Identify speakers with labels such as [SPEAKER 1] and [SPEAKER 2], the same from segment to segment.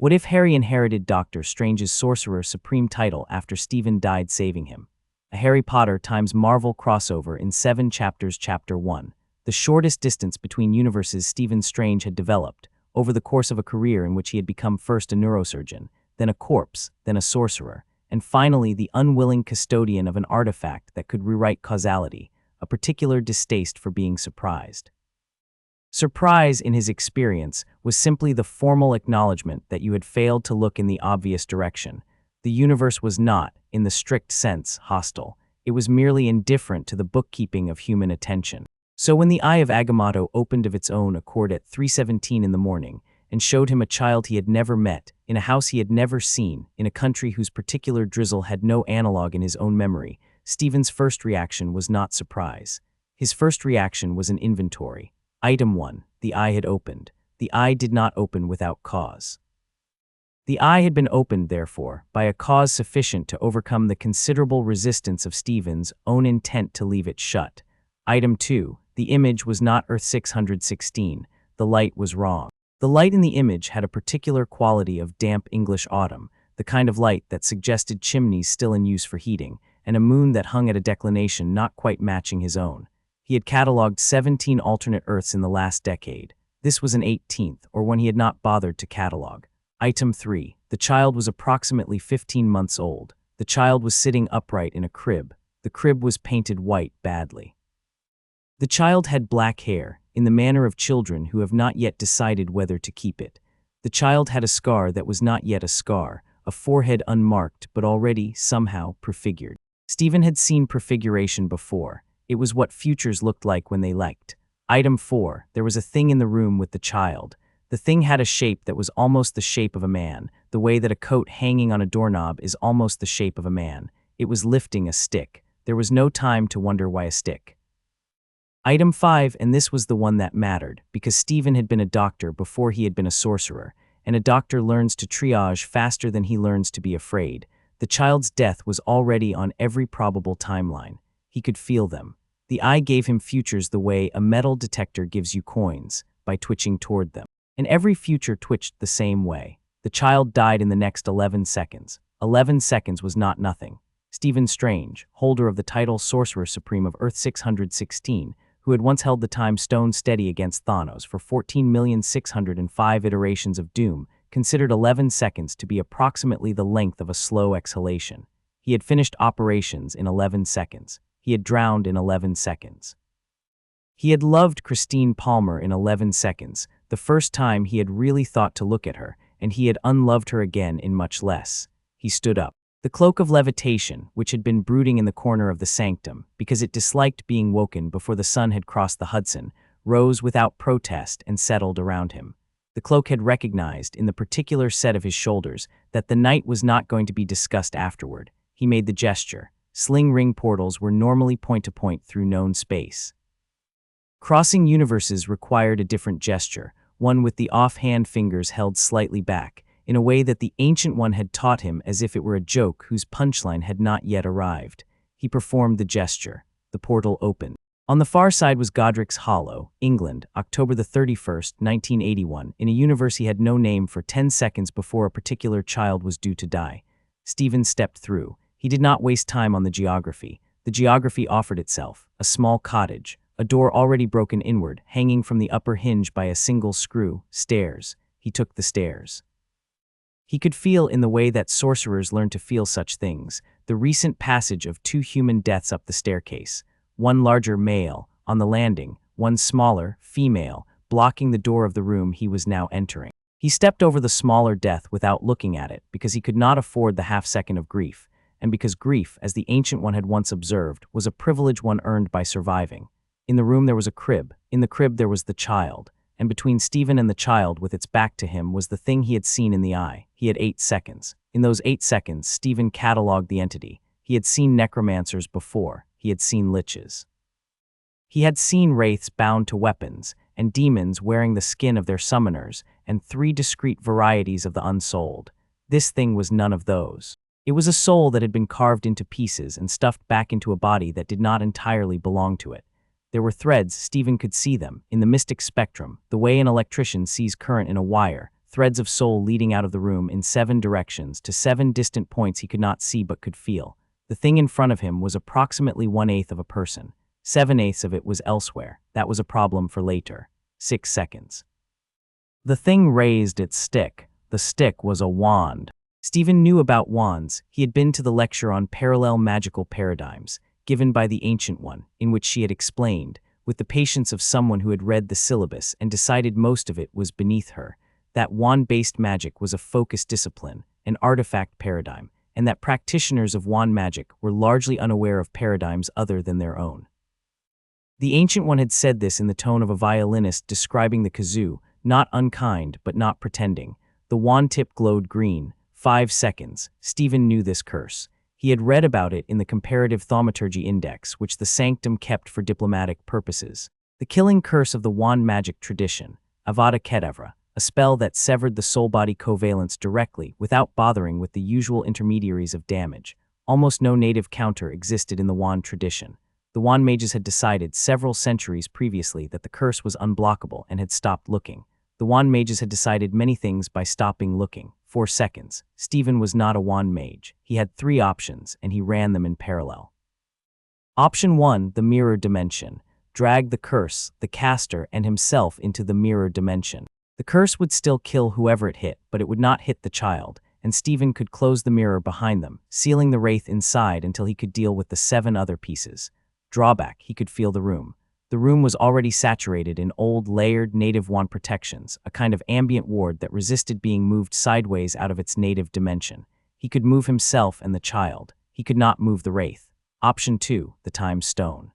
[SPEAKER 1] What if Harry inherited Doctor Strange's Sorcerer Supreme title after Stephen died saving him? A Harry Potter times Marvel crossover in 7 chapters. Chapter 1. The shortest distance between universes Stephen Strange had developed, over the course of a career in which he had become first a neurosurgeon, then a corpse, then a sorcerer, and finally the unwilling custodian of an artifact that could rewrite causality, a particular distaste for being surprised. Surprise, in his experience, was simply the formal acknowledgement that you had failed to look in the obvious direction. The universe was not, in the strict sense, hostile. It was merely indifferent to the bookkeeping of human attention. So when the Eye of Agamotto opened of its own accord at 3:17 in the morning and showed him a child he had never met, in a house he had never seen, in a country whose particular drizzle had no analog in his own memory, Stephen's first reaction was not surprise. His first reaction was an inventory. Item 1. The eye had opened. The eye did not open without cause. The eye had been opened, therefore, by a cause sufficient to overcome the considerable resistance of Stephen's own intent to leave it shut. Item 2. The image was not Earth 616. The light was wrong. The light in the image had a particular quality of damp English autumn, the kind of light that suggested chimneys still in use for heating, and a moon that hung at a declination not quite matching his own. He had catalogued 17 alternate Earths in the last decade. This was an 18th, or one he had not bothered to catalogue. Item 3. The child was approximately 15 months old. The child was sitting upright in a crib. The crib was painted white badly. The child had black hair, in the manner of children who have not yet decided whether to keep it. The child had a scar that was not yet a scar, a forehead unmarked but already, somehow, prefigured. Stephen had seen prefiguration before. It was what futures looked like when they leapt. Item 4. There was a thing in the room with the child. The thing had a shape that was almost the shape of a man, the way that a coat hanging on a doorknob is almost the shape of a man. It was lifting a stick. There was no time to wonder why a stick. Item 5, and this was the one that mattered, because Stephen had been a doctor before he had been a sorcerer, and a doctor learns to triage faster than he learns to be afraid. The child's death was already on every probable timeline. He could feel them. The eye gave him futures the way a metal detector gives you coins, by twitching toward them. And every future twitched the same way. The child died in the next 11 seconds. 11 seconds was not nothing. Stephen Strange, holder of the title Sorcerer Supreme of Earth 616, who had once held the time stone steady against Thanos for 14,605 iterations of doom, considered 11 seconds to be approximately the length of a slow exhalation. He had finished operations in 11 seconds. He had drowned in 11 seconds. He had loved Christine Palmer in 11 seconds, the first time he had really thought to look at her, and he had unloved her again in much less. He stood up. The cloak of levitation, which had been brooding in the corner of the sanctum, because it disliked being woken before the sun had crossed the Hudson, rose without protest and settled around him. The cloak had recognized, in the particular set of his shoulders, that the night was not going to be discussed afterward. He made the gesture. Sling ring portals were normally point-to-point through known space. Crossing universes required a different gesture, one with the offhand fingers held slightly back, in a way that the Ancient One had taught him as if it were a joke whose punchline had not yet arrived. He performed the gesture. The portal opened. On the far side was Godric's Hollow, England, October the 31st, 1981, in a universe he had no name for 10 seconds before a particular child was due to die. Stephen stepped through. He did not waste time on the geography. The geography offered itself, a small cottage, a door already broken inward, hanging from the upper hinge by a single screw, stairs. He took the stairs. He could feel, in the way that sorcerers learn to feel such things, the recent passage of 2 human deaths up the staircase, one larger male, on the landing, one smaller, female, blocking the door of the room he was now entering. He stepped over the smaller death without looking at it, because he could not afford the half-second of grief, and because grief, as the Ancient One had once observed, was a privilege one earned by surviving. In the room there was a crib. In the crib there was the child. And between Stephen and the child, with its back to him, was the thing he had seen in the eye. He had 8 seconds. In those 8 seconds, Stephen catalogued the entity. He had seen necromancers before. He had seen liches. He had seen wraiths bound to weapons, and demons wearing the skin of their summoners, and 3 discrete varieties of the unsouled. This thing was none of those. It was a soul that had been carved into pieces and stuffed back into a body that did not entirely belong to it. There were threads, Stephen could see them, in the mystic spectrum, the way an electrician sees current in a wire, threads of soul leading out of the room in 7 directions to 7 distant points he could not see but could feel. The thing in front of him was approximately 1/8 of a person. 7/8 of it was elsewhere. That was a problem for later. 6 seconds. The thing raised its stick. The stick was a wand. Stephen knew about wands. He had been to the lecture on parallel magical paradigms, given by the Ancient One, in which she had explained, with the patience of someone who had read the syllabus and decided most of it was beneath her, that wand-based magic was a focused discipline, an artifact paradigm, and that practitioners of wand magic were largely unaware of paradigms other than their own. The Ancient One had said this in the tone of a violinist describing the kazoo, not unkind but not pretending. The wand tip glowed green. 5 seconds. Stephen knew this curse. He had read about it in the Comparative Thaumaturgy Index, which the Sanctum kept for diplomatic purposes. The killing curse of the wand magic tradition, Avada Kedavra, a spell that severed the soul-body covalence directly without bothering with the usual intermediaries of damage. Almost no native counter existed in the wand tradition. The wand mages had decided several centuries previously that the curse was unblockable and had stopped looking. The wand mages had decided many things by stopping looking. 4 seconds. Stephen was not a wand mage. He had 3 options, and he ran them in parallel. Option 1, the mirror dimension. Drag the curse, the caster, and himself into the mirror dimension. The curse would still kill whoever it hit, but it would not hit the child, and Stephen could close the mirror behind them, sealing the wraith inside until he could deal with the 7 other pieces. Drawback, he could feel the room. The room was already saturated in old, layered native wand protections, a kind of ambient ward that resisted being moved sideways out of its native dimension. He could move himself and the child. He could not move the wraith. Option 2, the time stone.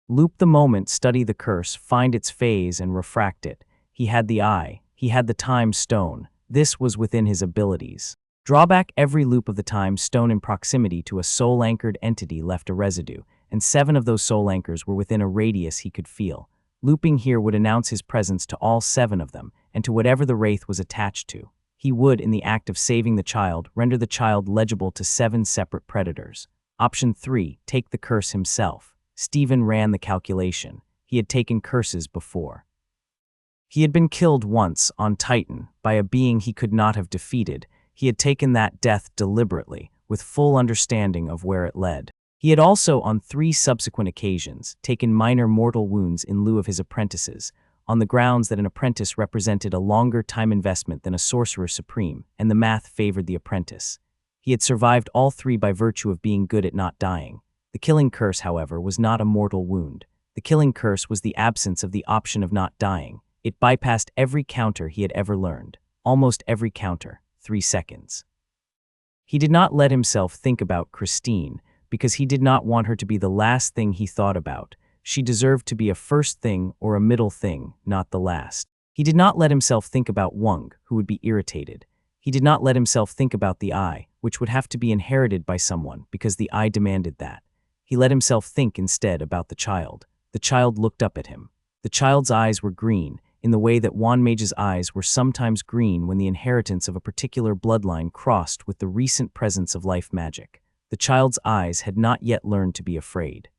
[SPEAKER 1] Loop the moment, study the curse, find its phase, and refract it. He had the eye. He had the time stone. This was within his abilities. Drawback, every loop of the time stone in proximity to a soul-anchored entity left a residue, and 7 of those soul anchors were within a radius he could feel. Looping here would announce his presence to all 7 of them, and to whatever the wraith was attached to. He would, in the act of saving the child, render the child legible to 7 separate predators. Option 3, take the curse himself. Stephen ran the calculation. He had taken curses before. He had been killed once, on Titan, by a being he could not have defeated. He had taken that death deliberately, with full understanding of where it led. He had also, on 3 subsequent occasions, taken minor mortal wounds in lieu of his apprentices, on the grounds that an apprentice represented a longer time investment than a Sorcerer Supreme, and the math favored the apprentice. He had survived all 3 by virtue of being good at not dying. The killing curse, however, was not a mortal wound. The killing curse was the absence of the option of not dying. It bypassed every counter he had ever learned. Almost every counter. 3 seconds. He did not let himself think about Christine, because he did not want her to be the last thing he thought about. She deserved to be a first thing or a middle thing, not the last. He did not let himself think about Wung, who would be irritated. He did not let himself think about the eye, which would have to be inherited by someone because the eye demanded that. He let himself think instead about the child. The child looked up at him. The child's eyes were green, in the way that wand mages' eyes were sometimes green when the inheritance of a particular bloodline crossed with the recent presence of life magic. The child's eyes had not yet learned to be afraid.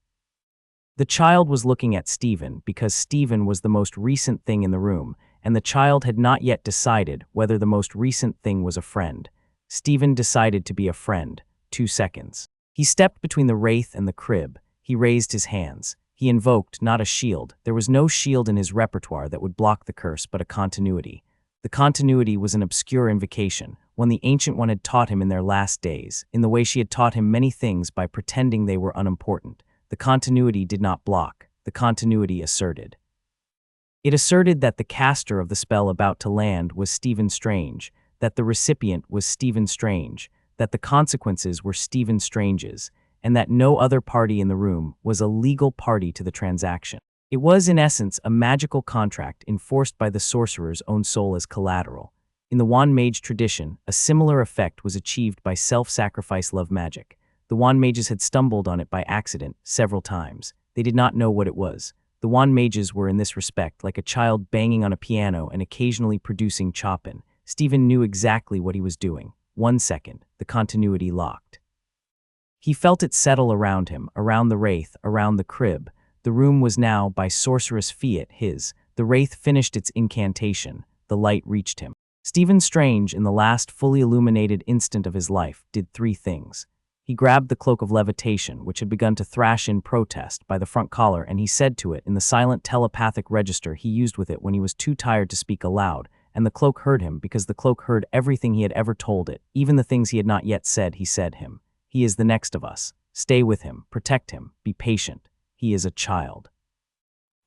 [SPEAKER 1] The child was looking at Stephen because Stephen was the most recent thing in the room, and the child had not yet decided whether the most recent thing was a friend. Stephen decided to be a friend. 2 seconds. He stepped between the wraith and the crib. He raised his hands. He invoked, not a shield. There was no shield in his repertoire that would block the curse, but a continuity. The continuity was an obscure invocation, one the Ancient One had taught him in their last days, in the way she had taught him many things by pretending they were unimportant. The continuity did not block. The continuity asserted. It asserted that the caster of the spell about to land was Stephen Strange, that the recipient was Stephen Strange, that the consequences were Stephen Strange's, and that no other party in the room was a legal party to the transaction. It was, in essence, a magical contract enforced by the sorcerer's own soul as collateral. In the wand mage tradition, a similar effect was achieved by self-sacrifice love magic. The wand mages had stumbled on it by accident several times. They did not know what it was. The wand mages were in this respect like a child banging on a piano and occasionally producing Chopin. Stephen knew exactly what he was doing. 1 second, the continuity locked. He felt it settle around him, around the wraith, around the crib. The room was now, by sorceress fiat, his. The wraith finished its incantation. The light reached him. Stephen Strange, in the last fully illuminated instant of his life, did three things. He grabbed the cloak of levitation, which had begun to thrash in protest, by the front collar, and he said to it in the silent telepathic register he used with it when he was too tired to speak aloud, and the cloak heard him because the cloak heard everything he had ever told it, even the things he had not yet said. He said him. He is the next of us. Stay with him, protect him, be patient. He is a child.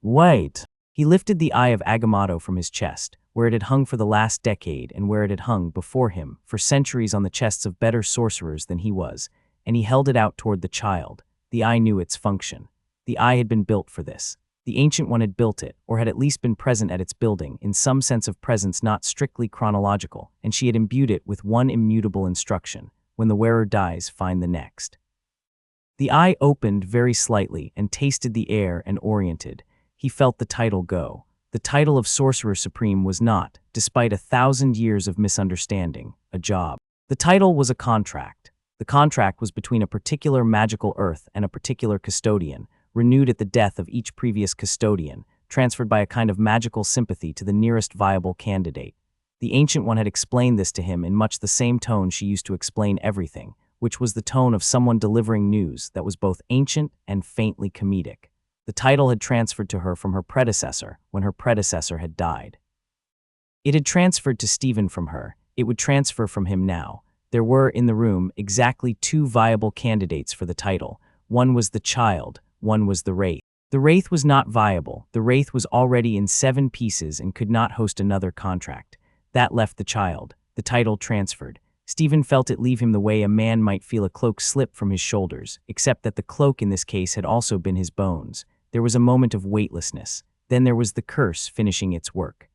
[SPEAKER 1] Wait. He lifted the Eye of Agamotto from his chest, where it had hung for the last decade and where it had hung before him for centuries on the chests of better sorcerers than he was, and he held it out toward the child. The eye knew its function. The eye had been built for this. The Ancient One had built it, or had at least been present at its building, in some sense of presence not strictly chronological, and she had imbued it with one immutable instruction: when the wearer dies, find the next. The eye opened very slightly and tasted the air and oriented. He felt the title go. The title of Sorcerer Supreme was not, despite 1,000 years of misunderstanding, a job. The title was a contract. The contract was between a particular magical earth and a particular custodian, renewed at the death of each previous custodian, transferred by a kind of magical sympathy to the nearest viable candidate. The Ancient One had explained this to him in much the same tone she used to explain everything, which was the tone of someone delivering news that was both ancient and faintly comedic. The title had transferred to her from her predecessor when her predecessor had died. It had transferred to Stephen from her. It would transfer from him now. There were, in the room, exactly two viable candidates for the title. One was the child, one was the wraith. The wraith was not viable. The wraith was already in 7 pieces and could not host another contract. That left the child. The title transferred. Stephen felt it leave him the way a man might feel a cloak slip from his shoulders, except that the cloak in this case had also been his bones. There was a moment of weightlessness. Then there was the curse finishing its work.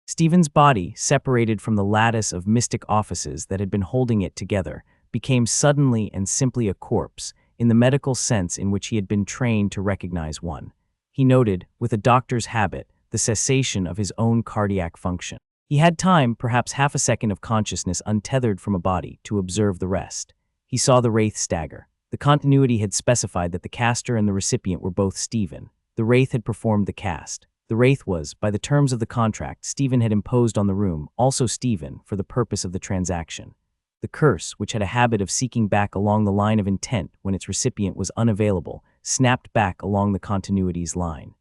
[SPEAKER 1] Stephen's body, separated from the lattice of mystic offices that had been holding it together, became suddenly and simply a corpse, in the medical sense in which he had been trained to recognize one. He noted, with a doctor's habit, the cessation of his own cardiac function. He had time, perhaps half a second of consciousness untethered from a body, to observe the rest. He saw the wraith stagger. The continuity had specified that the caster and the recipient were both Stephen. The wraith had performed the cast. The wraith was, by the terms of the contract Stephen had imposed on the room, also Stephen for the purpose of the transaction. The curse, which had a habit of seeking back along the line of intent when its recipient was unavailable, snapped back along the continuity's line.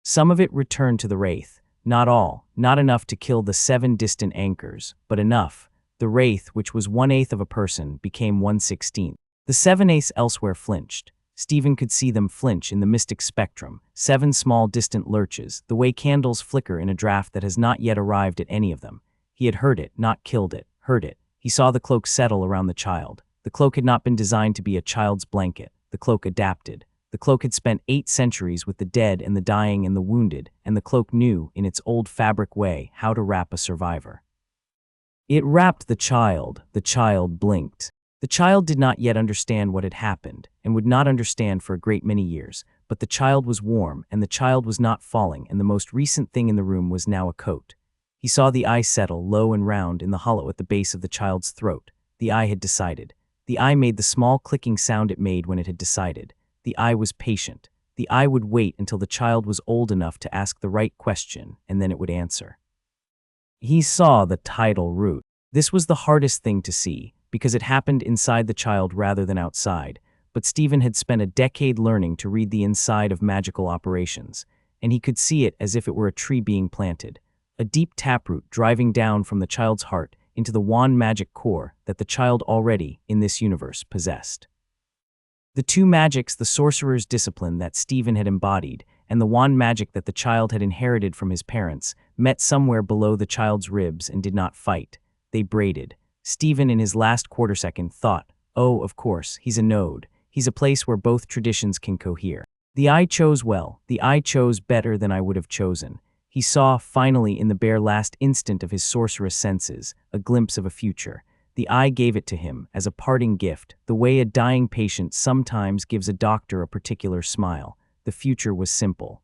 [SPEAKER 1] Some of it returned to the wraith. Not all, not enough to kill the 7 distant anchors, but enough. The wraith, which was 1/8 of a person, became 1/16. The 7/8 elsewhere flinched. Stephen could see them flinch in the mystic spectrum, 7 small distant lurches, the way candles flicker in a draft that has not yet arrived at any of them. He had heard it, not killed it, heard it. He saw the cloak settle around the child. The cloak had not been designed to be a child's blanket. The cloak adapted. The cloak had spent 8 centuries with the dead and the dying and the wounded, and the cloak knew, in its old fabric way, how to wrap a survivor. It wrapped the child. The child blinked. The child did not yet understand what had happened, and would not understand for a great many years, but the child was warm, and the child was not falling, and the most recent thing in the room was now a coat. He saw the eye settle low and round in the hollow at the base of the child's throat. The eye had decided. The eye made the small clicking sound it made when it had decided. The eye was patient. The eye would wait until the child was old enough to ask the right question, and then it would answer. He saw the tidal root. This was the hardest thing to see, because it happened inside the child rather than outside, but Stephen had spent a decade learning to read the inside of magical operations, and he could see it as if it were a tree being planted, a deep taproot driving down from the child's heart into the wand magic core that the child already, in this universe, possessed. The two magics, the sorcerer's discipline that Stephen had embodied and the wand magic that the child had inherited from his parents, met somewhere below the child's ribs and did not fight. They braided. Stephen, in his last quarter-second, thought, oh, of course, he's a node. He's a place where both traditions can cohere. The eye chose well. The eye chose better than I would have chosen. He saw, finally, in the bare last instant of his sorceress senses, a glimpse of a future. The eye gave it to him, as a parting gift, the way a dying patient sometimes gives a doctor a particular smile. The future was simple.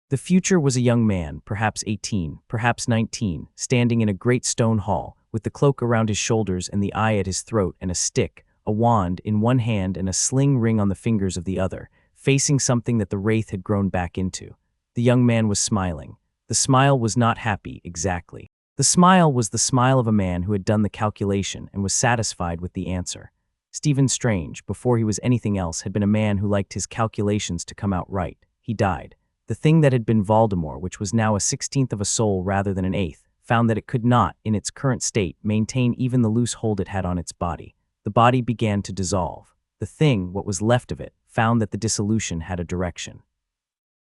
[SPEAKER 1] The future was a young man, perhaps 18, perhaps 19, standing in a great stone hall, with the cloak around his shoulders and the eye at his throat and a stick, a wand in one hand and a sling ring on the fingers of the other, facing something that the wraith had grown back into. The young man was smiling. The smile was not happy, exactly. The smile was the smile of a man who had done the calculation and was satisfied with the answer. Stephen Strange, before he was anything else, had been a man who liked his calculations to come out right. He died. The thing that had been Voldemort, which was now a 16th of a soul rather than an eighth, found that it could not, in its current state, maintain even the loose hold it had on its body. The body began to dissolve. The thing, what was left of it, found that the dissolution had a direction.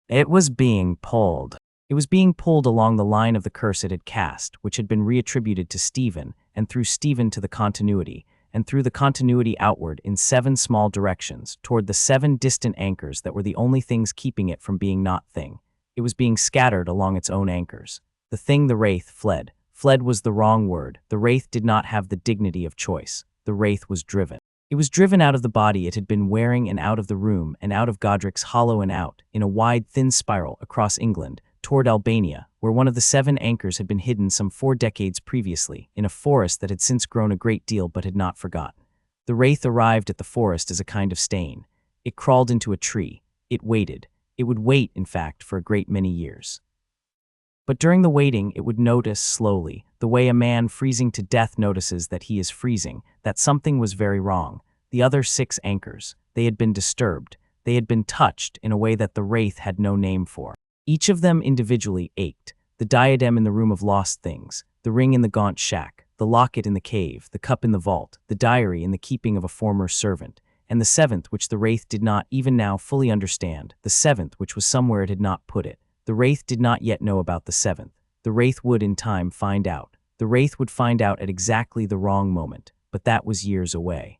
[SPEAKER 1] It was being pulled. It was being pulled along the line of the curse it had cast, which had been reattributed to Stephen, and through Stephen to the continuity, and through the continuity outward in 7 small directions, toward the 7 distant anchors that were the only things keeping it from being not thing. It was being scattered along its own anchors. The thing, the wraith, fled. Fled was the wrong word. The wraith did not have the dignity of choice. The wraith was driven. It was driven out of the body it had been wearing and out of the room and out of Godric's hollow and out, in a wide, thin spiral, across England, toward Albania, where one of the 7 anchors had been hidden some 4 decades previously, in a forest that had since grown a great deal but had not forgotten. The wraith arrived at the forest as a kind of stain. It crawled into a tree. It waited. It would wait, in fact, for a great many years. But during the waiting, it would notice slowly, the way a man freezing to death notices that he is freezing, that something was very wrong. The other 6 anchors, they had been disturbed. They had been touched in a way that the wraith had no name for. Each of them individually ached. The diadem in the room of lost things, the ring in the gaunt shack, the locket in the cave, the cup in the vault, the diary in the keeping of a former servant, and the 7th which the wraith did not even now fully understand, the 7th which was somewhere it had not put it. The wraith did not yet know about the 7th. The wraith would in time find out. The wraith would find out at exactly the wrong moment, but that was years away.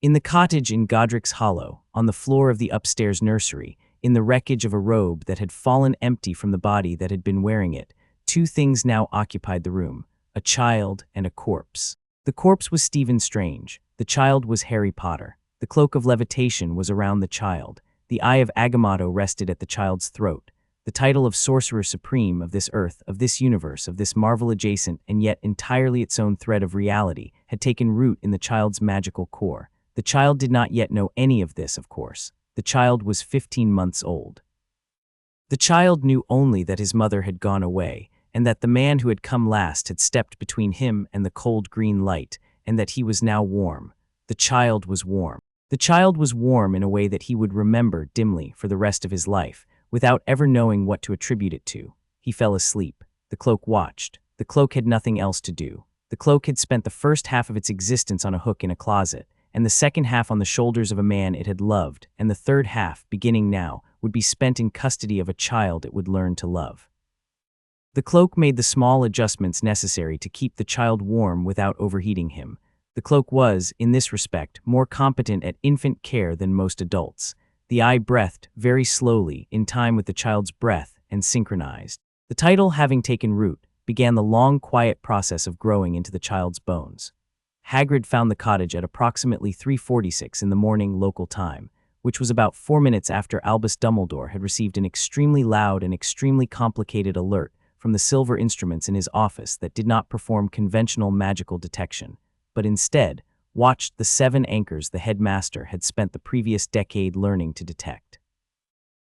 [SPEAKER 1] In the cottage in Godric's Hollow, on the floor of the upstairs nursery, in the wreckage of a robe that had fallen empty from the body that had been wearing it, 2 things now occupied the room, a child and a corpse. The corpse was Stephen Strange. The child was Harry Potter. The cloak of levitation was around the child. The Eye of Agamotto rested at the child's throat. The title of Sorcerer Supreme of this earth, of this universe, of this marvel-adjacent and yet entirely its own thread of reality, had taken root in the child's magical core. The child did not yet know any of this, of course. The child was 15 months old. The child knew only that his mother had gone away, and that the man who had come last had stepped between him and the cold green light, and that he was now warm. The child was warm. The child was warm in a way that he would remember dimly for the rest of his life, without ever knowing what to attribute it to. He fell asleep. The cloak watched. The cloak had nothing else to do. The cloak had spent the first half of its existence on a hook in a closet, and the second half on the shoulders of a man it had loved, and the third half, beginning now, would be spent in custody of a child it would learn to love. The cloak made the small adjustments necessary to keep the child warm without overheating him. The cloak was, in this respect, more competent at infant care than most adults. The eye breathed, very slowly, in time with the child's breath, and synchronized. The title, having taken root, began the long, quiet process of growing into the child's bones. Hagrid found the cottage at approximately 3:46 in the morning local time, which was about 4 minutes after Albus Dumbledore had received an extremely loud and extremely complicated alert from the silver instruments in his office that did not perform conventional magical detection, but instead watched the 7 anchors the headmaster had spent the previous decade learning to detect.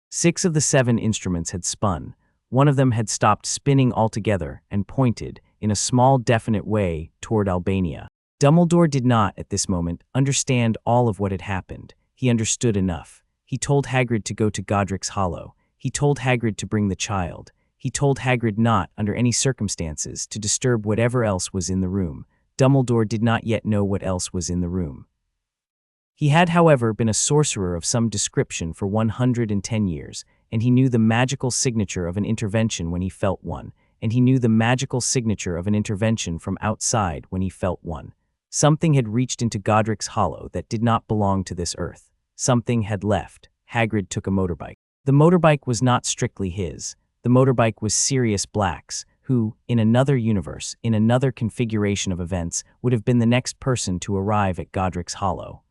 [SPEAKER 1] 6 of the 7 instruments had spun. One of them had stopped spinning altogether and pointed, in a small definite way, toward Albania. Dumbledore did not, at this moment, understand all of what had happened. He understood enough. He told Hagrid to go to Godric's Hollow. He told Hagrid to bring the child. He told Hagrid not, under any circumstances, to disturb whatever else was in the room. Dumbledore did not yet know what else was in the room. He had, however, been a sorcerer of some description for 110 years, and he knew the magical signature of an intervention when he felt one, and he knew the magical signature of an intervention from outside when he felt one. Something had reached into Godric's Hollow that did not belong to this earth. Something had left. Hagrid took a motorbike. The motorbike was not strictly his. The motorbike was Sirius Black's, who, in another universe, in another configuration of events, would have been the next person to arrive at Godric's Hollow.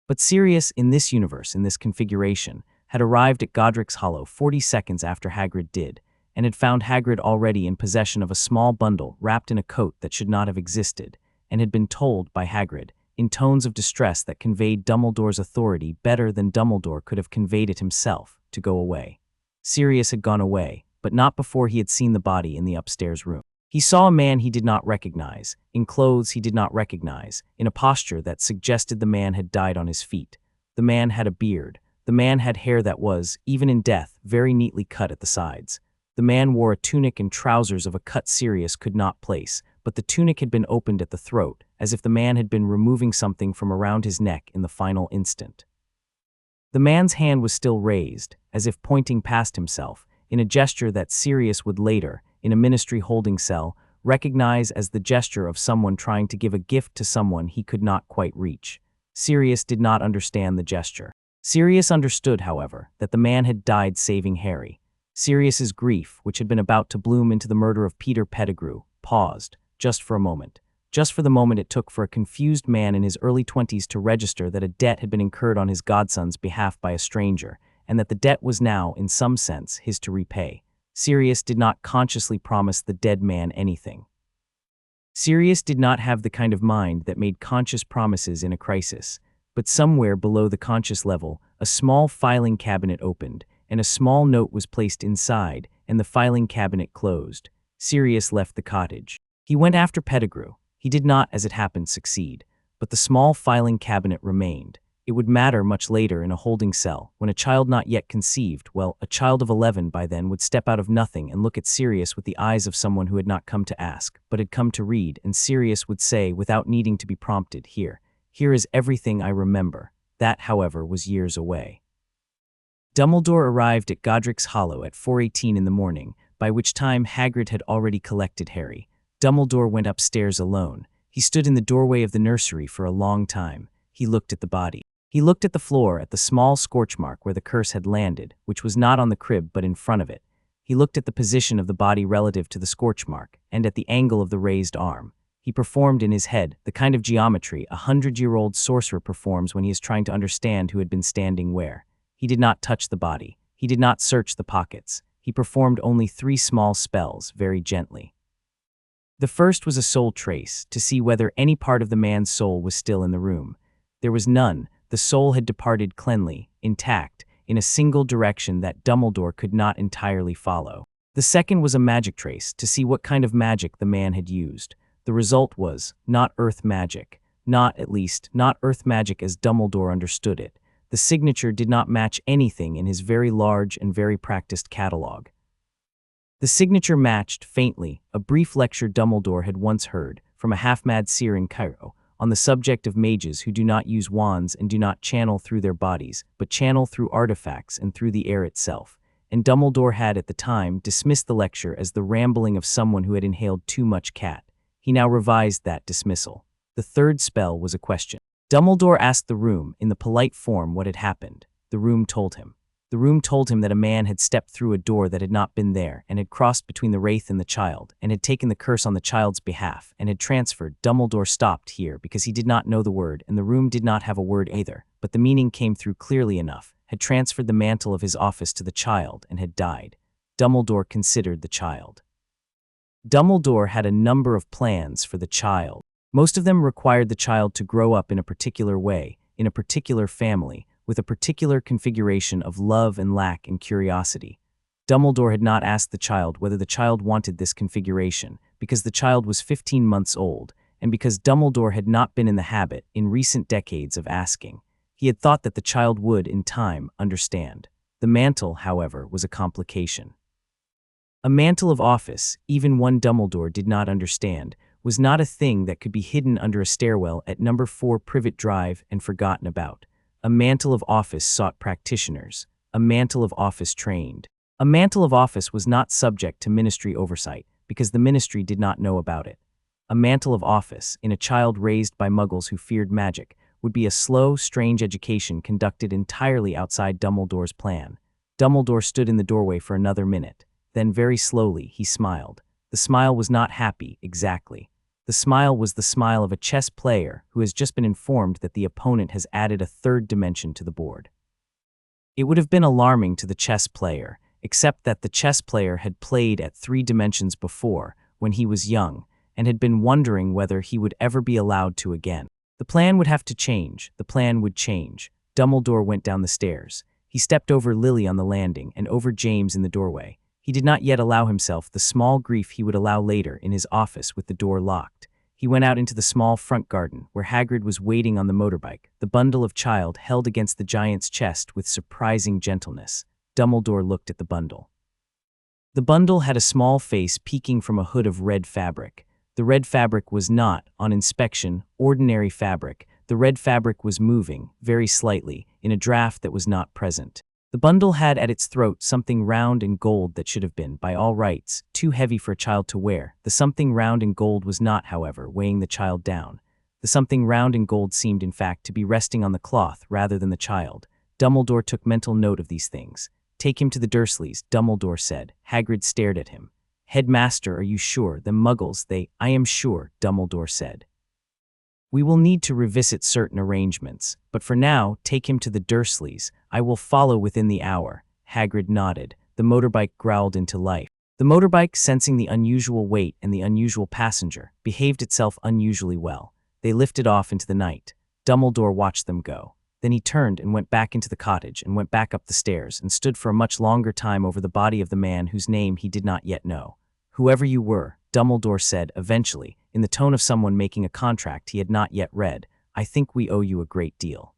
[SPEAKER 1] But Sirius, in this universe, in this configuration, had arrived at Godric's Hollow 40 seconds after Hagrid did, and had found Hagrid already in possession of a small bundle wrapped in a coat that should not have existed, and had been told by Hagrid, in tones of distress that conveyed Dumbledore's authority better than Dumbledore could have conveyed it himself, to go away. Sirius had gone away, but not before he had seen the body in the upstairs room. He saw a man he did not recognize, in clothes he did not recognize, in a posture that suggested the man had died on his feet. The man had a beard. The man had hair that was, even in death, very neatly cut at the sides. The man wore a tunic and trousers of a cut Sirius could not place, but the tunic had been opened at the throat, as if the man had been removing something from around his neck in the final instant. The man's hand was still raised, as if pointing past himself, in a gesture that Sirius would later, in a ministry holding cell, recognize as the gesture of someone trying to give a gift to someone he could not quite reach. Sirius did not understand the gesture. Sirius understood, however, that the man had died saving Harry. Sirius's grief, which had been about to bloom into the murder of Peter Pettigrew, paused, just for a moment. Just for the moment it took for a confused man in his early 20s to register that a debt had been incurred on his godson's behalf by a stranger, and that the debt was now, in some sense, his to repay. Sirius did not consciously promise the dead man anything. Sirius did not have the kind of mind that made conscious promises in a crisis, but somewhere below the conscious level, a small filing cabinet opened, and a small note was placed inside, and the filing cabinet closed. Sirius left the cottage. He went after Pettigrew. He did not, as it happened, succeed, but the small filing cabinet remained. It would matter much later in a holding cell, when a child not yet conceived, well, a child of 11 by then would step out of nothing and look at Sirius with the eyes of someone who had not come to ask, but had come to read, and Sirius would say, without needing to be prompted, here is everything I remember. That, however, was years away. Dumbledore arrived at Godric's Hollow at 4:18 in the morning, by which time Hagrid had already collected Harry. Dumbledore went upstairs alone. He stood in the doorway of the nursery for a long time. He looked at the body. He looked at the floor, at the small scorch mark where the curse had landed, which was not on the crib but in front of it. He looked at the position of the body relative to the scorch mark, and at the angle of the raised arm. He performed in his head the kind of geometry a 100-year-old sorcerer performs when he is trying to understand who had been standing where. He did not touch the body. He did not search the pockets. He performed only 3 small spells, very gently. The first was a soul trace, to see whether any part of the man's soul was still in the room. There was none. The soul had departed cleanly, intact, in a single direction that Dumbledore could not entirely follow. The second was a magic trace, to see what kind of magic the man had used. The result was not earth magic. Not, at least, not earth magic as Dumbledore understood it. The signature did not match anything in his very large and very practiced catalogue. The signature matched, faintly, a brief lecture Dumbledore had once heard, from a half-mad seer in Cairo, on the subject of mages who do not use wands and do not channel through their bodies, but channel through artifacts and through the air itself. And Dumbledore had, at the time, dismissed the lecture as the rambling of someone who had inhaled too much cat. He now revised that dismissal. The third spell was a question. Dumbledore asked the room, in the polite form, what had happened. The room told him. The room told him that a man had stepped through a door that had not been there, and had crossed between the wraith and the child, and had taken the curse on the child's behalf, and had transferred. Dumbledore stopped here because he did not know the word, and the room did not have a word either, but the meaning came through clearly enough, had transferred the mantle of his office to the child, and had died. Dumbledore considered the child. Dumbledore had a number of plans for the child. Most of them required the child to grow up in a particular way, in a particular family, with a particular configuration of love and lack and curiosity. Dumbledore had not asked the child whether the child wanted this configuration, because the child was 15 months old, and because Dumbledore had not been in the habit, in recent decades, of asking. He had thought that the child would, in time, understand. The mantle, however, was a complication. A mantle of office, even one Dumbledore did not understand, was not a thing that could be hidden under a stairwell at number 4 Privet Drive and forgotten about. A mantle of office sought practitioners. A mantle of office trained. A mantle of office was not subject to ministry oversight, because the ministry did not know about it. A mantle of office, in a child raised by muggles who feared magic, would be a slow, strange education conducted entirely outside Dumbledore's plan. Dumbledore stood in the doorway for another minute. Then, very slowly, he smiled. The smile was not happy, exactly. The smile was the smile of a chess player who has just been informed that the opponent has added a third dimension to the board. It would have been alarming to the chess player, except that the chess player had played at 3 dimensions before, when he was young, and had been wondering whether he would ever be allowed to again. The plan would have to change. The plan would change. Dumbledore went down the stairs. He stepped over Lily on the landing and over James in the doorway. He did not yet allow himself the small grief he would allow later in his office with the door locked. He went out into the small front garden, where Hagrid was waiting on the motorbike, the bundle of child held against the giant's chest with surprising gentleness. Dumbledore looked at the bundle. The bundle had a small face peeking from a hood of red fabric. The red fabric was not, on inspection, ordinary fabric. The red fabric was moving, very slightly, in a draft that was not present. The bundle had at its throat something round and gold that should have been, by all rights, too heavy for a child to wear. The something round and gold was not, however, weighing the child down. The something round and gold seemed, in fact, to be resting on the cloth rather than the child. Dumbledore took mental note of these things. "Take him to the Dursleys," Dumbledore said. Hagrid stared at him. "Headmaster, are you sure? The Muggles, they—" "I am sure," Dumbledore said. "We will need to revisit certain arrangements, but for now, take him to the Dursleys. I will follow within the hour." Hagrid nodded. The motorbike growled into life. The motorbike, sensing the unusual weight and the unusual passenger, behaved itself unusually well. They lifted off into the night. Dumbledore watched them go. Then he turned and went back into the cottage and went back up the stairs and stood for a much longer time over the body of the man whose name he did not yet know. "Whoever you were," Dumbledore said eventually, in the tone of someone making a contract he had not yet read, "I think we owe you a great deal.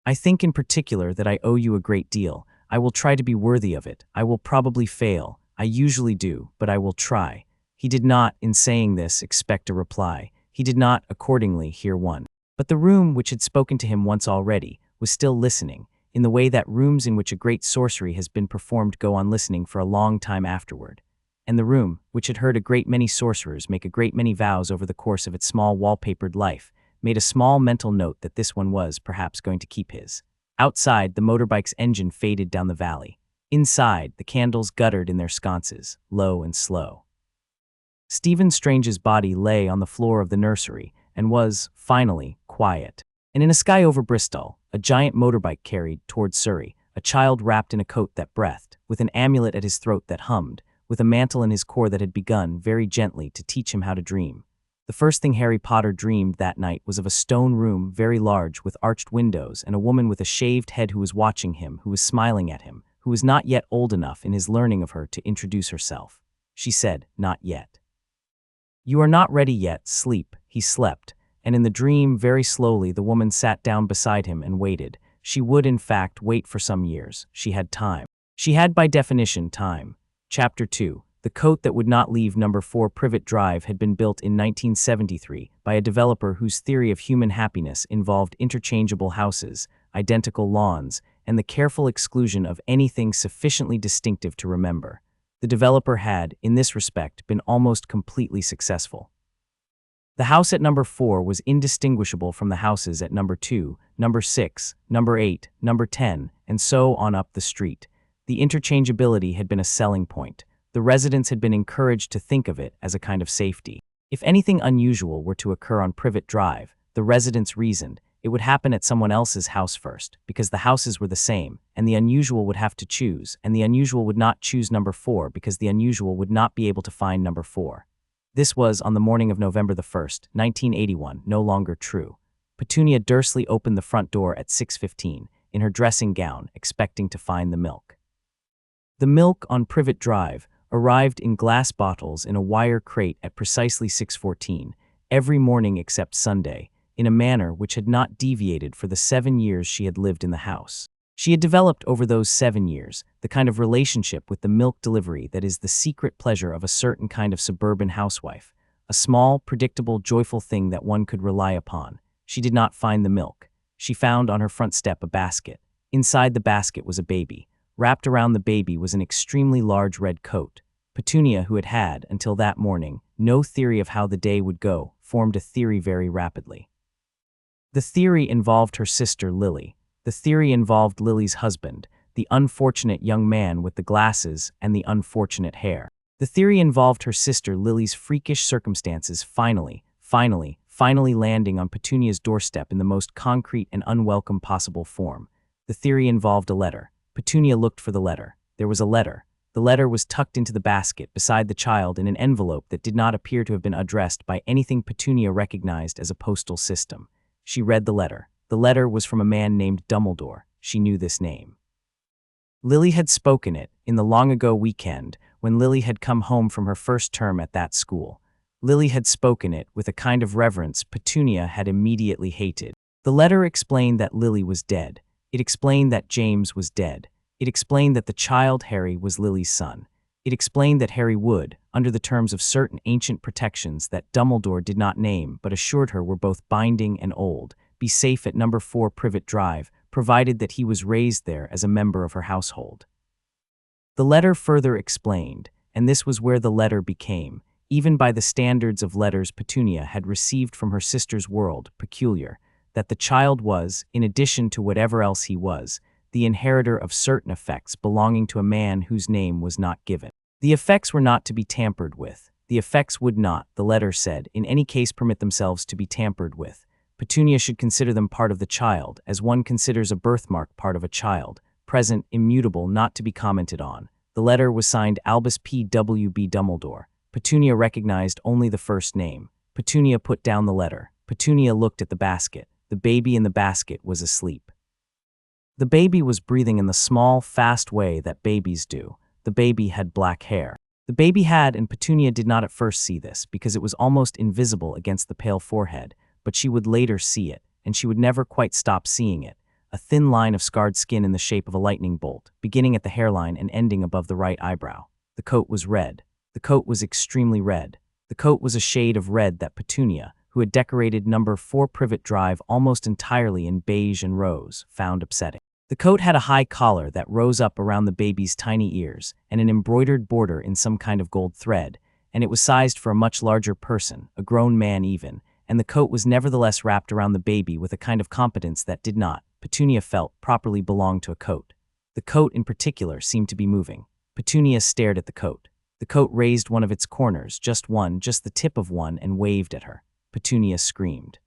[SPEAKER 1] I think in particular that I owe you a great deal. I will try to be worthy of it. I will probably fail. I usually do, but I will try." He did not, in saying this, expect a reply. He did not, accordingly, hear one. But the room, which had spoken to him once already, was still listening, in the way that rooms in which a great sorcery has been performed go on listening for a long time afterward. And the room, which had heard a great many sorcerers make a great many vows over the course of its small wallpapered life, made a small mental note that this one was, perhaps, going to keep his. Outside, the motorbike's engine faded down the valley. Inside, the candles guttered in their sconces, low and slow. Stephen Strange's body lay on the floor of the nursery and was, finally, quiet. And in a sky over Bristol, a giant motorbike carried, toward Surrey, a child wrapped in a coat that breathed, with an amulet at his throat that hummed, with a mantle in his core that had begun, very gently, to teach him how to dream. The first thing Harry Potter dreamed that night was of a stone room, very large, with arched windows, and a woman with a shaved head who was watching him, who was smiling at him, who was not yet old enough in his learning of her to introduce herself. She said, "Not yet. You are not ready yet, sleep." He slept, and in the dream, very slowly, the woman sat down beside him and waited. She would, in fact, wait for some years. She had time. She had, by definition, time. Chapter 2. The coat that would not leave Number 4 Privet Drive had been built in 1973 by a developer whose theory of human happiness involved interchangeable houses, identical lawns, and the careful exclusion of anything sufficiently distinctive to remember. The developer had, in this respect, been almost completely successful. The house at Number 4 was indistinguishable from the houses at Number 2, Number 6, Number 8, Number 10, and so on up the street. The interchangeability had been a selling point. The residents had been encouraged to think of it as a kind of safety. If anything unusual were to occur on Privet Drive, the residents reasoned, it would happen at someone else's house first, because the houses were the same, and the unusual would have to choose, and the unusual would not choose Number 4 because the unusual would not be able to find Number 4. This was, on the morning of November the 1st, 1981, no longer true. Petunia Dursley opened the front door at 6:15, in her dressing gown, expecting to find the milk. The milk on Privet Drive arrived in glass bottles in a wire crate at precisely 6:14, every morning except Sunday, in a manner which had not deviated for the 7 years she had lived in the house. She had developed over those 7 years the kind of relationship with the milk delivery that is the secret pleasure of a certain kind of suburban housewife, a small, predictable, joyful thing that one could rely upon. She did not find the milk. She found on her front step a basket. Inside the basket was a baby. Wrapped around the baby was an extremely large red coat. Petunia, who had had, until that morning, no theory of how the day would go, formed a theory very rapidly. The theory involved her sister Lily. The theory involved Lily's husband, the unfortunate young man with the glasses and the unfortunate hair. The theory involved her sister Lily's freakish circumstances finally landing on Petunia's doorstep in the most concrete and unwelcome possible form. The theory involved a letter. Petunia looked for the letter. There was a letter. The letter was tucked into the basket beside the child in an envelope that did not appear to have been addressed by anything Petunia recognized as a postal system. She read the letter. The letter was from a man named Dumbledore. She knew this name. Lily had spoken it, in the long-ago weekend, when Lily had come home from her first term at that school. Lily had spoken it with a kind of reverence Petunia had immediately hated. The letter explained that Lily was dead. It explained that James was dead. It explained that the child Harry was Lily's son. It explained that Harry would, under the terms of certain ancient protections that Dumbledore did not name but assured her were both binding and old, be safe at number 4 Privet Drive, provided that he was raised there as a member of her household. The letter further explained, and this was where the letter became, even by the standards of letters Petunia had received from her sister's world, peculiar, that the child was, in addition to whatever else he was, the inheritor of certain effects belonging to a man whose name was not given. The effects were not to be tampered with. The effects would not, the letter said, in any case permit themselves to be tampered with. Petunia should consider them part of the child, as one considers a birthmark part of a child, present, immutable, not to be commented on. The letter was signed Albus P. W. B. Dumbledore. Petunia recognized only the first name. Petunia put down the letter. Petunia looked at the basket. The baby in the basket was asleep. The baby was breathing in the small, fast way that babies do. The baby had black hair. The baby had, and Petunia did not at first see this, because it was almost invisible against the pale forehead, but she would later see it, and she would never quite stop seeing it. A thin line of scarred skin in the shape of a lightning bolt, beginning at the hairline and ending above the right eyebrow. The coat was red. The coat was extremely red. The coat was a shade of red that Petunia, who had decorated number 4 Privet Drive almost entirely in beige and rose, found upsetting. The coat had a high collar that rose up around the baby's tiny ears, and an embroidered border in some kind of gold thread, and it was sized for a much larger person, a grown man even, and the coat was nevertheless wrapped around the baby with a kind of competence that did not, Petunia felt, properly belong to a coat. The coat in particular seemed to be moving. Petunia stared at the coat. The coat raised one of its corners, just the tip of one, and waved at her. Petunia screamed.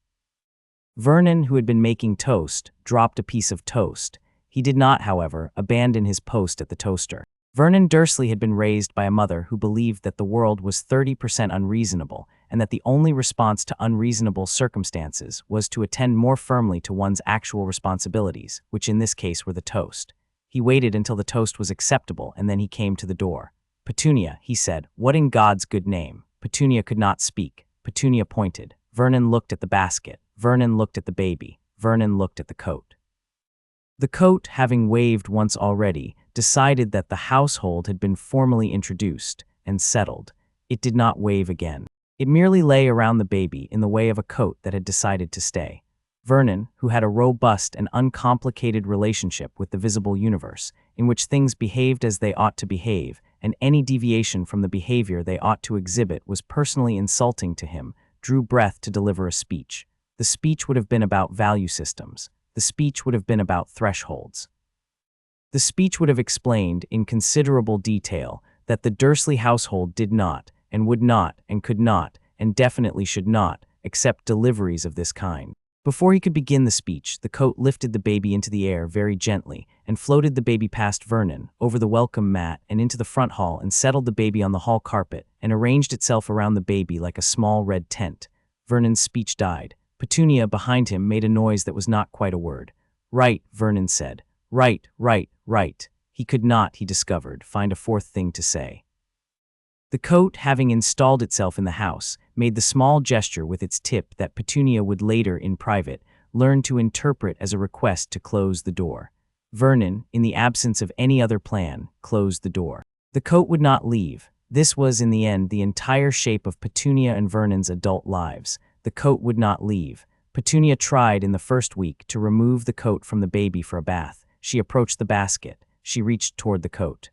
[SPEAKER 1] Vernon, who had been making toast, dropped a piece of toast. He did not, however, abandon his post at the toaster. Vernon Dursley had been raised by a mother who believed that the world was 30% unreasonable, and that the only response to unreasonable circumstances was to attend more firmly to one's actual responsibilities, which in this case were the toast. He waited until the toast was acceptable, and then he came to the door. "Petunia," he said, "what in God's good name?" Petunia could not speak. Petunia pointed. Vernon looked at the basket. Vernon looked at the baby. Vernon looked at the coat. The coat, having waved once already, decided that the household had been formally introduced and settled. It did not wave again. It merely lay around the baby in the way of a coat that had decided to stay. Vernon, who had a robust and uncomplicated relationship with the visible universe, in which things behaved as they ought to behave, and any deviation from the behavior they ought to exhibit was personally insulting to him, drew breath to deliver a speech. The speech would have been about value systems. The speech would have been about thresholds. The speech would have explained, in considerable detail, that the Dursley household did not, and would not, and could not, and definitely should not, accept deliveries of this kind. Before he could begin the speech, the coat lifted the baby into the air very gently, and floated the baby past Vernon, over the welcome mat, and into the front hall, and settled the baby on the hall carpet, and arranged itself around the baby like a small red tent. Vernon's speech died. Petunia, behind him, made a noise that was not quite a word. "Right," Vernon said. "Right, right, right." He could not, he discovered, find a fourth thing to say. The coat, having installed itself in the house, made the small gesture with its tip that Petunia would later, in private, learn to interpret as a request to close the door. Vernon, in the absence of any other plan, closed the door. The coat would not leave. This was, in the end, the entire shape of Petunia and Vernon's adult lives. The coat would not leave. Petunia tried in the first week to remove the coat from the baby for a bath. She approached the basket. She reached toward the coat.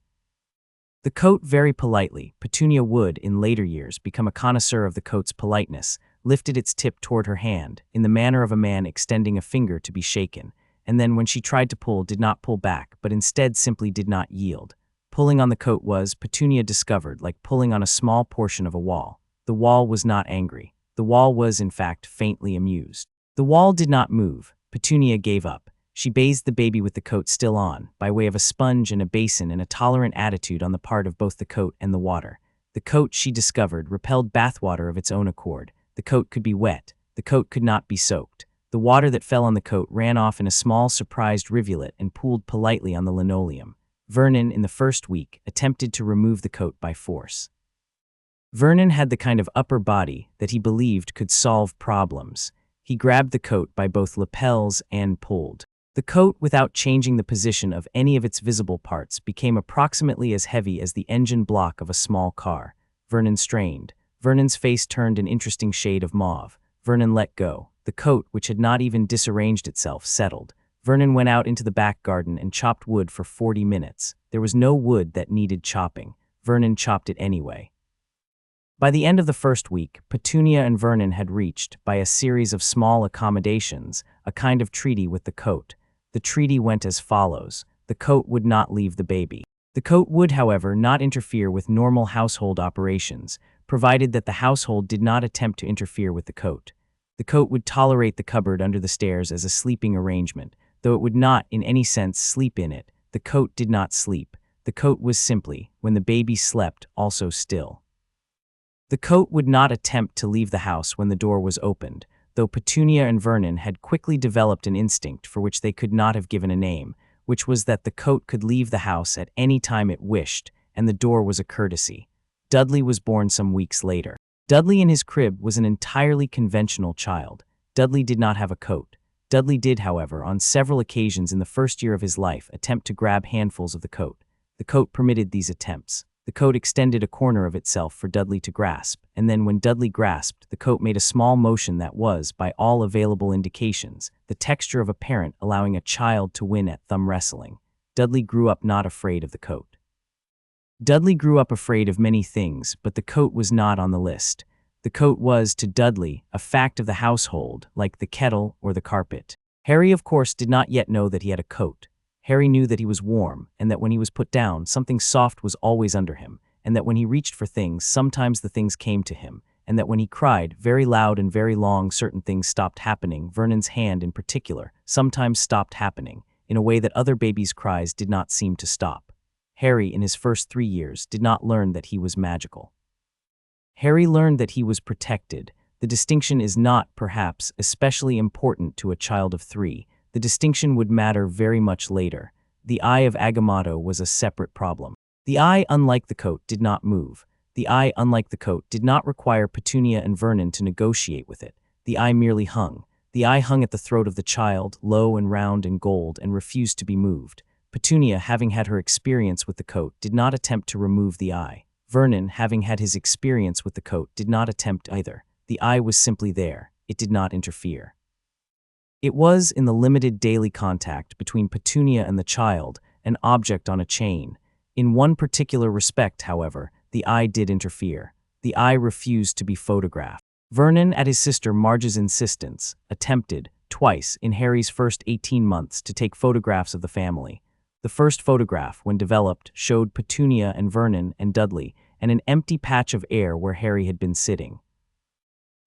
[SPEAKER 1] The coat very politely, Petunia would, in later years, become a connoisseur of the coat's politeness, lifted its tip toward her hand, in the manner of a man extending a finger to be shaken, and then when she tried to pull, did not pull back, but instead simply did not yield. Pulling on the coat was, Petunia discovered, like pulling on a small portion of a wall. The wall was not angry. The wall was, in fact, faintly amused. The wall did not move. Petunia gave up. She bathed the baby with the coat still on, by way of a sponge and a basin, in a tolerant attitude on the part of both the coat and the water. The coat, she discovered, repelled bathwater of its own accord. The coat could be wet. The coat could not be soaked. The water that fell on the coat ran off in a small surprised rivulet and pooled politely on the linoleum. Vernon, in the first week, attempted to remove the coat by force. Vernon had the kind of upper body that he believed could solve problems. He grabbed the coat by both lapels and pulled. The coat, without changing the position of any of its visible parts, became approximately as heavy as the engine block of a small car. Vernon strained. Vernon's face turned an interesting shade of mauve. Vernon let go. The coat, which had not even disarranged itself, settled. Vernon went out into the back garden and chopped wood for 40 minutes. There was no wood that needed chopping. Vernon chopped it anyway. By the end of the first week, Petunia and Vernon had reached, by a series of small accommodations, a kind of treaty with the coat. The treaty went as follows. The coat would not leave the baby. The coat would, however, not interfere with normal household operations, provided that the household did not attempt to interfere with the coat. The coat would tolerate the cupboard under the stairs as a sleeping arrangement, though it would not, in any sense, sleep in it. The coat did not sleep. The coat was simply, when the baby slept, also still. The coat would not attempt to leave the house when the door was opened, though Petunia and Vernon had quickly developed an instinct for which they could not have given a name, which was that the coat could leave the house at any time it wished, and the door was a courtesy. Dudley was born some weeks later. Dudley in his crib was an entirely conventional child. Dudley did not have a coat. Dudley did, however, on several occasions in the first year of his life, attempt to grab handfuls of the coat. The coat permitted these attempts. The coat extended a corner of itself for Dudley to grasp, and then when Dudley grasped, the coat made a small motion that was, by all available indications, the texture of a parent allowing a child to win at thumb wrestling. Dudley grew up not afraid of the coat. Dudley grew up afraid of many things, but the coat was not on the list. The coat was, to Dudley, a fact of the household, like the kettle or the carpet. Harry, of course, did not yet know that he had a coat. Harry knew that he was warm, and that when he was put down, something soft was always under him, and that when he reached for things, sometimes the things came to him, and that when he cried, very loud and very long, certain things stopped happening. Vernon's hand, in particular, sometimes stopped happening, in a way that other babies' cries did not seem to stop. Harry, in his first 3 years, did not learn that he was magical. Harry learned that he was protected. The distinction is not, perhaps, especially important to a child of 3. The distinction would matter very much later. The Eye of Agamotto was a separate problem. The eye, unlike the coat, did not move. The eye, unlike the coat, did not require Petunia and Vernon to negotiate with it. The eye merely hung. The eye hung at the throat of the child, low and round and gold, and refused to be moved. Petunia, having had her experience with the coat, did not attempt to remove the eye. Vernon, having had his experience with the coat, did not attempt either. The eye was simply there. It did not interfere. It was, in the limited daily contact between Petunia and the child, an object on a chain. In one particular respect, however, the eye did interfere. The eye refused to be photographed. Vernon, at his sister Marge's insistence, attempted, twice, in Harry's first 18 months, to take photographs of the family. The first photograph, when developed, showed Petunia and Vernon and Dudley, and an empty patch of air where Harry had been sitting.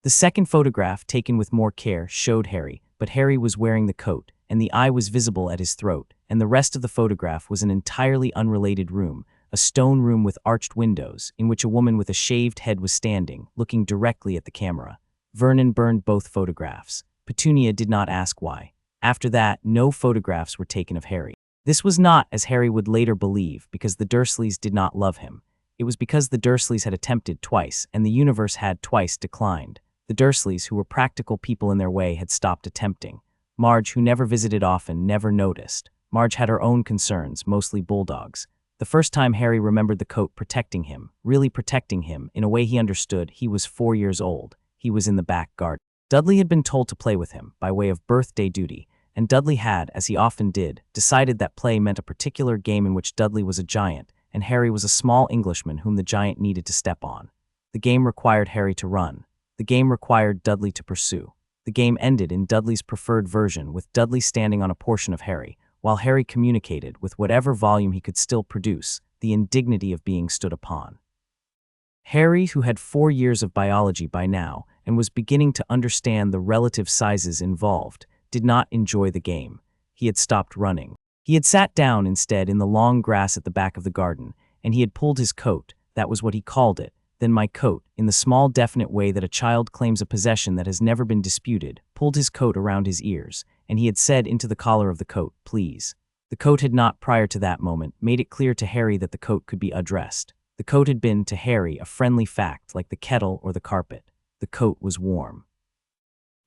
[SPEAKER 1] The second photograph, taken with more care, showed Harry, but Harry was wearing the coat, and the eye was visible at his throat, and the rest of the photograph was an entirely unrelated room, a stone room with arched windows, in which a woman with a shaved head was standing, looking directly at the camera. Vernon burned both photographs. Petunia did not ask why. After that, no photographs were taken of Harry. This was not, as Harry would later believe, because the Dursleys did not love him. It was because the Dursleys had attempted twice, and the universe had twice declined. The Dursleys, who were practical people in their way, had stopped attempting. Marge, who never visited often, never noticed. Marge had her own concerns, mostly bulldogs. The first time Harry remembered the coat protecting him, really protecting him, in a way he understood, he was 4 years old. He was in the back garden. Dudley had been told to play with him, by way of birthday duty, and Dudley had, as he often did, decided that play meant a particular game in which Dudley was a giant, and Harry was a small Englishman whom the giant needed to step on. The game required Harry to run. The game required Dudley to pursue. The game ended in Dudley's preferred version, with Dudley standing on a portion of Harry, while Harry communicated, with whatever volume he could still produce, the indignity of being stood upon. Harry, who had 4 years of biology by now, and was beginning to understand the relative sizes involved, did not enjoy the game. He had stopped running. He had sat down instead in the long grass at the back of the garden, and he had pulled his coat, that was what he called it, then my coat, in the small definite way that a child claims a possession that has never been disputed, pulled his coat around his ears, and he had said into the collar of the coat, "Please." The coat had not, prior to that moment, made it clear to Harry that the coat could be addressed. The coat had been, to Harry, a friendly fact, like the kettle or the carpet. The coat was warm.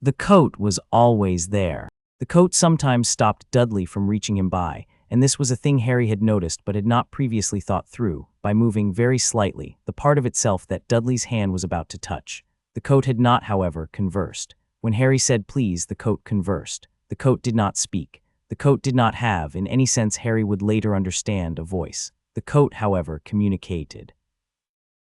[SPEAKER 1] The coat was always there. The coat sometimes stopped Dudley from reaching him by, and this was a thing Harry had noticed but had not previously thought through, by moving very slightly, the part of itself that Dudley's hand was about to touch. The coat had not, however, conversed. When Harry said please, the coat conversed. The coat did not speak. The coat did not have, in any sense Harry would later understand, a voice. The coat, however, communicated.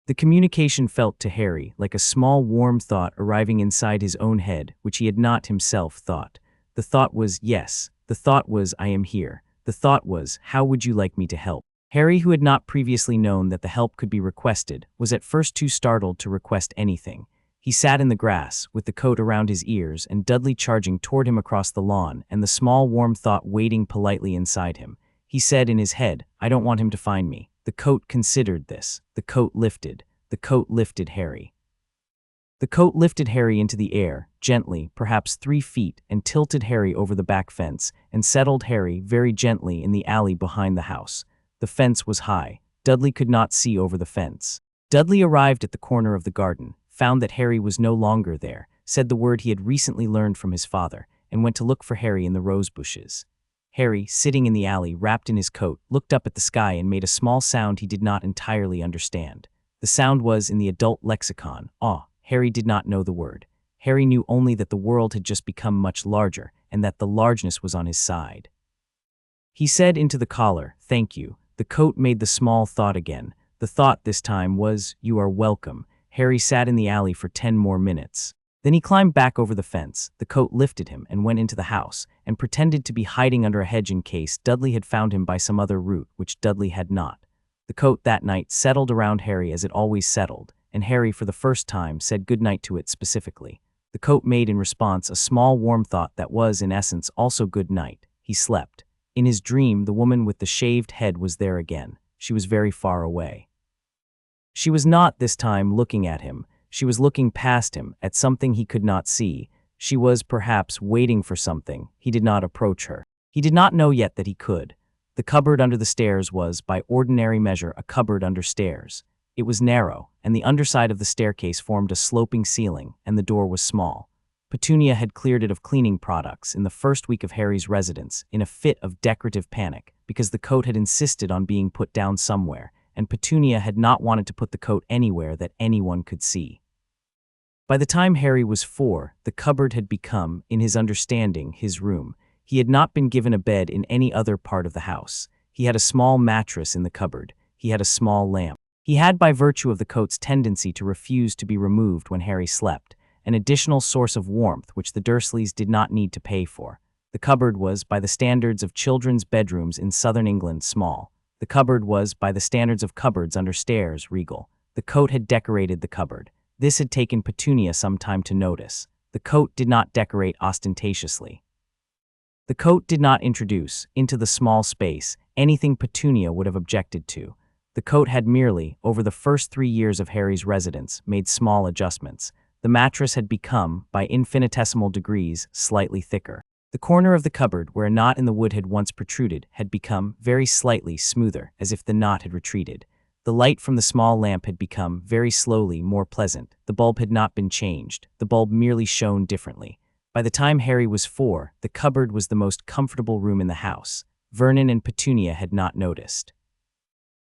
[SPEAKER 1] The communication felt to Harry like a small warm thought arriving inside his own head, which he had not himself thought. The thought was, yes. The thought was, I am here. The thought was, how would you like me to help? Harry, who had not previously known that the help could be requested, was at first too startled to request anything. He sat in the grass, with the coat around his ears and Dudley charging toward him across the lawn and the small warm thought waiting politely inside him. He said in his head, I don't want him to find me. The coat considered this. The coat lifted. The coat lifted Harry. The coat lifted Harry into the air, gently, perhaps 3 feet, and tilted Harry over the back fence, and settled Harry very gently in the alley behind the house. The fence was high. Dudley could not see over the fence. Dudley arrived at the corner of the garden, found that Harry was no longer there, said the word he had recently learned from his father, and went to look for Harry in the rose bushes. Harry, sitting in the alley, wrapped in his coat, looked up at the sky and made a small sound he did not entirely understand. The sound was in the adult lexicon, awe. Harry did not know the word. Harry knew only that the world had just become much larger, and that the largeness was on his side. He said into the collar, thank you. The coat made the small thought again. The thought this time was, you are welcome. Harry sat in the alley for 10 more minutes. Then he climbed back over the fence. The coat lifted him and went into the house, and pretended to be hiding under a hedge in case Dudley had found him by some other route, which Dudley had not. The coat that night settled around Harry as it always settled, and Harry for the first time said good night to it specifically. The coat made in response a small warm thought that was, in essence, also good night. He slept. In his dream, the woman with the shaved head was there again. She was very far away. She was not, this time, looking at him. She was looking past him, at something he could not see. She was, perhaps, waiting for something. He did not approach her. He did not know yet that he could. The cupboard under the stairs was, by ordinary measure, a cupboard under stairs. It was narrow, and the underside of the staircase formed a sloping ceiling, and the door was small. Petunia had cleared it of cleaning products in the first week of Harry's residence, in a fit of decorative panic, because the coat had insisted on being put down somewhere, and Petunia had not wanted to put the coat anywhere that anyone could see. By the time Harry was 4, the cupboard had become, in his understanding, his room. He had not been given a bed in any other part of the house. He had a small mattress in the cupboard. He had a small lamp. He had, by virtue of the coat's tendency to refuse to be removed when Harry slept, an additional source of warmth which the Dursleys did not need to pay for. The cupboard was, by the standards of children's bedrooms in southern England, small. The cupboard was, by the standards of cupboards under stairs, regal. The coat had decorated the cupboard. This had taken Petunia some time to notice. The coat did not decorate ostentatiously. The coat did not introduce, into the small space, anything Petunia would have objected to. The coat had merely, over the first 3 years of Harry's residence, made small adjustments. The mattress had become, by infinitesimal degrees, slightly thicker. The corner of the cupboard where a knot in the wood had once protruded had become, very slightly, smoother, as if the knot had retreated. The light from the small lamp had become, very slowly, more pleasant. The bulb had not been changed. The bulb merely shone differently. By the time Harry was 4, the cupboard was the most comfortable room in the house. Vernon and Petunia had not noticed.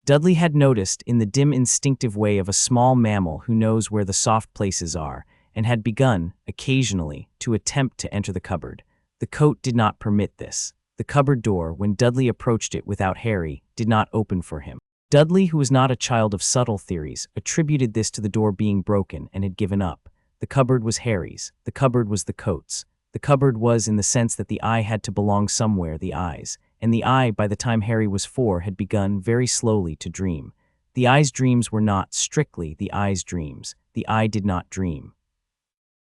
[SPEAKER 1] Dudley had noticed, in the dim instinctive way of a small mammal who knows where the soft places are, and had begun, occasionally, to attempt to enter the cupboard. The coat did not permit this. The cupboard door, when Dudley approached it without Harry, did not open for him. Dudley, who was not a child of subtle theories, attributed this to the door being broken and had given up. The cupboard was Harry's. The cupboard was the coat's. The cupboard was in the sense that the eye had to belong somewhere, the eye's. And the eye, by the time Harry was 4, had begun very slowly to dream. The eye's dreams were not, strictly, the eye's dreams. The eye did not dream.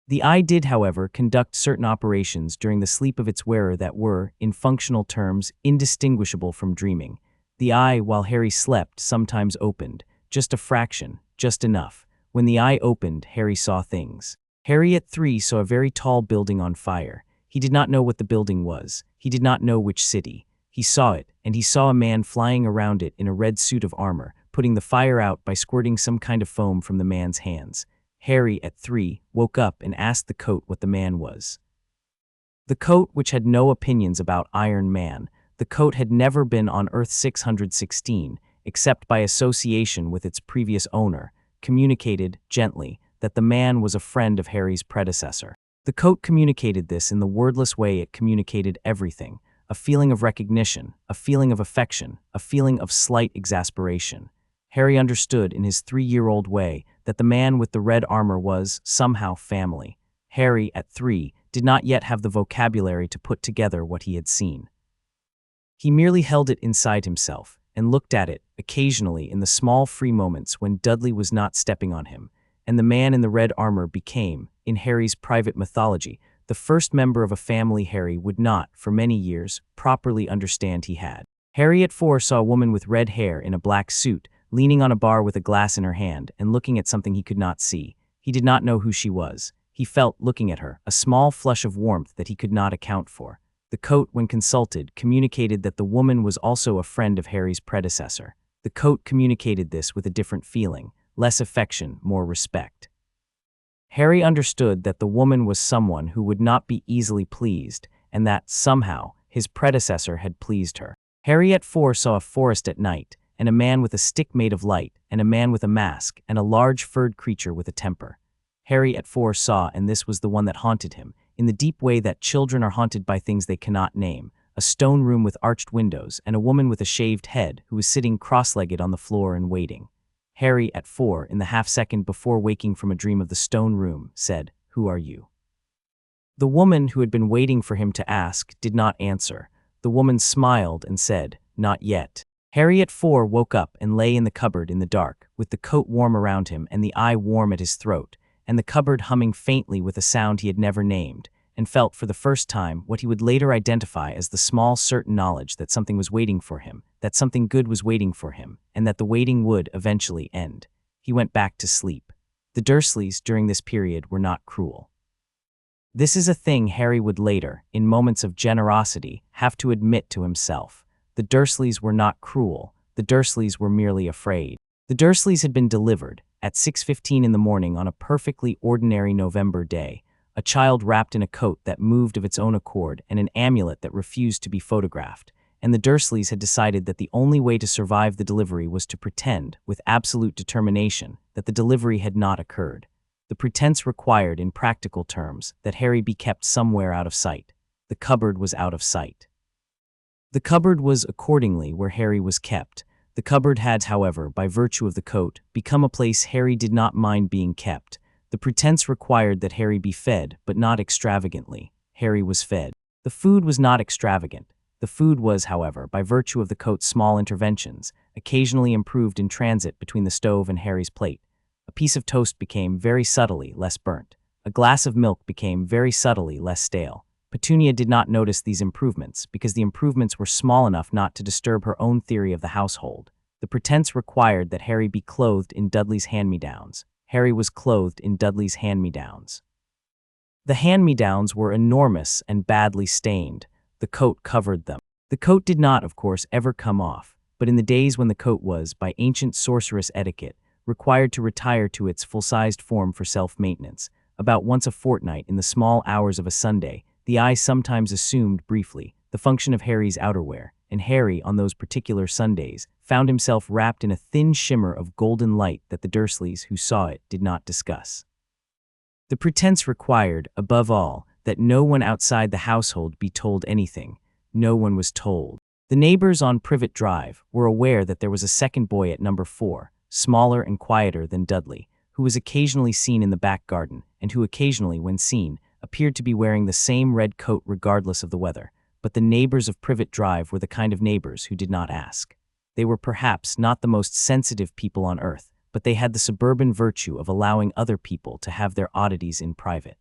[SPEAKER 1] The eye did, however, conduct certain operations during the sleep of its wearer that were, in functional terms, indistinguishable from dreaming. The eye, while Harry slept, sometimes opened, just a fraction, just enough. When the eye opened, Harry saw things. Harry at 3 saw a very tall building on fire. He did not know what the building was. He did not know which city. He saw it, and he saw a man flying around it in a red suit of armor, putting the fire out by squirting some kind of foam from the man's hands. Harry, at 3, woke up and asked the coat what the man was. The coat, which had no opinions about Iron Man, the coat had never been on Earth 616, except by association with its previous owner, communicated, gently, that the man was a friend of Harry's predecessor. The coat communicated this in the wordless way it communicated everything: a feeling of recognition, a feeling of affection, a feeling of slight exasperation. Harry understood in his 3-year-old way that the man with the red armor was, somehow, family. Harry, at 3, did not yet have the vocabulary to put together what he had seen. He merely held it inside himself and looked at it occasionally in the small free moments when Dudley was not stepping on him, and the man in the red armor became, in Harry's private mythology, the first member of a family Harry would not, for many years, properly understand he had. Harry at 4 saw a woman with red hair in a black suit, leaning on a bar with a glass in her hand and looking at something he could not see. He did not know who she was. He felt, looking at her, a small flush of warmth that he could not account for. The coat, when consulted, communicated that the woman was also a friend of Harry's predecessor. The coat communicated this with a different feeling, less affection, more respect. Harry understood that the woman was someone who would not be easily pleased, and that, somehow, his predecessor had pleased her. Harry at 4 saw a forest at night, and a man with a stick made of light, and a man with a mask, and a large furred creature with a temper. Harry at 4 saw, and this was the one that haunted him, in the deep way that children are haunted by things they cannot name, a stone room with arched windows, and a woman with a shaved head who was sitting cross-legged on the floor and waiting. Harry, at 4, in the half-second before waking from a dream of the stone room, said, "Who are you?" The woman, who had been waiting for him to ask, did not answer. The woman smiled and said, "Not yet." Harry at 4 woke up and lay in the cupboard in the dark, with the coat warm around him and the eye warm at his throat, and the cupboard humming faintly with a sound he had never named, and felt for the first time what he would later identify as the small certain knowledge that something was waiting for him, that something good was waiting for him, and that the waiting would eventually end. He went back to sleep. The Dursleys, during this period, were not cruel. This is a thing Harry would later, in moments of generosity, have to admit to himself. The Dursleys were not cruel. The Dursleys were merely afraid. The Dursleys had been delivered, at 6:15 in the morning on a perfectly ordinary November day, a child wrapped in a coat that moved of its own accord and an amulet that refused to be photographed, and the Dursleys had decided that the only way to survive the delivery was to pretend, with absolute determination, that the delivery had not occurred. The pretense required, in practical terms, that Harry be kept somewhere out of sight. The cupboard was out of sight. The cupboard was, accordingly, where Harry was kept. The cupboard had, however, by virtue of the coat, become a place Harry did not mind being kept. The pretense required that Harry be fed, but not extravagantly. Harry was fed. The food was not extravagant. The food was, however, by virtue of the coat's small interventions, occasionally improved in transit between the stove and Harry's plate. A piece of toast became, very subtly, less burnt. A glass of milk became, very subtly, less stale. Petunia did not notice these improvements, because the improvements were small enough not to disturb her own theory of the household. The pretense required that Harry be clothed in Dudley's hand-me-downs. Harry was clothed in Dudley's hand-me-downs. The hand-me-downs were enormous and badly stained. The coat covered them. The coat did not, of course, ever come off, but in the days when the coat was, by ancient sorceress etiquette, required to retire to its full-sized form for self-maintenance, about once a fortnight in the small hours of a Sunday, the eye sometimes assumed, briefly, the function of Harry's outerwear, and Harry, on those particular Sundays, found himself wrapped in a thin shimmer of golden light that the Dursleys, who saw it, did not discuss. The pretense required, above all, that no one outside the household be told anything. No one was told. The neighbors on Privet Drive were aware that there was a second boy at number 4, smaller and quieter than Dudley, who was occasionally seen in the back garden, and who occasionally, when seen, appeared to be wearing the same red coat regardless of the weather. But the neighbors of Privet Drive were the kind of neighbors who did not ask. They were perhaps not the most sensitive people on earth, but they had the suburban virtue of allowing other people to have their oddities in private.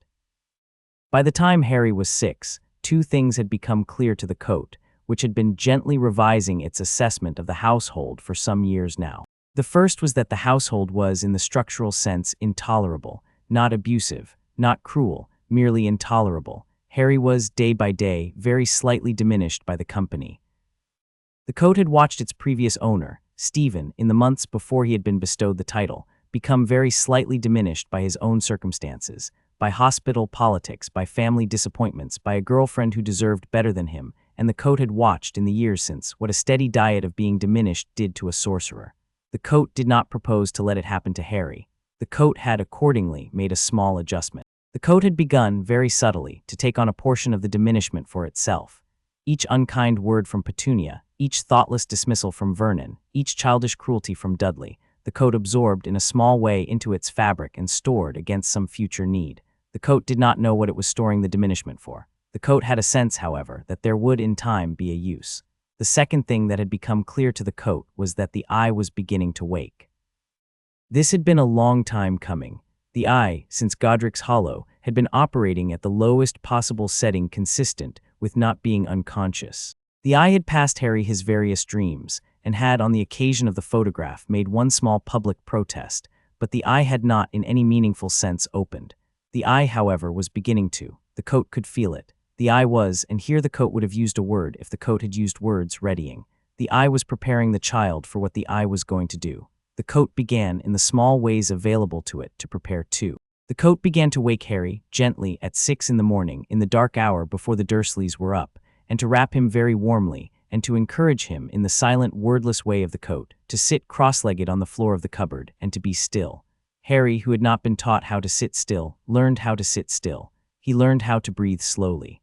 [SPEAKER 1] By the time Harry was 6, 2 things had become clear to the coat, which had been gently revising its assessment of the household for some years now. The first was that the household was, in the structural sense, intolerable, not abusive, not cruel, merely intolerable. Harry was, day by day, very slightly diminished by the company. The coat had watched its previous owner, Stephen, in the months before he had been bestowed the title, become very slightly diminished by his own circumstances, by hospital politics, by family disappointments, by a girlfriend who deserved better than him, and the coat had watched in the years since what a steady diet of being diminished did to a sorcerer. The coat did not propose to let it happen to Harry. The coat had accordingly made a small adjustment. The coat had begun, very subtly, to take on a portion of the diminishment for itself. Each unkind word from Petunia, each thoughtless dismissal from Vernon, each childish cruelty from Dudley, the coat absorbed in a small way into its fabric and stored against some future need. The coat did not know what it was storing the diminishment for. The coat had a sense, however, that there would in time be a use. The second thing that had become clear to the coat was that the Eye was beginning to wake. This had been a long time coming. The Eye, since Godric's Hollow, had been operating at the lowest possible setting consistent with not being unconscious. The Eye had passed Harry his various dreams, and had, on the occasion of the photograph, made one small public protest, but the Eye had not in any meaningful sense opened. The Eye, however, was beginning to. The coat could feel it. The Eye was, and here the coat would have used a word if the coat had used words, readying. The Eye was preparing the child for what the Eye was going to do. The coat began, in the small ways available to it, to prepare too. The coat began to wake Harry, gently, at 6 in the morning, in the dark hour before the Dursleys were up, and to wrap him very warmly, and to encourage him, in the silent, wordless way of the coat, to sit cross-legged on the floor of the cupboard, and to be still. Harry, who had not been taught how to sit still, learned how to sit still. He learned how to breathe slowly.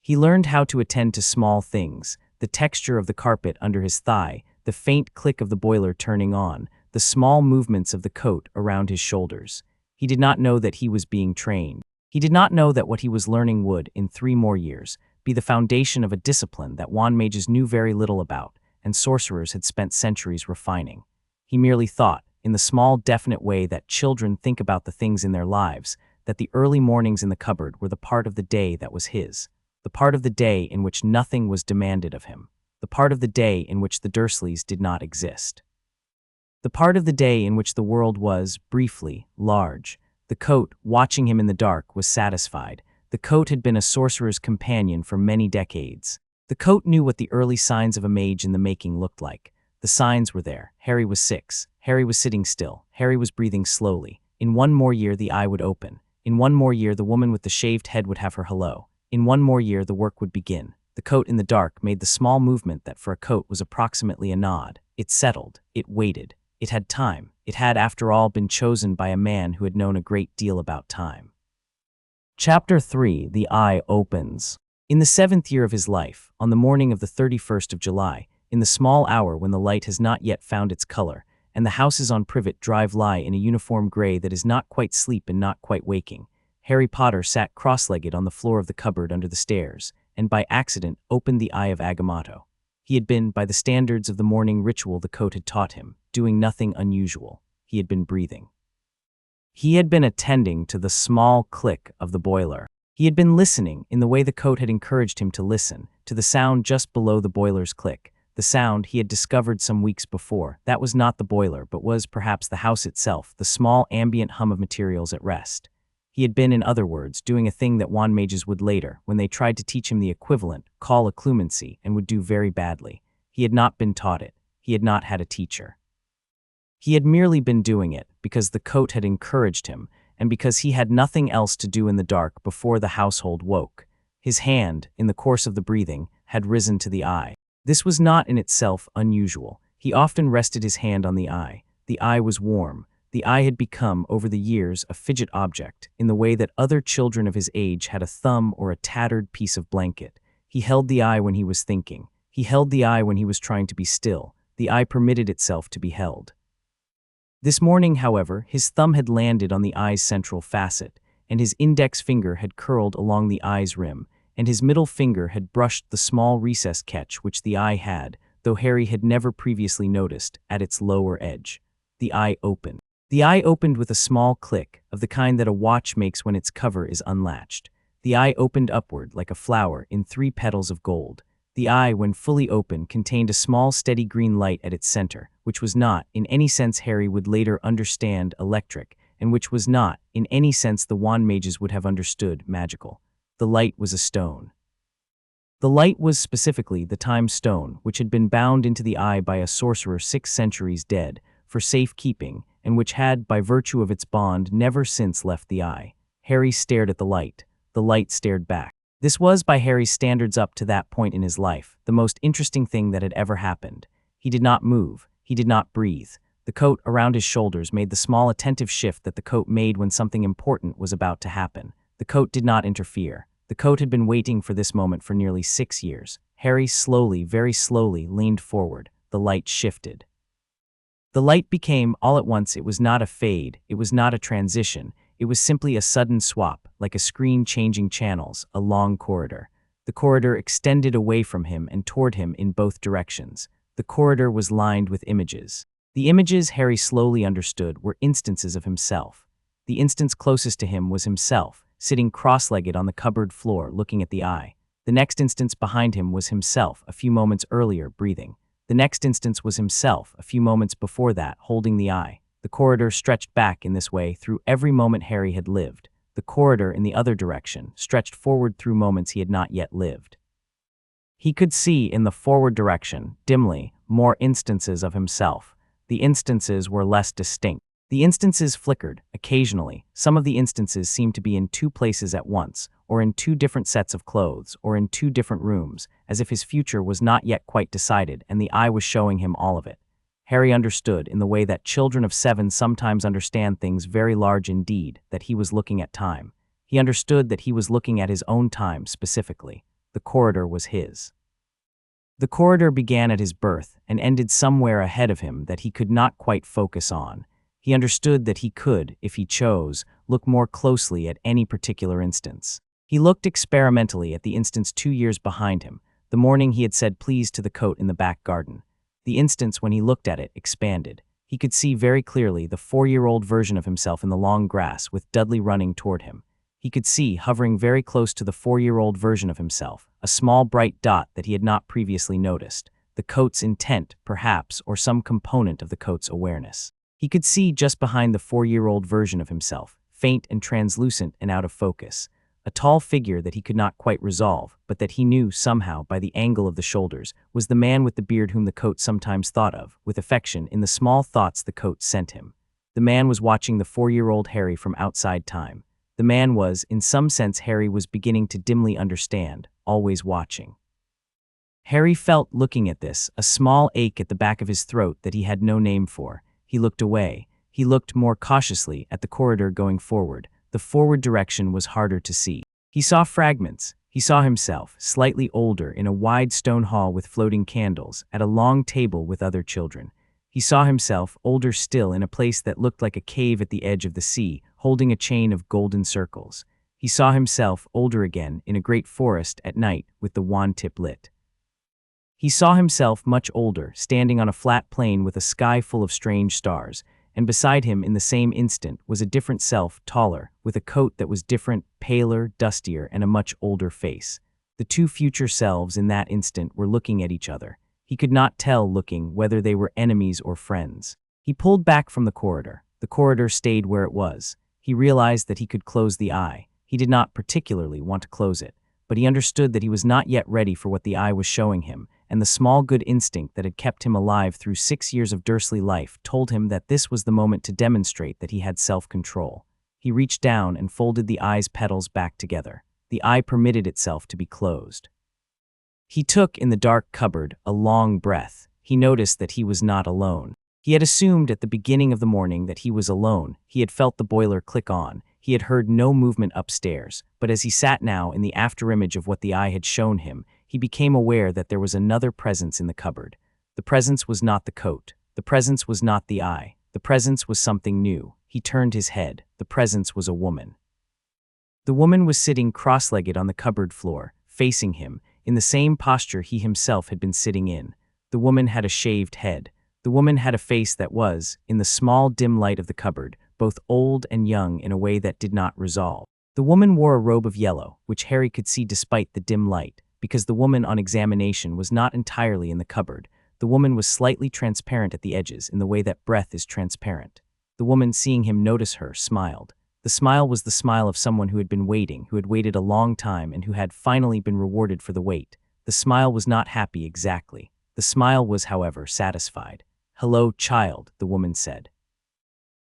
[SPEAKER 1] He learned how to attend to small things, the texture of the carpet under his thigh, the faint click of the boiler turning on, the small movements of the coat around his shoulders. He did not know that he was being trained. He did not know that what he was learning would, in 3 more years, be the foundation of a discipline that wand mages knew very little about, and sorcerers had spent centuries refining. He merely thought, in the small, definite way that children think about the things in their lives, that the early mornings in the cupboard were the part of the day that was his, the part of the day in which nothing was demanded of him, the part of the day in which the Dursleys did not exist. The part of the day in which the world was, briefly, large. The coat, watching him in the dark, was satisfied. The coat had been a sorcerer's companion for many decades. The coat knew what the early signs of a mage in the making looked like. The signs were there. Harry was 6. Harry was sitting still. Harry was breathing slowly. In 1 more year the Eye would open. In 1 more year the woman with the shaved head would have her hello. In 1 more year the work would begin. The coat in the dark made the small movement that for a coat was approximately a nod. It settled. It waited. It had time. It had, after all, been chosen by a man who had known a great deal about time. Chapter 3. The Eye Opens. In the 7th year of his life, on the morning of the 31st of July, in the small hour when the light has not yet found its color, and the houses on Privet Drive lie in a uniform gray that is not quite sleep and not quite waking, Harry Potter sat cross-legged on the floor of the cupboard under the stairs, and by accident opened the Eye of Agamotto. He had been, by the standards of the morning ritual the coat had taught him, doing nothing unusual. He had been breathing. He had been attending to the small click of the boiler. He had been listening, in the way the coat had encouraged him to listen, to the sound just below the boiler's click. The sound he had discovered some weeks before. That was not the boiler, but was perhaps the house itself, the small ambient hum of materials at rest. He had been, in other words, doing a thing that wand mages would later, when they tried to teach him the equivalent, call occlumency, and would do very badly. He had not been taught it. He had not had a teacher. He had merely been doing it because the coat had encouraged him, and because he had nothing else to do in the dark before the household woke. His hand, in the course of the breathing, had risen to the Eye. This was not in itself unusual. He often rested his hand on the Eye. The Eye was warm. The Eye had become, over the years, a fidget object, in the way that other children of his age had a thumb or a tattered piece of blanket. He held the Eye when he was thinking. He held the Eye when he was trying to be still. The Eye permitted itself to be held. This morning, however, his thumb had landed on the Eye's central facet, and his index finger had curled along the Eye's rim, and his middle finger had brushed the small recess catch which the Eye had, though Harry had never previously noticed, at its lower edge. The Eye opened. The Eye opened with a small click, of the kind that a watch makes when its cover is unlatched. The Eye opened upward like a flower in 3 petals of gold. The Eye, when fully open, contained a small steady green light at its center, which was not, in any sense Harry would later understand, electric, and which was not, in any sense the wand mages would have understood, magical. The light was a stone. The light was specifically the time stone, which had been bound into the eye by a sorcerer 6 centuries dead, for safekeeping, and which had, by virtue of its bond, never since left the eye. Harry stared at the light. The light stared back. This was, by Harry's standards up to that point in his life, the most interesting thing that had ever happened. He did not move. He did not breathe. The coat around his shoulders made the small attentive shift that the coat made when something important was about to happen. The coat did not interfere. The coat had been waiting for this moment for nearly 6 years. Harry slowly, very slowly, leaned forward. The light shifted. The light became, all at once, it was not a fade, it was not a transition, it was simply a sudden swap, like a screen changing channels, a long corridor. The corridor extended away from him and toward him in both directions. The corridor was lined with images. The images, Harry slowly understood, were instances of himself. The instance closest to him was himself, sitting cross-legged on the cupboard floor looking at the eye. The next instance behind him was himself, a few moments earlier, breathing. The next instance was himself, a few moments before that, holding the eye. The corridor stretched back in this way through every moment Harry had lived. The corridor, in the other direction, stretched forward through moments he had not yet lived. He could see, in the forward direction, dimly, more instances of himself. The instances were less distinct. The instances flickered, occasionally. Some of the instances seemed to be in 2 places at once, or in 2 different sets of clothes, or in 2 different rooms, as if his future was not yet quite decided and the eye was showing him all of it. Harry understood, in the way that children of 7 sometimes understand things very large indeed, that he was looking at time. He understood that he was looking at his own time specifically. The corridor was his. The corridor began at his birth and ended somewhere ahead of him that he could not quite focus on. He understood that he could, if he chose, look more closely at any particular instance. He looked experimentally at the instance 2 years behind him, the morning he had said please to the coat in the back garden. The instance, when he looked at it, expanded. He could see very clearly the 4-year-old version of himself in the long grass with Dudley running toward him. He could see, hovering very close to the 4-year-old version of himself, a small bright dot that he had not previously noticed, the coat's intent, perhaps, or some component of the coat's awareness. He could see just behind the 4-year-old version of himself, faint and translucent and out of focus, a tall figure that he could not quite resolve, but that he knew, somehow, by the angle of the shoulders, was the man with the beard whom the coat sometimes thought of, with affection, in the small thoughts the coat sent him. The man was watching the 4-year-old Harry from outside time. The man was, in some sense Harry was beginning to dimly understand, always watching. Harry felt, looking at this, a small ache at the back of his throat that he had no name for. He looked away. He looked more cautiously at the corridor going forward. The forward direction was harder to see. He saw fragments. He saw himself, slightly older, in a wide stone hall with floating candles, at a long table with other children. He saw himself, older still, in a place that looked like a cave at the edge of the sea, holding a chain of golden circles. He saw himself, older again, in a great forest at night, with the wand tip lit. He saw himself, much older, standing on a flat plain with a sky full of strange stars, and beside him in the same instant was a different self, taller, with a coat that was different, paler, dustier, and a much older face. The 2 future selves in that instant were looking at each other. He could not tell, looking, whether they were enemies or friends. He pulled back from the corridor. The corridor stayed where it was. He realized that he could close the eye. He did not particularly want to close it, but he understood that he was not yet ready for what the eye was showing him, and the small good instinct that had kept him alive through 6 years of Dursley life told him that this was the moment to demonstrate that he had self-control. He reached down and folded the eye's petals back together. The eye permitted itself to be closed. He took, in the dark cupboard, a long breath. He noticed that he was not alone. He had assumed at the beginning of the morning that he was alone. He had felt the boiler click on. He had heard no movement upstairs, but as he sat now in the afterimage of what the eye had shown him, he became aware that there was another presence in the cupboard. The presence was not the coat. The presence was not the eye. The presence was something new. He turned his head. The presence was a woman. The woman was sitting cross-legged on the cupboard floor, facing him, in the same posture he himself had been sitting in. The woman had a shaved head. The woman had a face that was, in the small dim light of the cupboard, both old and young in a way that did not resolve. The woman wore a robe of yellow, which Harry could see despite the dim light, because the woman on examination was not entirely in the cupboard. The woman was slightly transparent at the edges in the way that breath is transparent. The woman, seeing him notice her, smiled. The smile was the smile of someone who had been waiting, who had waited a long time and who had finally been rewarded for the wait. The smile was not happy exactly. The smile was, however, satisfied. "Hello, child," the woman said.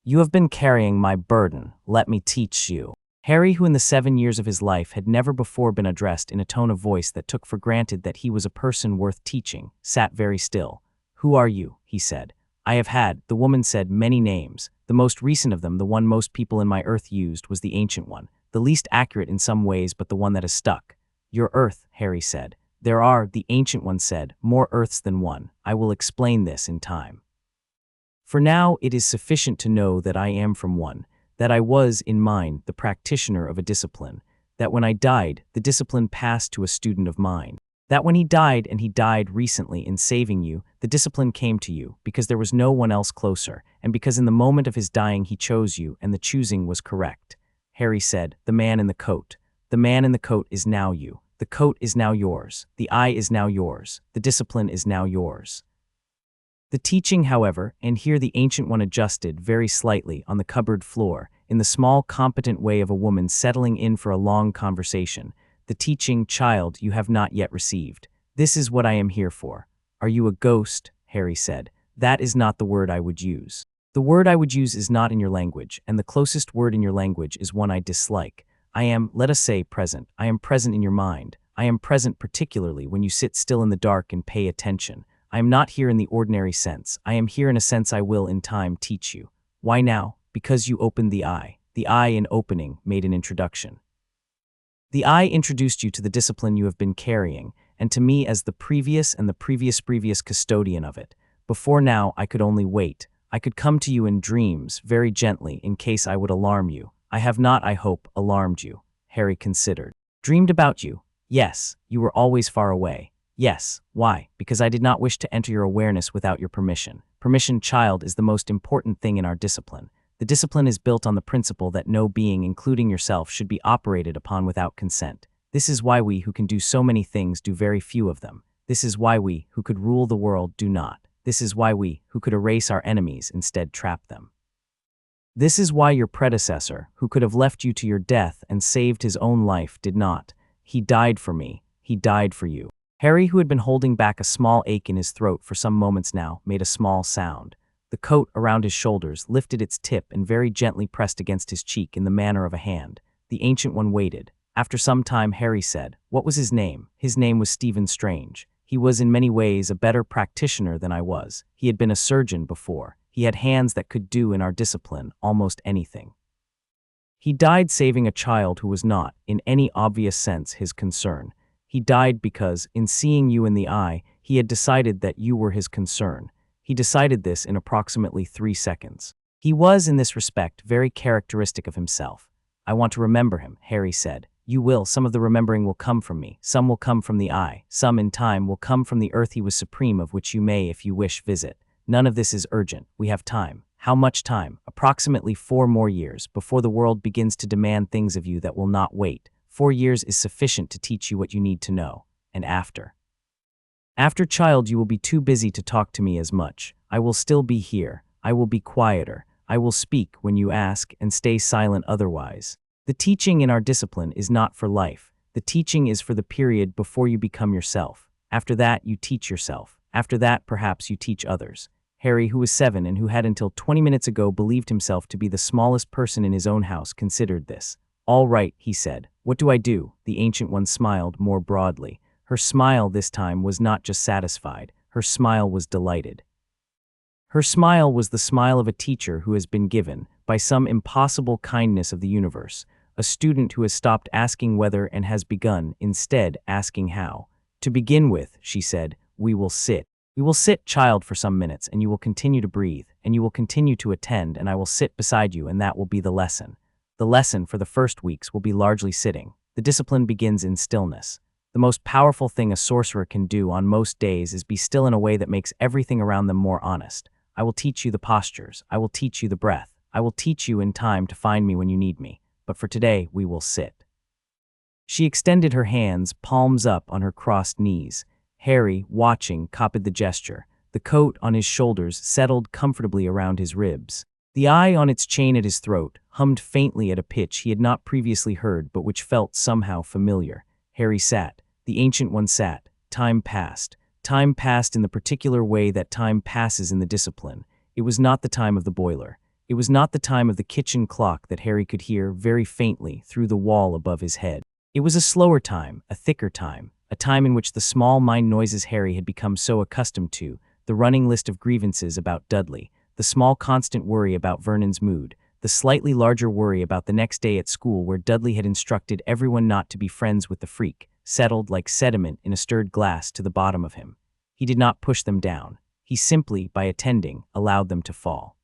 [SPEAKER 1] "You have been carrying my burden. Let me teach you." Harry, who in the 7 years of his life had never before been addressed in a tone of voice that took for granted that he was a person worth teaching, sat very still. "Who are you?" he said. "I have had," the woman said, "many names. The most recent of them, the one most people in my Earth used, was the Ancient One. The least accurate in some ways, but the one that has stuck." "Your Earth," Harry said. "There are," the Ancient One said, "more Earths than one. I will explain this in time. For now, it is sufficient to know that I am from one, that I was, in mind, the practitioner of a discipline, that when I died, the discipline passed to a student of mine, that when he died, and he died recently in saving you, the discipline came to you, because there was no one else closer, and because in the moment of his dying he chose you, and the choosing was correct." Harry said, "The man in the coat. The man in the coat is now you. The coat is now yours. The eye is now yours. The discipline is now yours." The teaching, however, and here the Ancient One adjusted very slightly on the cupboard floor, in the small, competent way of a woman settling in for a long conversation, "The teaching, child, you have not yet received. This is what I am here for." "Are you a ghost?" Harry said. "That is not the word I would use. The word I would use is not in your language, and the closest word in your language is one I dislike. I am, let us say, present. I am present in your mind. I am present particularly when you sit still in the dark and pay attention. I am not here in the ordinary sense. I am here in a sense I will, in time, teach you. Why now? Because you opened the eye. The eye, in opening, made an introduction. The eye introduced you to the discipline you have been carrying, and to me as the previous and the previous custodian of it. Before now, I could only wait. I could come to you in dreams, very gently, in case I would alarm you. I have not, I hope, alarmed you." Harry considered. "Dreamed about you? Yes. You were always far away. Yes. Why? Because I did not wish to enter your awareness without your permission. Permission, child, is the most important thing in our discipline. The discipline is built on the principle that no being, including yourself, should be operated upon without consent. This is why we, who can do so many things, do very few of them. This is why we, who could rule the world, do not. This is why we, who could erase our enemies, instead trap them. This is why your predecessor, who could have left you to your death and saved his own life, did not. He died for me. He died for you." Harry, who had been holding back a small ache in his throat for some moments now, made a small sound. The coat around his shoulders lifted its tip and very gently pressed against his cheek in the manner of a hand. The Ancient One waited. After some time, Harry said, "What was his name?" "His name was Stephen Strange. He was in many ways a better practitioner than I was. He had been a surgeon before. He had hands that could do in our discipline almost anything. He died saving a child who was not, in any obvious sense, his concern. He died because, in seeing you in the eye, he had decided that you were his concern. He decided this in approximately 3 seconds. He was, in this respect, very characteristic of himself. I want to remember him," Harry said. "You will. Some of the remembering will come from me. Some will come from the eye. Some, in time, will come from the earth he was supreme of, which you may, if you wish, visit. None of this is urgent. We have time." "How much time?" "Approximately 4 more years, before the world begins to demand things of you that will not wait. 4 years is sufficient to teach you what you need to know. And after? After, child, you will be too busy to talk to me as much. I will still be here. I will be quieter. I will speak when you ask and stay silent otherwise. The teaching in our discipline is not for life. The teaching is for the period before you become yourself. After that, you teach yourself. After that, perhaps you teach others." Harry, who was 7 and who had until 20 minutes ago believed himself to be the smallest person in his own house, considered this. "All right," he said. "What do I do?" The Ancient One smiled more broadly. Her smile this time was not just satisfied. Her smile was delighted. Her smile was the smile of a teacher who has been given, by some impossible kindness of the universe, a student who has stopped asking whether and has begun, instead, asking how. "To begin with," she said, "we will sit. We will sit, child, for some minutes, and you will continue to breathe, and you will continue to attend, and I will sit beside you, and that will be the lesson. The lesson for the first weeks will be largely sitting. The discipline begins in stillness. The most powerful thing a sorcerer can do on most days is be still in a way that makes everything around them more honest. I will teach you the postures. I will teach you the breath. I will teach you in time to find me when you need me. But for today, we will sit." She extended her hands, palms up, on her crossed knees. Harry, watching, copied the gesture. The coat on his shoulders settled comfortably around his ribs. The eye on its chain at his throat hummed faintly at a pitch he had not previously heard but which felt somehow familiar. Harry sat. The Ancient One sat. time passed. Time passed in the particular way that time passes in the discipline. It was not the time of the boiler. It was not the time of the kitchen clock that Harry could hear very faintly through the wall above his head. It was a slower time, a thicker time, a time in which the small mind noises Harry had become so accustomed to, the running list of grievances about Dudley, the small constant worry about Vernon's mood, the slightly larger worry about the next day at school where Dudley had instructed everyone not to be friends with the freak, settled like sediment in a stirred glass to the bottom of him. He did not push them down. He simply, by attending, allowed them to fall.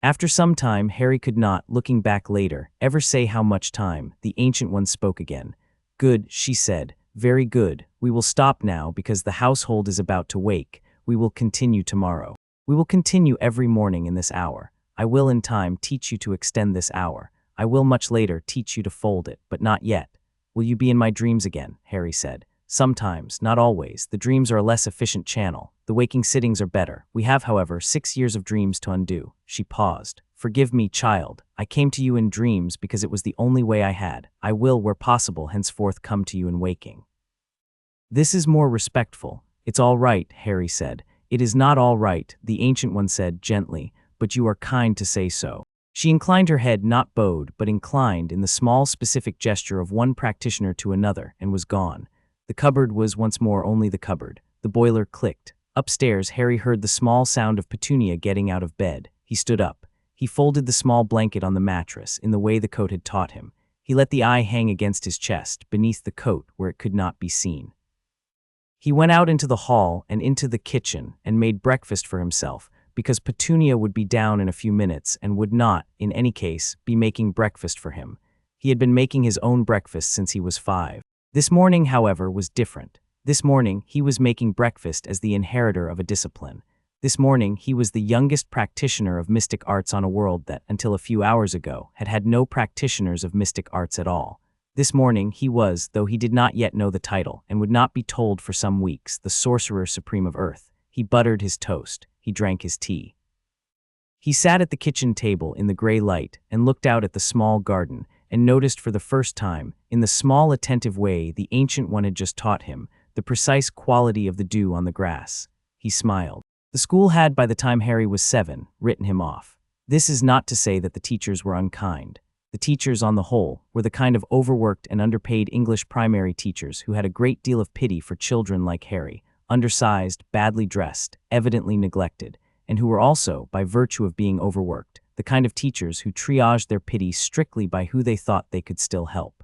[SPEAKER 1] After some time, Harry could not, looking back later, ever say how much time. The Ancient One spoke again. "Good," she said. "Very good. We will stop now because the household is about to wake. We will continue tomorrow. We will continue every morning in this hour. I will in time teach you to extend this hour. I will much later teach you to fold it, but not yet." "Will you be in my dreams again?" Harry said. "Sometimes, not always. The dreams are a less efficient channel. The waking sittings are better. We have, however, 6 years of dreams to undo." She paused. "Forgive me, child. I came to you in dreams because it was the only way I had. I will, where possible, henceforth come to you in waking." "This is more respectful. It's all right," Harry said. "It is not all right," the Ancient One said gently, "but you are kind to say so." She inclined her head, not bowed, but inclined in the small specific gesture of one practitioner to another, and was gone. The cupboard was once more only the cupboard. The boiler clicked. Upstairs, Harry heard the small sound of Petunia getting out of bed. He stood up. He folded the small blanket on the mattress, in the way the coat had taught him. He let the eye hang against his chest, beneath the coat, where it could not be seen. He went out into the hall and into the kitchen, and made breakfast for himself, because Petunia would be down in a few minutes and would not, in any case, be making breakfast for him. He had been making his own breakfast since he was 5. This morning, however, was different. This morning, he was making breakfast as the inheritor of a discipline. This morning, he was the youngest practitioner of mystic arts on a world that, until a few hours ago, had had no practitioners of mystic arts at all. This morning, he was, though he did not yet know the title, and would not be told for some weeks, the Sorcerer Supreme of Earth. He buttered his toast. He drank his tea. He sat at the kitchen table in the gray light and looked out at the small garden and noticed for the first time, in the small attentive way the Ancient One had just taught him, the precise quality of the dew on the grass. He smiled. The school had, by the time Harry was 7, written him off. This is not to say that the teachers were unkind. The teachers, on the whole, were the kind of overworked and underpaid English primary teachers who had a great deal of pity for children like Harry, undersized, badly dressed, evidently neglected, and who were also, by virtue of being overworked, the kind of teachers who triaged their pity strictly by who they thought they could still help.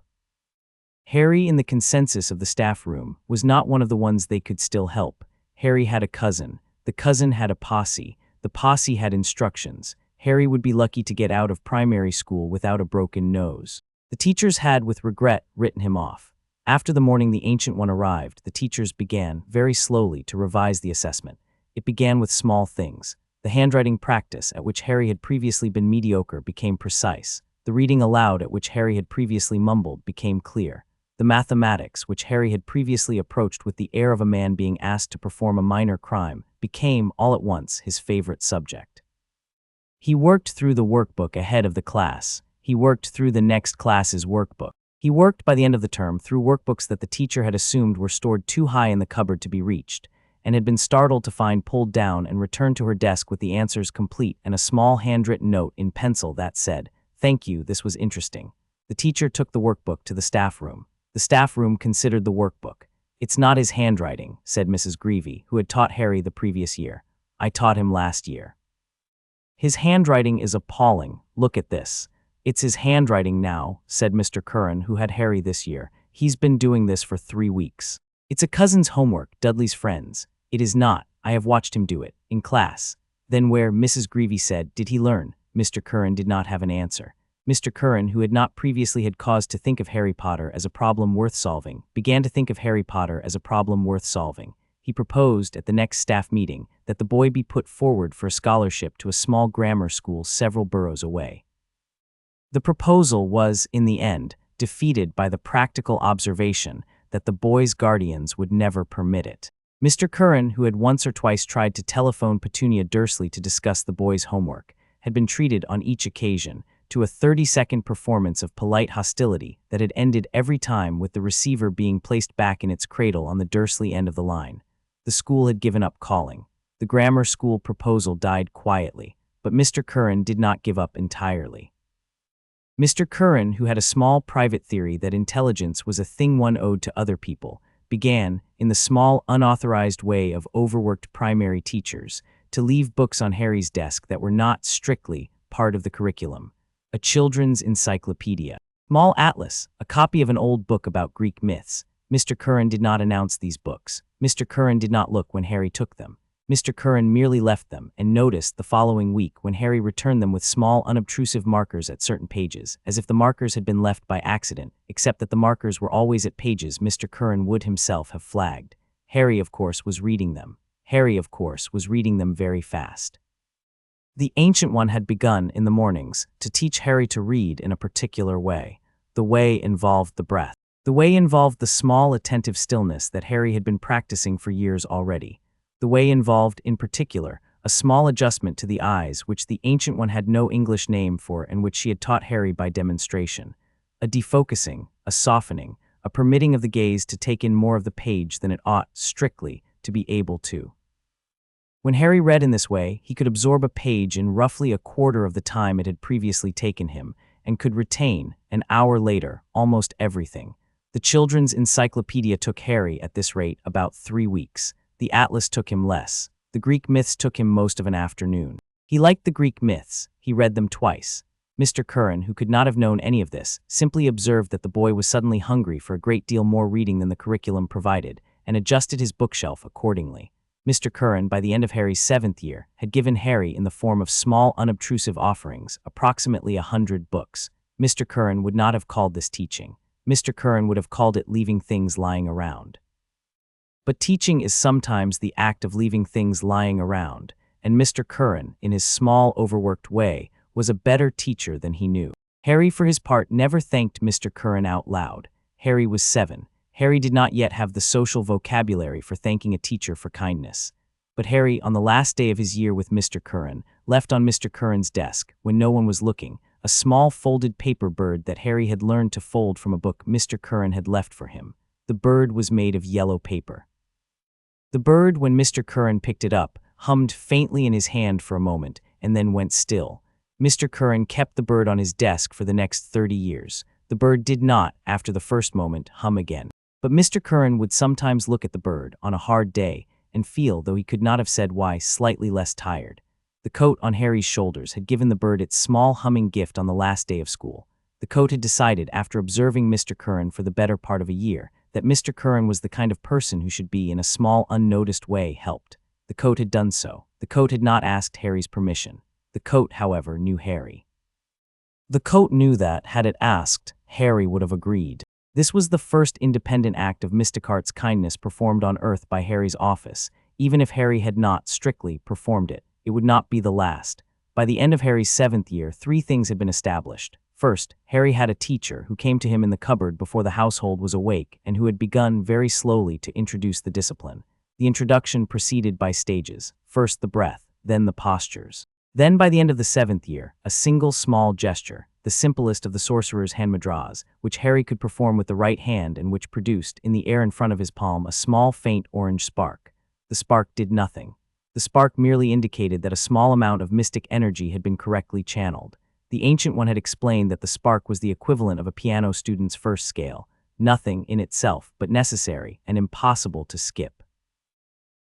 [SPEAKER 1] Harry, in the consensus of the staff room, was not one of the ones they could still help. Harry had a cousin. The cousin had a posse. The posse had instructions. Harry would be lucky to get out of primary school without a broken nose. The teachers had, with regret, written him off. After the morning the Ancient One arrived, the teachers began, very slowly, to revise the assessment. It began with small things. The handwriting practice, at which Harry had previously been mediocre, became precise. The reading aloud, at which Harry had previously mumbled, became clear. The mathematics, which Harry had previously approached with the air of a man being asked to perform a minor crime, became, all at once, his favorite subject. He worked through the workbook ahead of the class. He worked through the next class's workbook. He worked, by the end of the term, through workbooks that the teacher had assumed were stored too high in the cupboard to be reached, and had been startled to find pulled down and returned to her desk with the answers complete and a small handwritten note in pencil that said, "Thank you, this was interesting." The teacher took the workbook to the staff room. The staff room considered the workbook. "It's not his handwriting," said Mrs. Greevy, who had taught Harry the previous year. "I taught him last year. His handwriting is appalling. Look at this." "It's his handwriting now," said Mr. Curran, who had Harry this year. "He's been doing this for 3 weeks. It's a cousin's homework, Dudley's friends." "It is not. I have watched him do it. In class." "Then where," Mrs. Greevy said, "did he learn?" Mr. Curran did not have an answer. Mr. Curran, who had not previously had cause to think of Harry Potter as a problem worth solving, began to think of Harry Potter as a problem worth solving. He proposed, at the next staff meeting, that the boy be put forward for a scholarship to a small grammar school several boroughs away. The proposal was, in the end, defeated by the practical observation that the boy's guardians would never permit it. Mr. Curran, who had once or twice tried to telephone Petunia Dursley to discuss the boy's homework, had been treated on each occasion to a 30-second performance of polite hostility that had ended every time with the receiver being placed back in its cradle on the Dursley end of the line. The school had given up calling. The grammar school proposal died quietly, but Mr. Curran did not give up entirely. Mr. Curran, who had a small private theory that intelligence was a thing one owed to other people, began, in the small, unauthorized way of overworked primary teachers, to leave books on Harry's desk that were not strictly part of the curriculum. A children's encyclopedia, small atlas, a copy of an old book about Greek myths. Mr. Curran did not announce these books. Mr. Curran did not look when Harry took them. Mr. Curran merely left them and noticed the following week when Harry returned them with small, unobtrusive markers at certain pages, as if the markers had been left by accident, except that the markers were always at pages Mr. Curran would himself have flagged. Harry, of course, was reading them. Harry, of course, was reading them very fast. The Ancient One had begun, in the mornings, to teach Harry to read in a particular way. The way involved the breath. The way involved the small, attentive stillness that Harry had been practicing for years already. The way involved, in particular, a small adjustment to the eyes which the Ancient One had no English name for and which she had taught Harry by demonstration. A defocusing, a softening, a permitting of the gaze to take in more of the page than it ought, strictly, to be able to. When Harry read in this way, he could absorb a page in roughly a quarter of the time it had previously taken him, and could retain, an hour later, almost everything. The children's encyclopedia took Harry, at this rate, about 3 weeks. The atlas took him less. The Greek myths took him most of an afternoon. He liked the Greek myths. He read them twice. Mr. Curran, who could not have known any of this, simply observed that the boy was suddenly hungry for a great deal more reading than the curriculum provided, and adjusted his bookshelf accordingly. Mr. Curran, by the end of Harry's 7th year, had given Harry, in the form of small, unobtrusive offerings, approximately 100 books. Mr. Curran would not have called this teaching. Mr. Curran would have called it leaving things lying around. But teaching is sometimes the act of leaving things lying around, and Mr. Curran, in his small, overworked way, was a better teacher than he knew. Harry, for his part, never thanked Mr. Curran out loud. Harry was 7. Harry did not yet have the social vocabulary for thanking a teacher for kindness. But Harry, on the last day of his year with Mr. Curran, left on Mr. Curran's desk, when no one was looking, a small folded paper bird that Harry had learned to fold from a book Mr. Curran had left for him. The bird was made of yellow paper. The bird, when Mr. Curran picked it up, hummed faintly in his hand for a moment, and then went still. Mr. Curran kept the bird on his desk for the next 30 years. The bird did not, after the first moment, hum again. But Mr. Curran would sometimes look at the bird, on a hard day, and feel, though he could not have said why, slightly less tired. The coat on Harry's shoulders had given the bird its small humming gift on the last day of school. The coat had decided, after observing Mr. Curran for the better part of a year, that Mr. Curran was the kind of person who should be, in a small, unnoticed way, helped. The coat had done so. The coat had not asked Harry's permission. The coat, however, knew Harry. The coat knew that, had it asked, Harry would have agreed. This was the first independent act of Mysticart's kindness performed on Earth by Harry's office. Even if Harry had not, strictly, performed it, it would not be the last. By the end of Harry's 7th year, 3 things had been established. First, Harry had a teacher who came to him in the cupboard before the household was awake and who had begun very slowly to introduce the discipline. The introduction proceeded by stages, first the breath, then the postures. Then by the end of the 7th year, a single small gesture, the simplest of the sorcerer's hand mudras, which Harry could perform with the right hand and which produced, in the air in front of his palm, a small faint orange spark. The spark did nothing. The spark merely indicated that a small amount of mystic energy had been correctly channeled. The Ancient One had explained that the spark was the equivalent of a piano student's first scale, nothing in itself, but necessary and impossible to skip.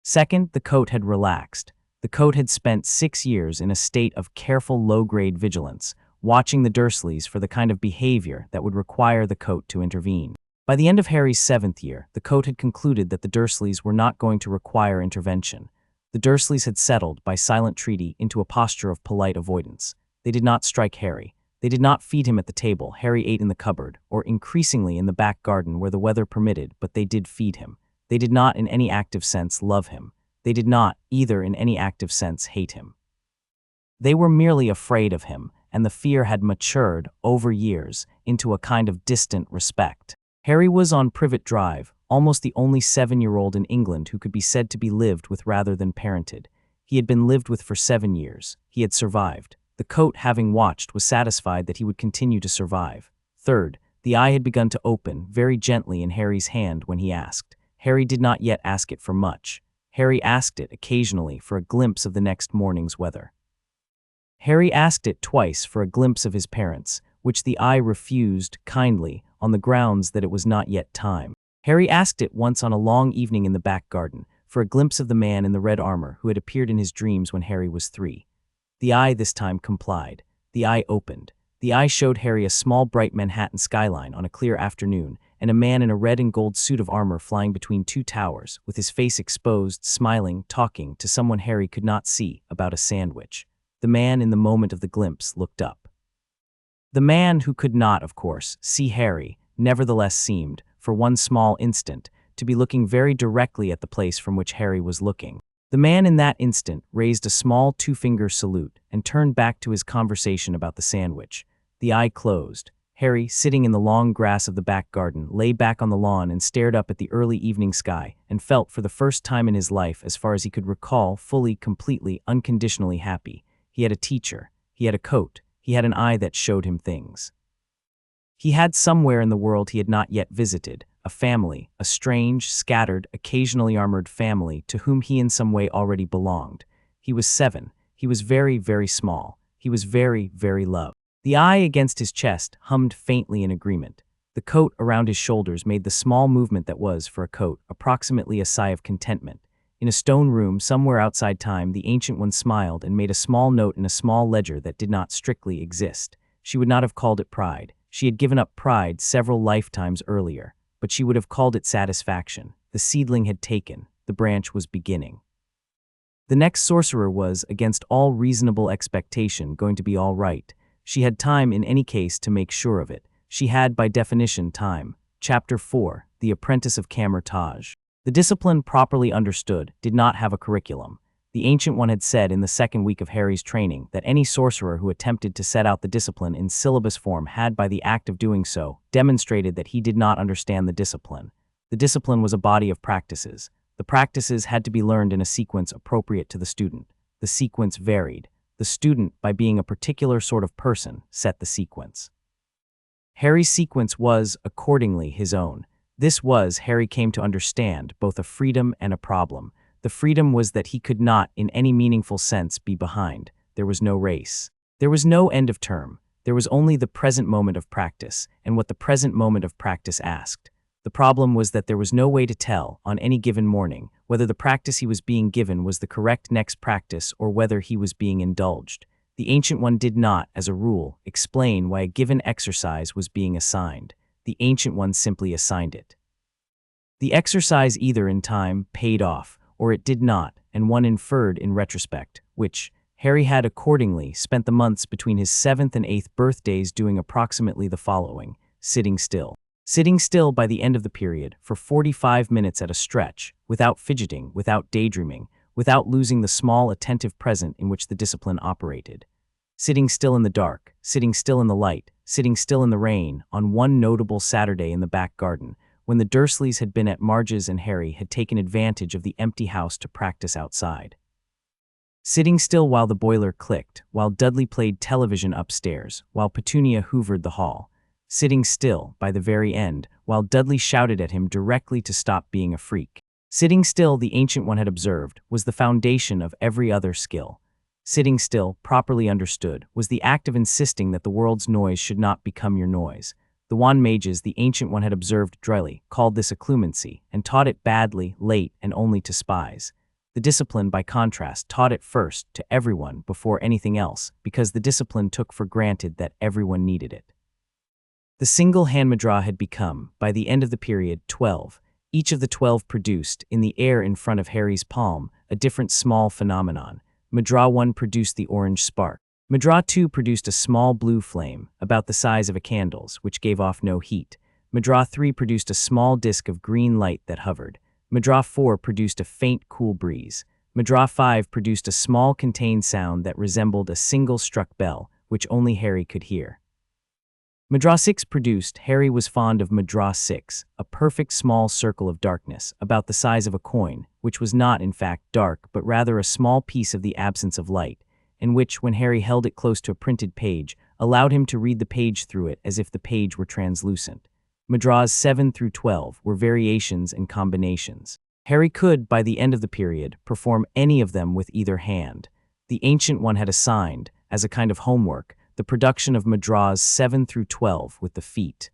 [SPEAKER 1] Second, the coat had relaxed. The coat had spent 6 years in a state of careful low-grade vigilance, watching the Dursleys for the kind of behavior that would require the coat to intervene. By the end of Harry's 7th year, the coat had concluded that the Dursleys were not going to require intervention. The Dursleys had settled, by silent treaty, into a posture of polite avoidance. They did not strike Harry. They did not feed him at the table Harry ate in the cupboard, or increasingly in the back garden where the weather permitted, but they did feed him. They did not in any active sense love him. They did not, either in any active sense, hate him. They were merely afraid of him, and the fear had matured, over years, into a kind of distant respect. Harry was on Privet Drive, almost the only 7-year-old in England who could be said to be lived with rather than parented. He had been lived with for 7 years. He had survived. The coat, having watched, was satisfied that he would continue to survive. Third, the eye had begun to open very gently in Harry's hand when he asked. Harry did not yet ask it for much. Harry asked it occasionally for a glimpse of the next morning's weather. Harry asked it twice for a glimpse of his parents, which the eye refused kindly on the grounds that it was not yet time. Harry asked it once on a long evening in the back garden for a glimpse of the man in the red armor who had appeared in his dreams when Harry was 3. The eye this time complied. The eye opened. The eye showed Harry a small bright Manhattan skyline on a clear afternoon, and a man in a red and gold suit of armor flying between 2 towers, with his face exposed, smiling, talking to someone Harry could not see about a sandwich. The man in the moment of the glimpse looked up. The man, who could not, of course, see Harry, nevertheless seemed, for one small instant, to be looking very directly at the place from which Harry was looking. The man in that instant raised a small 2-finger salute and turned back to his conversation about the sandwich. The eye closed. Harry, sitting in the long grass of the back garden, lay back on the lawn and stared up at the early evening sky and felt for the first time in his life, as far as he could recall, fully, completely, unconditionally happy. He had a teacher. He had a coat. He had an eye that showed him things. He had somewhere in the world he had not yet visited, a family, a strange, scattered, occasionally armored family to whom he in some way already belonged. He was 7. He was very, very small. He was very, very loved. The eye against his chest hummed faintly in agreement. The coat around his shoulders made the small movement that was, for a coat, approximately a sigh of contentment. In a stone room somewhere outside time, the Ancient One smiled and made a small note in a small ledger that did not strictly exist. She would not have called it pride. She had given up pride several lifetimes earlier, but she would have called it satisfaction. The seedling had taken. The branch was beginning. The next sorcerer was, against all reasonable expectation, going to be all right. She had time in any case to make sure of it. She had, by definition, time. Chapter 4, The Apprentice of Camertage. The discipline, properly understood, did not have a curriculum. The Ancient One had said in the second week of Harry's training that any sorcerer who attempted to set out the discipline in syllabus form had, by the act of doing so, demonstrated that he did not understand the discipline. The discipline was a body of practices. The practices had to be learned in a sequence appropriate to the student. The sequence varied. The student, by being a particular sort of person, set the sequence. Harry's sequence was, accordingly, his own. This was, Harry came to understand, both a freedom and a problem. The freedom was that he could not, in any meaningful sense, be behind. There was no race. There was no end of term. There was only the present moment of practice, and what the present moment of practice asked. The problem was that there was no way to tell, on any given morning, whether the practice he was being given was the correct next practice or whether he was being indulged. The Ancient One did not, as a rule, explain why a given exercise was being assigned. The Ancient One simply assigned it. The exercise either in time paid off, or it did not, and one inferred in retrospect, which Harry had accordingly spent the months between his 7th and 8th birthdays doing approximately the following: sitting still. Sitting still by the end of the period for 45 minutes at a stretch, without fidgeting, without daydreaming, without losing the small attentive present in which the discipline operated. Sitting still in the dark, sitting still in the light, sitting still in the rain, on one notable Saturday in the back garden, when the Dursleys had been at Marge's and Harry had taken advantage of the empty house to practice outside. Sitting still while the boiler clicked, while Dudley played television upstairs, while Petunia hoovered the hall. Sitting still, by the very end, while Dudley shouted at him directly to stop being a freak. Sitting still, the Ancient One had observed, was the foundation of every other skill. Sitting still, properly understood, was the act of insisting that the world's noise should not become your noise. The wand mages, the Ancient One had observed drily, called this occlumency, and taught it badly, late, and only to spies. The discipline, by contrast, taught it first to everyone before anything else, because the discipline took for granted that everyone needed it. The single hand Madra had become, by the end of the period, 12. Each of the 12 produced, in the air in front of Harry's palm, a different small phenomenon. Madra 1 produced the orange spark. Madra 2 produced a small blue flame, about the size of a candle's, which gave off no heat. Madra 3 produced a small disk of green light that hovered. Madra 4 produced a faint, cool breeze. Madra 5 produced a small contained sound that resembled a single struck bell, which only Harry could hear. Madra 6 produced, Harry was fond of Madra 6, a perfect small circle of darkness, about the size of a coin, which was not, in fact, dark, but rather a small piece of the absence of light. and which, when Harry held it close to a printed page, allowed him to read the page through it as if the page were translucent. Madra's 7 through 12 were variations and combinations. Harry could, by the end of the period, perform any of them with either hand. The Ancient One had assigned, as a kind of homework, the production of Madra's 7 through 12 with the feet.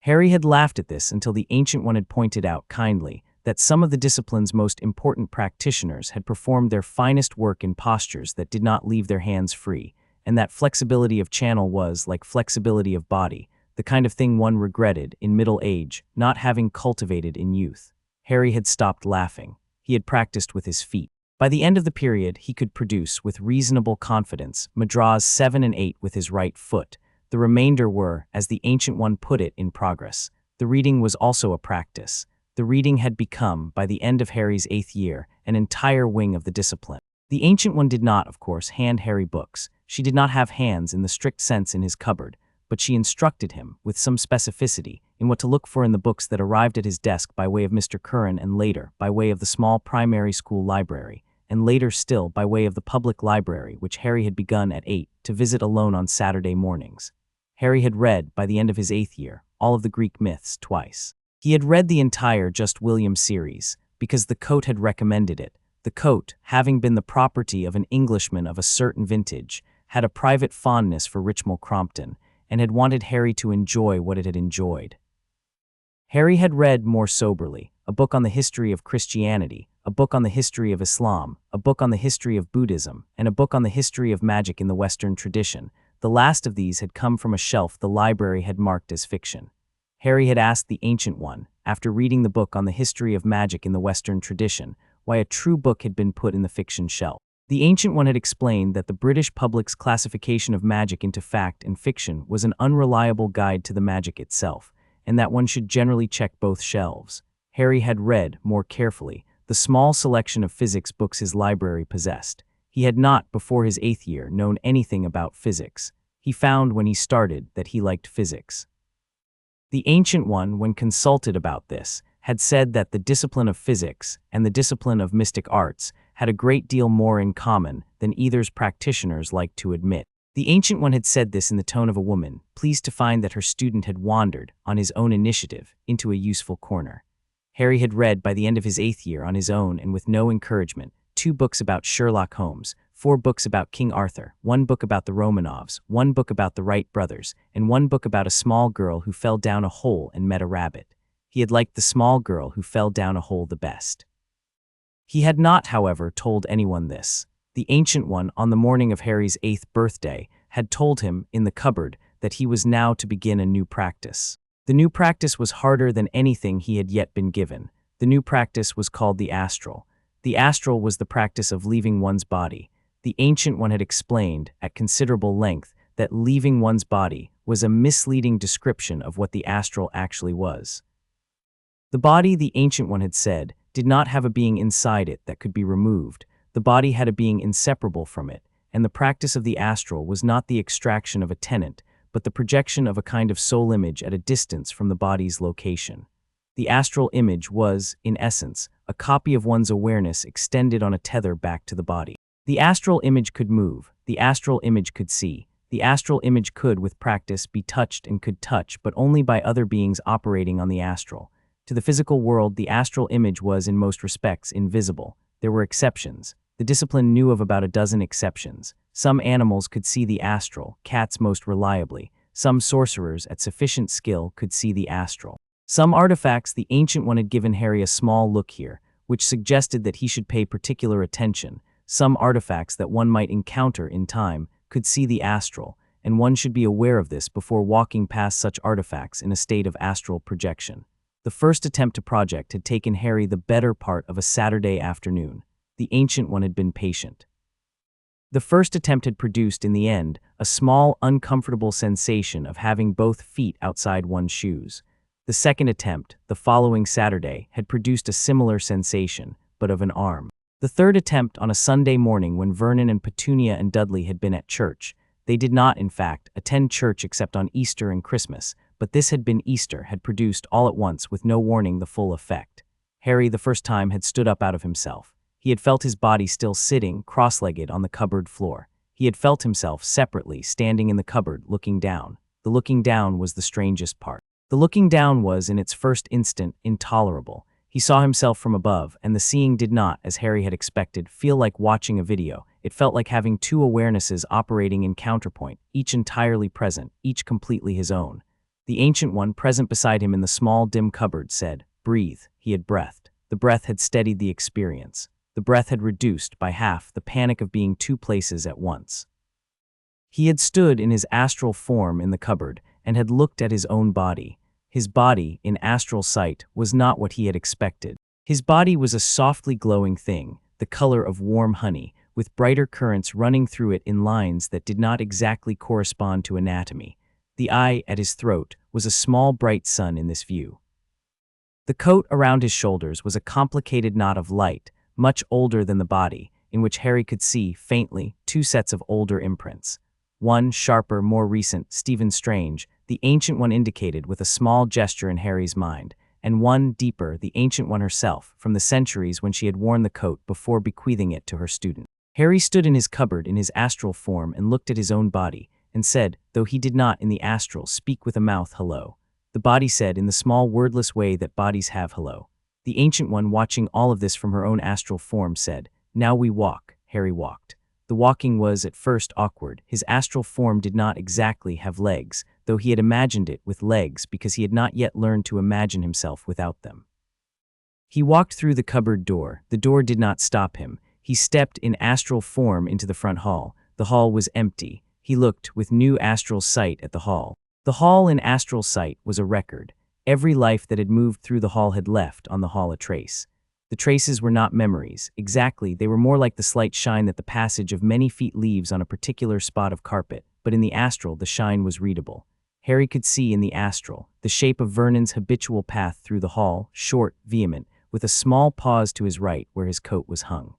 [SPEAKER 1] Harry had laughed at this until the Ancient One had pointed out kindly that some of the discipline's most important practitioners had performed their finest work in postures that did not leave their hands free, and that flexibility of channel was, like flexibility of body, the kind of thing one regretted, in middle age, not having cultivated in youth. Harry had stopped laughing. He had practiced with his feet. By the end of the period, he could produce, with reasonable confidence, Madra's 7 and 8 with his right foot. The remainder were, as the Ancient One put it, in progress. The reading was also a practice. The reading had become, by the end of Harry's 8th year, an entire wing of the discipline. The Ancient One did not, of course, hand Harry books. She did not have hands in the strict sense in his cupboard, but she instructed him, with some specificity, in what to look for in the books that arrived at his desk by way of Mr. Curran and later by way of the small primary school library, and later still by way of the public library which Harry had begun at 8 to visit alone on Saturday mornings. Harry had read, by the end of his 8th year, all of the Greek myths twice. He had read the entire Just William series, because the coat had recommended it. The coat, having been the property of an Englishman of a certain vintage, had a private fondness for Richmal Crompton, and had wanted Harry to enjoy what it had enjoyed. Harry had read more soberly, a book on the history of Christianity, a book on the history of Islam, a book on the history of Buddhism, and a book on the history of magic in the Western tradition. The last of these had come from a shelf the library had marked as fiction. Harry had asked the Ancient One, after reading the book on the history of magic in the Western tradition, why a true book had been put in the fiction shelf. The Ancient One had explained that the British public's classification of magic into fact and fiction was an unreliable guide to the magic itself, and that one should generally check both shelves. Harry had read, more carefully, the small selection of physics books his library possessed. He had not, before his 8th year, known anything about physics. He found, when he started, that he liked physics. The Ancient One, when consulted about this, had said that the discipline of physics and the discipline of mystic arts had a great deal more in common than either's practitioners liked to admit. The Ancient One had said this in the tone of a woman, pleased to find that her student had wandered, on his own initiative, into a useful corner. Harry had read, by the end of his 8th year, on his own and with no encouragement, 2 books about Sherlock Holmes, 4 books about King Arthur, 1 book about the Romanovs, 1 book about the Wright brothers, and 1 book about a small girl who fell down a hole and met a rabbit. He had liked the small girl who fell down a hole the best. He had not, however, told anyone this. The Ancient One, on the morning of Harry's 8th birthday, had told him, in the cupboard, that he was now to begin a new practice. The new practice was harder than anything he had yet been given. The new practice was called the astral. The astral was the practice of leaving one's body. The Ancient One had explained, at considerable length, that leaving one's body was a misleading description of what the astral actually was. The body, the Ancient One had said, did not have a being inside it that could be removed. The body had a being inseparable from it, and the practice of the astral was not the extraction of a tenant, but the projection of a kind of soul image at a distance from the body's location. The astral image was, in essence, a copy of one's awareness extended on a tether back to the body. The astral image could move, the astral image could see, the astral image could, with practice, be touched and could touch, but only by other beings operating on the astral. To the physical world, the astral image was, in most respects, invisible. There were exceptions. The discipline knew of about a dozen exceptions. Some animals could see the astral, cats most reliably. Some sorcerers, at sufficient skill, could see the astral. Some artifacts, the Ancient One had given Harry a small look here, which suggested that he should pay particular attention. Some artifacts that one might encounter in time could see the astral, and one should be aware of this before walking past such artifacts in a state of astral projection. The first attempt to project had taken Harry the better part of a Saturday afternoon. The Ancient One had been patient. The first attempt had produced, in the end, a small, uncomfortable sensation of having both feet outside one's shoes. The second attempt, the following Saturday, had produced a similar sensation, but of an arm. The third attempt, on a Sunday morning when Vernon and Petunia and Dudley had been at church. They did not, in fact, attend church except on Easter and Christmas, but this had been Easter, had produced all at once, with no warning, the full effect. Harry, the first time, had stood up out of himself. He had felt his body still sitting, cross-legged, on the cupboard floor. He had felt himself separately, standing in the cupboard, looking down. The looking down was the strangest part. The looking down was, in its first instant, intolerable. He saw himself from above, and the seeing did not, as Harry had expected, feel like watching a video. It felt like having two awarenesses operating in counterpoint, each entirely present, each completely his own. The Ancient One, present beside him in the small, dim cupboard, said, "Breathe." He had breathed. The breath had steadied the experience. The breath had reduced, by half, the panic of being two places at once. He had stood in his astral form in the cupboard, and had looked at his own body. His body, in astral sight, was not what he had expected. His body was a softly glowing thing, the color of warm honey, with brighter currents running through it in lines that did not exactly correspond to anatomy. The eye, at his throat, was a small bright sun in this view. The coat around his shoulders was a complicated knot of light, much older than the body, in which Harry could see, faintly, two sets of older imprints. One, sharper, more recent, Stephen Strange, the Ancient One indicated with a small gesture in Harry's mind, and one, deeper, the Ancient One herself, from the centuries when she had worn the coat before bequeathing it to her student. Harry stood in his cupboard in his astral form and looked at his own body, and said, though he did not, in the astral, speak with a mouth, "Hello." The body said, in the small wordless way that bodies have, "Hello." The Ancient One, watching all of this from her own astral form, said, "Now we walk." Harry walked. The walking was, at first, awkward. His astral form did not exactly have legs, though he had imagined it with legs because he had not yet learned to imagine himself without them. He walked through the cupboard door. The door did not stop him. He stepped in astral form into the front hall. The hall was empty. He looked with new astral sight at the hall. The hall in astral sight was a record. Every life that had moved through the hall had left on the hall a trace. The traces were not memories. Exactly, they were more like the slight shine that the passage of many feet leaves on a particular spot of carpet, but in the astral the shine was readable. Harry could see in the astral the shape of Vernon's habitual path through the hall, short, vehement, with a small pause to his right where his coat was hung.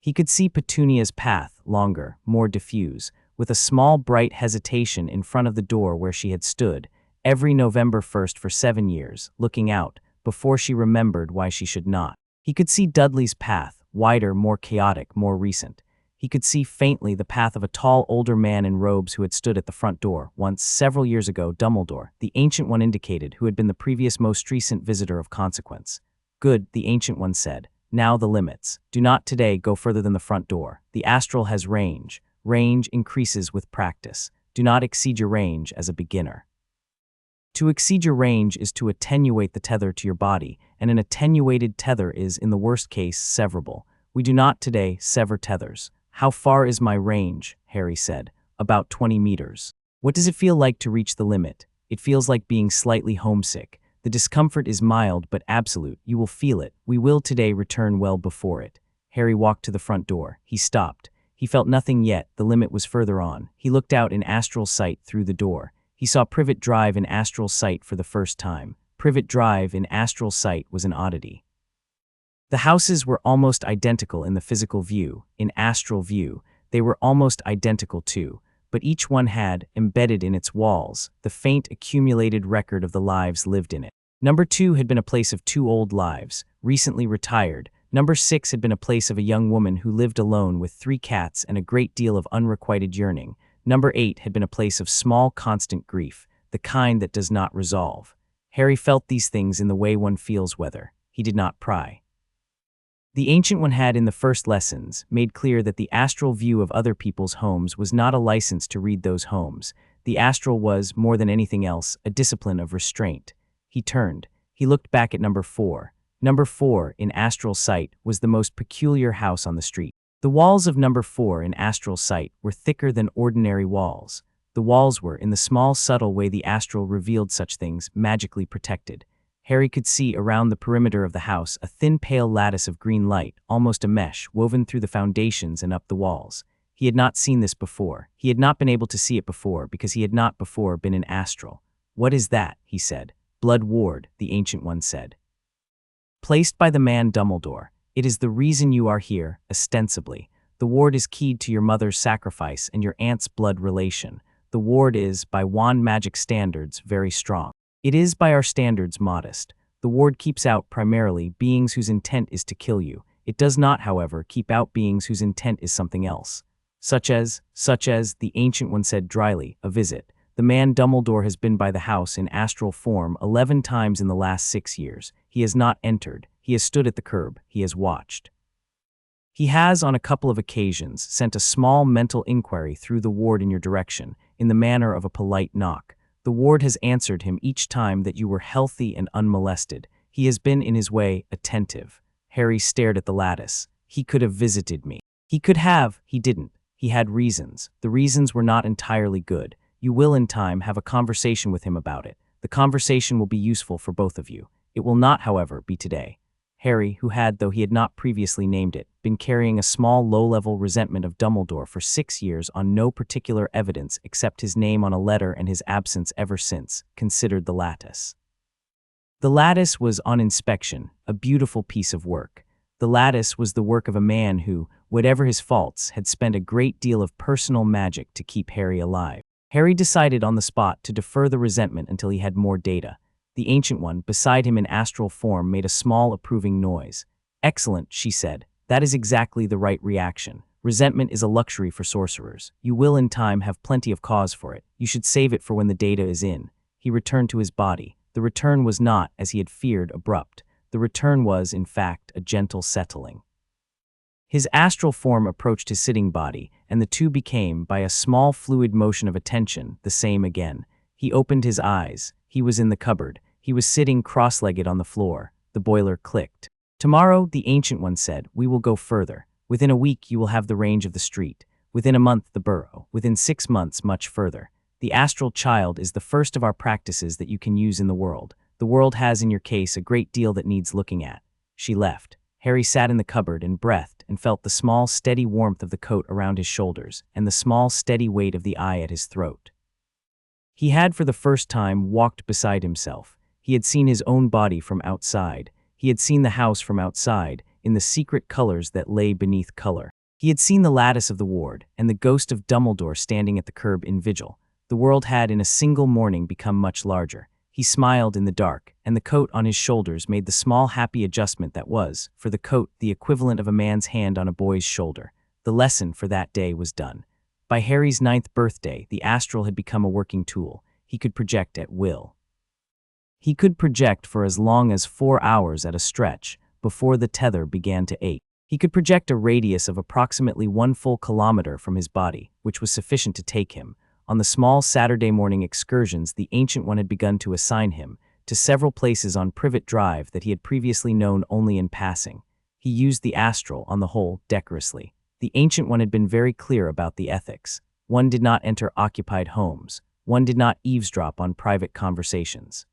[SPEAKER 1] He could see Petunia's path, longer, more diffuse, with a small bright hesitation in front of the door where she had stood, every November 1st for 7 years, looking out, before she remembered why she should not. He could see Dudley's path, wider, more chaotic, more recent. He could see faintly the path of a tall, older man in robes who had stood at the front door, once, several years ago, Dumbledore, the Ancient One indicated, who had been the previous most recent visitor of consequence. "Good," the Ancient One said. "Now the limits. Do not today go further than the front door. The astral has range. Range increases with practice. Do not exceed your range as a beginner. To exceed your range is to attenuate the tether to your body, and an attenuated tether is, in the worst case, severable. We do not today sever tethers." "How far is my range?" Harry said. "About 20 meters. "What does it feel like to reach the limit?" "It feels like being slightly homesick. The discomfort is mild but absolute. You will feel it. We will today return well before it." Harry walked to the front door. He stopped. He felt nothing yet. The limit was further on. He looked out in astral sight through the door. He saw Privet Drive in astral sight for the first time. Privet Drive in astral sight was an oddity. The houses were almost identical in the physical view. In astral view, they were almost identical too, but each one had, embedded in its walls, the faint accumulated record of the lives lived in it. Number 2 had been a place of 2 old lives, recently retired. Number 6 had been a place of a young woman who lived alone with 3 cats and a great deal of unrequited yearning. Number 8 had been a place of small, constant grief, the kind that does not resolve. Harry felt these things in the way one feels weather. He did not pry. The Ancient One had, in the first lessons, made clear that the astral view of other people's homes was not a license to read those homes. The astral was, more than anything else, a discipline of restraint. He turned. He looked back at number 4. Number 4, in astral sight, was the most peculiar house on the street. The walls of number 4 in astral sight were thicker than ordinary walls. The walls were, in the small, subtle way the astral revealed such things, magically protected. Harry could see around the perimeter of the house a thin pale lattice of green light, almost a mesh, woven through the foundations and up the walls. He had not seen this before. He had not been able to see it before because he had not before been in astral. "What is that?" he said. "Blood ward," the Ancient One said. "Placed by the man Dumbledore. It is the reason you are here, ostensibly. The ward is keyed to your mother's sacrifice and your aunt's blood relation. The ward is, by wand magic standards, very strong. It is, by our standards, modest. The ward keeps out, primarily, beings whose intent is to kill you. It does not, however, keep out beings whose intent is something else. Such as, the Ancient One said dryly, a visit. The man Dumbledore has been by the house in astral form 11 times in the last 6 years. He has not entered. He has stood at the curb. He has watched. He has, on a couple of occasions, sent a small mental inquiry through the ward in your direction, in the manner of a polite knock. The ward has answered him each time that you were healthy and unmolested. He has been, in his way, attentive. Harry stared at the lattice. He could have visited me. He could have. He didn't. He had reasons. The reasons were not entirely good. You will, in time, have a conversation with him about it. The conversation will be useful for both of you. It will not, however, be today. Harry, who had, though he had not previously named it, been carrying a small low-level resentment of Dumbledore for 6 years on no particular evidence except his name on a letter and his absence ever since, considered the lattice. The lattice was on inspection, a beautiful piece of work. The lattice was the work of a man who, whatever his faults, had spent a great deal of personal magic to keep Harry alive. Harry decided on the spot to defer the resentment until he had more data. The Ancient One, beside him in astral form, made a small approving noise. "Excellent," she said. "That is exactly the right reaction. Resentment is a luxury for sorcerers. You will, in time, have plenty of cause for it. You should save it for when the data is in." He returned to his body. The return was not, as he had feared, abrupt. The return was, in fact, a gentle settling. His astral form approached his sitting body, and the two became, by a small fluid motion of attention, the same again. He opened his eyes. He was in the cupboard. He was sitting cross-legged on the floor. The boiler clicked. "Tomorrow," the Ancient One said, "we will go further. Within a week you will have the range of the street. Within a month the burrow. Within 6 months much further. The astral child is the first of our practices that you can use in the world. The world has in your case a great deal that needs looking at." She left. Harry sat in the cupboard and breathed and felt the small, steady warmth of the coat around his shoulders and the small, steady weight of the eye at his throat. He had for the first time walked beside himself. He had seen his own body from outside. He had seen the house from outside, in the secret colors that lay beneath color. He had seen the lattice of the ward, and the ghost of Dumbledore standing at the curb in vigil. The world had in a single morning become much larger. He smiled in the dark, and the coat on his shoulders made the small happy adjustment that was, for the coat, the equivalent of a man's hand on a boy's shoulder. The lesson for that day was done. By Harry's 9th birthday, the astral had become a working tool. He could project at will. He could project for as long as 4 hours at a stretch, before the tether began to ache. He could project a radius of approximately 1 full kilometer from his body, which was sufficient to take him. On the small Saturday morning excursions the Ancient One had begun to assign him, to several places on Privet Drive that he had previously known only in passing. He used the astral, on the whole, decorously. The Ancient One had been very clear about the ethics. One did not enter occupied homes. One did not eavesdrop on private conversations.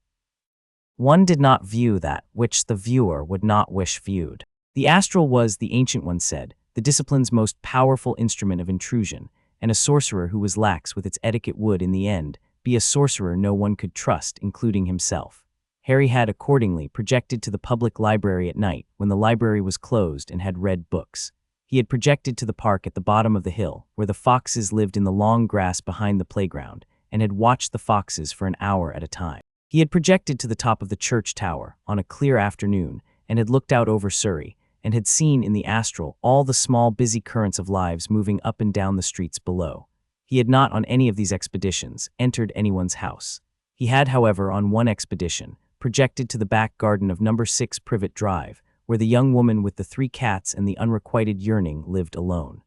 [SPEAKER 1] One did not view that which the viewer would not wish viewed. The astral was, the Ancient One said, the discipline's most powerful instrument of intrusion, and a sorcerer who was lax with its etiquette would, in the end, be a sorcerer no one could trust, including himself. Harry had accordingly projected to the public library at night, when the library was closed, and had read books. He had projected to the park at the bottom of the hill, where the foxes lived in the long grass behind the playground, and had watched the foxes for an hour at a time. He had projected to the top of the church tower, on a clear afternoon, and had looked out over Surrey, and had seen in the astral all the small busy currents of lives moving up and down the streets below. He had not, on any of these expeditions, entered anyone's house. He had, however, on one expedition, projected to the back garden of No. 6 Privet Drive, where the young woman with the 3 cats and the unrequited yearning lived alone.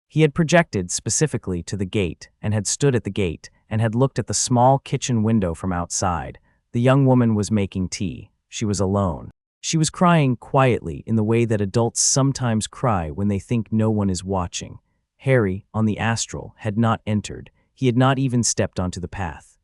[SPEAKER 1] He had projected specifically to the gate, and had stood at the gate, and had looked at the small kitchen window from outside. The young woman was making tea. She was alone. She was crying quietly in the way that adults sometimes cry when they think no one is watching. Harry, on the astral, had not entered. He had not even stepped onto the path.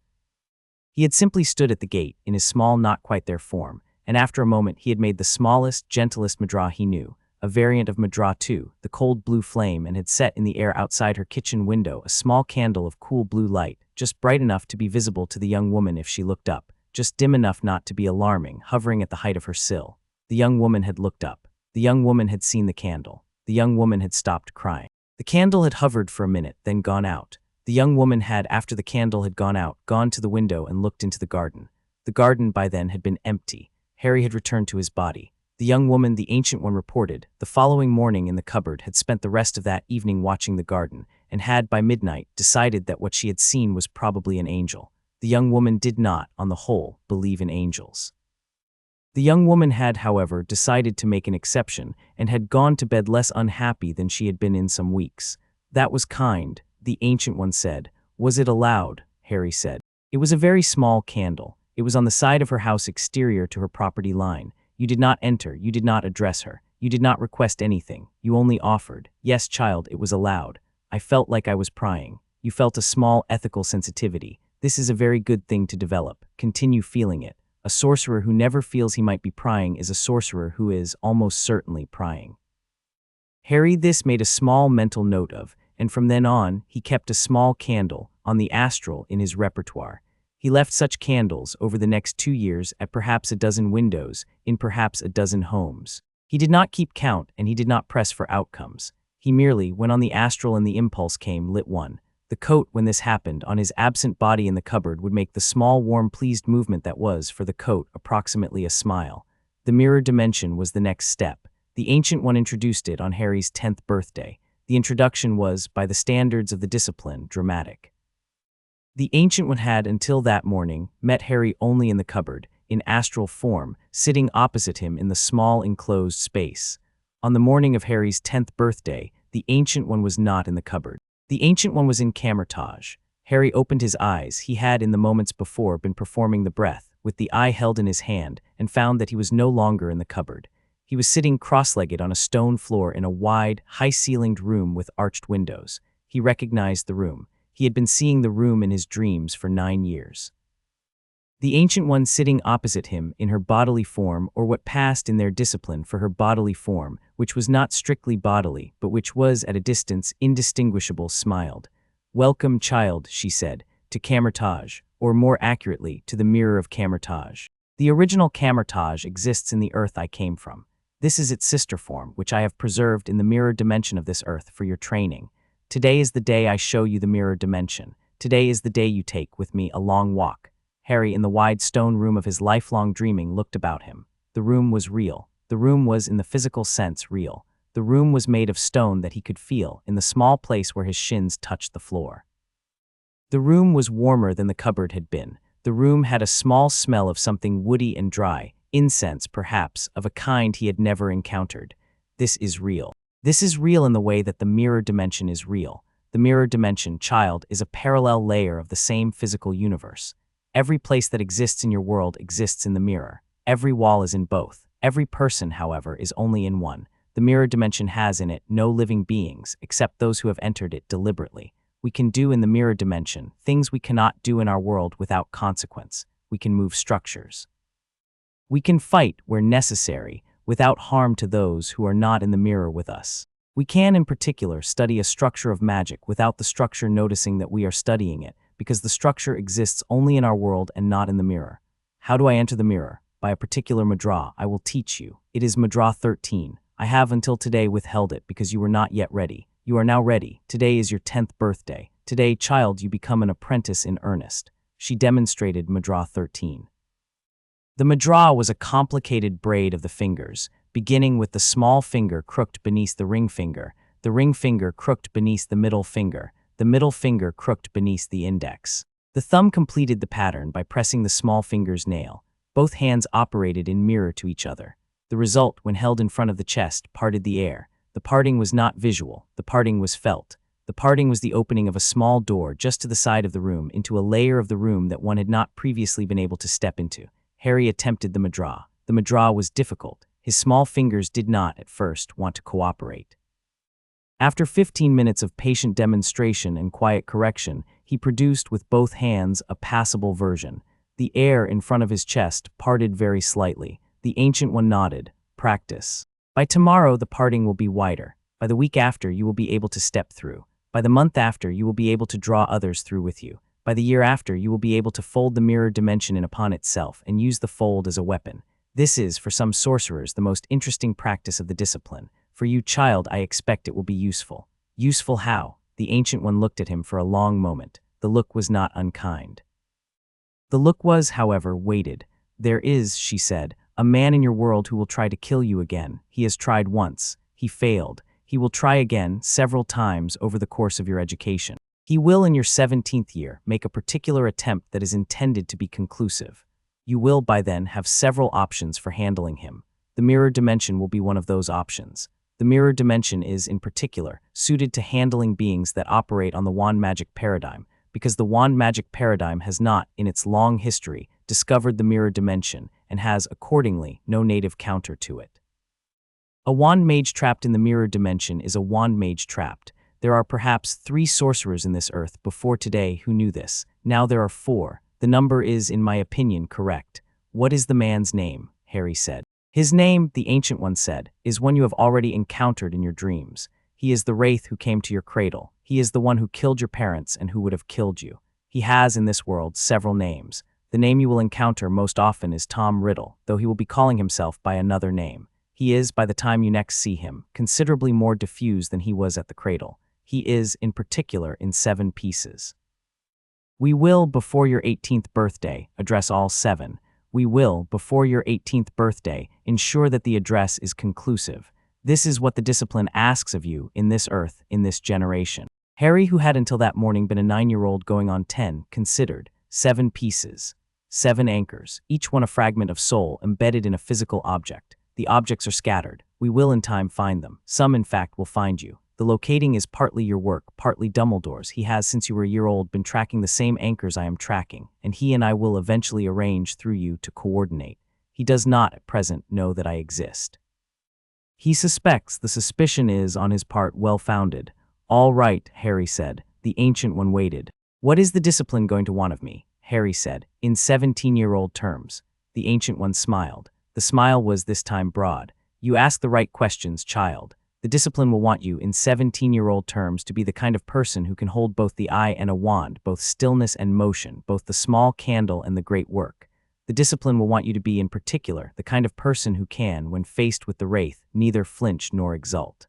[SPEAKER 1] He had simply stood at the gate, in his small not-quite-there form, and after a moment he had made the smallest, gentlest Madra he knew, a variant of Madra 2, the cold blue flame, and had set in the air outside her kitchen window a small candle of cool blue light, just bright enough to be visible to the young woman if she looked up, just dim enough not to be alarming, hovering at the height of her sill. The young woman had looked up. The young woman had seen the candle. The young woman had stopped crying. The candle had hovered for a minute, then gone out. The young woman had, after the candle had gone out, gone to the window and looked into the garden. The garden by then had been empty. Harry had returned to his body. The young woman, the Ancient One, reported, the following morning in the cupboard, had spent the rest of that evening watching the garden, and had, by midnight, decided that what she had seen was probably an angel. The young woman did not, on the whole, believe in angels. The young woman had, however, decided to make an exception, and had gone to bed less unhappy than she had been in some weeks. That was kind, the Ancient One said. Was it allowed? Harry said. It was a very small candle. It was on the side of her house exterior to her property line. You did not enter, you did not address her, you did not request anything, you only offered. Yes, child, it was allowed. I felt like I was prying. You felt a small ethical sensitivity. This is a very good thing to develop. Continue feeling it. A sorcerer who never feels he might be prying is a sorcerer who is almost certainly prying. Harry this made a small mental note of, and from then on, he kept a small candle on the astral in his repertoire. He left such candles over the next 2 years at perhaps a dozen windows, in perhaps a dozen homes. He did not keep count and he did not press for outcomes. He merely, when on the astral and the impulse came, lit one. The coat, when this happened, on his absent body in the cupboard would make the small, warm, pleased movement that was, for the coat, approximately a smile. The mirror dimension was the next step. The Ancient One introduced it on Harry's 10th birthday. The introduction was, by the standards of the discipline, dramatic. The Ancient One had, until that morning, met Harry only in the cupboard, in astral form, sitting opposite him in the small enclosed space. On the morning of Harry's 10th birthday, the Ancient One was not in the cupboard. The Ancient One was in camouflage. Harry opened his eyes. He had, in the moments before, been performing the breath, with the eye held in his hand, and found that he was no longer in the cupboard. He was sitting cross-legged on a stone floor in a wide, high-ceilinged room with arched windows. He recognized the room. He had been seeing the room in his dreams for 9 years. The Ancient One sitting opposite him in her bodily form, or what passed in their discipline for her bodily form, which was not strictly bodily, but which was at a distance indistinguishable, smiled. "Welcome, child," she said, "to camouflage, or more accurately, to the mirror of camouflage. The original camouflage exists in the earth I came from. This is its sister form, which I have preserved in the mirror dimension of this earth for your training. Today is the day I show you the mirror dimension. Today is the day you take with me a long walk." Harry, in the wide stone room of his lifelong dreaming, looked about him. The room was real. The room was, in the physical sense, real. The room was made of stone that he could feel, in the small place where his shins touched the floor. The room was warmer than the cupboard had been. The room had a small smell of something woody and dry, incense, perhaps, of a kind he had never encountered. This is real. This is real in the way that the mirror dimension is real. The mirror dimension, child, is a parallel layer of the same physical universe. Every place that exists in your world exists in the mirror. Every wall is in both. Every person, however, is only in one. The mirror dimension has in it no living beings, except those who have entered it deliberately. We can do in the mirror dimension things we cannot do in our world without consequence. We can move structures. We can fight where necessary, without harm to those who are not in the mirror with us. We can, in particular, study a structure of magic without the structure noticing that we are studying it, because the structure exists only in our world and not in the mirror. How do I enter the mirror? By a particular Mudrah. I will teach you. It is Mudrah 13. I have until today withheld it because you were not yet ready. You are now ready. Today is your 10th birthday. Today, child, you become an apprentice in earnest. She demonstrated Mudrah 13. The Mudrah was a complicated braid of the fingers, beginning with the small finger crooked beneath the ring finger crooked beneath the middle finger crooked beneath the index. The thumb completed the pattern by pressing the small finger's nail. Both hands operated in mirror to each other. The result, when held in front of the chest, parted the air. The parting was not visual, the parting was felt. The parting was the opening of a small door just to the side of the room into a layer of the room that one had not previously been able to step into. Harry attempted the Mudrah. The Mudrah was difficult. His small fingers did not, at first, want to cooperate. After 15 minutes of patient demonstration and quiet correction, he produced with both hands a passable version. The air in front of his chest parted very slightly. The Ancient One nodded. Practice. By tomorrow, the parting will be wider. By the week after, you will be able to step through. By the month after, you will be able to draw others through with you. By the year after, you will be able to fold the mirror dimension in upon itself and use the fold as a weapon. This is, for some sorcerers, the most interesting practice of the discipline. For you, child, I expect it will be useful. Useful how? The Ancient One looked at him for a long moment. The look was not unkind. The look was, however, weighted. There is, she said, A man in your world who will try to kill you again. He has tried once. He failed. He will try again several times over the course of your education. He will, in your 17th year, make a particular attempt that is intended to be conclusive. You will, by then, have several options for handling him. The mirror dimension will be one of those options. The mirror dimension is, in particular, suited to handling beings that operate on the wand magic paradigm, because the wand magic paradigm has not, in its long history, discovered the mirror dimension and has, accordingly, no native counter to it. A wand mage trapped in the mirror dimension is a wand mage trapped. There are perhaps 3 sorcerers in this earth before today who knew this. Now there are 4. The number is, in my opinion, correct. What is the man's name? Harry said. His name, the Ancient One said, is one you have already encountered in your dreams. He is the wraith who came to your cradle. He is the one who killed your parents and who would have killed you. He has, in this world, several names. The name you will encounter most often is Tom Riddle, though he will be calling himself by another name. He is, by the time you next see him, considerably more diffused than he was at the cradle. He is, in particular, in 7 pieces. We will, before your 18th birthday, address all 7. We will, before your 18th birthday, ensure that the address is conclusive. This is what the discipline asks of you in this earth, in this generation. Harry, who had until that morning been a 9-year-old going on 10, considered 7 pieces, 7 anchors, each one a fragment of soul embedded in a physical object. The objects are scattered. We will in time find them. Some, in fact, will find you. The locating is partly your work, partly Dumbledore's. He has, since you were a year old, been tracking the same anchors I am tracking, and he and I will eventually arrange through you to coordinate. He does not, at present, know that I exist. He suspects. The suspicion is, on his part, well-founded. All right, Harry said. The Ancient One waited. What is the discipline going to want of me? Harry said, in 17-year-old terms. The Ancient One smiled. The smile was this time broad. You ask the right questions, child. The discipline will want you, in 17-year-old terms, to be the kind of person who can hold both the eye and a wand, both stillness and motion, both the small candle and the great work. The discipline will want you to be, in particular, the kind of person who can, when faced with the wraith, neither flinch nor exult.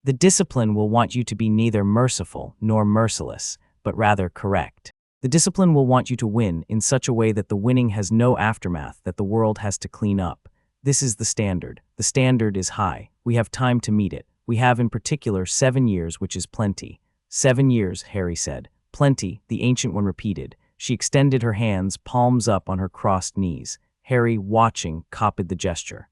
[SPEAKER 1] The discipline will want you to be neither merciful nor merciless, but rather correct. The discipline will want you to win in such a way that the winning has no aftermath that the world has to clean up. This is the standard. The standard is high. We have time to meet it. We have, in particular, 7 years, which is plenty. 7 years, Harry said. Plenty, the Ancient One repeated. She extended her hands, palms up on her crossed knees. Harry, watching, copied the gesture.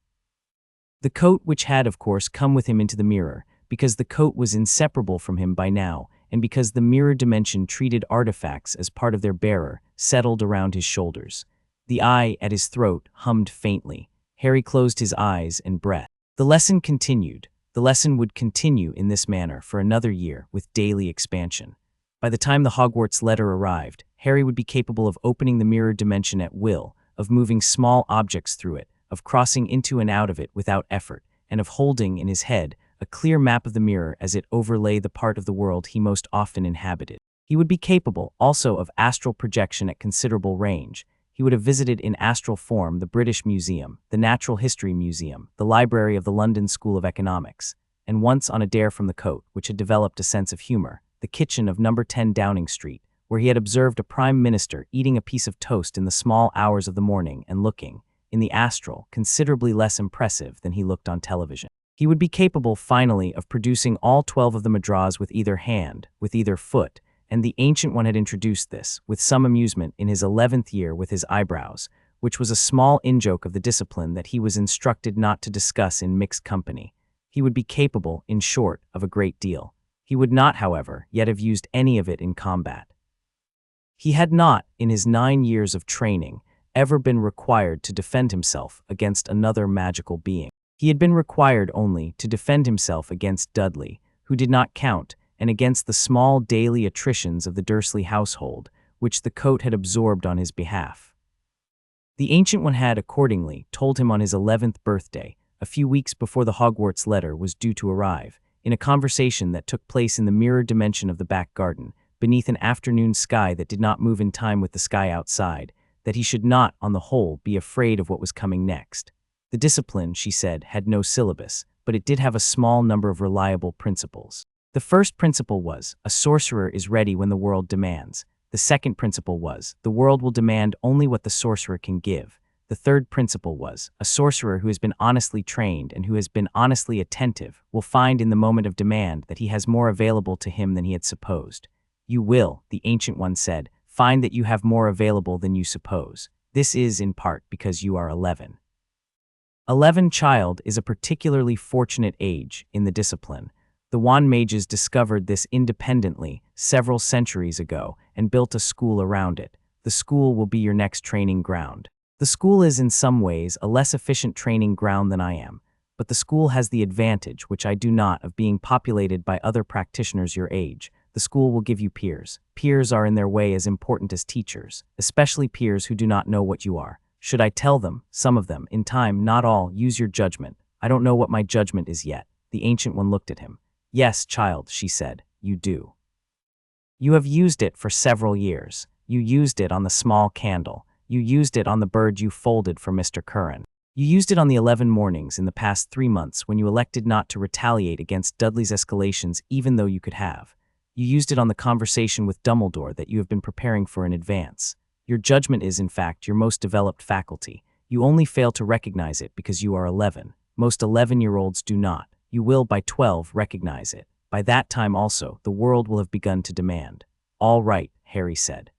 [SPEAKER 1] The coat, which had, of course, come with him into the mirror, because the coat was inseparable from him by now, and because the mirror dimension treated artifacts as part of their bearer, settled around his shoulders. The eye, at his throat, hummed faintly. Harry closed his eyes and breath. The lesson continued. The lesson would continue in this manner for another year, with daily expansion. By the time the Hogwarts letter arrived, Harry would be capable of opening the mirror dimension at will, of moving small objects through it, of crossing into and out of it without effort, and of holding in his head a clear map of the mirror as it overlay the part of the world he most often inhabited. He would be capable, also, of astral projection at considerable range. He would have visited in astral form the British Museum, the Natural History Museum, the library of the London School of Economics, and once on a dare from the coat, which had developed a sense of humor, the kitchen of number 10 Downing Street, where he had observed a prime minister eating a piece of toast in the small hours of the morning and looking, in the astral, considerably less impressive than he looked on television. He would be capable, finally, of producing all 12 of the madras with either hand, with either foot, and the Ancient One had introduced this, with some amusement, in his 11th year with his eyebrows, which was a small in-joke of the discipline that he was instructed not to discuss in mixed company. He would be capable, in short, of a great deal. He would not, however, yet have used any of it in combat. He had not, in his 9 years of training, ever been required to defend himself against another magical being. He had been required only to defend himself against Dudley, who did not count, and against the small daily attritions of the Dursley household, which the coat had absorbed on his behalf. The Ancient One had, accordingly, told him on his 11th birthday, a few weeks before the Hogwarts letter was due to arrive, in a conversation that took place in the mirror dimension of the back garden, beneath an afternoon sky that did not move in time with the sky outside, that he should not, on the whole, be afraid of what was coming next. The discipline, she said, had no syllabus, but it did have a small number of reliable principles. The first principle was, a sorcerer is ready when the world demands. The second principle was, the world will demand only what the sorcerer can give. The third principle was, a sorcerer who has been honestly trained and who has been honestly attentive will find in the moment of demand that he has more available to him than he had supposed. You will, the Ancient One said, find that you have more available than you suppose. This is, in part, because you are 11. 11 child is a particularly fortunate age in the discipline. The wand mages discovered this independently several centuries ago and built a school around it. The school will be your next training ground. The school is in some ways a less efficient training ground than I am, but the school has the advantage, which I do not, of being populated by other practitioners your age. The school will give you peers. Peers are in their way as important as teachers, especially peers who do not know what you are. Should I tell them, some of them, in time, not all, use your judgment. I don't know what my judgment is yet. The Ancient One looked at him. Yes, child, she said, you do. You have used it for several years. You used it on the small candle. You used it on the bird you folded for Mr. Curran. You used it on the 11 mornings in the past 3 months when you elected not to retaliate against Dudley's escalations even though you could have. You used it on the conversation with Dumbledore that you have been preparing for in advance. Your judgment is, in fact, your most developed faculty. You only fail to recognize it because you are 11. Most 11-year-olds do not. You will, by 12, recognize it. By that time also, the world will have begun to demand. All right, Harry said.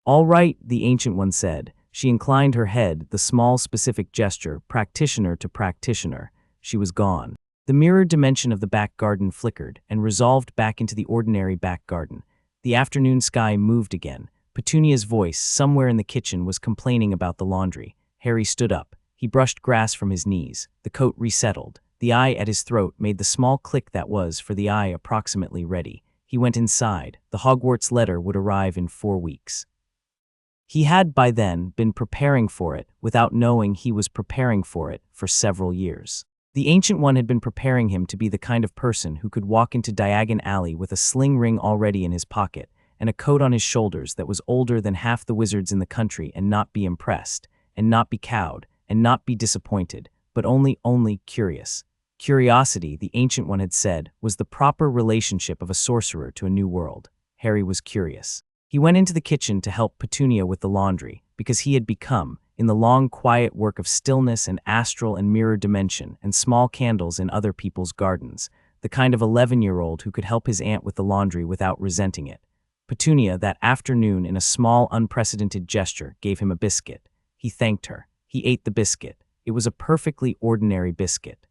[SPEAKER 1] All right, the Ancient One said. She inclined her head, the small specific gesture, practitioner to practitioner. She was gone. The mirrored dimension of the back garden flickered and resolved back into the ordinary back garden. The afternoon sky moved again. Petunia's voice, somewhere in the kitchen, was complaining about the laundry. Harry stood up. He brushed grass from his knees. The coat resettled. The eye at his throat made the small click that was, for the eye, approximately ready. He went inside. The Hogwarts letter would arrive in 4 weeks. He had, by then, been preparing for it, without knowing he was preparing for it, for several years. The Ancient One had been preparing him to be the kind of person who could walk into Diagon Alley with a sling ring already in his pocket, and a coat on his shoulders that was older than half the wizards in the country and not be impressed, and not be cowed, and not be disappointed, but only curious. Curiosity, the Ancient One had said, was the proper relationship of a sorcerer to a new world. Harry was curious. He went into the kitchen to help Petunia with the laundry, because he had become, in the long quiet work of stillness and astral and mirror dimension and small candles in other people's gardens, the kind of 11-year-old who could help his aunt with the laundry without resenting it. Petunia, that afternoon, in a small, unprecedented gesture, gave him a biscuit. He thanked her. He ate the biscuit. It was a perfectly ordinary biscuit.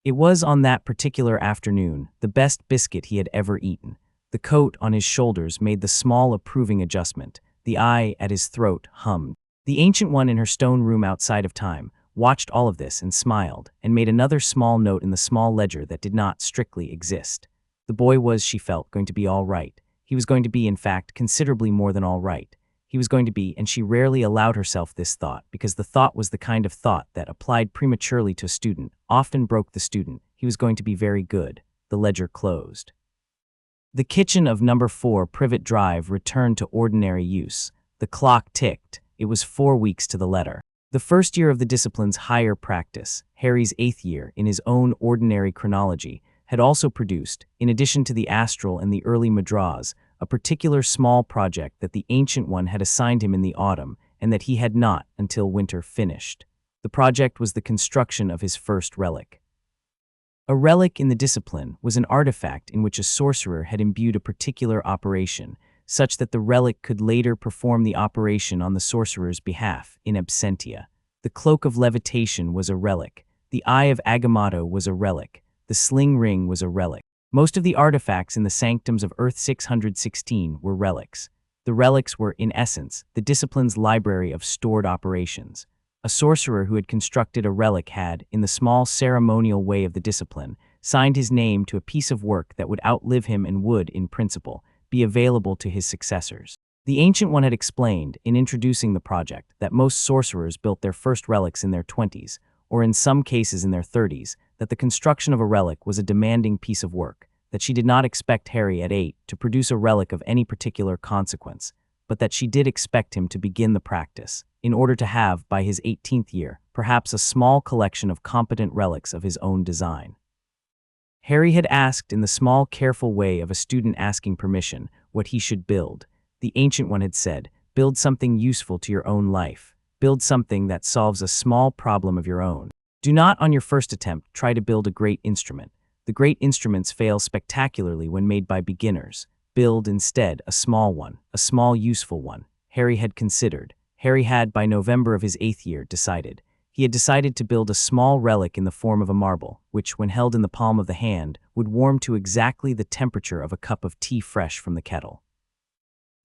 [SPEAKER 1] It was, on that particular afternoon, the best biscuit he had ever eaten. The coat on his shoulders made the small approving adjustment. The eye at his throat hummed. The Ancient One in her stone room outside of time watched all of this and smiled, and made another small note in the small ledger that did not strictly exist. The boy was, she felt, going to be all right. He was going to be, in fact, considerably more than all right. He was going to be, and she rarely allowed herself this thought, because the thought was the kind of thought that, applied prematurely to a student, often broke the student. He was going to be very good. The ledger closed. The kitchen of number 4 Privet Drive returned to ordinary use. The clock ticked. It was 4 weeks to the letter. The first year of the discipline's higher practice, Harry's 8th year, in his own ordinary chronology, had also produced, in addition to the astral and the early madras, a particular small project that the Ancient One had assigned him in the autumn, and that he had not, until winter, finished. The project was the construction of his first relic. A relic in the discipline was an artifact in which a sorcerer had imbued a particular operation, such that the relic could later perform the operation on the sorcerer's behalf, in absentia. The cloak of levitation was a relic. The Eye of Agamotto was a relic. The sling ring was a relic. Most of the artifacts in the sanctums of Earth 616 were relics. The relics were, in essence, the discipline's library of stored operations. A sorcerer who had constructed a relic had, in the small ceremonial way of the discipline, signed his name to a piece of work that would outlive him and would, in principle, be available to his successors. The Ancient One had explained, in introducing the project, that most sorcerers built their first relics in their 20s, or in some cases in their 30s, that the construction of a relic was a demanding piece of work, that she did not expect Harry at 8 to produce a relic of any particular consequence, but that she did expect him to begin the practice, in order to have, by his 18th year, perhaps a small collection of competent relics of his own design. Harry had asked, in the small, careful way of a student asking permission, what he should build. The Ancient One had said, "Build something useful to your own life." Build something that solves a small problem of your own. Do not, on your first attempt, try to build a great instrument. The great instruments fail spectacularly when made by beginners. Build instead a small one, a small useful one. Harry had considered. Harry had, by November of his 8th year, decided. He had decided to build a small relic in the form of a marble, which, when held in the palm of the hand, would warm to exactly the temperature of a cup of tea fresh from the kettle.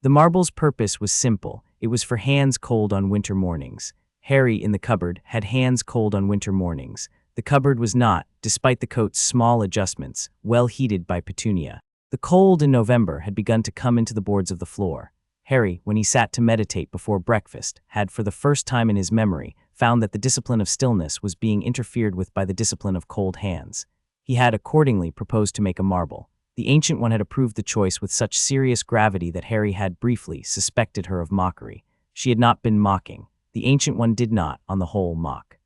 [SPEAKER 1] The marble's purpose was simple. It was for hands cold on winter mornings. Harry, in the cupboard, had hands cold on winter mornings. The cupboard was not, despite the coat's small adjustments, well heated by Petunia. The cold in November had begun to come into the boards of the floor. Harry, when he sat to meditate before breakfast, had, for the first time in his memory, found that the discipline of stillness was being interfered with by the discipline of cold hands. He had accordingly proposed to make a marble. The Ancient One had approved the choice with such serious gravity that Harry had briefly suspected her of mockery. She had not been mocking. The Ancient One did not, on the whole, mock.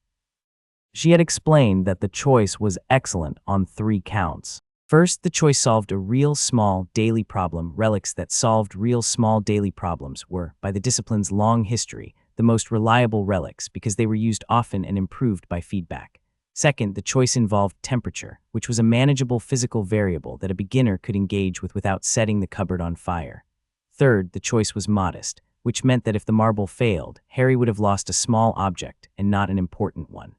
[SPEAKER 1] She had explained that the choice was excellent on 3 counts. First, the choice solved a real small daily problem. Relics that solved real small daily problems were, by the discipline's long history, the most reliable relics because they were used often and improved by feedback. Second, the choice involved temperature, which was a manageable physical variable that a beginner could engage with without setting the cupboard on fire. Third, the choice was modest, which meant that if the marble failed, Harry would have lost a small object and not an important one.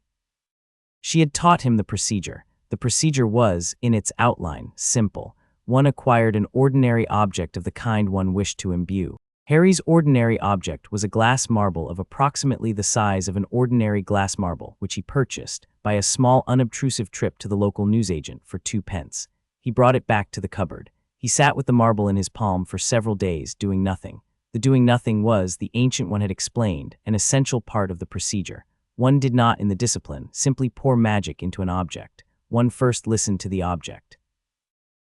[SPEAKER 1] She had taught him the procedure. The procedure was, in its outline, simple. One acquired an ordinary object of the kind one wished to imbue. Harry's ordinary object was a glass marble of approximately the size of an ordinary glass marble, which he purchased by a small unobtrusive trip to the local newsagent for 2 pence. He brought it back to the cupboard. He sat with the marble in his palm for several days, doing nothing. The doing nothing was, the Ancient One had explained, an essential part of the procedure. One did not, in the discipline, simply pour magic into an object. One first listened to the object.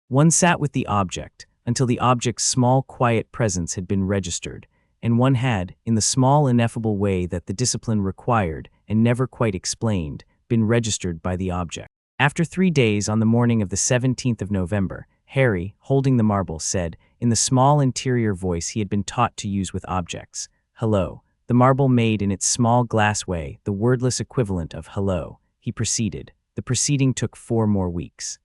[SPEAKER 1] One sat with the object until the object's small, quiet presence had been registered, and one had, in the small, ineffable way that the discipline required and never quite explained, been registered by the object. After 3 days, on the morning of the 17th of November, Harry, holding the marble, said, in the small interior voice he had been taught to use with objects, "Hello." The marble made in its small glass way the wordless equivalent of hello. He proceeded. The proceeding took 4 more weeks.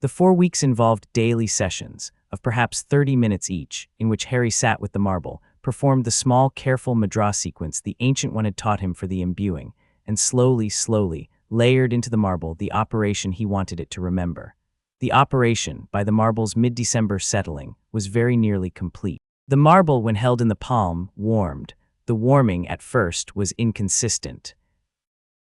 [SPEAKER 1] The 4 weeks involved daily sessions, of perhaps 30 minutes each, in which Harry sat with the marble, performed the small, careful madras sequence the Ancient One had taught him for the imbuing, and slowly, layered into the marble the operation he wanted it to remember. The operation, by the marble's mid-December settling, was very nearly complete. The marble, when held in the palm, warmed. The warming, at first, was inconsistent.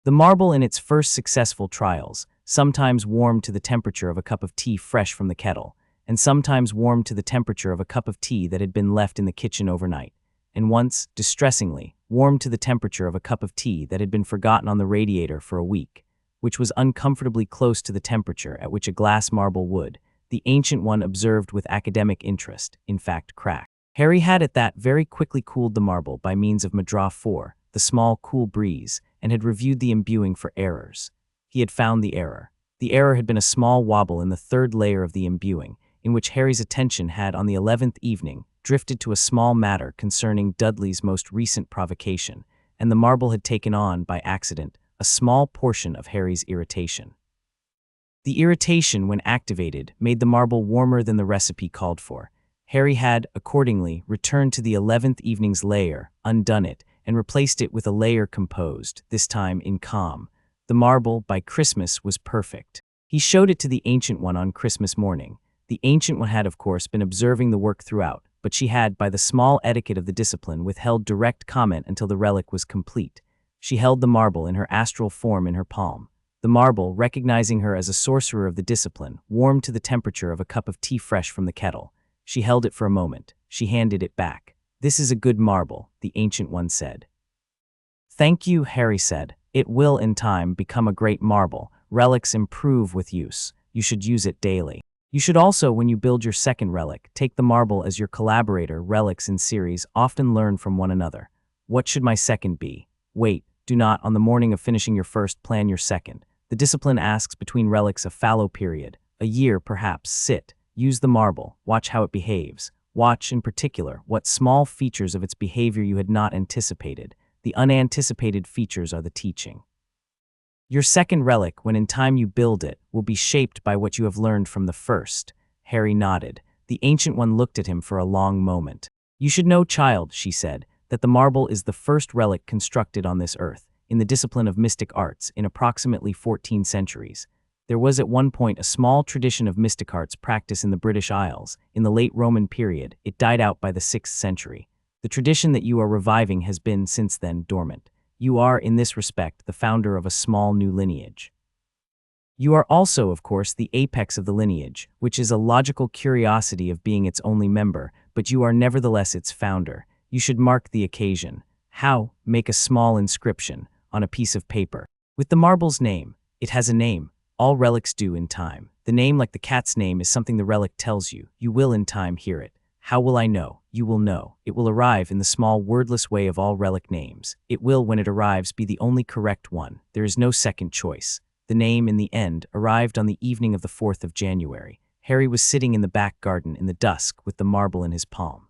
[SPEAKER 1] The marble, in its first successful trials, sometimes warmed to the temperature of a cup of tea fresh from the kettle, and sometimes warmed to the temperature of a cup of tea that had been left in the kitchen overnight, and once, distressingly, warmed to the temperature of a cup of tea that had been forgotten on the radiator for a week, which was uncomfortably close to the temperature at which a glass marble would, the Ancient One observed with academic interest, in fact crack. Harry had at that very quickly cooled the marble by means of Madras 4, the small cool breeze, and had reviewed the imbuing for errors. He had found the error. The error had been a small wobble in the 3rd layer of the imbuing, in which Harry's attention had, on the 11th evening, drifted to a small matter concerning Dudley's most recent provocation, and the marble had taken on, by accident, a small portion of Harry's irritation. The irritation, when activated, made the marble warmer than the recipe called for. Harry had, accordingly, returned to the 11th evening's layer, undone it, and replaced it with a layer composed, this time in calm. The marble, by Christmas, was perfect. He showed it to the Ancient One on Christmas morning. The Ancient One had, of course, been observing the work throughout, but she had, by the small etiquette of the discipline, withheld direct comment until the relic was complete. She held the marble in her astral form in her palm. The marble, recognizing her as a sorcerer of the discipline, warmed to the temperature of a cup of tea fresh from the kettle. She held it for a moment. She handed it back. "This is a good marble," the Ancient One said. "Thank you," Harry said. "It will, in time, become a great marble. Relics improve with use. You should use it daily. You should also, when you build your second relic, take the marble as your collaborator. Relics in series often learn from one another. What should my second be? Wait, do not, on the morning of finishing your first, plan your second. The discipline asks between relics a fallow period, a year perhaps. Sit. Use the marble, watch how it behaves. Watch, in particular, what small features of its behavior you had not anticipated. The unanticipated features are the teaching. Your second relic, when in time you build it, will be shaped by what you have learned from the first. Harry nodded. The Ancient One looked at him for a long moment. You should know, child, she said, that the marble is the first relic constructed on this earth, in the discipline of mystic arts, in approximately 14 centuries. There was at one point a small tradition of mystic arts practice in the British Isles. In the late Roman period, it died out by the 6th century. The tradition that you are reviving has been, since then, dormant. You are, in this respect, the founder of a small new lineage. You are also, of course, the apex of the lineage, which is a logical curiosity of being its only member, but you are nevertheless its founder. You should mark the occasion. How? Make a small inscription on a piece of paper with the marble's name. It has a name. All relics do in time. The name, like the cat's name, is something the relic tells you. You will in time hear it. How will I know? You will know. It will arrive in the small wordless way of all relic names. It will, when it arrives, be the only correct one. There is no second choice. The name, in the end, arrived on the evening of the 4th of January. Harry was sitting in the back garden in the dusk with the marble in his palm.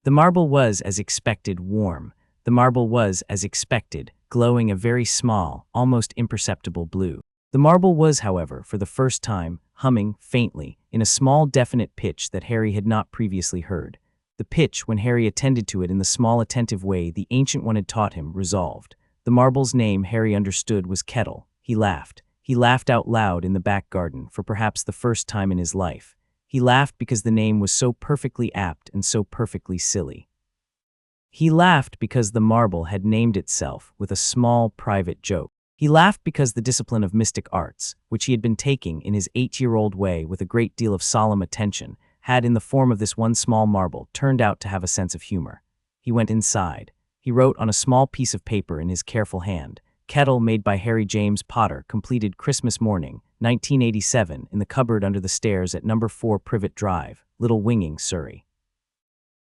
[SPEAKER 1] The marble was, as expected, warm. The marble was, as expected, glowing a very small, almost imperceptible blue. The marble was, however, for the first time, humming, faintly, in a small definite pitch that Harry had not previously heard. The pitch, when Harry attended to it in the small attentive way the Ancient One had taught him, resolved. The marble's name, Harry understood, was Kettle. He laughed. He laughed out loud in the back garden, for perhaps the first time in his life. He laughed because the name was so perfectly apt and so perfectly silly. He laughed because the marble had named itself with a small private joke. He laughed because the discipline of mystic arts, which he had been taking in his 8-year-old way with a great deal of solemn attention, had, in the form of this one small marble, turned out to have a sense of humor. He went inside. He wrote on a small piece of paper in his careful hand, "Kettle made by Harry James Potter, completed Christmas morning, 1987, in the cupboard under the stairs at number 4 Privet Drive, Little Winging, Surrey."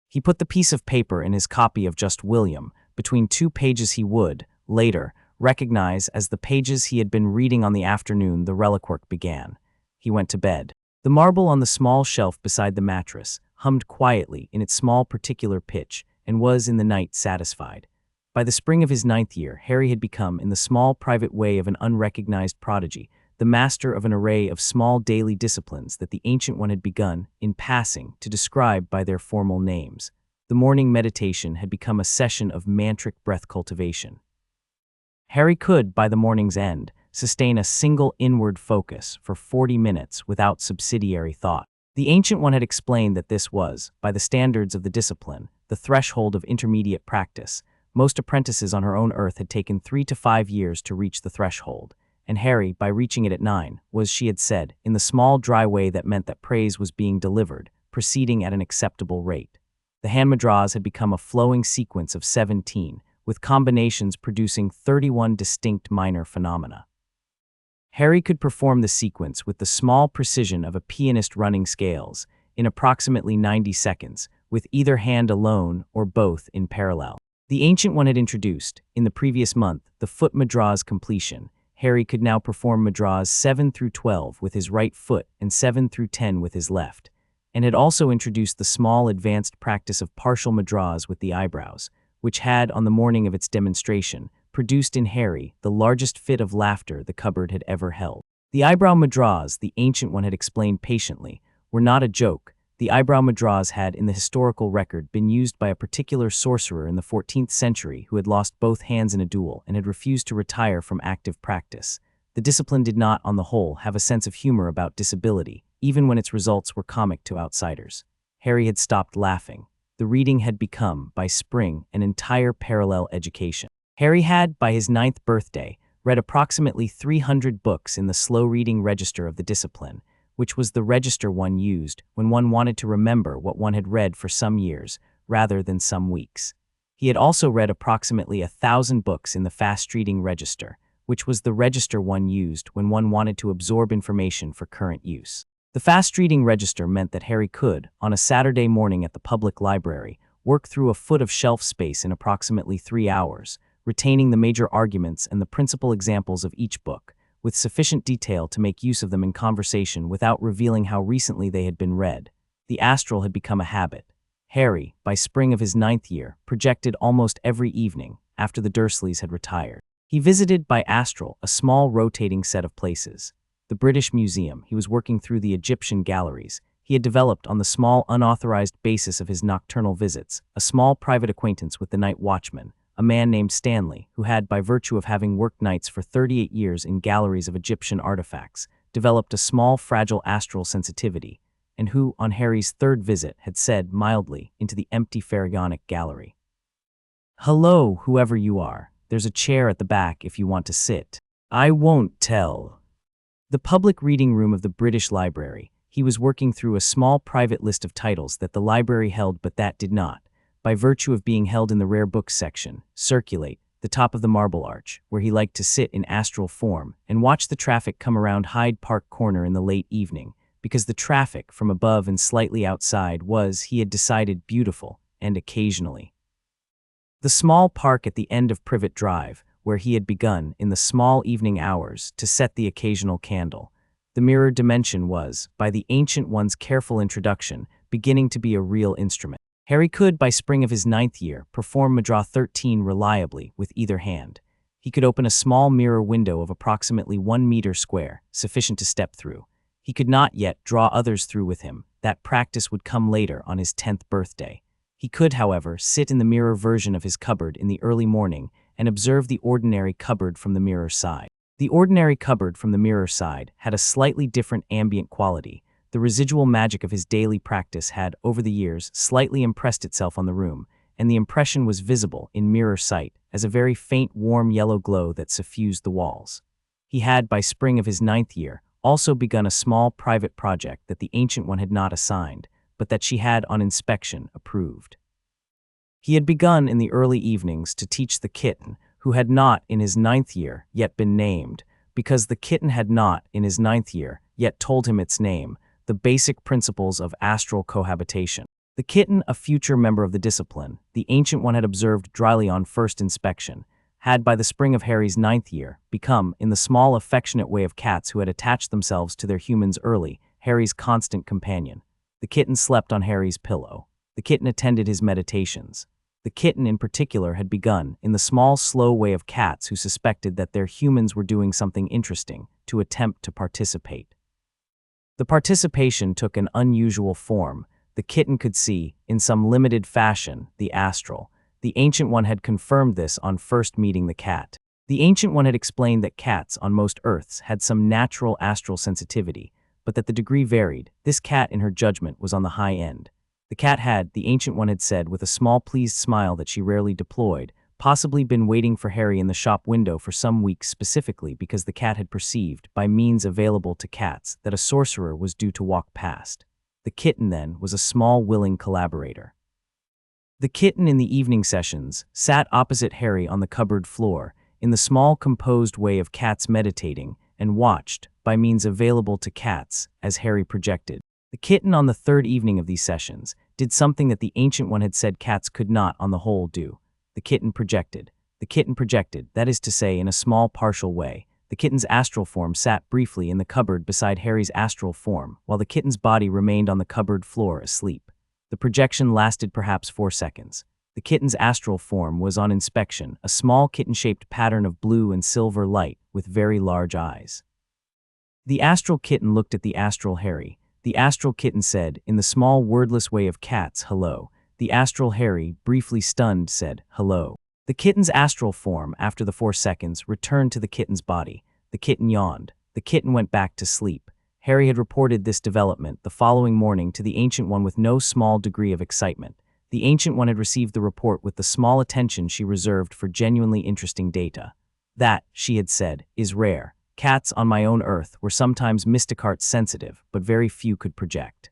[SPEAKER 1] He put the piece of paper in his copy of Just William, between 2 pages he would, later, recognize as the pages he had been reading on the afternoon the relic work began. He went to bed. The marble on the small shelf beside the mattress hummed quietly in its small particular pitch and was in the night satisfied. By the spring of his 9th year, Harry had become, in the small private way of an unrecognized prodigy, the master of an array of small daily disciplines that the Ancient One had begun, in passing, to describe by their formal names. The morning meditation had become a session of mantric breath cultivation. Harry could, by the morning's end, sustain a single inward focus for 40 minutes without subsidiary thought. The Ancient One had explained that this was, by the standards of the discipline, the threshold of intermediate practice. Most apprentices on her own earth had taken 3 to 5 years to reach the threshold, and Harry, by reaching it at 9, was, she had said, in the small dry way that meant that praise was being delivered, proceeding at an acceptable rate. The hand mudras had become a flowing sequence of 17, with combinations producing 31 distinct minor phenomena. Harry could perform the sequence with the small precision of a pianist running scales, in approximately 90 seconds, with either hand alone or both in parallel. The Ancient One had introduced, in the previous month, the foot mudras completion. Harry could now perform mudras 7 through 12 with his right foot and 7 through 10 with his left, and had also introduced the small advanced practice of partial mudras with the eyebrows, which had, on the morning of its demonstration, produced in Harry the largest fit of laughter the cupboard had ever held. The eyebrow mudras, the Ancient One had explained patiently, were not a joke. The eyebrow mudras had, in the historical record, been used by a particular sorcerer in the 14th century who had lost both hands in a duel and had refused to retire from active practice. The discipline did not, on the whole, have a sense of humor about disability, even when its results were comic to outsiders. Harry had stopped laughing. The reading had become, by spring, an entire parallel education. Harry had, by his 9th birthday, read approximately 300 books in the slow-reading register of the discipline, which was the register one used when one wanted to remember what one had read for some years, rather than some weeks. He had also read approximately 1,000 books in the fast-reading register, which was the register one used when one wanted to absorb information for current use. The fast-reading register meant that Harry could, on a Saturday morning at the public library, work through a foot of shelf space in approximately 3 hours, retaining the major arguments and the principal examples of each book, with sufficient detail to make use of them in conversation without revealing how recently they had been read. The astral had become a habit. Harry, by spring of his 9th year, projected almost every evening, after the Dursleys had retired. He visited by astral a small rotating set of places. The British Museum. He was working through the Egyptian galleries. He had developed on the small unauthorized basis of his nocturnal visits, a small private acquaintance with the night watchman, a man named Stanley, who had, by virtue of having worked nights for 38 years in galleries of Egyptian artifacts, developed a small fragile astral sensitivity, and who, on Harry's third visit, had said mildly into the empty pharaonic gallery, "Hello, whoever you are. There's a chair at the back if you want to sit. I won't tell." The public reading room of the British Library. He was working through a small private list of titles that the library held but that did not, by virtue of being held in the rare books section, circulate, the top of the Marble Arch, where he liked to sit in astral form and watch the traffic come around Hyde Park Corner in the late evening, because the traffic from above and slightly outside was, he had decided, beautiful, and occasionally. The small park at the end of Privet Drive, where he had begun, in the small evening hours, to set the occasional candle. The mirror dimension was, by the Ancient One's careful introduction, beginning to be a real instrument. Harry could, by spring of his 9th year, perform Madrah 13 reliably with either hand. He could open a small mirror window of approximately 1 meter square, sufficient to step through. He could not yet draw others through with him. That practice would come later on his 10th birthday. He could, however, sit in the mirror version of his cupboard in the early morning and observe the ordinary cupboard from the mirror side. The ordinary cupboard from the mirror side had a slightly different ambient quality. The residual magic of his daily practice had, over the years, slightly impressed itself on the room, and the impression was visible, in mirror sight, as a very faint warm yellow glow that suffused the walls. He had, by spring of his 9th year, also begun a small private project that the Ancient One had not assigned, but that she had, on inspection, approved. He had begun in the early evenings to teach the kitten, who had not, in his 9th year, yet been named, because the kitten had not, in his 9th year, yet told him its name, the basic principles of astral cohabitation. The kitten, a future member of the discipline, the Ancient One had observed dryly on first inspection, had, by the spring of Harry's 9th year, become, in the small affectionate way of cats who had attached themselves to their humans early, Harry's constant companion. The kitten slept on Harry's pillow. The kitten attended his meditations. The kitten, in particular, had begun, in the small, slow way of cats who suspected that their humans were doing something interesting, to attempt to participate. The participation took an unusual form. The kitten could see, in some limited fashion, the astral. The Ancient One had confirmed this on first meeting the cat. The Ancient One had explained that cats, on most Earths, had some natural astral sensitivity, but that the degree varied. This cat, in her judgment, was on the high end. The cat had, the Ancient One had said with a small pleased smile that she rarely deployed, possibly been waiting for Harry in the shop window for some weeks specifically because the cat had perceived, by means available to cats, that a sorcerer was due to walk past. The kitten, then, was a small willing collaborator. The kitten, in the evening sessions, sat opposite Harry on the cupboard floor, in the small composed way of cats meditating, and watched, by means available to cats, as Harry projected. The kitten, on the third evening of these sessions, did something that the Ancient One had said cats could not, on the whole, do. The kitten projected. The kitten projected, that is to say, in a small partial way. The kitten's astral form sat briefly in the cupboard beside Harry's astral form, while the kitten's body remained on the cupboard floor asleep. The projection lasted perhaps 4 seconds. The kitten's astral form was on inspection, a small kitten-shaped pattern of blue and silver light with very large eyes. The astral kitten looked at the astral Harry. The astral kitten said, in the small wordless way of cats, hello. The astral Harry, briefly stunned, said, hello. The kitten's astral form, after the 4 seconds, returned to the kitten's body. The kitten yawned. The kitten went back to sleep. Harry had reported this development the following morning to the Ancient One with no small degree of excitement. The Ancient One had received the report with the small attention she reserved for genuinely interesting data. That, she had said, is rare. Cats on my own Earth were sometimes mysticart sensitive, but very few could project.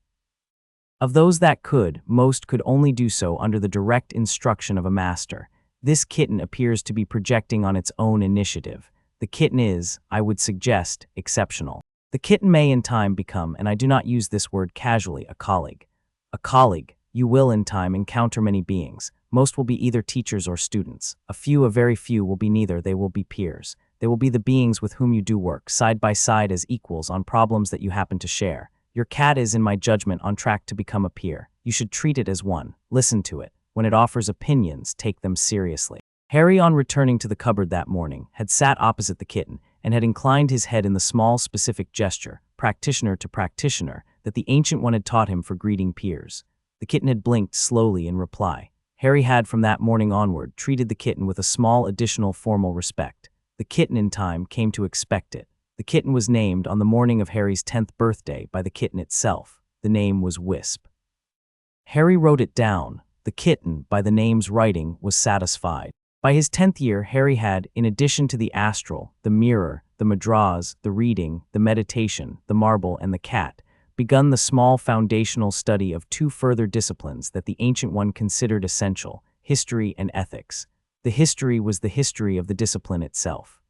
[SPEAKER 1] Of those that could, most could only do so under the direct instruction of a master. This kitten appears to be projecting on its own initiative. The kitten is, I would suggest, exceptional. The kitten may in time become, and I do not use this word casually, a colleague. A colleague, you will in time encounter many beings. Most will be either teachers or students. A very few will be neither, they will be peers. They will be the beings with whom you do work, side by side as equals on problems that you happen to share. Your cat is, in my judgment, on track to become a peer. You should treat it as one. Listen to it. When it offers opinions, take them seriously. Harry, on returning to the cupboard that morning, had sat opposite the kitten and had inclined his head in the small specific gesture, practitioner to practitioner, that the Ancient One had taught him for greeting peers. The kitten had blinked slowly in reply. Harry had from that morning onward treated the kitten with a small additional formal respect. The kitten in time came to expect it. The kitten was named on the morning of Harry's 10th birthday by the kitten itself. The name was Wisp. Harry wrote it down. The kitten, by the name's writing, was satisfied. By his 10th year, Harry had, in addition to the astral, the mirror, the madras, the reading, the meditation, the marble, and the cat, begun the small foundational study of two further disciplines that the Ancient One considered essential: history and ethics. The history was the history of the discipline itself.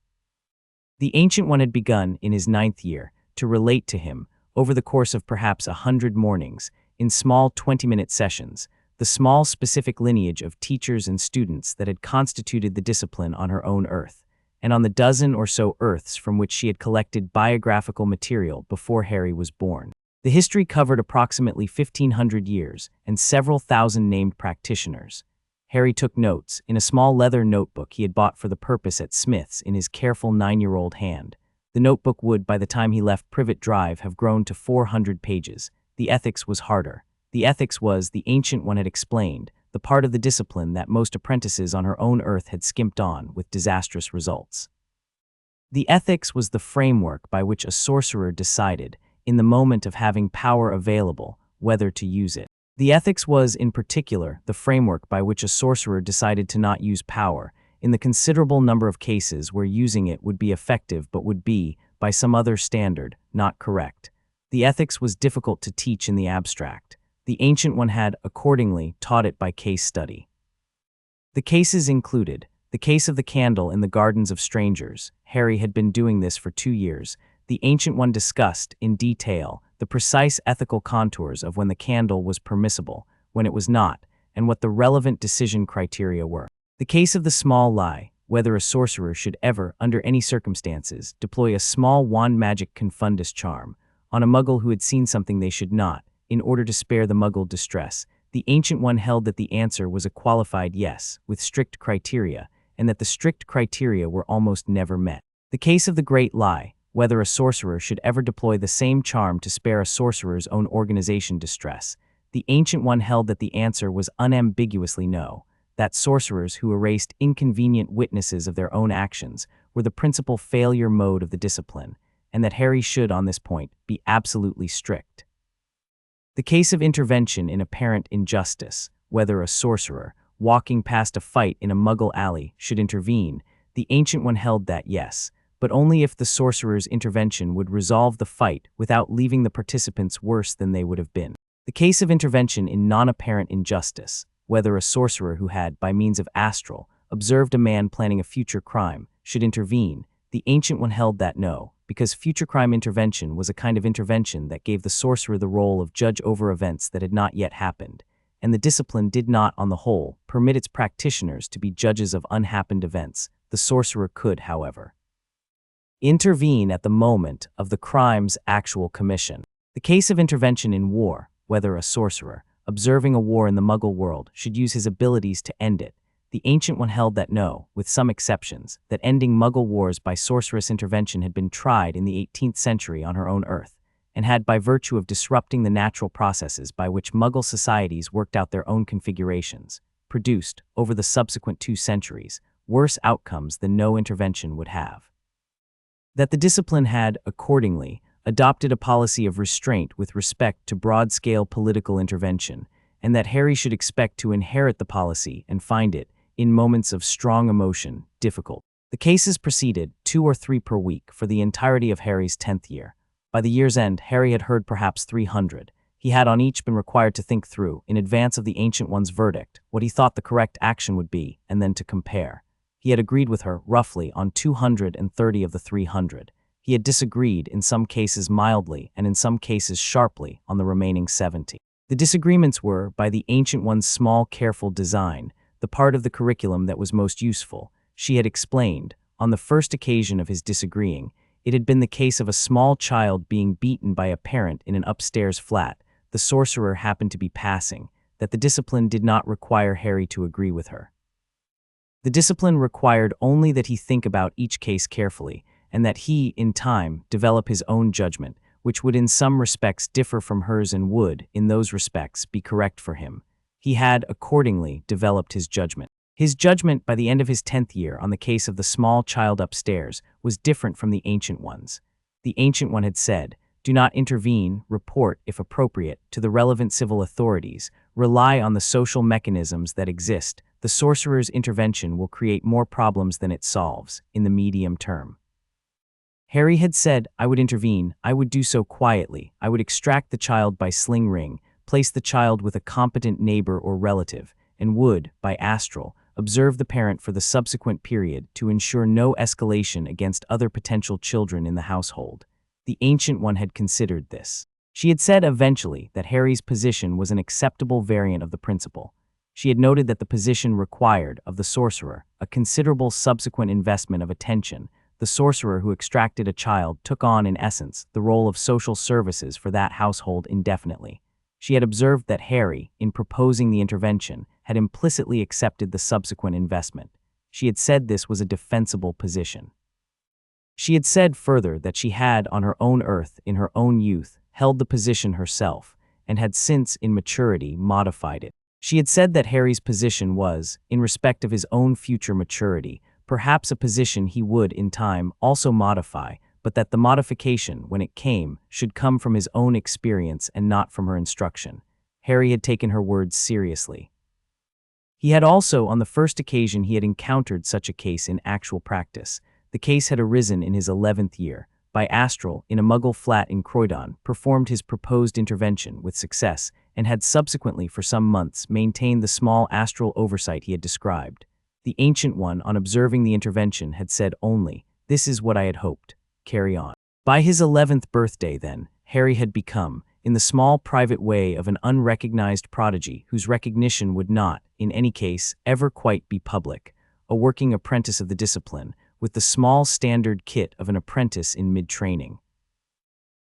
[SPEAKER 1] The Ancient One had begun, in his 9th year, to relate to him, over the course of perhaps 100 mornings, in small 20-minute sessions, the small specific lineage of teachers and students that had constituted the discipline on her own Earth, and on the dozen or so Earths from which she had collected biographical material before Harry was born. The history covered approximately 1,500 years and several thousand named practitioners. Harry took notes, in a small leather notebook he had bought for the purpose at Smith's, in his careful 9-year-old hand. The notebook would, by the time he left Privet Drive, have grown to 400 pages. The ethics was harder. The ethics was, the Ancient One had explained, the part of the discipline that most apprentices on her own Earth had skimped on, with disastrous results. The ethics was the framework by which a sorcerer decided, in the moment of having power available, whether to use it. The ethics was, in particular, the framework by which a sorcerer decided to not use power, in the considerable number of cases where using it would be effective but would be, by some other standard, not correct. The ethics was difficult to teach in the abstract. The Ancient One had, accordingly, taught it by case study. The cases included the case of the candle in the Gardens of Strangers. Harry had been doing this for 2 years. The Ancient One discussed, in detail, the precise ethical contours of when the candle was permissible, when it was not, and what the relevant decision criteria were. The case of the small lie, whether a sorcerer should ever, under any circumstances, deploy a small wand magic confundus charm on a muggle who had seen something they should not, in order to spare the muggle distress. The Ancient One held that the answer was a qualified yes, with strict criteria, and that the strict criteria were almost never met. The case of the great lie, whether a sorcerer should ever deploy the same charm to spare a sorcerer's own organization distress. The Ancient One held that the answer was unambiguously no, that sorcerers who erased inconvenient witnesses of their own actions were the principal failure mode of the discipline, and that Harry should, on this point, be absolutely strict. The case of intervention in apparent injustice, whether a sorcerer, walking past a fight in a muggle alley, should intervene. The Ancient One held that yes, but only if the sorcerer's intervention would resolve the fight without leaving the participants worse than they would have been. The case of intervention in non-apparent injustice, whether a sorcerer who had, by means of astral, observed a man planning a future crime, should intervene. The Ancient One held that no, because future crime intervention was a kind of intervention that gave the sorcerer the role of judge over events that had not yet happened, and the discipline did not, on the whole, permit its practitioners to be judges of unhappened events. The sorcerer could, however, intervene at the moment of the crime's actual commission. The case of intervention in war, whether a sorcerer, observing a war in the Muggle world, should use his abilities to end it. The Ancient One held that no, with some exceptions, that ending Muggle wars by sorceress intervention had been tried in the 18th century on her own Earth, and had, by virtue of disrupting the natural processes by which Muggle societies worked out their own configurations, produced, over the subsequent 2 centuries, worse outcomes than no intervention would have. That the discipline had, accordingly, adopted a policy of restraint with respect to broad-scale political intervention, and that Harry should expect to inherit the policy and find it, in moments of strong emotion, difficult. The cases proceeded, 2 or 3 per week, for the entirety of Harry's 10th year. By the year's end, Harry had heard perhaps 300. He had on each been required to think through, in advance of the Ancient One's verdict, what he thought the correct action would be, and then to compare. He had agreed with her, roughly, on 230 of the 300. He had disagreed, in some cases mildly, and in some cases sharply, on the remaining 70. The disagreements were, by the Ancient One's small, careful design, the part of the curriculum that was most useful. She had explained, on the first occasion of his disagreeing, it had been the case of a small child being beaten by a parent in an upstairs flat. The sorcerer happened to be passing, that the discipline did not require Harry to agree with her. The discipline required only that he think about each case carefully, and that he, in time, develop his own judgment, which would in some respects differ from hers and would, in those respects, be correct for him. He had, accordingly, developed his judgment. His judgment, by the end of his 10th year on the case of the small child upstairs, was different from the Ancient One's. The Ancient One had said, "Do not intervene, report, if appropriate, to the relevant civil authorities, rely on the social mechanisms that exist. The sorcerer's intervention will create more problems than it solves, in the medium term." Harry had said, "I would intervene, I would do so quietly, I would extract the child by sling ring, place the child with a competent neighbor or relative, and would, by astral, observe the parent for the subsequent period to ensure no escalation against other potential children in the household." The Ancient One had considered this. She had said eventually that Harry's position was an acceptable variant of the principle. She had noted that the position required, of the sorcerer, a considerable subsequent investment of attention. The sorcerer who extracted a child took on, in essence, the role of social services for that household indefinitely. She had observed that Harry, in proposing the intervention, had implicitly accepted the subsequent investment. She had said this was a defensible position. She had said further that she had, on her own earth, in her own youth, held the position herself, and had since, in maturity, modified it. She had said that Harry's position was, in respect of his own future maturity, perhaps a position he would, in time, also modify, but that the modification, when it came, should come from his own experience and not from her instruction. Harry had taken her words seriously. He had also, on the first occasion he had encountered such a case in actual practice. The case had arisen in his 11th year. By astral, in a Muggle flat in Croydon, performed his proposed intervention with success, and had subsequently for some months maintained the small astral oversight he had described. The Ancient One, on observing the intervention, had said only, "This is what I had hoped. Carry on." By his 11th birthday, then, Harry had become, in the small private way of an unrecognized prodigy whose recognition would not, in any case, ever quite be public, a working apprentice of the discipline, with the small standard kit of an apprentice in mid-training.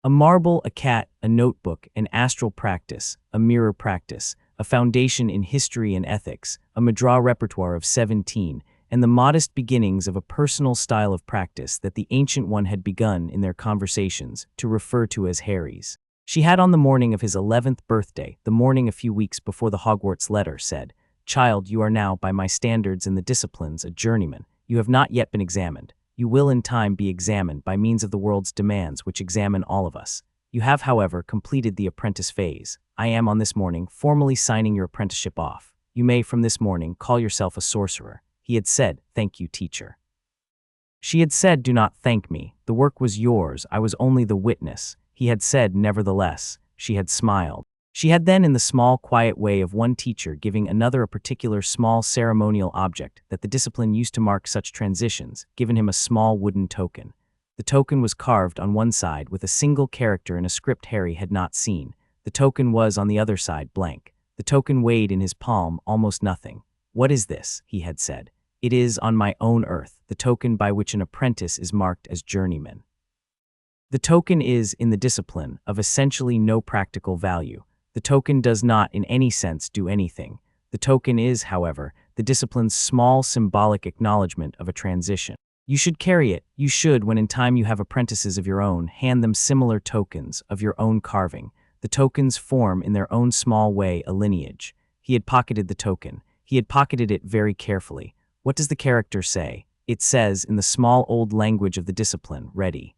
[SPEAKER 1] A marble, a cat, a notebook, an astral practice, a mirror practice, a foundation in history and ethics, a Madra repertoire of 17, and the modest beginnings of a personal style of practice that the Ancient One had begun in their conversations to refer to as Harry's. She had on the morning of his 11th birthday, the morning a few weeks before the Hogwarts letter, said, "Child, you are now, by my standards in the disciplines, a journeyman. You have not yet been examined. You will in time be examined by means of the world's demands which examine all of us. You have, however, completed the apprentice phase. I am, on this morning, formally signing your apprenticeship off. You may, from this morning, call yourself a sorcerer." He had said, "Thank you, teacher." She had said, "Do not thank me. The work was yours. I was only the witness." He had said, "Nevertheless." She had smiled. She had then, in the small, quiet way of one teacher giving another a particular small ceremonial object that the discipline used to mark such transitions, given him a small wooden token. The token was carved on one side with a single character in a script Harry had not seen. The token was, on the other side, blank. The token weighed in his palm almost nothing. "What is this?" he had said. "It is, on my own earth, the token by which an apprentice is marked as journeyman. The token is, in the discipline, of essentially no practical value. The token does not, in any sense, do anything. The token is, however, the discipline's small symbolic acknowledgement of a transition. You should carry it. You should, when in time you have apprentices of your own, hand them similar tokens of your own carving. The tokens form, in their own small way, a lineage." He had pocketed the token. He had pocketed it very carefully. What does the character say? It says, in the small old language of the discipline, "Ready."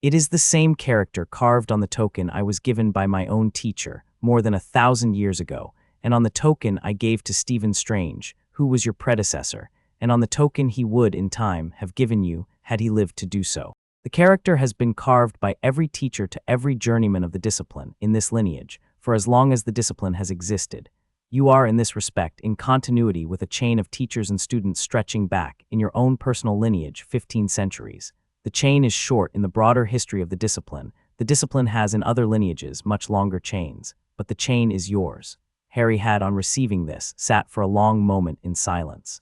[SPEAKER 1] It is the same character carved on the token I was given by my own teacher, more than 1,000 years ago, and on the token I gave to Stephen Strange, who was your predecessor, and on the token he would, in time, have given you, had he lived to do so. The character has been carved by every teacher to every journeyman of the discipline, in this lineage, for as long as the discipline has existed. You are, in this respect, in continuity with a chain of teachers and students stretching back, in your own personal lineage, 15 centuries. The chain is short in the broader history of the discipline. The discipline has in other lineages much longer chains, but the chain is yours. Harry had, on receiving this, sat for a long moment in silence.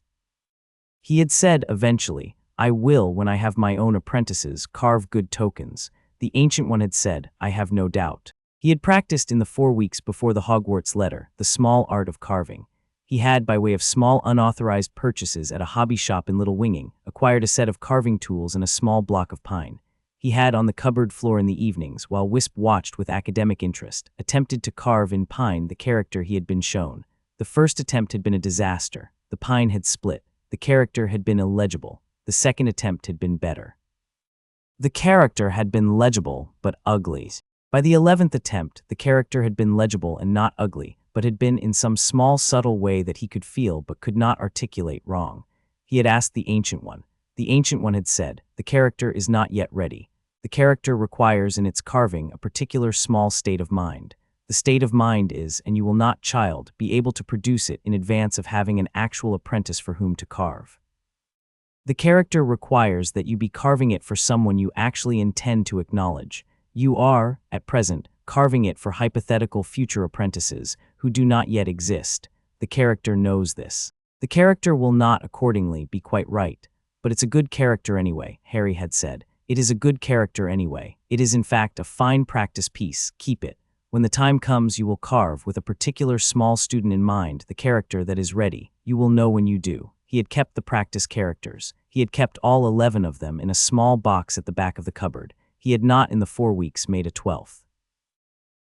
[SPEAKER 1] He had said, eventually, "I will, when I have my own apprentices, carve good tokens." The Ancient One had said, "I have no doubt." He had practiced in the 4 weeks before the Hogwarts letter the small art of carving. He had, by way of small unauthorized purchases at a hobby shop in Little Winging, acquired a set of carving tools and a small block of pine. He had, on the cupboard floor in the evenings, while Wisp watched with academic interest, attempted to carve in pine the character he had been shown. The first attempt had been a disaster. The pine had split. The character had been illegible. The second attempt had been better. The character had been legible, but ugly. By the 11th attempt, the character had been legible and not ugly, but had been in some small subtle way that he could feel but could not articulate wrong. He had asked the Ancient One. The Ancient One had said, "The character is not yet ready. The character requires in its carving a particular small state of mind. The state of mind is, and you will not, child, be able to produce it in advance of having an actual apprentice for whom to carve. The character requires that you be carving it for someone you actually intend to acknowledge. You are, at present, carving it for hypothetical future apprentices who do not yet exist. The character knows this. The character will not, accordingly, be quite right. But it's a good character anyway," Harry had said. "It is a good character anyway. It is in fact a fine practice piece. Keep it. When the time comes you will carve, with a particular small student in mind, the character that is ready. You will know when you do." He had kept the practice characters. He had kept all 11 of them in a small box at the back of the cupboard. He had not in the 4 weeks made a 12th.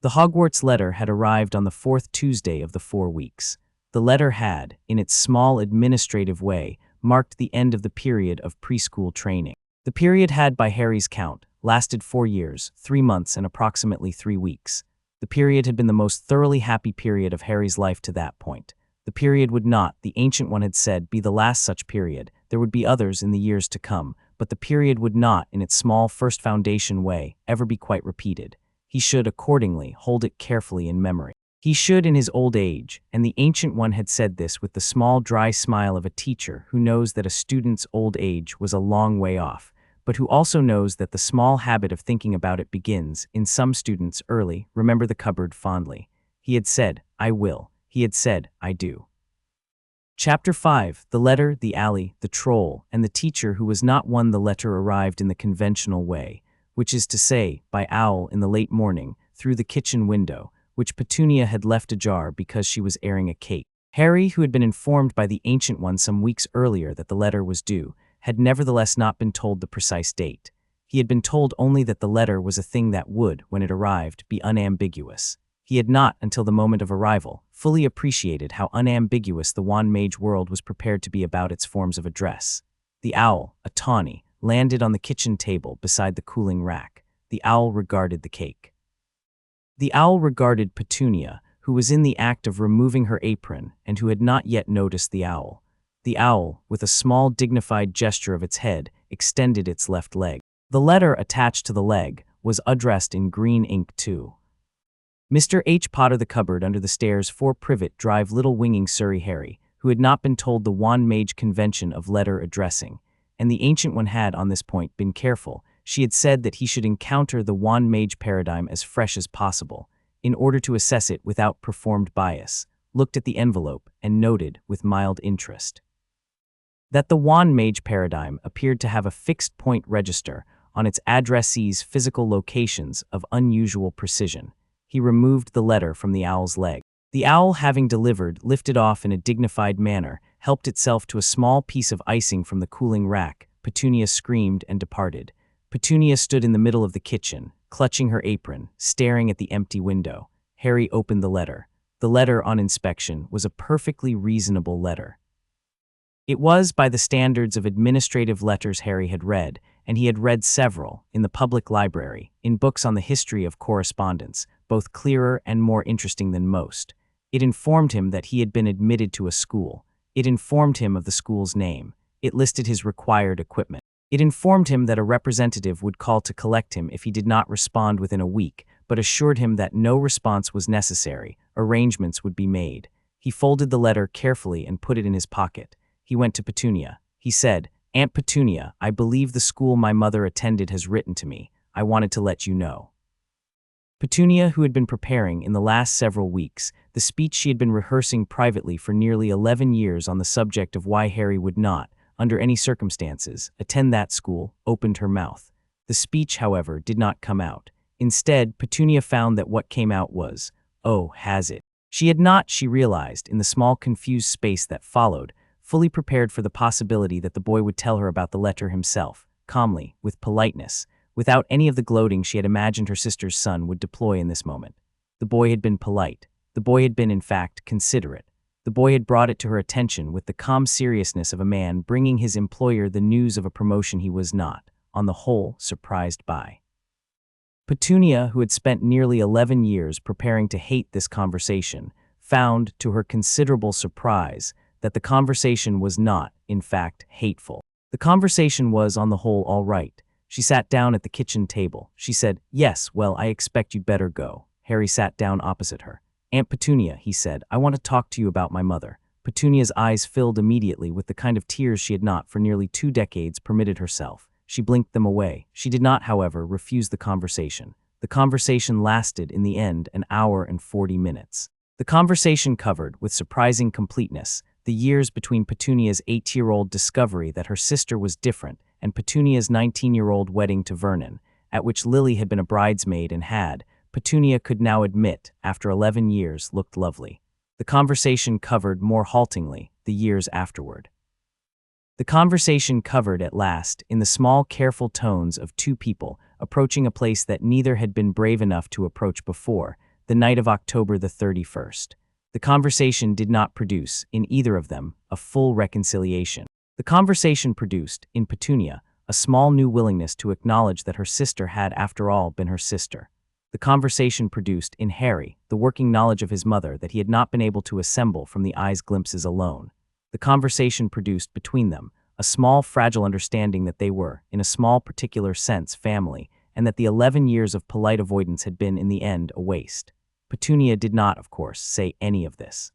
[SPEAKER 1] The Hogwarts letter had arrived on the 4th Tuesday of the 4 weeks. The letter had, in its small administrative way, marked the end of the period of preschool training. The period had, by Harry's count, lasted 4 years, 3 months, and approximately 3 weeks. The period had been the most thoroughly happy period of Harry's life to that point. The period would not, the Ancient One had said, be the last such period. There would be others in the years to come, but the period would not, in its small first foundation way, ever be quite repeated. He should, accordingly, hold it carefully in memory. He should in his old age, and the Ancient One had said this with the small dry smile of a teacher who knows that a student's old age was a long way off, but who also knows that the small habit of thinking about it begins, in some students, early. Remember the cupboard fondly. He had said, "I will." He had said, "I do." Chapter 5. The letter, the alley, the troll, and the teacher who was not one. The letter arrived in the conventional way, which is to say, by owl in the late morning, through the kitchen window, which Petunia had left ajar because she was airing a cake. Harry, who had been informed by the Ancient One some weeks earlier that the letter was due, had nevertheless not been told the precise date. He had been told only that the letter was a thing that would, when it arrived, be unambiguous. He had not, until the moment of arrival, fully appreciated how unambiguous the wand mage world was prepared to be about its forms of address. The owl, a tawny, landed on the kitchen table beside the cooling rack. The owl regarded the cake. The owl regarded Petunia, who was in the act of removing her apron and who had not yet noticed the owl. The owl, with a small dignified gesture of its head, extended its left leg. The letter attached to the leg was addressed in green ink too. Mr. H. Potter, the cupboard under the stairs, 4 Privet Drive, Little Winging, Surrey. Harry, who had not been told the wand mage convention of letter addressing, and the Ancient One had, on this point, been careful. She had said that he should encounter the wand mage paradigm as fresh as possible, in order to assess it without performed bias, looked at the envelope, and noted, with mild interest, that the wand mage paradigm appeared to have a fixed point register on its addressee's physical locations of unusual precision. He removed the letter from the owl's leg. The owl, having delivered, lifted off in a dignified manner, helped itself to a small piece of icing from the cooling rack. Petunia screamed and departed. Petunia stood in the middle of the kitchen, clutching her apron, staring at the empty window. Harry opened the letter. The letter, on inspection, was a perfectly reasonable letter. It was, by the standards of administrative letters Harry had read, and he had read several, in the public library, in books on the history of correspondence, both clearer and more interesting than most. It informed him that he had been admitted to a school. It informed him of the school's name. It listed his required equipment. It informed him that a representative would call to collect him if he did not respond within a week, but assured him that no response was necessary. Arrangements would be made. He folded the letter carefully and put it in his pocket. He went to Petunia. He said, "Aunt Petunia, I believe the school my mother attended has written to me. I wanted to let you know." Petunia, who had been preparing, in the last several weeks, the speech she had been rehearsing privately for nearly 11 years on the subject of why Harry would not, under any circumstances, attend that school, opened her mouth. The speech, however, did not come out. Instead, Petunia found that what came out was, "Oh, has it?" She had not, she realized, in the small confused space that followed, fully prepared for the possibility that the boy would tell her about the letter himself, calmly, with politeness, without any of the gloating she had imagined her sister's son would deploy in this moment. The boy had been polite. The boy had been, in fact, considerate. The boy had brought it to her attention with the calm seriousness of a man bringing his employer the news of a promotion he was not, on the whole, surprised by. Petunia, who had spent nearly 11 years preparing to hate this conversation, found, to her considerable surprise, that the conversation was not, in fact, hateful. The conversation was, on the whole, all right. She sat down at the kitchen table. She said, "Yes, well, I expect you'd better go." Harry sat down opposite her. "Aunt Petunia," he said, "I want to talk to you about my mother." Petunia's eyes filled immediately with the kind of tears she had not, for nearly 2 decades, permitted herself. She blinked them away. She did not, however, refuse the conversation. The conversation lasted, in the end, 1 hour and 40 minutes. The conversation covered, with surprising completeness, the years between Petunia's 8-year-old discovery that her sister was different and Petunia's 19-year-old wedding to Vernon, at which Lily had been a bridesmaid and had, Petunia could now admit, after 11 years, looked lovely. The conversation covered, more haltingly, the years afterward. The conversation covered, at last, in the small, careful tones of 2 people approaching a place that neither had been brave enough to approach before, the night of October the 31st. The conversation did not produce, in either of them, a full reconciliation. The conversation produced, in Petunia, a small new willingness to acknowledge that her sister had, after all, been her sister. The conversation produced, in Harry, the working knowledge of his mother that he had not been able to assemble from the eye's glimpses alone. The conversation produced, between them, a small, fragile understanding that they were, in a small, particular sense, family, and that the 11 years of polite avoidance had been, in the end, a waste. Petunia did not, of course, say any of this.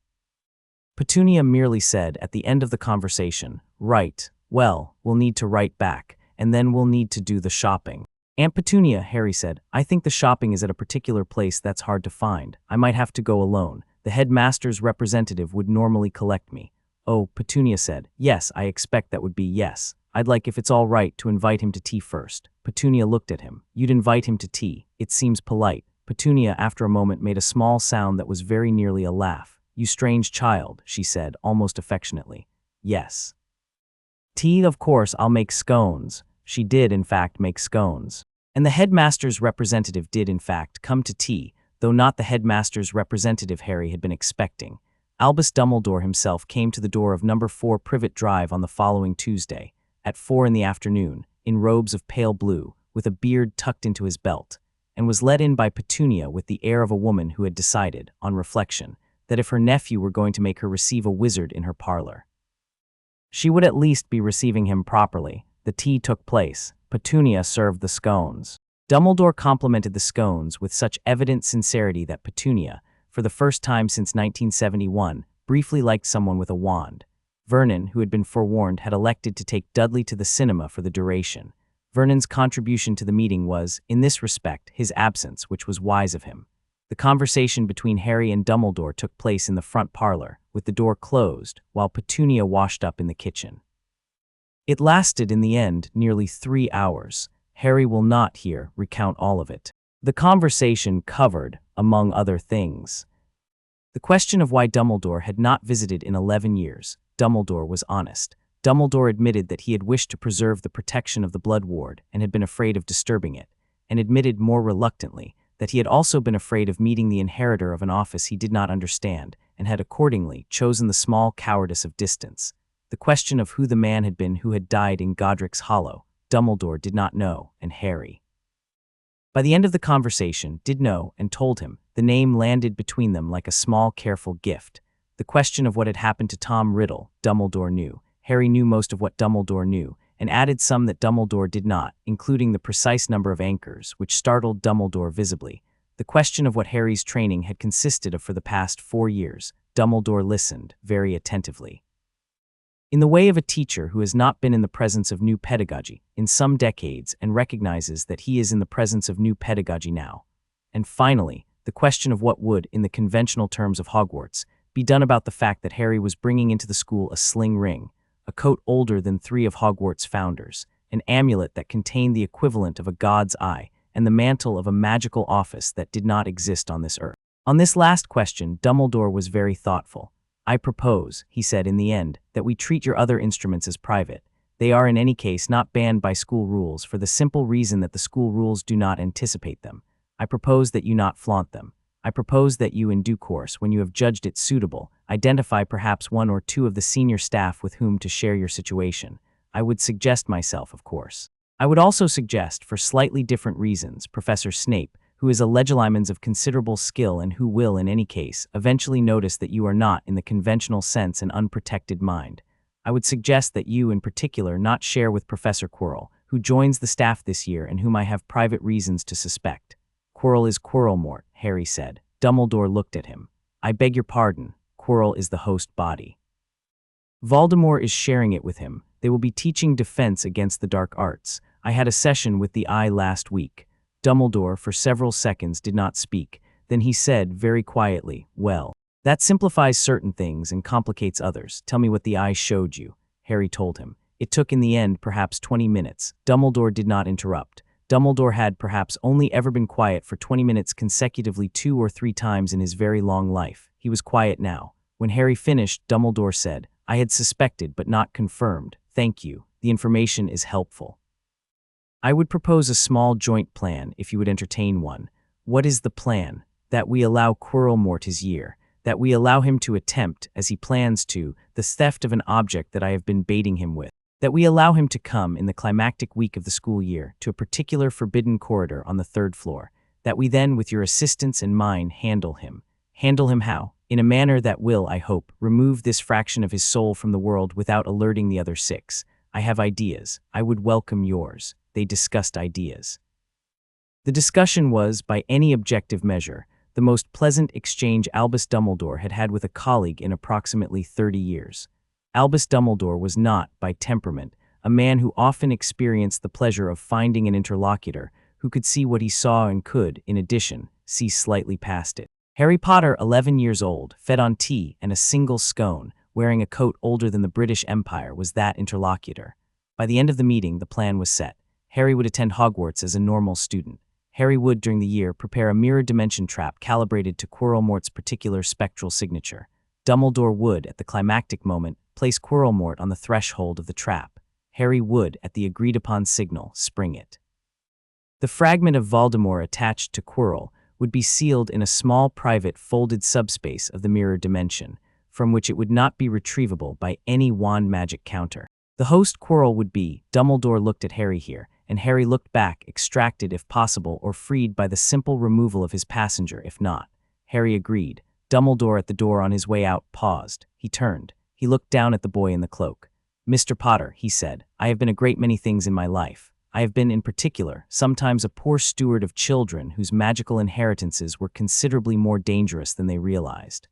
[SPEAKER 1] Petunia merely said, at the end of the conversation, "Right, well, we'll need to write back, and then we'll need to do the shopping." "Aunt Petunia," Harry said, "I think the shopping is at a particular place that's hard to find. I might have to go alone. The headmaster's representative would normally collect me." "Oh," Petunia said, "yes, I expect that would be yes. I'd like, if it's all right, to invite him to tea first." Petunia looked at him. "You'd invite him to tea. It seems polite." Petunia, after a moment, made a small sound that was very nearly a laugh. "You strange child," she said, almost affectionately. "Yes. Tea, of course, I'll make scones." She did, in fact, make scones. And the headmaster's representative did, in fact, come to tea, though not the headmaster's representative Harry had been expecting. Albus Dumbledore himself came to the door of number 4 Privet Drive on the following Tuesday, at 4 in the afternoon, in robes of pale blue, with a beard tucked into his belt, and was let in by Petunia with the air of a woman who had decided, on reflection, that if her nephew were going to make her receive a wizard in her parlor, she would at least be receiving him properly. The tea took place. Petunia served the scones. Dumbledore complimented the scones with such evident sincerity that Petunia, for the first time since 1971, briefly liked someone with a wand. Vernon, who had been forewarned, had elected to take Dudley to the cinema for the duration. Vernon's contribution to the meeting was, in this respect, his absence, which was wise of him. The conversation between Harry and Dumbledore took place in the front parlor, with the door closed, while Petunia washed up in the kitchen. It lasted, in the end, nearly 3 hours. Harry will not here recount all of it. The conversation covered, among other things, the question of why Dumbledore had not visited in 11 years. Dumbledore was honest. Dumbledore admitted that he had wished to preserve the protection of the Blood Ward and had been afraid of disturbing it, and admitted more reluctantly that he had also been afraid of meeting the inheritor of an office he did not understand, and had accordingly chosen the small cowardice of distance. The question of who the man had been who had died in Godric's Hollow, Dumbledore did not know, and Harry, by the end of the conversation, did know and told him. The name landed between them like a small, careful gift. The question of what had happened to Tom Riddle, Dumbledore knew. Harry knew most of what Dumbledore knew, and added some that Dumbledore did not, including the precise number of anchors, which startled Dumbledore visibly. The question of what Harry's training had consisted of for the past 4 years. Dumbledore listened, very attentively. In the way of a teacher who has not been in the presence of new pedagogy in some decades and recognizes that he is in the presence of new pedagogy now. And finally, the question of what would, in the conventional terms of Hogwarts, be done about the fact that Harry was bringing into the school a sling ring, a coat older than 3 of Hogwarts' founders, an amulet that contained the equivalent of a god's eye, and the mantle of a magical office that did not exist on this earth. On this last question, Dumbledore was very thoughtful. I propose, he said in the end, that we treat your other instruments as private. They are in any case not banned by school rules for the simple reason that the school rules do not anticipate them. I propose that you not flaunt them. I propose that you in due course, when you have judged it suitable, identify perhaps one or two of the senior staff with whom to share your situation. I would suggest myself, of course. I would also suggest, for slightly different reasons, Professor Snape, who is a legilimens of considerable skill and who will, in any case, eventually notice that you are not, in the conventional sense, an unprotected mind. I would suggest that you, in particular, not share with Professor Quirrell, who joins the staff this year and whom I have private reasons to suspect. Quirrell is Quirrellmort, Harry said. Dumbledore looked at him. I beg your pardon. Quirrell is the host body. Voldemort is sharing it with him. They will be teaching defense against the dark arts. I had a session with the Eye last week. Dumbledore, for several seconds, did not speak. Then he said, very quietly, well, that simplifies certain things and complicates others. Tell me what the Eye showed you. Harry told him. It took in the end perhaps 20 minutes. Dumbledore did not interrupt. Dumbledore had perhaps only ever been quiet for 20 minutes consecutively 2 or 3 times in his very long life. He was quiet now. When Harry finished, Dumbledore said, I had suspected but not confirmed. Thank you. The information is helpful. I would propose a small joint plan if you would entertain one. What is the plan? That we allow Quirrellmort his year. That we allow him to attempt, as he plans to, the theft of an object that I have been baiting him with. That we allow him to come, in the climactic week of the school year, to a particular forbidden corridor on the 3rd floor. That we then, with your assistance and mine, handle him. Handle him how? In a manner that will, I hope, remove this fraction of his soul from the world without alerting the other 6. I have ideas. I would welcome yours. They discussed ideas. The discussion was, by any objective measure, the most pleasant exchange Albus Dumbledore had had with a colleague in approximately 30 years. Albus Dumbledore was not, by temperament, a man who often experienced the pleasure of finding an interlocutor who could see what he saw and could, in addition, see slightly past it. Harry Potter, 11 years old, fed on tea and a single scone, wearing a coat older than the British Empire, was that interlocutor. By the end of the meeting, the plan was set. Harry would attend Hogwarts as a normal student. Harry would, during the year, prepare a mirror dimension trap calibrated to Quirrellmort's particular spectral signature. Dumbledore would, at the climactic moment, place Quirrellmort on the threshold of the trap. Harry would, at the agreed-upon signal, spring it. The fragment of Voldemort attached to Quirrell would be sealed in a small private folded subspace of the mirror dimension, from which it would not be retrievable by any wand magic counter. The host Quirrell would be, Dumbledore looked at Harry here, and Harry looked back, extracted if possible or freed by the simple removal of his passenger if not. Harry agreed. Dumbledore at the door on his way out paused. He turned. He looked down at the boy in the cloak. Mr. Potter, he said, I have been a great many things in my life. I have been, in particular, sometimes a poor steward of children whose magical inheritances were considerably more dangerous than they realized.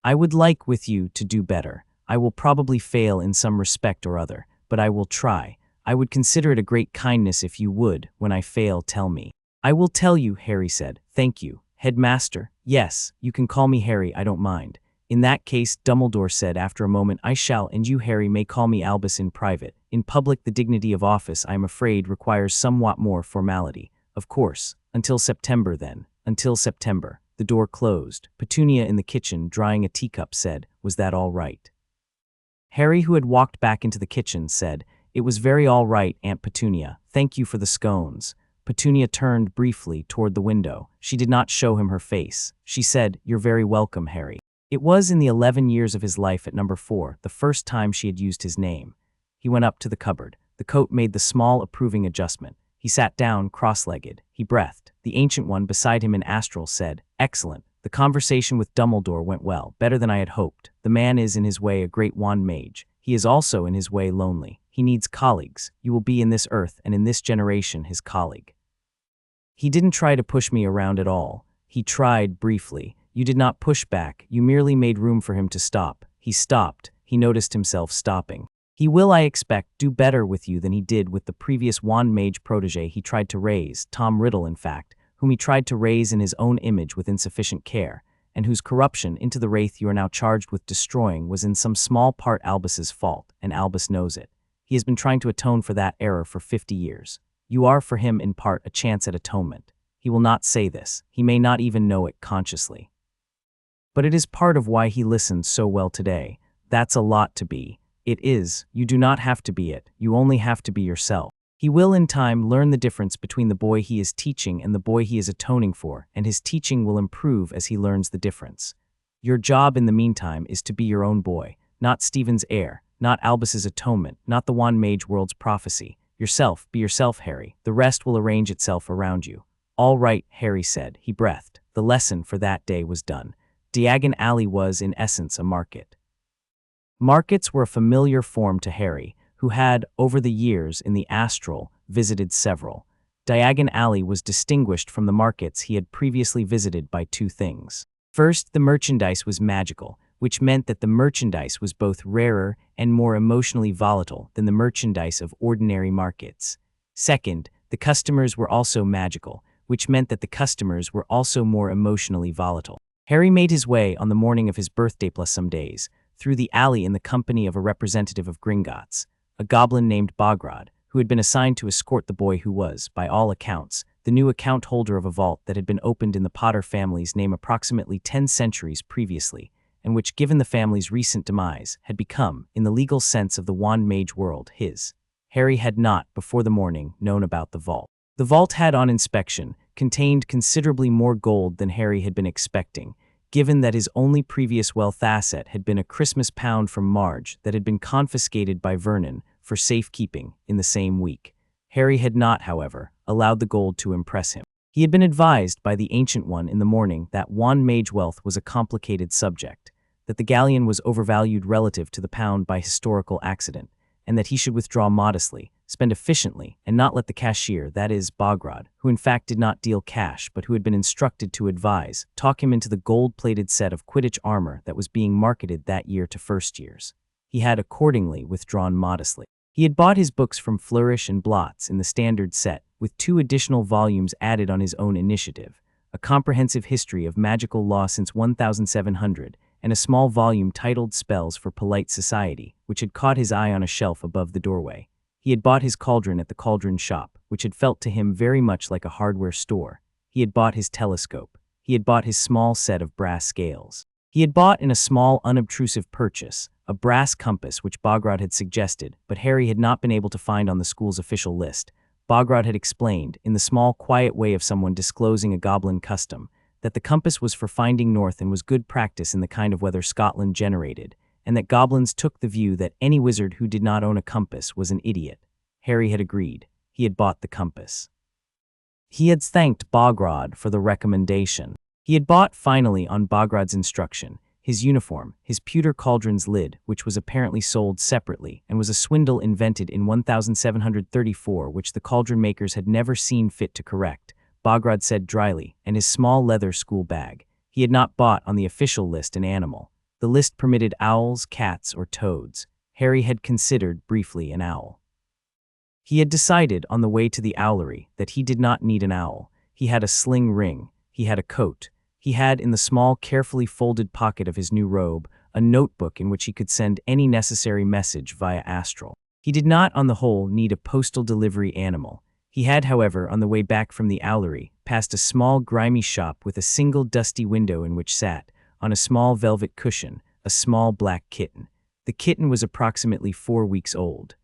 [SPEAKER 1] I would like with you to do better. I will probably fail in some respect or other, but I will try. I would consider it a great kindness if you would, when I fail, tell me. I will tell you, Harry said. Thank you. Headmaster, yes, you can call me Harry, I don't mind. In that case, Dumbledore said after a moment, I shall, and you, Harry, may call me Albus in private. In public, the dignity of office, I am afraid, requires somewhat more formality. Of course. Until September, then. Until September. The door closed. Petunia in the kitchen, drying a teacup, said, Was that all right? Harry, who had walked back into the kitchen, said, It was very all right, Aunt Petunia. Thank you for the scones. Petunia turned briefly toward the window. She did not show him her face. She said, You're very welcome, Harry. It was in the 11 years of his life at number 4, the first time she had used his name. He went up to the cupboard. The coat made the small approving adjustment. He sat down, cross-legged. He breathed. The Ancient One beside him in astral said, Excellent. The conversation with Dumbledore went well, better than I had hoped. The man is in his way a great wand mage. He is also in his way lonely. He needs colleagues. You will be in this earth and in this generation his colleague. He didn't try to push me around at all. He tried briefly. You did not push back. You merely made room for him to stop. He stopped. He noticed himself stopping. He will, I expect, do better with you than he did with the previous wand mage protege he tried to raise, Tom Riddle in fact, whom he tried to raise in his own image with insufficient care, and whose corruption into the wraith you are now charged with destroying was in some small part Albus's fault, and Albus knows it. He has been trying to atone for that error for 50 years. You are, for him, in part, a chance at atonement. He He will not say this. He may not even know it consciously. But it is part of why he listened so well today. That's a lot to be. It is. You do not have to be it. You only have to be yourself. He will in time learn the difference between the boy he is teaching and the boy he is atoning for, and his teaching will improve as he learns the difference. Your job in the meantime is to be your own boy, not Stephen's heir, not Albus's atonement, not the Wand Mage World's prophecy. Yourself, be yourself, Harry. The rest will arrange itself around you. All right, Harry said. He breathed. The lesson for that day was done. Diagon Alley was, in essence, a market. Markets were a familiar form to Harry, who had, over the years in the astral, visited several. Diagon Alley was distinguished from the markets he had previously visited by two things. First, the merchandise was magical, which meant that the merchandise was both rarer and more emotionally volatile than the merchandise of ordinary markets. Second, the customers were also magical, which meant that the customers were also more emotionally volatile. Harry made his way on the morning of his birthday plus some days, through the alley in the company of a representative of Gringotts, a goblin named Bogrod, who had been assigned to escort the boy who was, by all accounts, the new account holder of a vault that had been opened in the Potter family's name approximately 10 centuries previously, and which, given the family's recent demise, had become, in the legal sense of the Wand Mage world, his. Harry had not, before the morning, known about the vault. The vault had, on inspection, contained considerably more gold than Harry had been expecting, given that his only previous wealth asset had been a Christmas pound from Marge that had been confiscated by Vernon for safekeeping in the same week. Harry had not, however, allowed the gold to impress him. He had been advised by the Ancient One in the morning that Wand Mage wealth was a complicated subject, that the galleon was overvalued relative to the pound by historical accident, and that he should withdraw modestly, spend efficiently, and not let the cashier, that is, Bogrod, who in fact did not deal cash but who had been instructed to advise, talk him into the gold-plated set of Quidditch armor that was being marketed that year to first years. He had accordingly withdrawn modestly. He had bought his books from Flourish and Blots in the standard set, with 2 additional volumes added on his own initiative, a comprehensive history of magical law since 1700, and a small volume titled Spells for Polite Society, which had caught his eye on a shelf above the doorway. He had bought his cauldron at the cauldron shop, which had felt to him very much like a hardware store. He had bought his telescope. He had bought his small set of brass scales. He had bought in a small, unobtrusive purchase, a brass compass which Bogrod had suggested, but Harry had not been able to find on the school's official list. Bogrod had explained, in the small, quiet way of someone disclosing a goblin custom, that the compass was for finding north and was good practice in the kind of weather Scotland generated, and that goblins took the view that any wizard who did not own a compass was an idiot. Harry had agreed. He had bought the compass. He had thanked Bogrod for the recommendation. He had bought, finally, on Bogrod's instruction, his uniform, his pewter cauldron's lid, which was apparently sold separately, and was a swindle invented in 1734 which the cauldron makers had never seen fit to correct, Bogrod said dryly, and his small leather school bag. He had not bought on the official list an animal. The list permitted owls, cats, or toads. Harry had considered, briefly, an owl. He had decided, on the way to the owlery, that he did not need an owl. He had a sling ring. He had a coat. He had, in the small, carefully folded pocket of his new robe, a notebook in which he could send any necessary message via astral. He did not, on the whole, need a postal delivery animal. He had, however, on the way back from the owlery, passed a small, grimy shop with a single dusty window in which sat, on a small velvet cushion, a small black kitten. The kitten was approximately 4 weeks old.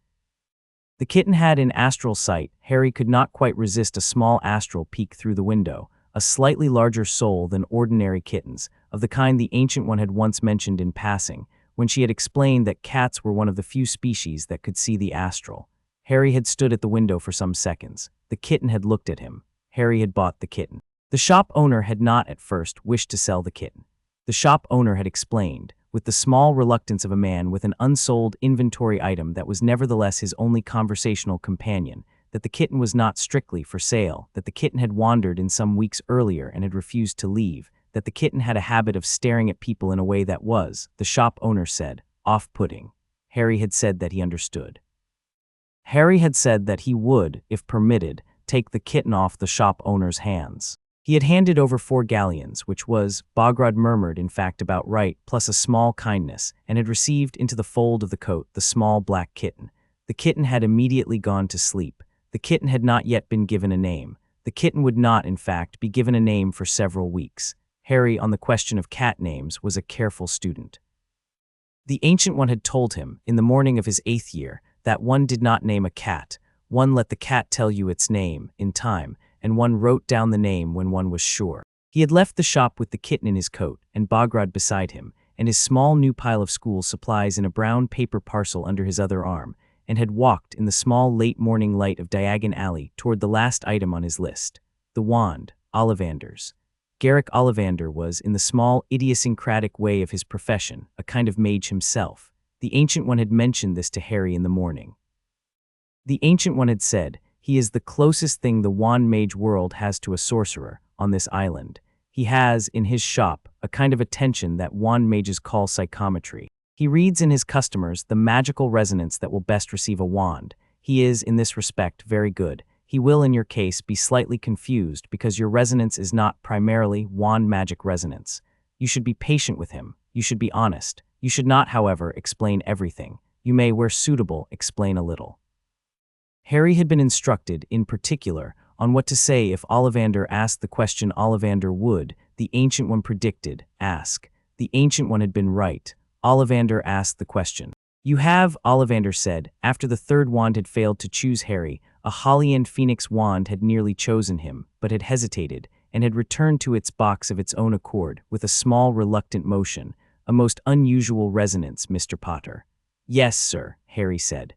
[SPEAKER 1] The kitten had, in astral sight, Harry could not quite resist a small astral peek through the window, a slightly larger soul than ordinary kittens, of the kind the Ancient One had once mentioned in passing, when she had explained that cats were one of the few species that could see the astral. Harry had stood at the window for some seconds. The kitten had looked at him. Harry had bought the kitten. The shop owner had not, at first, wished to sell the kitten. The shop owner had explained, with the small reluctance of a man with an unsold inventory item that was nevertheless his only conversational companion, that the kitten was not strictly for sale, that the kitten had wandered in some weeks earlier and had refused to leave, that the kitten had a habit of staring at people in a way that was, the shop owner said, off-putting. Harry had said that he understood. Harry had said that he would, if permitted, take the kitten off the shop owner's hands. He had handed over 4 galleons, which was, Bogrod murmured in fact about right, plus a small kindness, and had received into the fold of the coat the small black kitten. The kitten had immediately gone to sleep. The kitten had not yet been given a name. The kitten would not, in fact, be given a name for several weeks. Harry, on the question of cat names, was a careful student. The Ancient One had told him, in the morning of his 8th year, that one did not name a cat, one let the cat tell you its name, in time, and one wrote down the name when one was sure. He had left the shop with the kitten in his coat, and Bogrod beside him, and his small new pile of school supplies in a brown paper parcel under his other arm, and had walked in the small late morning light of Diagon Alley toward the last item on his list, the wand, Ollivander's. Garrick Ollivander was, in the small, idiosyncratic way of his profession, a kind of mage himself. The Ancient One had mentioned this to Harry in the morning. The Ancient One had said, "He is the closest thing the wand mage world has to a sorcerer on this island. He has, in his shop, a kind of attention that wand mages call psychometry. He reads in his customers the magical resonance that will best receive a wand. He is, in this respect, very good. He will, in your case, be slightly confused because your resonance is not primarily wand magic resonance. You should be patient with him. You should be honest. You should not, however, explain everything. You may, where suitable, explain a little." Harry had been instructed, in particular, on what to say if Ollivander asked the question Ollivander would, the Ancient One predicted, ask. The Ancient One had been right. Ollivander asked the question. "You have," Ollivander said, after the third wand had failed to choose Harry. A Holly and Phoenix wand had nearly chosen him, but had hesitated, and had returned to its box of its own accord, with a small reluctant motion. "A most unusual resonance, Mr. Potter." "Yes, sir," Harry said.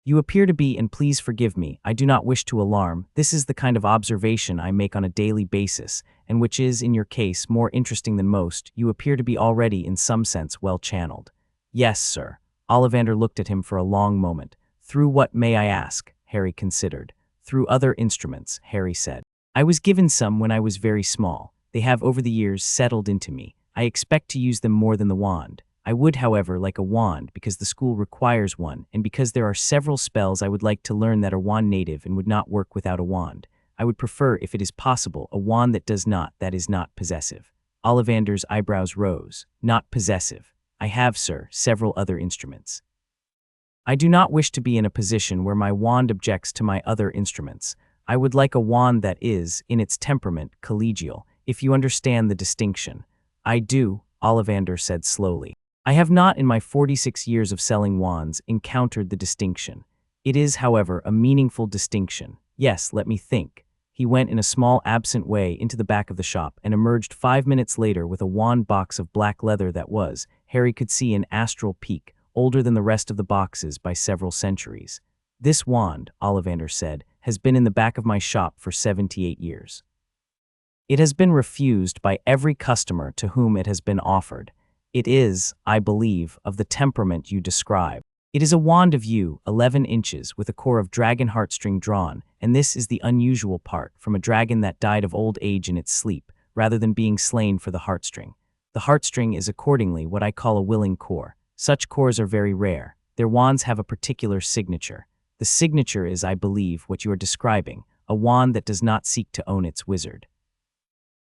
[SPEAKER 1] "You appear to be, and please forgive me, I do not wish to alarm, this is the kind of observation I make on a daily basis, and which is, in your case, more interesting than most. You appear to be already, in some sense, well channeled." "Yes, sir." Ollivander looked at him for a long moment. "Through what, may I ask?" Harry considered. "Through other instruments," Harry said. "I was given some when I was very small. They have over the years settled into me. I expect to use them more than the wand. I would, however, like a wand because the school requires one, and because there are several spells I would like to learn that are wand native and would not work without a wand. I would prefer, if it is possible, a wand that does not, that is not possessive." Ollivander's eyebrows rose. "Not possessive. I have, sir, several other instruments. I do not wish to be in a position where my wand objects to my other instruments. I would like a wand that is, in its temperament, collegial, if you understand the distinction." "I do," Ollivander said slowly. "I have not, in my 46 years of selling wands, encountered the distinction. It is, however, a meaningful distinction. Yes, let me think." He went in a small absent way into the back of the shop and emerged 5 minutes later with a wand box of black leather that was, Harry could see, an astral peak, older than the rest of the boxes by several centuries. "This wand," Ollivander said, "has been in the back of my shop for 78 years. It has been refused by every customer to whom it has been offered. It is, I believe, of the temperament you describe. It is a wand of yew, 11 inches, with a core of dragon heartstring drawn, and this is the unusual part, from a dragon that died of old age in its sleep, rather than being slain for the heartstring. The heartstring is accordingly what I call a willing core. Such cores are very rare. Their wands have a particular signature. The signature is, I believe, what you are describing, a wand that does not seek to own its wizard.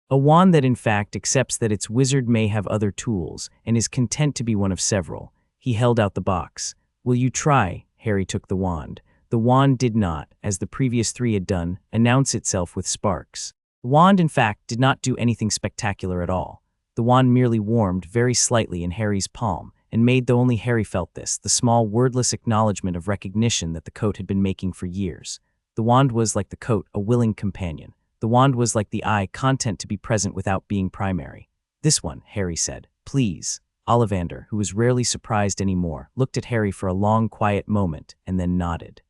[SPEAKER 1] A wand that in fact accepts that its wizard may have other tools, and is content to be one of several." He held out the box. "Will you try?" Harry took the wand. The wand did not, as the previous 3 had done, announce itself with sparks. The wand, in fact, did not do anything spectacular at all. The wand merely warmed very slightly in Harry's palm, and made, though only Harry felt this, the small wordless acknowledgement of recognition that the coat had been making for years. The wand was, like the coat, a willing companion. The wand was, like the eye, content to be present without being primary. "This one," Harry said. "Please." Ollivander, who was rarely surprised any more, looked at Harry for a long, quiet moment, and then nodded.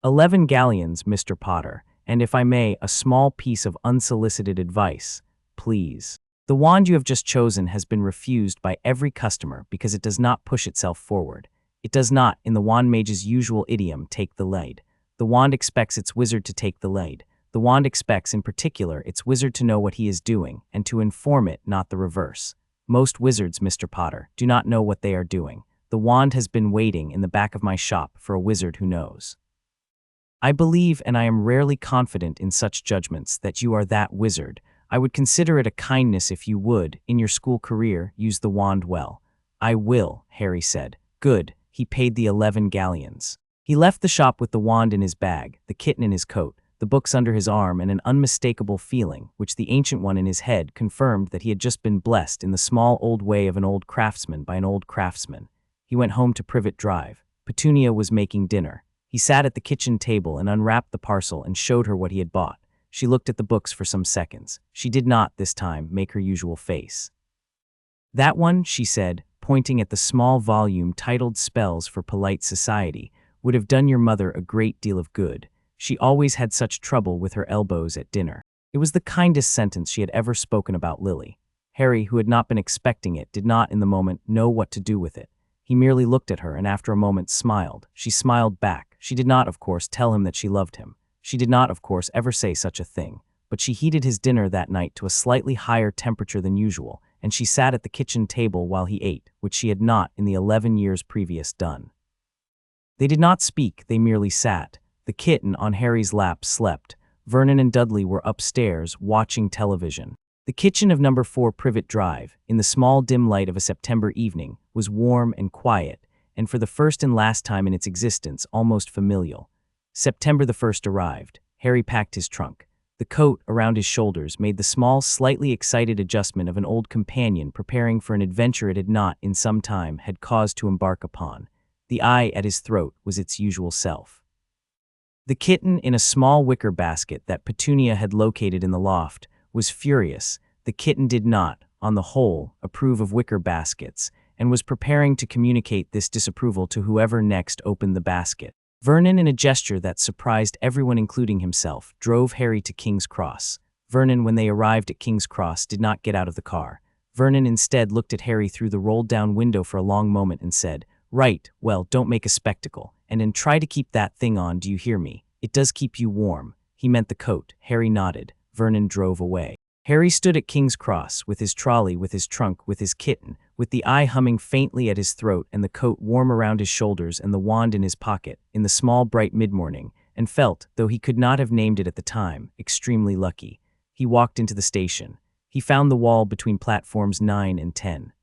[SPEAKER 1] 11 galleons, Mr. Potter, and if I may, a small piece of unsolicited advice, please. The wand you have just chosen has been refused by every customer because it does not push itself forward. It does not, in the wand mage's usual idiom, take the lead. The wand expects its wizard to take the lead. The wand expects, in particular, its wizard to know what he is doing, and to inform it, not the reverse. Most wizards, Mr. Potter, do not know what they are doing. The wand has been waiting in the back of my shop for a wizard who knows. I believe, and I am rarely confident in such judgments, that you are that wizard. I would consider it a kindness if you would, in your school career, use the wand well." "I will," Harry said. "Good." He paid the 11 galleons. He left the shop with the wand in his bag, the kitten in his coat, the books under his arm, and an unmistakable feeling, which the Ancient One in his head confirmed that he had just been blessed in the small old way of an old craftsman by an old craftsman. He went home to Privet Drive. Petunia was making dinner. He sat at the kitchen table and unwrapped the parcel and showed her what he had bought. She looked at the books for some seconds. She did not, this time, make her usual face. "That one," she said, pointing at the small volume titled Spells for Polite Society, "would have done your mother a great deal of good. She always had such trouble with her elbows at dinner." It was the kindest sentence she had ever spoken about Lily. Harry, who had not been expecting it, did not in the moment know what to do with it. He merely looked at her and after a moment smiled. She smiled back. She did not, of course, tell him that she loved him. She did not, of course, ever say such a thing. But she heated his dinner that night to a slightly higher temperature than usual, and she sat at the kitchen table while he ate, which she had not in the 11 years previous done. They did not speak, they merely sat. The kitten on Harry's lap slept. Vernon and Dudley were upstairs, watching television. The kitchen of number 4 Privet Drive, in the small dim light of a September evening, was warm and quiet, and for the first and last time in its existence, almost familial. September the 1st arrived. Harry packed his trunk. The coat around his shoulders made the small, slightly excited adjustment of an old companion preparing for an adventure it had not, in some time, had cause to embark upon. The eye at his throat was its usual self. The kitten, in a small wicker basket that Petunia had located in the loft, was furious. The kitten did not, on the whole, approve of wicker baskets, and was preparing to communicate this disapproval to whoever next opened the basket. Vernon, in a gesture that surprised everyone including himself, drove Harry to King's Cross. Vernon, when they arrived at King's Cross, did not get out of the car. Vernon instead looked at Harry through the rolled-down window for a long moment and said, "Right, well, don't make a spectacle, and try to keep that thing on, do you hear me? It does keep you warm." He meant the coat. Harry nodded. Vernon drove away. Harry stood at King's Cross, with his trolley, with his trunk, with his kitten, with the eye humming faintly at his throat and the coat warm around his shoulders and the wand in his pocket, in the small bright mid-morning, and felt, though he could not have named it at the time, extremely lucky. He walked into the station. He found the wall between platforms 9 and 10.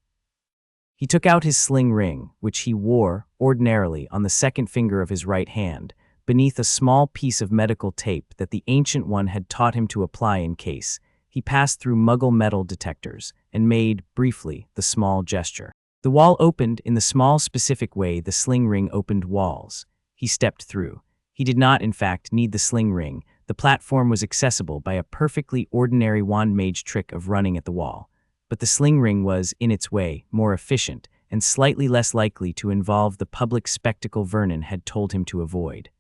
[SPEAKER 1] He took out his sling ring, which he wore, ordinarily, on the second finger of his right hand, beneath a small piece of medical tape that the Ancient One had taught him to apply in case. He passed through Muggle metal detectors and made, briefly, the small gesture. The wall opened in the small specific way the sling ring opened walls. He stepped through. He did not, in fact, need the sling ring. The platform was accessible by a perfectly ordinary wand mage trick of running at the wall. But the sling ring was, in its way, more efficient and slightly less likely to involve the public spectacle Vernon had told him to avoid.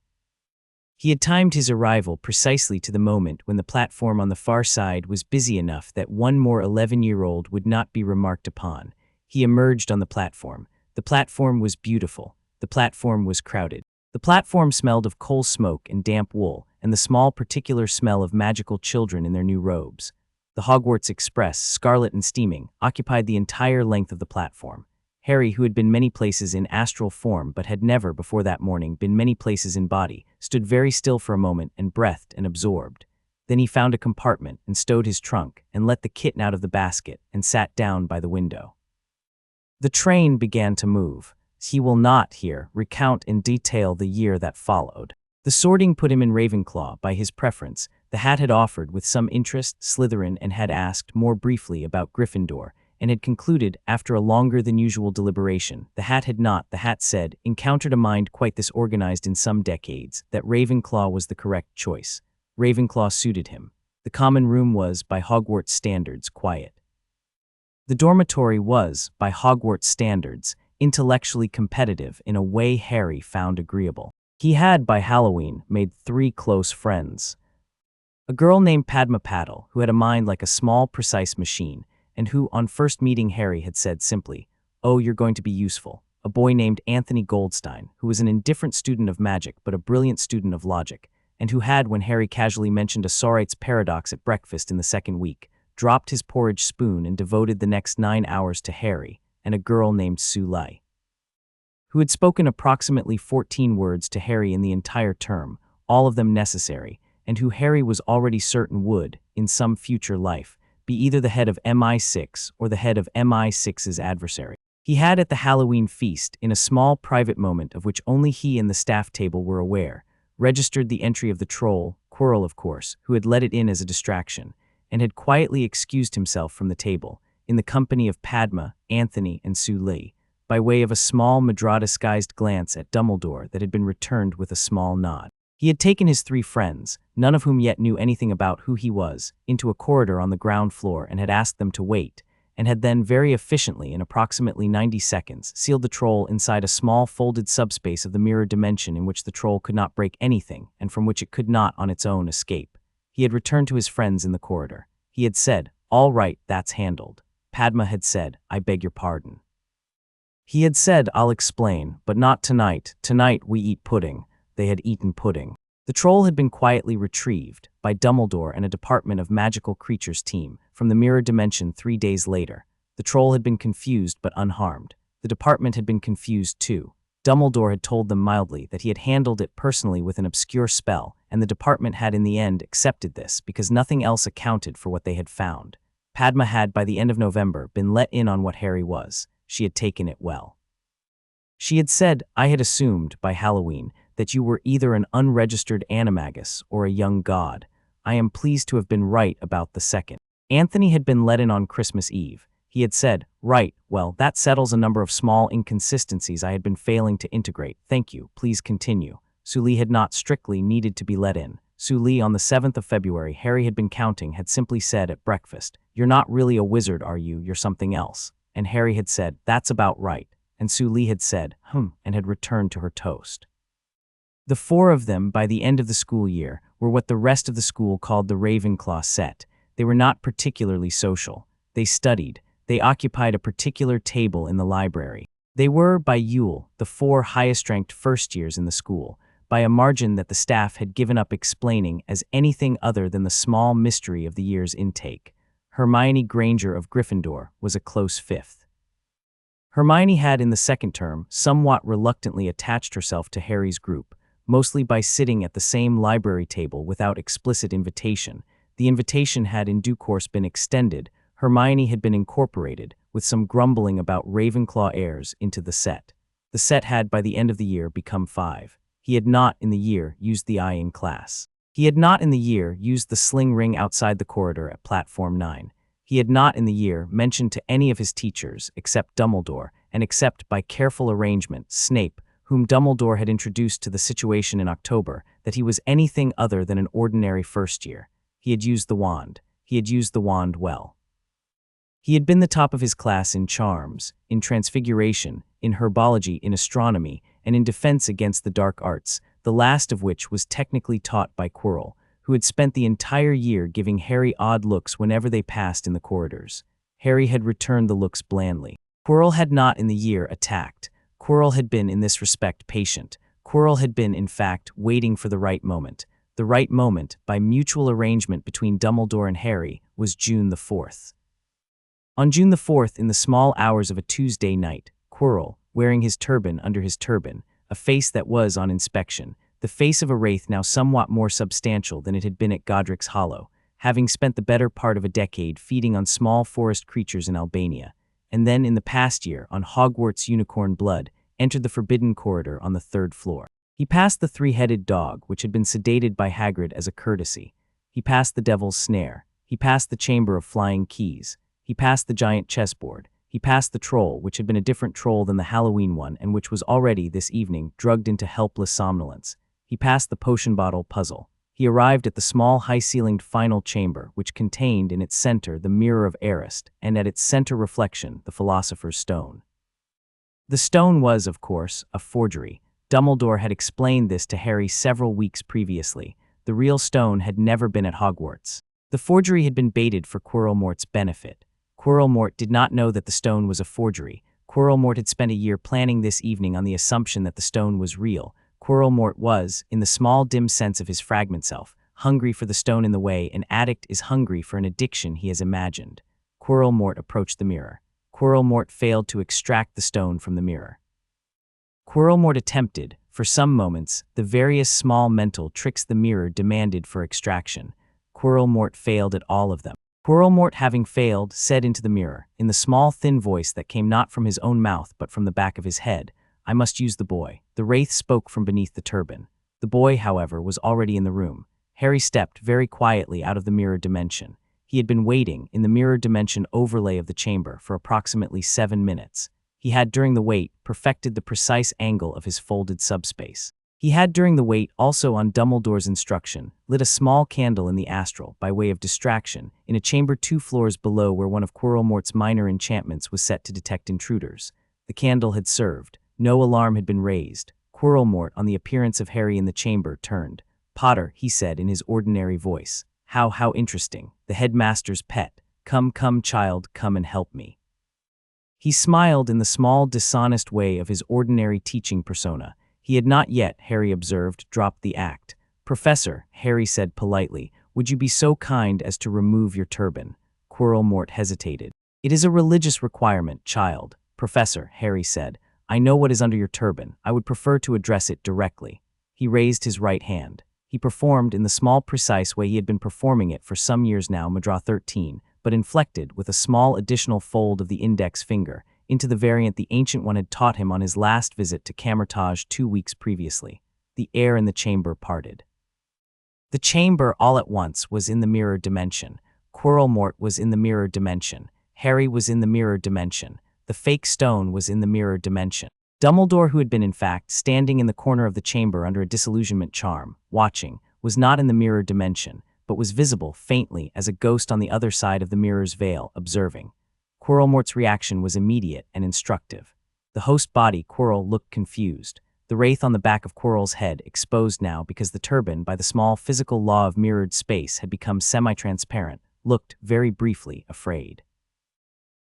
[SPEAKER 1] He had timed his arrival precisely to the moment when the platform on the far side was busy enough that one more 11-year-old would not be remarked upon. He emerged on the platform. The platform was beautiful. The platform was crowded. The platform smelled of coal smoke and damp wool, and the small particular smell of magical children in their new robes. The Hogwarts Express, scarlet and steaming, occupied the entire length of the platform. Harry, who had been many places in astral form but had never, before that morning, been many places in body, stood very still for a moment and breathed and absorbed. Then he found a compartment and stowed his trunk and let the kitten out of the basket and sat down by the window. The train began to move. He will not, here, recount in detail the year that followed. The sorting put him in Ravenclaw by his preference. The Hat had offered with some interest Slytherin and had asked more briefly about Gryffindor, and had concluded, after a longer than usual deliberation, the Hat had not, the Hat said, encountered a mind quite this organized in some decades, that Ravenclaw was the correct choice. Ravenclaw suited him. The common room was, by Hogwarts standards, quiet. The dormitory was, by Hogwarts standards, intellectually competitive in a way Harry found agreeable. He had, by Halloween, made 3 close friends. A girl named Padma Paddle, who had a mind like a small, precise machine, and who, on first meeting Harry, had said simply, "Oh, you're going to be useful." A boy named Anthony Goldstein, who was an indifferent student of magic but a brilliant student of logic, and who had, when Harry casually mentioned a Sorite's paradox at breakfast in the second week, dropped his porridge spoon and devoted the next 9 hours to Harry, and a girl named Sue Lai, who had spoken approximately 14 words to Harry in the entire term, all of them necessary, and who Harry was already certain would, in some future life, be either the head of MI6 or the head of MI6's adversary. He had at the Halloween feast, in a small private moment of which only he and the staff table were aware, registered the entry of the troll, Quirrell of course, who had let it in as a distraction, and had quietly excused himself from the table, in the company of Padma, Anthony, and Su Li, by way of a small Madra-disguised glance at Dumbledore that had been returned with a small nod. He had taken his 3 friends, none of whom yet knew anything about who he was, into a corridor on the ground floor and had asked them to wait, and had then very efficiently, in approximately 90 seconds, sealed the troll inside a small folded subspace of the mirror dimension in which the troll could not break anything and from which it could not on its own escape. He had returned to his friends in the corridor. He had said, "All right, that's handled." Padma had said, "I beg your pardon." He had said, "I'll explain, but not tonight. Tonight we eat pudding." They had eaten pudding. The troll had been quietly retrieved by Dumbledore and a Department of Magical Creatures team from the mirror dimension 3 days later. The troll had been confused but unharmed. The department had been confused too. Dumbledore had told them mildly that he had handled it personally with an obscure spell, and the department had in the end accepted this because nothing else accounted for what they had found. Padma had, by the end of November, been let in on what Harry was. She had taken it well. She had said, "I had assumed, by Halloween, that you were either an unregistered animagus or a young god. I am pleased to have been right about the second." Anthony had been let in on Christmas Eve. He had said, "Right, well, that settles a number of small inconsistencies I had been failing to integrate. Thank you, please continue." Su Li had not strictly needed to be let in. Su Li, on the 7th of February, Harry had been counting, had simply said at breakfast, "You're not really a wizard, are you? You're something else." And Harry had said, "That's about right." And Su Li had said, and had returned to her toast. The 4 of them, by the end of the school year, were what the rest of the school called the Ravenclaw set. They were not particularly social. They studied. They occupied a particular table in the library. They were, by Yule, the 4 highest-ranked first years in the school, by a margin that the staff had given up explaining as anything other than the small mystery of the year's intake. Hermione Granger of Gryffindor was a close 5th. Hermione had, in the second term, somewhat reluctantly attached herself to Harry's group, mostly by sitting at the same library table without explicit invitation. The invitation had in due course been extended. Hermione had been incorporated, with some grumbling about Ravenclaw heirs, into the set. The set had, by the end of the year, become 5. He had not, in the year, used the eye in class. He had not, in the year, used the sling ring outside the corridor at Platform 9. He had not, in the year, mentioned to any of his teachers, except Dumbledore, and except, by careful arrangement, Snape, whom Dumbledore had introduced to the situation in October, that he was anything other than an ordinary first year. He had used the wand. He had used the wand well. He had been the top of his class in charms, in transfiguration, in herbology, in astronomy, and in defense against the dark arts, the last of which was technically taught by Quirrell, who had spent the entire year giving Harry odd looks whenever they passed in the corridors. Harry had returned the looks blandly. Quirrell had not, in the year, attacked. Quirrell had been, in this respect, patient. Quirrell had been, in fact, waiting for the right moment. The right moment, by mutual arrangement between Dumbledore and Harry, was June the 4th. On June the 4th, in the small hours of a Tuesday night, Quirrell, wearing his turban under his turban, a face that was on inspection, the face of a wraith now somewhat more substantial than it had been at Godric's Hollow, having spent the better part of a decade feeding on small forest creatures in Albania, and then in the past year, on Hogwarts unicorn blood, entered the forbidden corridor on the 3rd floor. He passed the 3-headed dog, which had been sedated by Hagrid as a courtesy. He passed the devil's snare. He passed the chamber of flying keys. He passed the giant chessboard. He passed the troll, which had been a different troll than the Halloween one and which was already, this evening, drugged into helpless somnolence. He passed the potion bottle puzzle. He arrived at the small, high-ceilinged final chamber, which contained in its center the Mirror of Arist, and at its center reflection, the Philosopher's Stone. The stone was, of course, a forgery. Dumbledore had explained this to Harry several weeks previously. The real stone had never been at Hogwarts. The forgery had been baited for Quirrellmort's benefit. Quirrellmort did not know that the stone was a forgery. Quirrellmort had spent a year planning this evening on the assumption that the stone was real. Quirrellmort was, in the small dim sense of his fragment self, hungry for the stone in the way an addict is hungry for an addiction he has imagined. Quirrellmort approached the mirror. Quirrellmort failed to extract the stone from the mirror. Quirrellmort attempted, for some moments, the various small mental tricks the mirror demanded for extraction. Quirrellmort failed at all of them. Quirrellmort, having failed, said into the mirror, in the small thin voice that came not from his own mouth but from the back of his head, "I must use the boy." The wraith spoke from beneath the turban. The boy, however, was already in the room. Harry stepped very quietly out of the mirror dimension. He had been waiting in the mirror dimension overlay of the chamber for approximately 7 minutes. He had, during the wait, perfected the precise angle of his folded subspace. He had, during the wait, also on Dumbledore's instruction, lit a small candle in the astral by way of distraction in a chamber 2 floors below where one of Quirrellmort's minor enchantments was set to detect intruders. The candle had served. No alarm had been raised. Quirrellmort, on the appearance of Harry in the chamber, turned. "Potter," he said in his ordinary voice. How interesting. The headmaster's pet. Come, child, come and help me." He smiled in the small, dishonest way of his ordinary teaching persona. He had not yet, Harry observed, dropped the act. "Professor," Harry said politely, "would you be so kind as to remove your turban?" Quirrellmort hesitated. "It is a religious requirement, child." "Professor," Harry said, "I know what is under your turban. I would prefer to address it directly." He raised his right hand. He performed in the small, precise way he had been performing it for some years now, Madrah 13, but inflected with a small additional fold of the index finger into the variant the Ancient One had taught him on his last visit to Camertage 2 weeks previously. The air in the chamber parted. The chamber, all at once, was in the mirror dimension. Quirrellmort was in the mirror dimension. Harry was in the mirror dimension. The fake stone was in the mirror dimension. Dumbledore, who had been in fact standing in the corner of the chamber under a disillusionment charm, watching, was not in the mirror dimension, but was visible faintly as a ghost on the other side of the mirror's veil, observing. Quirrellmort's reaction was immediate and instructive. The host body, Quirrell, looked confused. The wraith on the back of Quirrell's head, exposed now because the turban, by the small physical law of mirrored space, had become semi-transparent, looked, very briefly, afraid.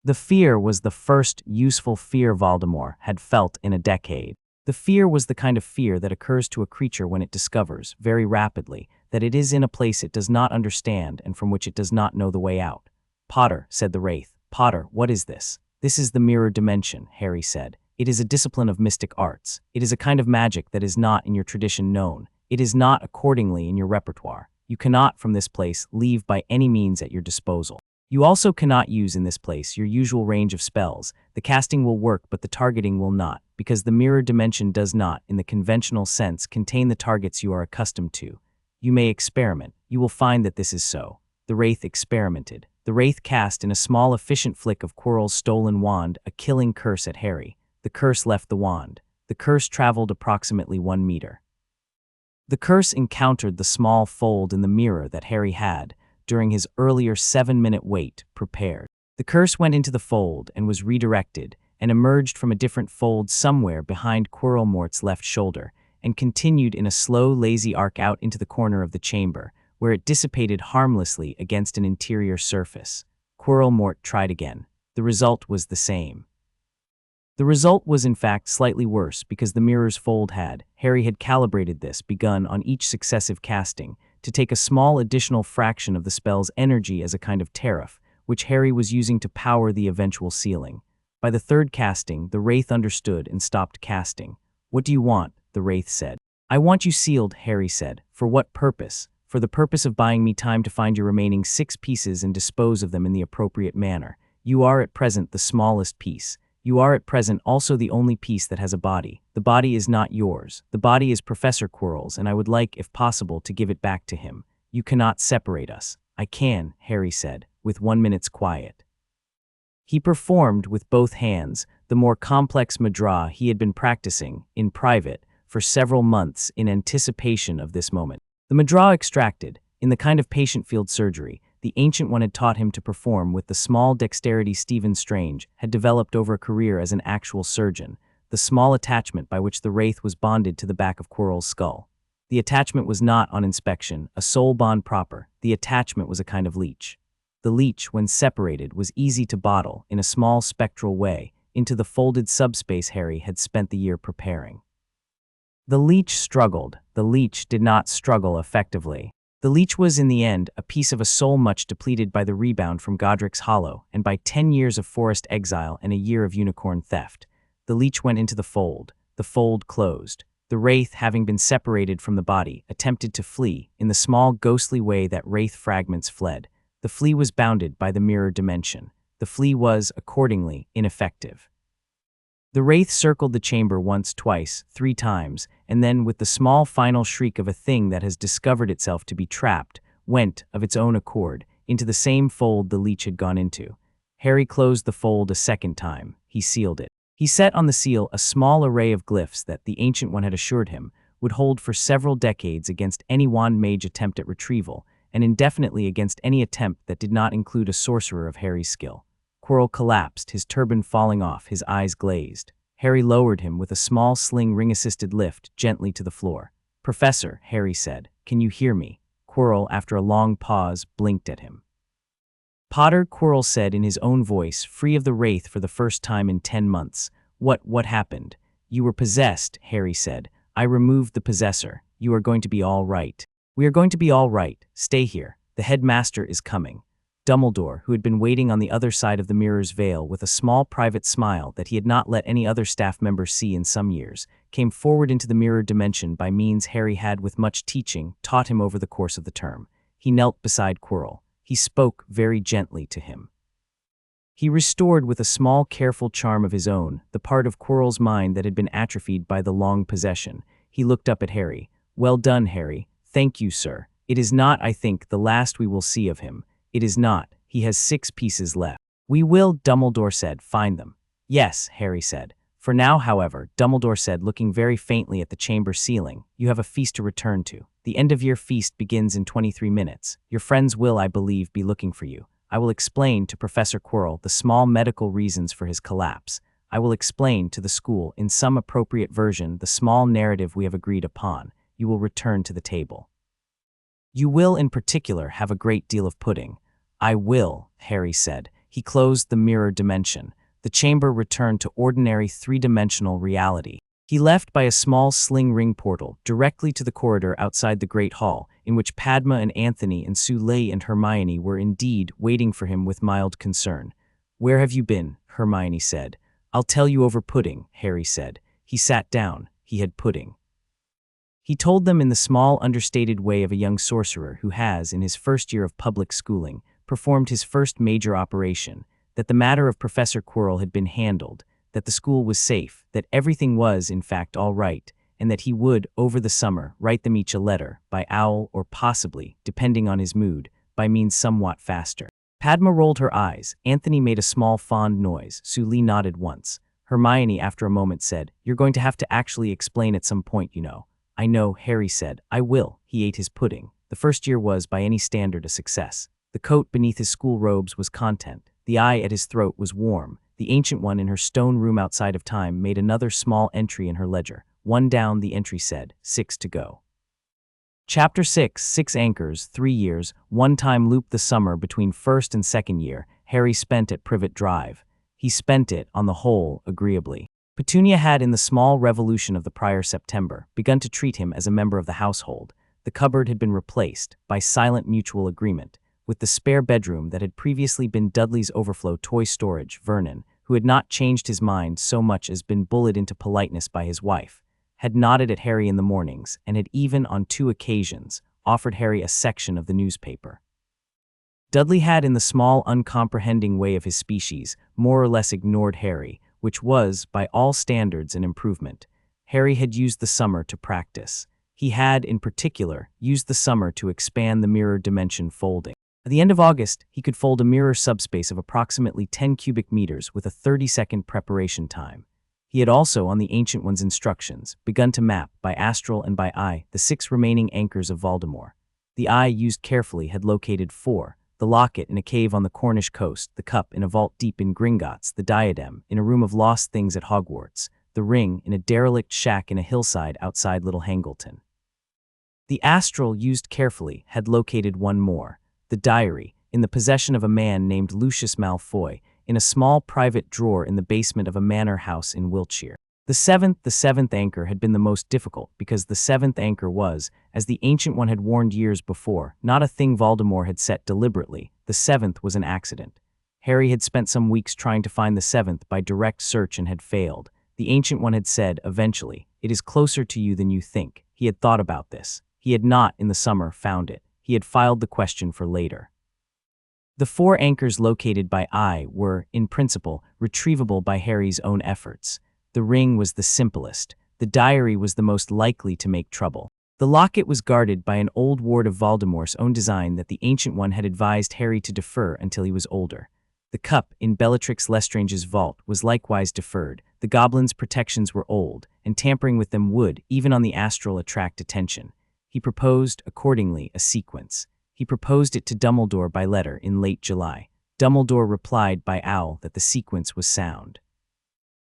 [SPEAKER 1] The fear was the first useful fear Voldemort had felt in a decade. The fear was the kind of fear that occurs to a creature when it discovers, very rapidly, that it is in a place it does not understand and from which it does not know the way out. "Potter," said the wraith. "Potter, what is this?" "This is the mirror dimension," Harry said. "It is a discipline of mystic arts. It is a kind of magic that is not in your tradition known. It is not accordingly in your repertoire. You cannot, from this place, leave by any means at your disposal. You also cannot use in this place your usual range of spells. The casting will work, but the targeting will not, because the mirror dimension does not, in the conventional sense, contain the targets you are accustomed to. You may experiment. You will find that this is so." The wraith experimented. The wraith cast in a small efficient flick of Quirrell's stolen wand a killing curse at Harry. The curse left the wand. The curse traveled approximately 1 meter. The curse encountered the small fold in the mirror that Harry had, during his earlier 7-minute wait, prepared. The curse went into the fold and was redirected, and emerged from a different fold somewhere behind Quirrellmort's left shoulder, and continued in a slow, lazy arc out into the corner of the chamber, where it dissipated harmlessly against an interior surface. Quirrellmort tried again. The result was the same. The result was in fact slightly worse because the mirror's fold had, Harry had calibrated this, begun on each successive casting, to take a small additional fraction of the spell's energy as a kind of tariff, which Harry was using to power the eventual sealing. By the third casting, the wraith understood and stopped casting. "What do you want?" the wraith said. "I want you sealed," Harry said. "For what purpose?" "For the purpose of buying me time to find your remaining 6 pieces and dispose of them in the appropriate manner. You are at present the smallest piece. You are at present also the only piece that has a body. The body is not yours. The body is Professor Quirrell's, and I would like, if possible, to give it back to him. You cannot separate us." "I can," Harry said, with 1 minute's quiet. He performed, with both hands, the more complex Madrah he had been practicing, in private, for several months in anticipation of this moment. The Madrah extracted, in the kind of patient field surgery, the Ancient One had taught him to perform with the small dexterity Stephen Strange had developed over a career as an actual surgeon, the small attachment by which the wraith was bonded to the back of Quirrell's skull. The attachment was not, on inspection, a soul bond proper. The attachment was a kind of leech. The leech, when separated, was easy to bottle, in a small spectral way, into the folded subspace Harry had spent the year preparing. The leech struggled. The leech did not struggle effectively. The leech was, in the end, a piece of a soul much depleted by the rebound from Godric's Hollow and by 10 years of forest exile and a year of unicorn theft. The leech went into the fold. The fold closed. The wraith, having been separated from the body, attempted to flee, in the small ghostly way that wraith fragments fled. The flee was bounded by the mirror dimension. The flee was, accordingly, ineffective. The wraith circled the chamber once, twice, 3 times, and then, with the small final shriek of a thing that has discovered itself to be trapped, went, of its own accord, into the same fold the leech had gone into. Harry closed the fold a second time. He sealed it. He set on the seal a small array of glyphs that the Ancient One had assured him would hold for several decades against any wand mage attempt at retrieval, and indefinitely against any attempt that did not include a sorcerer of Harry's skill. Quirrell collapsed, his turban falling off, his eyes glazed. Harry lowered him with a small sling ring-assisted lift gently to the floor. "Professor," Harry said, "can you hear me?" Quirrell, after a long pause, blinked at him. "Potter," Quirrell said in his own voice, free of the wraith for the first time in 10 months. What happened?" "You were possessed," Harry said. "I removed the possessor. You are going to be all right." "We are going to be all right. Stay here. The headmaster is coming." Dumbledore, who had been waiting on the other side of the mirror's veil with a small private smile that he had not let any other staff member see in some years, came forward into the mirror dimension by means Harry had, with much teaching, taught him over the course of the term. He knelt beside Quirrell. He spoke very gently to him. He restored with a small careful charm of his own the part of Quirrell's mind that had been atrophied by the long possession. He looked up at Harry. "Well done, Harry. Thank you, sir. It is not, I think, the last we will see of him. It is not. He has 6 pieces left." "We will," Dumbledore said, "find them." "Yes," Harry said. "For now, however," Dumbledore said, looking very faintly at the chamber ceiling, "you have a feast to return to. The end-of-year feast begins in 23 minutes. Your friends will, I believe, be looking for you. I will explain to Professor Quirrell the small medical reasons for his collapse. I will explain to the school, in some appropriate version, the small narrative we have agreed upon. You will return to the table. You will, in particular, have a great deal of pudding." "I will," Harry said. He closed the mirror dimension. The chamber returned to ordinary 3-dimensional reality. He left by a small sling ring portal directly to the corridor outside the Great Hall, in which Padma and Anthony and Sue and Hermione were indeed waiting for him with mild concern. "Where have you been?" Hermione said. "I'll tell you over pudding," Harry said. He sat down. He had pudding. He told them in the small, understated way of a young sorcerer who has, in his first year of public schooling, performed his first major operation, that the matter of Professor Quirrell had been handled, that the school was safe, that everything was, in fact, all right, and that he would, over the summer, write them each a letter, by owl or possibly, depending on his mood, by means somewhat faster. Padma rolled her eyes. Anthony made a small fond noise. Sue nodded once. Hermione, after a moment, said, "You're going to have to actually explain at some point, you know." "I know," Harry said. "I will." He ate his pudding. The first year was, by any standard, a success. The coat beneath his school robes was content. The eye at his throat was warm. The Ancient One in her stone room outside of time made another small entry in her ledger. 1 down, the entry said, 6 to go. Chapter 6, 6 Anchors, 3 years, 1 time loop. The summer between first and second year, Harry spent at Privet Drive. He spent it, on the whole, agreeably. Petunia had, in the small revolution of the prior September, begun to treat him as a member of the household. The cupboard had been replaced, by silent mutual agreement, with the spare bedroom that had previously been Dudley's overflow toy storage. Vernon, who had not changed his mind so much as been bullied into politeness by his wife, had nodded at Harry in the mornings, and had even, on 2 occasions, offered Harry a section of the newspaper. Dudley had, in the small, uncomprehending way of his species, more or less ignored Harry, which was, by all standards, an improvement. Harry had used the summer to practice. He had, in particular, used the summer to expand the mirror dimension folding. At the end of August, he could fold a mirror subspace of approximately 10 cubic meters with a 30-second preparation time. He had also, on the Ancient One's instructions, begun to map, by astral and by eye, the 6 remaining anchors of Voldemort. The eye, used carefully, had located 4, the locket in a cave on the Cornish coast, the cup in a vault deep in Gringotts, the diadem in a room of lost things at Hogwarts, the ring in a derelict shack in a hillside outside Little Hangleton. The astral, used carefully, had located 1 more. The diary, in the possession of a man named Lucius Malfoy, in a small private drawer in the basement of a manor house in Wiltshire. The seventh anchor had been the most difficult, because the 7th anchor was, as the Ancient One had warned years before, not a thing Voldemort had set deliberately. The 7th was an accident. Harry had spent some weeks trying to find the 7th by direct search and had failed. The Ancient One had said, eventually, "It is closer to you than you think." He had thought about this. He had not, in the summer, found it. He had filed the question for later. The 4 anchors located by eye were, in principle, retrievable by Harry's own efforts. The ring was the simplest. The diary was the most likely to make trouble. The locket was guarded by an old ward of Voldemort's own design that the Ancient One had advised Harry to defer until he was older. The cup in Bellatrix Lestrange's vault was likewise deferred. The goblin's protections were old, and tampering with them would, even on the astral, attract attention. He proposed, accordingly, a sequence. He proposed it to Dumbledore by letter in late July. Dumbledore replied by owl that the sequence was sound.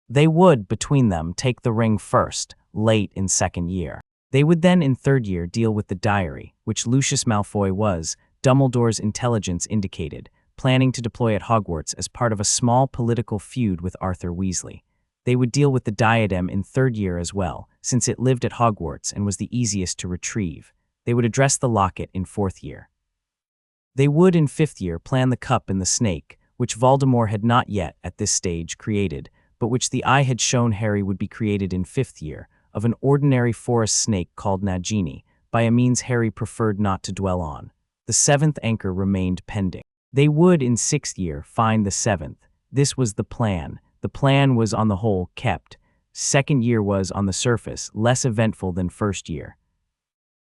[SPEAKER 1] They would, between them, take the ring first, late in second year. They would then, in third year, deal with the diary, which Lucius Malfoy was, Dumbledore's intelligence indicated, planning to deploy at Hogwarts as part of a small political feud with Arthur Weasley. They would deal with the diadem in third year as well, since it lived at Hogwarts and was the easiest to retrieve. They would address the locket in fourth year. They would, in fifth year, plan the cup and the snake, which Voldemort had not yet, at this stage, created, but which the eye had shown Harry would be created in fifth year, of an ordinary forest snake called Nagini, by a means Harry preferred not to dwell on. The seventh anchor remained pending. They would, in sixth year, find the seventh. This was the plan. The plan was, on the whole, kept. Second year was, on the surface, less eventful than first year.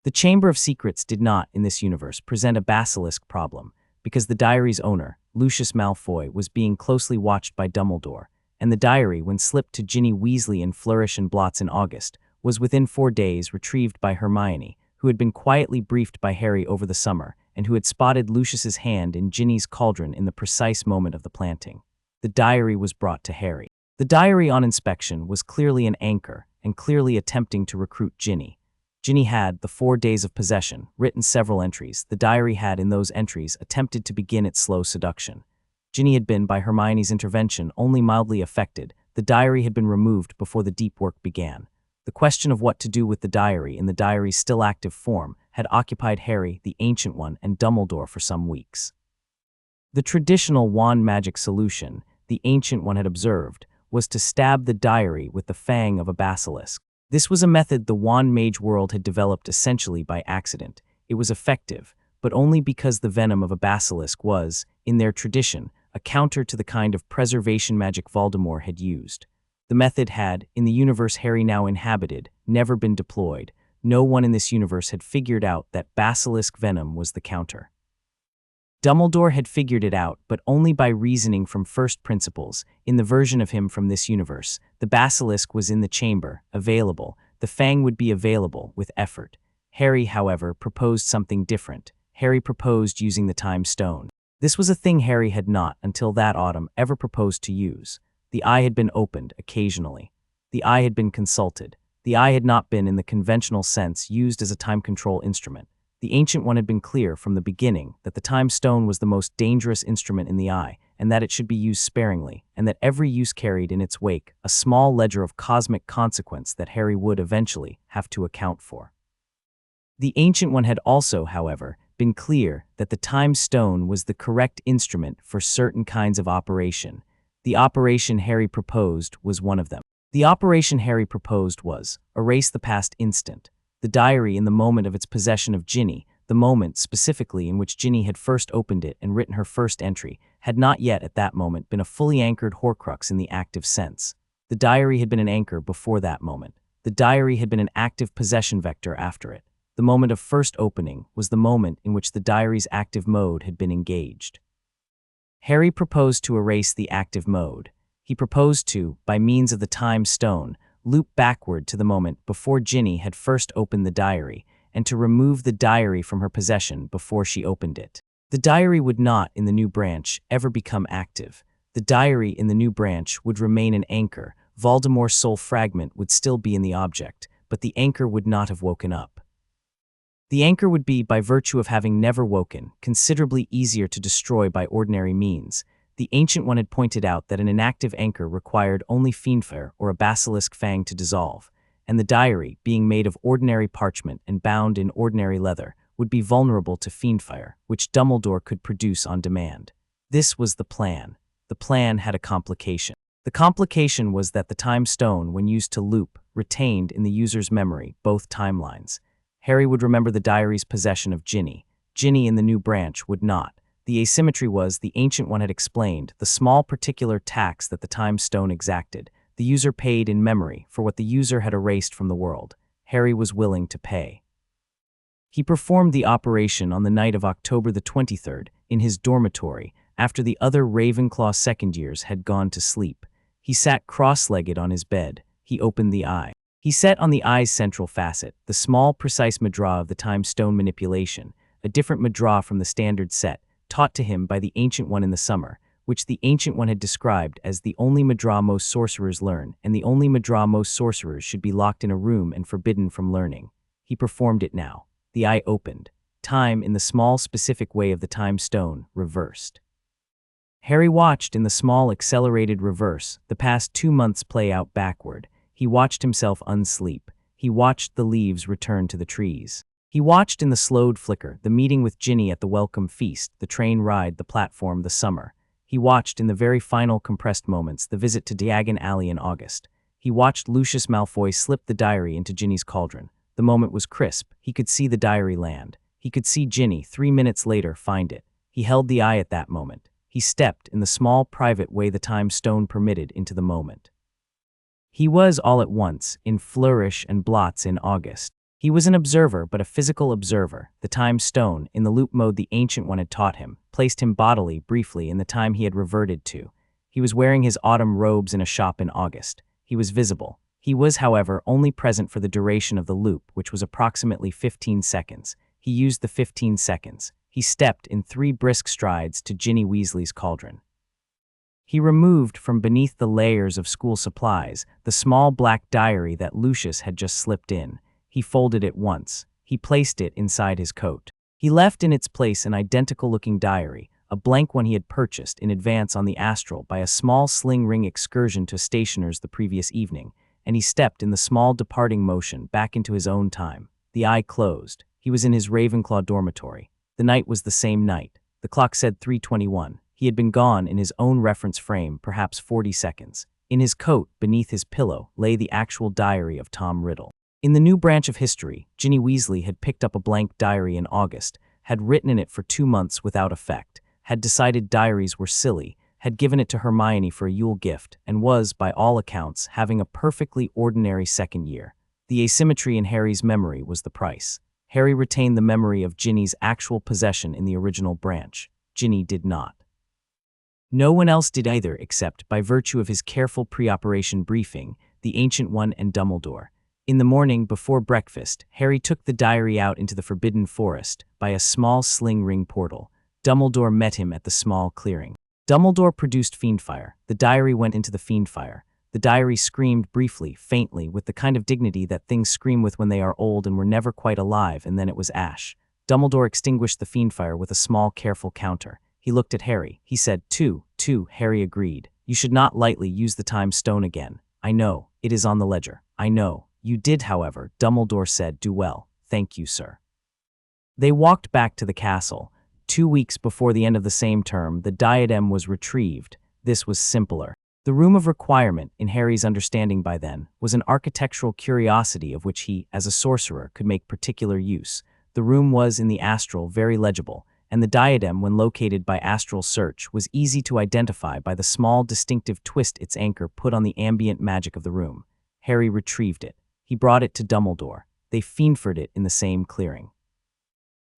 [SPEAKER 1] The Chamber of Secrets did not, in this universe, present a basilisk problem, because the diary's owner, Lucius Malfoy, was being closely watched by Dumbledore, and the diary, when slipped to Ginny Weasley in Flourish and Blots in August, was within 4 days retrieved by Hermione, who had been quietly briefed by Harry over the summer, and who had spotted Lucius's hand in Ginny's cauldron in the precise moment of the planting. The diary was brought to Harry. The diary, on inspection, was clearly an anchor, and clearly attempting to recruit Ginny. Ginny had, the 4 days of possession, written several entries. The diary had, in those entries, attempted to begin its slow seduction. Ginny had been, by Hermione's intervention, only mildly affected. The diary had been removed before the deep work began. The question of what to do with the diary in the diary's still active form had occupied Harry, the Ancient One, and Dumbledore for some weeks. The traditional wand magic solution, the Ancient One had observed, was to stab the diary with the fang of a basilisk. This was a method the wand mage world had developed essentially by accident. It was effective, but only because the venom of a basilisk was, in their tradition, a counter to the kind of preservation magic Voldemort had used. The method had, in the universe Harry now inhabited, never been deployed. No one in this universe had figured out that basilisk venom was the counter. Dumbledore had figured it out, but only by reasoning from first principles. In the version of him from this universe, the basilisk was in the chamber, available. The fang would be available, with effort. Harry, however, proposed something different. Harry proposed using the time stone. This was a thing Harry had not, until that autumn, ever proposed to use. The eye had been opened, occasionally. The eye had been consulted. The eye had not been, in the conventional sense, used as a time control instrument. The Ancient One had been clear from the beginning that the time stone was the most dangerous instrument in the eye, and that it should be used sparingly, and that every use carried in its wake a small ledger of cosmic consequence that Harry would eventually have to account for. The Ancient One had also, however, been clear that the time stone was the correct instrument for certain kinds of operation. The operation Harry proposed was one of them. The operation Harry proposed was, erase the past instant. The diary in the moment of its possession of Ginny, the moment specifically in which Ginny had first opened it and written her first entry, had not yet at that moment been a fully anchored Horcrux in the active sense. The diary had been an anchor before that moment. The diary had been an active possession vector after it. The moment of first opening was the moment in which the diary's active mode had been engaged. Harry proposed to erase the active mode. He proposed to, by means of the time stone, loop backward to the moment before Ginny had first opened the diary, and to remove the diary from her possession before she opened it. The diary would not, in the new branch, ever become active. The diary in the new branch would remain an anchor. Voldemort's soul fragment would still be in the object, but the anchor would not have woken up. The anchor would be, by virtue of having never woken, considerably easier to destroy by ordinary means. The Ancient One had pointed out that an inactive anchor required only fiendfire or a basilisk fang to dissolve, and the diary, being made of ordinary parchment and bound in ordinary leather, would be vulnerable to fiendfire, which Dumbledore could produce on demand. This was the plan. The plan had a complication. The complication was that the time stone, when used to loop, retained in the user's memory both timelines. Harry would remember the diary's possession of Ginny. Ginny in the new branch would not. The asymmetry was, the Ancient One had explained, the small particular tax that the time stone exacted. The user paid in memory for what the user had erased from the world. Harry was willing to pay. He performed the operation on the night of October the 23rd in his dormitory after the other Ravenclaw second years had gone to sleep. He sat cross-legged on his bed. He opened the eye. He set on the eye's central facet, the small, precise Madrah of the Time Stone manipulation, a different Madrah from the standard set, taught to him by the Ancient One in the summer, which the Ancient One had described as the only Madrah most sorcerers learn, and the only Madrah most sorcerers should be locked in a room and forbidden from learning. He performed it now. The eye opened. Time, in the small, specific way of the Time Stone, reversed. Harry watched in the small, accelerated reverse the past 2 months play out backward. He watched himself unsleep. He watched the leaves return to the trees. He watched in the slowed flicker the meeting with Ginny at the welcome feast, the train ride, the platform, the summer. He watched in the very final compressed moments the visit to Diagon Alley in August. He watched Lucius Malfoy slip the diary into Ginny's cauldron. The moment was crisp. He could see the diary land. He could see Ginny 3 minutes later find it. He held the eye at that moment. He stepped, in the small, private way the Time Stone permitted, into the moment. He was, all at once, in flourish and blots in August. He was an observer, but a physical observer. The Time Stone, in the loop mode the Ancient One had taught him, placed him bodily, briefly, in the time he had reverted to. He was wearing his autumn robes in a shop in August. He was visible. He was, however, only present for the duration of the loop, which was approximately 15 seconds. He used the 15 seconds. He stepped in 3 brisk strides to Ginny Weasley's cauldron. He removed from beneath the layers of school supplies the small black diary that Lucius had just slipped in. He folded it once. He placed it inside his coat. He left in its place an identical-looking diary, a blank one he had purchased in advance on the Astral by a small sling ring excursion to stationers the previous evening, and he stepped in the small departing motion back into his own time. The eye closed. He was in his Ravenclaw dormitory. The night was the same night. The clock said 3:21. He had been gone in his own reference frame, perhaps 40 seconds. In his coat, beneath his pillow, lay the actual diary of Tom Riddle. In the new branch of history, Ginny Weasley had picked up a blank diary in August, had written in it for 2 months without effect, had decided diaries were silly, had given it to Hermione for a Yule gift, and was, by all accounts, having a perfectly ordinary second year. The asymmetry in Harry's memory was the price. Harry retained the memory of Ginny's actual possession in the original branch. Ginny did not. No one else did either, except, by virtue of his careful pre-operation briefing, the Ancient One and Dumbledore. In the morning, before breakfast, Harry took the diary out into the Forbidden Forest by a small sling ring portal. Dumbledore met him at the small clearing. Dumbledore produced Fiendfire. The diary went into the Fiendfire. The diary screamed briefly, faintly, with the kind of dignity that things scream with when they are old and were never quite alive, and then it was ash. Dumbledore extinguished the Fiendfire with a small, careful counter. He looked at Harry. He said, two. Harry agreed. You should not lightly use the Time Stone again. I know. It is on the ledger. I know. You did, however, Dumbledore said. Do well. Thank you, sir. They walked back to the castle. 2 weeks before the end of the same term, the diadem was retrieved. This was simpler. The Room of Requirement, in Harry's understanding by then, was an architectural curiosity of which he, as a sorcerer, could make particular use. The room was, in the astral, very legible, and the diadem, when located by astral search, was easy to identify by the small, distinctive twist its anchor put on the ambient magic of the room. Harry retrieved it. He brought it to Dumbledore. They fiendford it in the same clearing.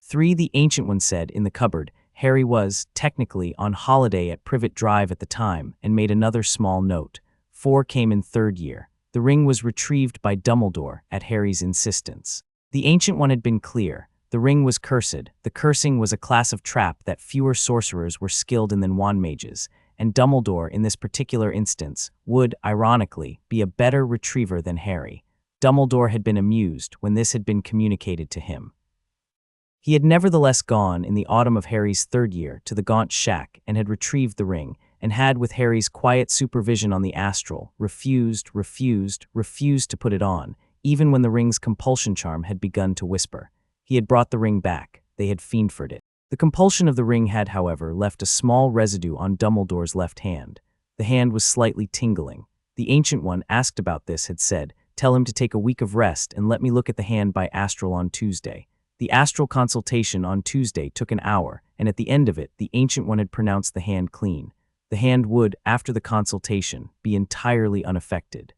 [SPEAKER 1] 3. The Ancient One said, in the cupboard. Harry was, technically, on holiday at Privet Drive at the time, and made another small note. 4 came in 3rd year. The ring was retrieved by Dumbledore, at Harry's insistence. The Ancient One had been clear. The ring was cursed. The cursing was a class of trap that fewer sorcerers were skilled in than wand mages, and Dumbledore, in this particular instance, would, ironically, be a better retriever than Harry. Dumbledore had been amused when this had been communicated to him. He had nevertheless gone, in the autumn of Harry's 3rd year, to the Gaunt Shack and had retrieved the ring, and had, with Harry's quiet supervision on the astral, refused to put it on, even when the ring's compulsion charm had begun to whisper. He had brought the ring back. They had fiendford it. The compulsion of the ring had, however, left a small residue on Dumbledore's left hand. The hand was slightly tingling. The Ancient One, asked about this, had said, "Tell him to take a week of rest and let me look at the hand by astral on Tuesday." The astral consultation on Tuesday took an hour, and at the end of it, the Ancient One had pronounced the hand clean. The hand would, after the consultation, be entirely unaffected.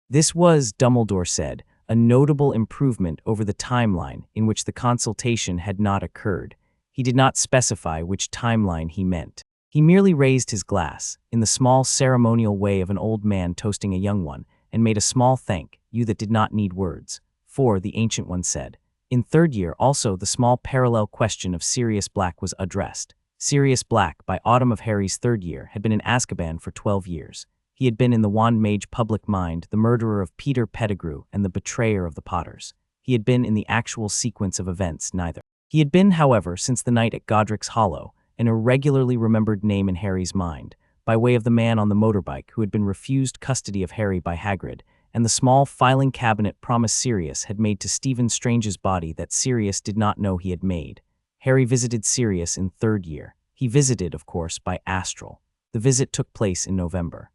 [SPEAKER 1] This was, Dumbledore said, a notable improvement over the timeline in which the consultation had not occurred. He did not specify which timeline he meant. He merely raised his glass, in the small ceremonial way of an old man toasting a young one, and made a small thank you that did not need words. For, the Ancient One said. In third year also the small parallel question of Sirius Black was addressed. Sirius Black, by autumn of Harry's third year, had been in Azkaban for 12 years. He had been in the Wand Mage public mind the murderer of Peter Pettigrew and the betrayer of the Potters. He had been in the actual sequence of events neither. He had been, however, since the night at Godric's Hollow, an irregularly remembered name in Harry's mind, by way of the man on the motorbike who had been refused custody of Harry by Hagrid, and the small filing cabinet promise Sirius had made to Stephen Strange's body that Sirius did not know he had made. Harry visited Sirius in third year. He visited, of course, by astral. The visit took place in November.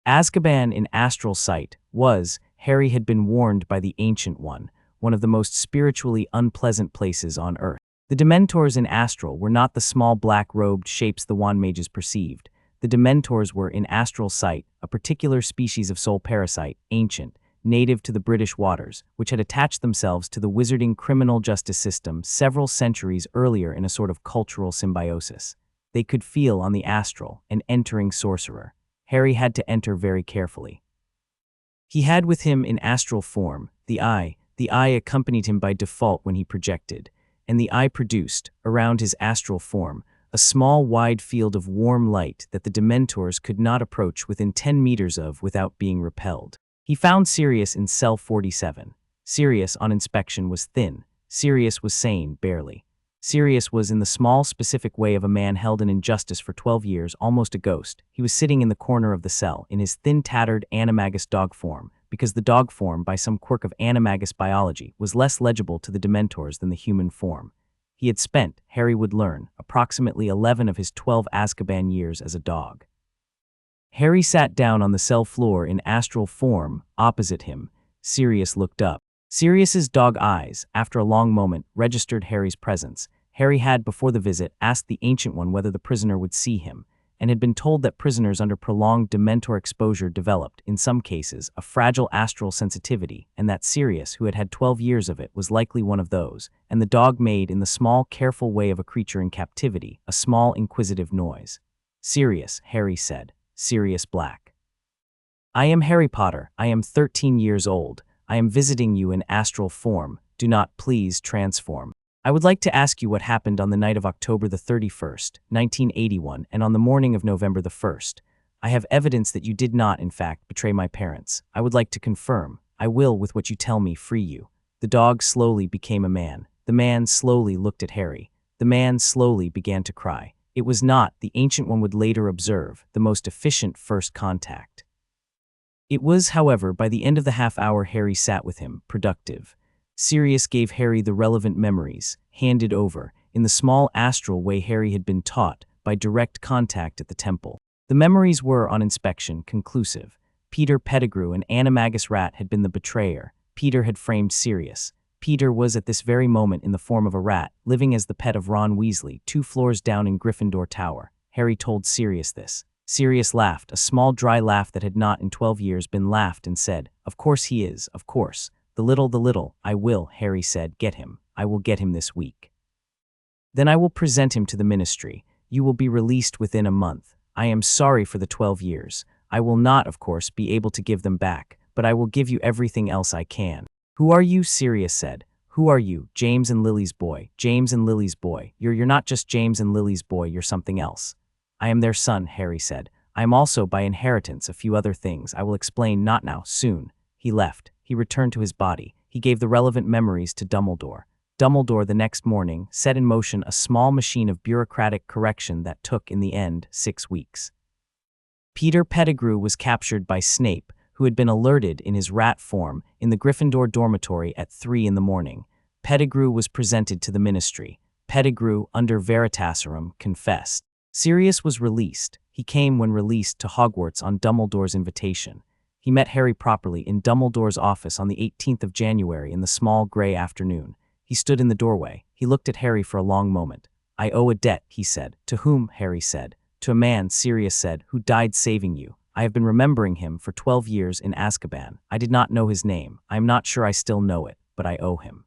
[SPEAKER 1] Azkaban in astral sight was, Harry had been warned by the Ancient One of the most spiritually unpleasant places on Earth. The Dementors in astral were not the small black-robed shapes the Wand Mages perceived. The Dementors were, in astral sight, a particular species of soul parasite, ancient, native to the British waters, which had attached themselves to the wizarding criminal justice system several centuries earlier in a sort of cultural symbiosis. They could feel on the astral an entering sorcerer. Harry had to enter very carefully. He had with him in astral form the eye. The eye accompanied him by default when he projected, and the eye produced, around his astral form, a small wide field of warm light that the Dementors could not approach within 10 meters of without being repelled. He found Sirius in cell 47. Sirius, on inspection, was thin. Sirius was sane, barely. Sirius was in the small, specific way of a man held in injustice for 12 years, almost a ghost. He was sitting in the corner of the cell, in his thin, tattered animagus dog form, because the dog form, by some quirk of animagus biology, was less legible to the Dementors than the human form. He had spent, Harry would learn, approximately 11 of his 12 Azkaban years as a dog. Harry sat down on the cell floor in astral form, opposite him. Sirius looked up. Sirius's dog eyes, after a long moment, registered Harry's presence. Harry had, before the visit, asked the Ancient One whether the prisoner would see him, and had been told that prisoners under prolonged Dementor exposure developed, in some cases, a fragile astral sensitivity, and that Sirius, who had had 12 years of it, was likely one of those, and the dog made, in the small, careful way of a creature in captivity, a small, inquisitive noise. Sirius, Harry said. Sirius Black. I am Harry Potter. I am 13 years old. I am visiting you in astral form. Do not please transform. I would like to ask you what happened on the night of October the 31st, 1981, and on the morning of November the 1st. I have evidence that you did not, in fact, betray my parents. I would like to confirm. I will, with what you tell me, free you. The dog slowly became a man. The man slowly looked at Harry. The man slowly began to cry. It was not, the Ancient One would later observe, the most efficient first contact. It was, however, by the end of the half hour Harry sat with him, productive. Sirius gave Harry the relevant memories, handed over, in the small astral way Harry had been taught, by direct contact at the temple. The memories were, on inspection, conclusive. Peter Pettigrew, an animagus rat, had been the betrayer. Peter had framed Sirius. Peter was at this very moment in the form of a rat, living as the pet of Ron Weasley, 2 floors down in Gryffindor Tower. Harry told Sirius this. Sirius laughed, a small dry laugh that had not in 12 years been laughed, and said, "Of course he is, of course. The little, I will," Harry said, "get him. I will get him this week. Then I will present him to the ministry. You will be released within a month. I am sorry for the 12 years. I will not, of course, be able to give them back, but I will give you everything else I can." "Who are you?" Sirius said. "Who are you?" "James and Lily's boy. James and Lily's boy. You're not just James and Lily's boy, you're something else." "I am their son," Harry said. "I am also, by inheritance, a few other things. I will explain, not now, soon." He left. He returned to his body. He gave the relevant memories to Dumbledore. Dumbledore, the next morning, set in motion a small machine of bureaucratic correction that took, in the end, 6 weeks. Peter Pettigrew was captured by Snape, who had been alerted, in his rat form, in the Gryffindor dormitory at 3 in the morning. Pettigrew was presented to the ministry. Pettigrew, under Veritaserum, confessed. Sirius was released. He came, when released, to Hogwarts on Dumbledore's invitation. He met Harry properly in Dumbledore's office on the 18th of January in the small grey afternoon. He stood in the doorway. He looked at Harry for a long moment. "I owe a debt," he said. "To whom?" Harry said. To a man, Sirius said, who died saving you. I have been remembering him for 12 years in Azkaban. I did not know his name. I am not sure I still know it, but I owe him.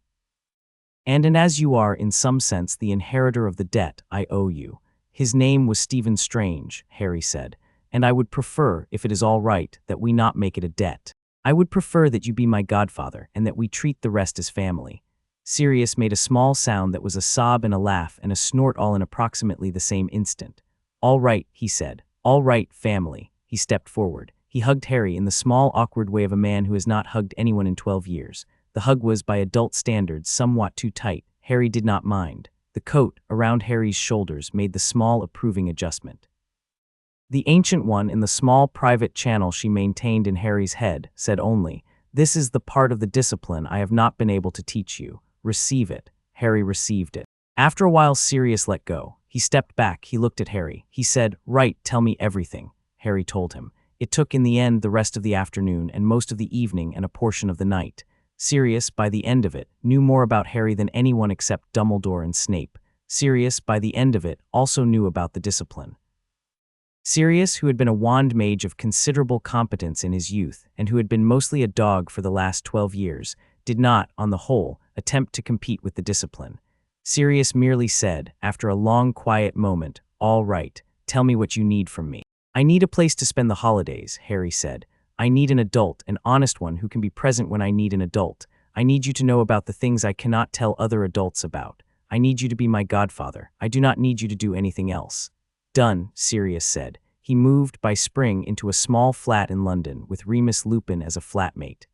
[SPEAKER 1] And as you are, in some sense, the inheritor of the debt I owe you. His name was Stephen Strange, Harry said, and I would prefer, if it is all right, that we not make it a debt. I would prefer that you be my godfather and that we treat the rest as family. Sirius made a small sound that was a sob and a laugh and a snort all in approximately the same instant. All right, he said. All right, family. He stepped forward. He hugged Harry in the small, awkward way of a man who has not hugged anyone in 12 years. The hug was, by adult standards, somewhat too tight. Harry did not mind. The coat around Harry's shoulders made the small, approving adjustment. The Ancient One, in the small, private channel she maintained in Harry's head, said only, "This is the part of the discipline I have not been able to teach you. Receive it." Harry received it. After a while, Sirius let go. He stepped back. He looked at Harry. He said, "Right, tell me everything." Harry told him. It took in the end the rest of the afternoon and most of the evening and a portion of the night. Sirius, by the end of it, knew more about Harry than anyone except Dumbledore and Snape. Sirius, by the end of it, also knew about the discipline. Sirius, who had been a wand mage of considerable competence in his youth and who had been mostly a dog for the last 12 years, did not, on the whole, attempt to compete with the discipline. Sirius merely said, after a long, quiet moment, "All right, tell me what you need from me." "I need a place to spend the holidays," Harry said. "I need an adult, an honest one who can be present when I need an adult. I need you to know about the things I cannot tell other adults about. I need you to be my godfather. I do not need you to do anything else." "Done," Sirius said. He moved by spring into a small flat in London with Remus Lupin as a flatmate.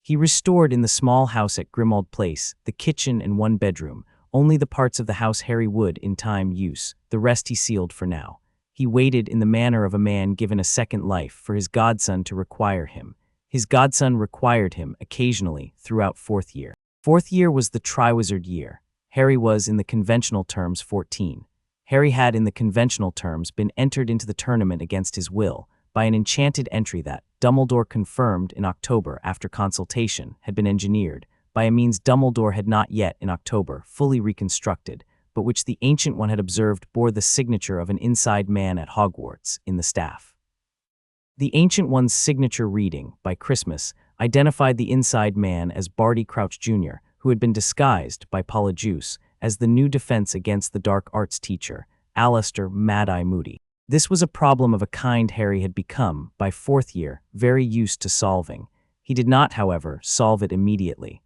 [SPEAKER 1] He restored in the small house at Grimmauld Place, the kitchen and one bedroom, only the parts of the house Harry would, in time, use. The rest he sealed for now. He waited in the manner of a man given a second life for his godson to require him. His godson required him, occasionally, throughout fourth year. Fourth year was the Triwizard year. Harry was, in the conventional terms, 14. Harry had, in the conventional terms, been entered into the tournament against his will, by an enchanted entry that, Dumbledore confirmed in October after consultation, had been engineered, by a means Dumbledore had not yet, in October, fully reconstructed, but which the Ancient One had observed bore the signature of an inside man at Hogwarts, in the staff. The Ancient One's signature reading, by Christmas, identified the inside man as Barty Crouch Jr., who had been disguised, by Polyjuice, as the new defense against the dark arts teacher, Alistair Mad-Eye Moody. This was a problem of a kind Harry had become, by fourth year, very used to solving. He did not, however, solve it immediately.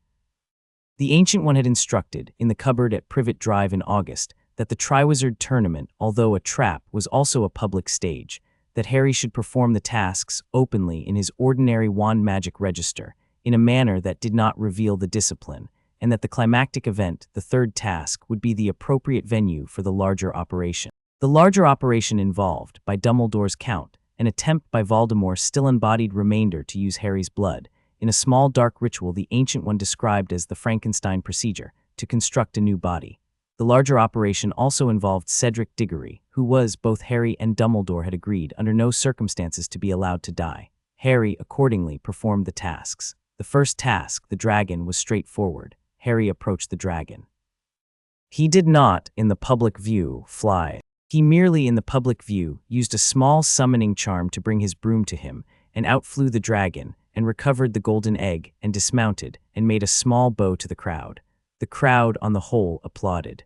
[SPEAKER 1] The Ancient One had instructed, in the cupboard at Privet Drive in August, that the Triwizard Tournament, although a trap, was also a public stage, that Harry should perform the tasks openly in his ordinary wand magic register, in a manner that did not reveal the discipline, and that the climactic event, the third task, would be the appropriate venue for the larger operation. The larger operation involved, by Dumbledore's count, an attempt by Voldemort's still embodied remainder to use Harry's blood, in a small dark ritual the Ancient One described as the Frankenstein procedure, to construct a new body. The larger operation also involved Cedric Diggory, who was, both Harry and Dumbledore had agreed, under no circumstances to be allowed to die. Harry, accordingly, performed the tasks. The first task, the dragon, was straightforward. Harry approached the dragon. He did not, in the public view, fly. He merely, in the public view, used a small summoning charm to bring his broom to him, and out flew the dragon, and recovered the golden egg, and dismounted, and made a small bow to the crowd. The crowd, on the whole, applauded.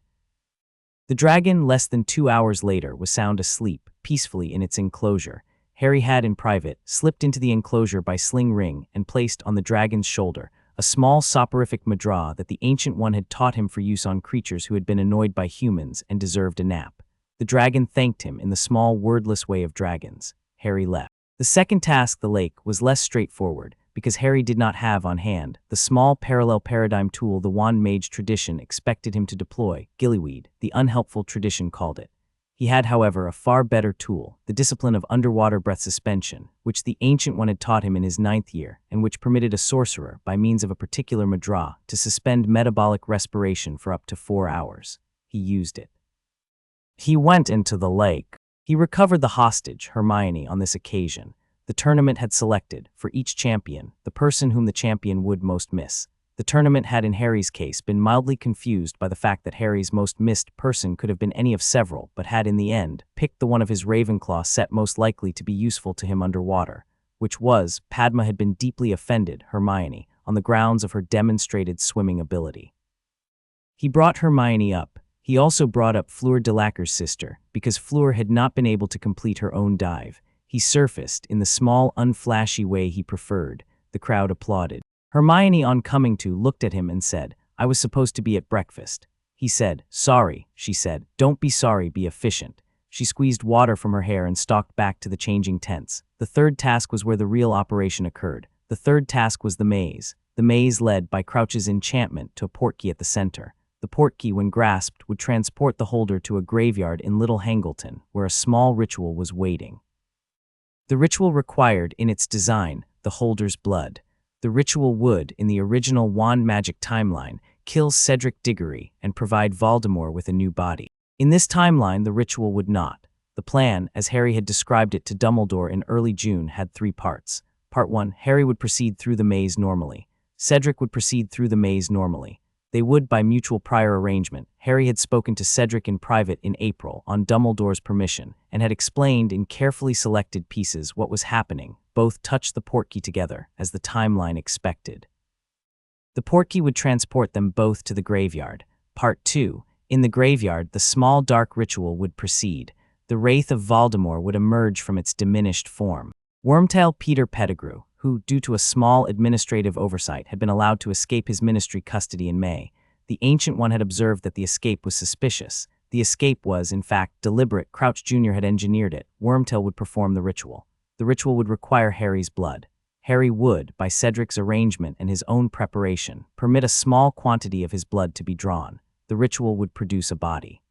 [SPEAKER 1] The dragon, less than 2 hours later, was sound asleep, peacefully in its enclosure. Harry had, in private, slipped into the enclosure by sling ring and placed on the dragon's shoulder a small soporific madrah that the Ancient One had taught him for use on creatures who had been annoyed by humans and deserved a nap. The dragon thanked him in the small, wordless way of dragons. Harry left. The second task, the lake, was less straightforward, because Harry did not have on hand the small parallel paradigm tool the wand mage tradition expected him to deploy, gillyweed, the unhelpful tradition called it. He had, however, a far better tool, the discipline of underwater breath suspension, which the Ancient One had taught him in his 9th year, and which permitted a sorcerer, by means of a particular madrah, to suspend metabolic respiration for up to 4 hours. He used it. He went into the lake. He recovered the hostage, Hermione, on this occasion. The tournament had selected, for each champion, the person whom the champion would most miss. The tournament had in Harry's case been mildly confused by the fact that Harry's most missed person could have been any of several, but had in the end picked the one of his Ravenclaw set most likely to be useful to him underwater, which was, Padma had been deeply offended, Hermione, on the grounds of her demonstrated swimming ability. He brought Hermione up. He also brought up Fleur Delacre's sister, because Fleur had not been able to complete her own dive. He surfaced in the small, unflashy way he preferred. The crowd applauded. Hermione, on coming to, looked at him and said, "I was supposed to be at breakfast." He said, "Sorry," she said. "Don't be sorry, be efficient." She squeezed water from her hair and stalked back to the changing tents. The third task was where the real operation occurred. The third task was the maze led by Crouch's enchantment to a portkey at the center. The portkey, when grasped, would transport the holder to a graveyard in Little Hangleton, where a small ritual was waiting. The ritual required, in its design, the holder's blood. The ritual would, in the original wand magic timeline, kill Cedric Diggory and provide Voldemort with a new body. In this timeline, the ritual would not. The plan, as Harry had described it to Dumbledore in early June, had 3 parts. Part 1, Harry would proceed through the maze normally. Cedric would proceed through the maze normally. They would, by mutual prior arrangement. Harry had spoken to Cedric in private in April, on Dumbledore's permission, and had explained in carefully selected pieces what was happening. Both touched the portkey together, as the timeline expected. The portkey would transport them both to the graveyard. Part 2. In the graveyard, the small dark ritual would proceed. The wraith of Voldemort would emerge from its diminished form. Wormtail Peter Pettigrew, who, due to a small administrative oversight, had been allowed to escape his ministry custody in May. The Ancient One had observed that the escape was suspicious. The escape was, in fact, deliberate. Crouch Jr. had engineered it. Wormtail would perform the ritual. The ritual would require Harry's blood. Harry would, by Cedric's arrangement and his own preparation, permit a small quantity of his blood to be drawn. The ritual would produce a body.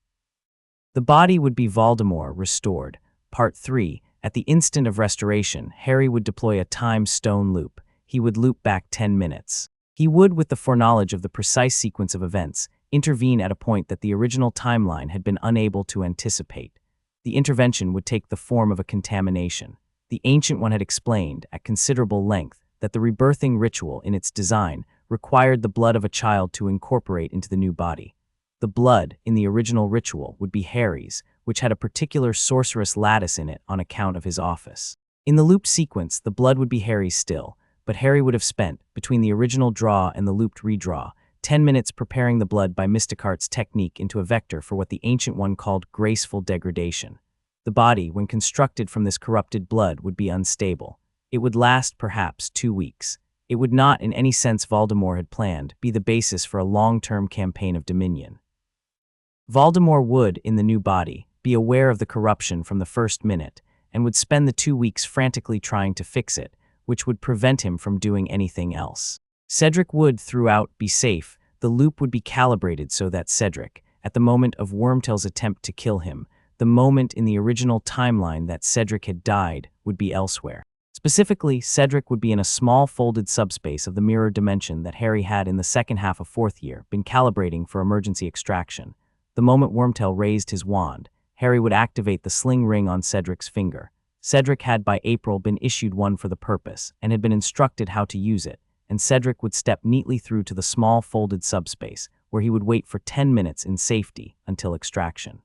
[SPEAKER 1] The body would be Voldemort restored. Part 3. At the instant of restoration, Harry would deploy a time stone loop. He would loop back 10 minutes. He would, with the foreknowledge of the precise sequence of events, intervene at a point that the original timeline had been unable to anticipate. The intervention would take the form of a contamination. The Ancient One had explained, at considerable length, that the rebirthing ritual in its design required the blood of a child to incorporate into the new body. The blood, in the original ritual, would be Harry's, which had a particular sorceress lattice in it on account of his office. In the loop sequence, the blood would be Harry's still, but Harry would have spent, between the original draw and the looped redraw, 10 minutes preparing the blood by Mysticart's technique into a vector for what the Ancient One called graceful degradation. The body, when constructed from this corrupted blood, would be unstable. It would last perhaps 2 weeks. It would not, in any sense Voldemort had planned, be the basis for a long-term campaign of dominion. Voldemort would, in the new body, be aware of the corruption from the first minute, and would spend the 2 weeks frantically trying to fix it, which would prevent him from doing anything else. Cedric would, throughout, be safe. The loop would be calibrated so that Cedric, at the moment of Wormtail's attempt to kill him, the moment in the original timeline that Cedric had died, would be elsewhere. Specifically, Cedric would be in a small folded subspace of the mirror dimension that Harry had in the second half of 4th year been calibrating for emergency extraction. The moment Wormtail raised his wand, Harry would activate the sling ring on Cedric's finger. Cedric had by April been issued one for the purpose, and had been instructed how to use it, and Cedric would step neatly through to the small folded subspace, where he would wait for 10 minutes in safety until extraction.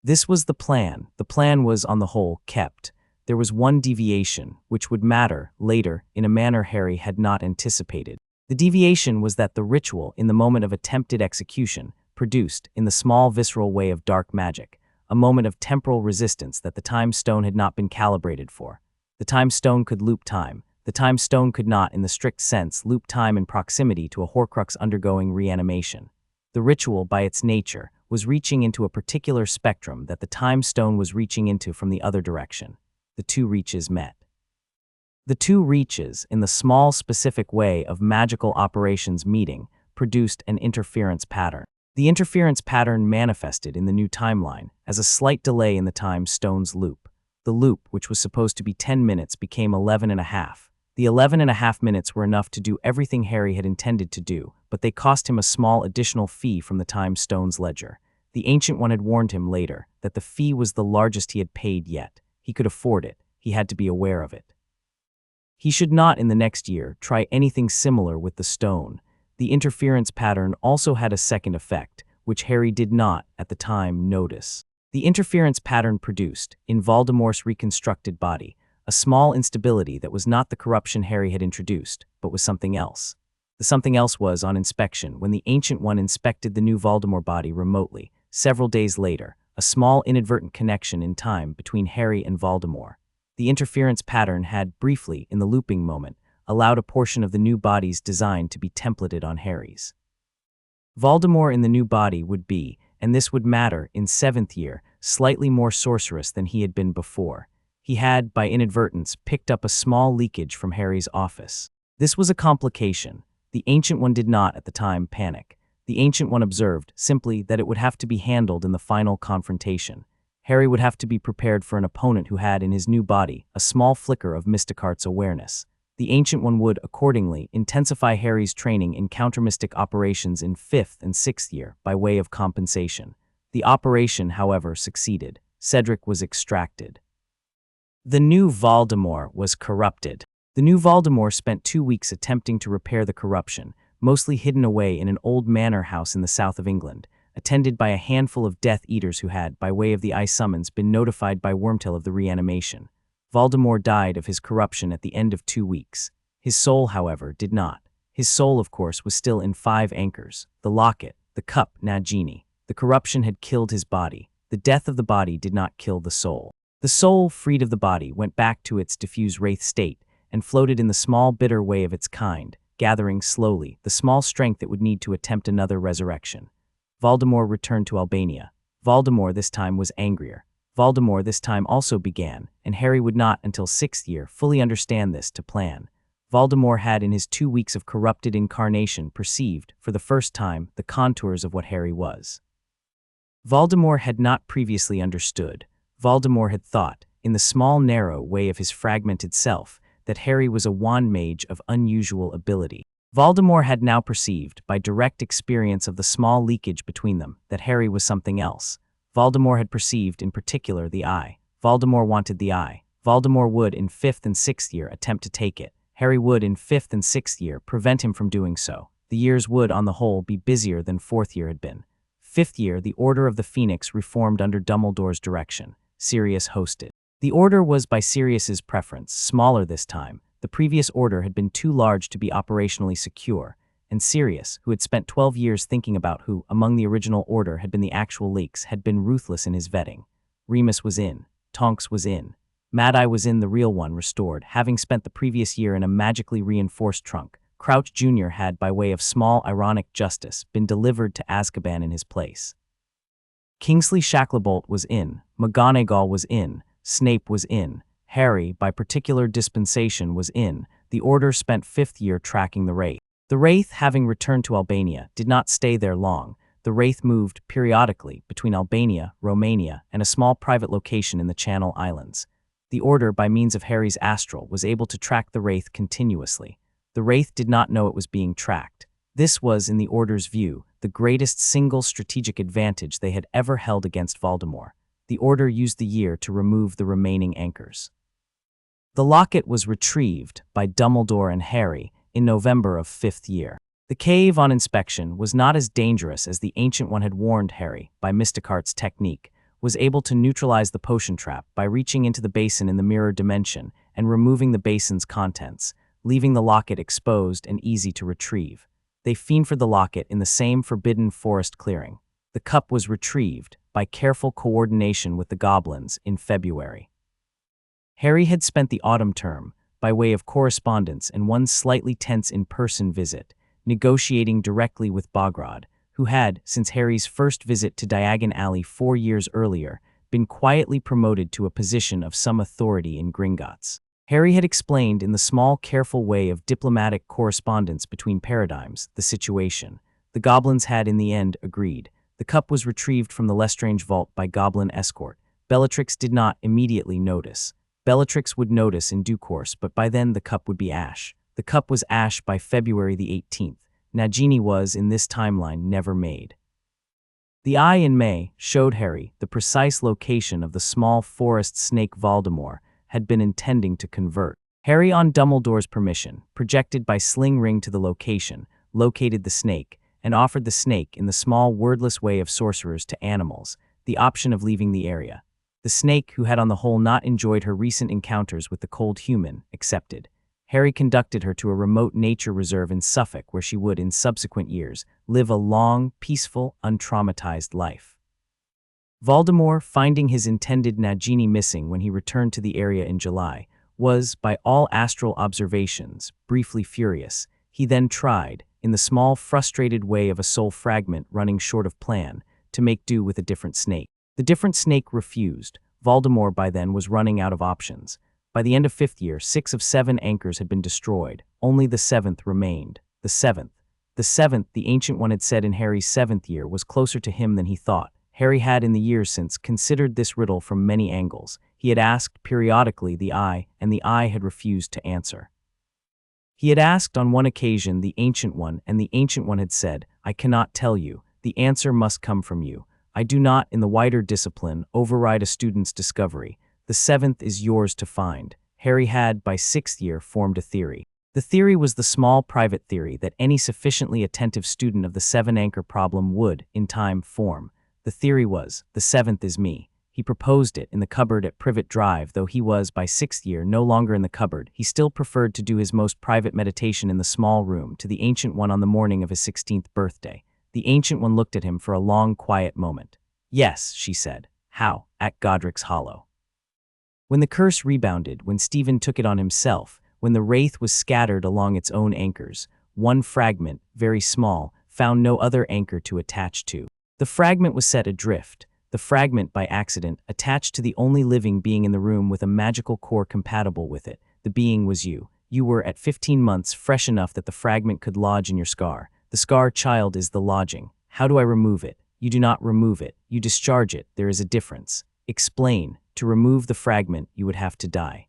[SPEAKER 1] This was the plan. The plan was, on the whole, kept. There was one deviation, which would matter, later, in a manner Harry had not anticipated. The deviation was that the ritual, in the moment of attempted execution, produced, in the small visceral way of dark magic, a moment of temporal resistance that the time stone had not been calibrated for. The time stone could loop time. The time stone could not, in the strict sense, loop time in proximity to a Horcrux undergoing reanimation. The ritual, by its nature, was reaching into a particular spectrum that the time stone was reaching into from the other direction. The 2 reaches met. The 2 reaches, in the small specific way of magical operations meeting, produced an interference pattern. The interference pattern manifested in the new timeline as a slight delay in the time stone's loop. The loop, which was supposed to be 10 minutes, became 11.5. The 11.5 minutes were enough to do everything Harry had intended to do, but they cost him a small additional fee from the time stone's ledger. The Ancient One had warned him later that the fee was the largest he had paid yet. He could afford it. He had to be aware of it. He should not, in the next year, try anything similar with the stone. the interference pattern also had a second effect, which Harry did not, at the time, notice. The interference pattern produced, in Voldemort's reconstructed body, a small instability that was not the corruption Harry had introduced, but was something else. The something else was on inspection when the Ancient One inspected the new Voldemort body remotely, several days later, a small inadvertent connection in time between Harry and Voldemort. The interference pattern had, briefly, in the looping moment, allowed a portion of the new body's design to be templated on Harry's. Voldemort in the new body would be, and this would matter, in 7th year, slightly more sorcerous than he had been before. He had, by inadvertence, picked up a small leakage from Harry's office. This was a complication. The Ancient One did not, at the time, panic. The Ancient One observed, simply, that it would have to be handled in the final confrontation. Harry would have to be prepared for an opponent who had, in his new body, a small flicker of Mysticart's awareness. The Ancient One would, accordingly, intensify Harry's training in countermystic operations in 5th and 6th year by way of compensation. The operation, however, succeeded. Cedric was extracted. The new Voldemort was corrupted. The new Voldemort spent 2 weeks attempting to repair the corruption, mostly hidden away in an old manor house in the south of England, attended by a handful of Death Eaters who had, by way of the Eye summons, been notified by Wormtail of the reanimation. Voldemort died of his corruption at the end of 2 weeks. His soul, however, did not. His soul, of course, was still in 5 anchors: the locket, the cup, Nagini. The corruption had killed his body. The death of the body did not kill the soul. The soul, freed of the body, went back to its diffuse wraith state and floated in the small bitter way of its kind, gathering slowly the small strength it would need to attempt another resurrection. Voldemort returned to Albania. Voldemort this time was angrier. Voldemort this time also began, and Harry would not, until 6th year, fully understand this to plan. Voldemort had in his 2 weeks of corrupted incarnation perceived, for the first time, the contours of what Harry was. Voldemort had not previously understood. Voldemort had thought, in the small narrow way of his fragmented self, that Harry was a wand mage of unusual ability. Voldemort had now perceived, by direct experience of the small leakage between them, that Harry was something else. Voldemort had perceived, in particular, the Eye. Voldemort wanted the Eye. Voldemort would, in 5th and 6th year, attempt to take it. Harry would, in 5th and 6th year, prevent him from doing so. The years would, on the whole, be busier than 4th year had been. 5th year, the Order of the Phoenix reformed under Dumbledore's direction. Sirius hosted. The Order was, by Sirius's preference, smaller this time. The previous Order had been too large to be operationally secure, and Sirius, who had spent 12 years thinking about who, among the original Order, had been the actual leaks, had been ruthless in his vetting. Remus was in. Tonks was in. Mad-Eye was in, the real one, restored, having spent the previous year in a magically reinforced trunk. Crouch Jr. had, by way of small ironic justice, been delivered to Azkaban in his place. Kingsley Shacklebolt was in. McGonagall was in. Snape was in. Harry, by particular dispensation, was in. The Order spent 5th year tracking the Wraith. The Wraith, having returned to Albania, did not stay there long. The Wraith moved, periodically, between Albania, Romania, and a small private location in the Channel Islands. The Order, by means of Harry's astral, was able to track the Wraith continuously. The Wraith did not know it was being tracked. This was, in the Order's view, the greatest single strategic advantage they had ever held against Voldemort. The Order used the year to remove the remaining anchors. The locket was retrieved by Dumbledore and Harry in November of 5th year. The cave, on inspection, was not as dangerous as the Ancient One had warned Harry. By Mysticart's technique, was able to neutralize the potion trap by reaching into the basin in the mirror dimension and removing the basin's contents, leaving the locket exposed and easy to retrieve. They fiend for the locket in the same forbidden forest clearing. The cup was retrieved, by careful coordination with the goblins, in February. Harry had spent the autumn term, by way of correspondence and one slightly tense in-person visit, negotiating directly with Bogrod, who had, since Harry's first visit to Diagon Alley 4 years earlier, been quietly promoted to a position of some authority in Gringotts. Harry had explained in the small, careful way of diplomatic correspondence between paradigms the situation. The goblins had in the end agreed. The cup was retrieved from the Lestrange vault by goblin escort. Bellatrix did not immediately notice. Bellatrix would notice in due course, but by then the cup would be ash. The cup was ash by February the 18th. Nagini was, in this timeline, never made. The Eye in May showed Harry the precise location of the small forest snake Voldemort had been intending to convert. Harry, on Dumbledore's permission, projected by sling ring to the location, located the snake, and offered the snake, in the small, wordless way of sorcerers to animals, the option of leaving the area. The snake, who had on the whole not enjoyed her recent encounters with the cold human, accepted. Harry conducted her to a remote nature reserve in Suffolk where she would, in subsequent years, live a long, peaceful, untraumatized life. Voldemort, finding his intended Nagini missing when he returned to the area in July, was, by all astral observations, briefly furious. He then tried, in the small, frustrated way of a soul fragment running short of plan, to make do with a different snake. The different snake refused. Voldemort by then was running out of options. By the end of 5th year, 6 of 7 anchors had been destroyed. Only the 7th remained. The 7th. The 7th, the Ancient One had said in Harry's 7th year, was closer to him than he thought. Harry had, in the years since, considered this riddle from many angles. He had asked periodically the Eye, and the Eye had refused to answer. He had asked on one occasion the Ancient One, and the Ancient One had said, "I cannot tell you. The answer must come from you. I do not, in the wider discipline, override a student's discovery. The 7th is yours to find." Harry had, by 6th year, formed a theory. The theory was the small private theory that any sufficiently attentive student of the 7-anchor problem would, in time, form. The theory was, the 7th is me. He proposed it in the cupboard at Privet Drive. Though he was, by 6th year, no longer in the cupboard, he still preferred to do his most private meditation in the small room to the Ancient One on the morning of his 16th birthday. The Ancient One looked at him for a long, quiet moment. "Yes," she said. "How?" "At Godric's Hollow." When the curse rebounded, when Stephen took it on himself, when the wraith was scattered along its own anchors, one fragment, very small, found no other anchor to attach to. The fragment was set adrift. The fragment, by accident, attached to the only living being in the room with a magical core compatible with it. The being was you. You were, at 15 months, fresh enough that the fragment could lodge in your scar. The scar, child, is the lodging. How do I remove it? You do not remove it. You discharge it. There is a difference. Explain. To remove the fragment, you would have to die.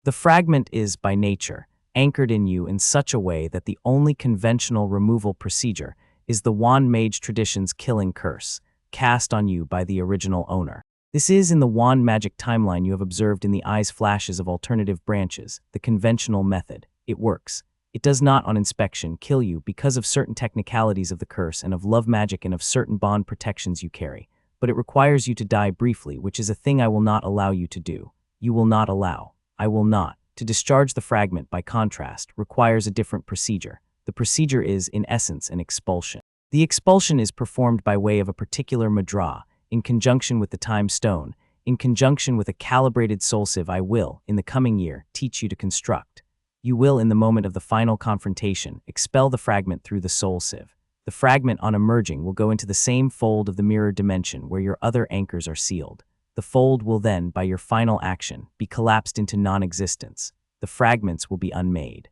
[SPEAKER 1] The fragment is, by nature, anchored in you in such a way that the only conventional removal procedure is the wand mage tradition's killing curse, cast on you by the original owner. This is, in the wand magic timeline you have observed in the Eye's flashes of alternative branches, the conventional method. It works. It does not, on inspection, kill you because of certain technicalities of the curse and of love magic and of certain bond protections you carry, but it requires you to die briefly, which is a thing I will not allow you to do. You will not allow. I will not. To discharge the fragment, by contrast, requires a different procedure. The procedure is, in essence, an expulsion. The expulsion is performed by way of a particular mudra, in conjunction with the time stone, in conjunction with a calibrated soul sieve I will, in the coming year, teach you to construct. You will, in the moment of the final confrontation, expel the fragment through the soul sieve. The fragment, on emerging, will go into the same fold of the mirror dimension where your other anchors are sealed. The fold will then, by your final action, be collapsed into non-existence. The fragments will be unmade.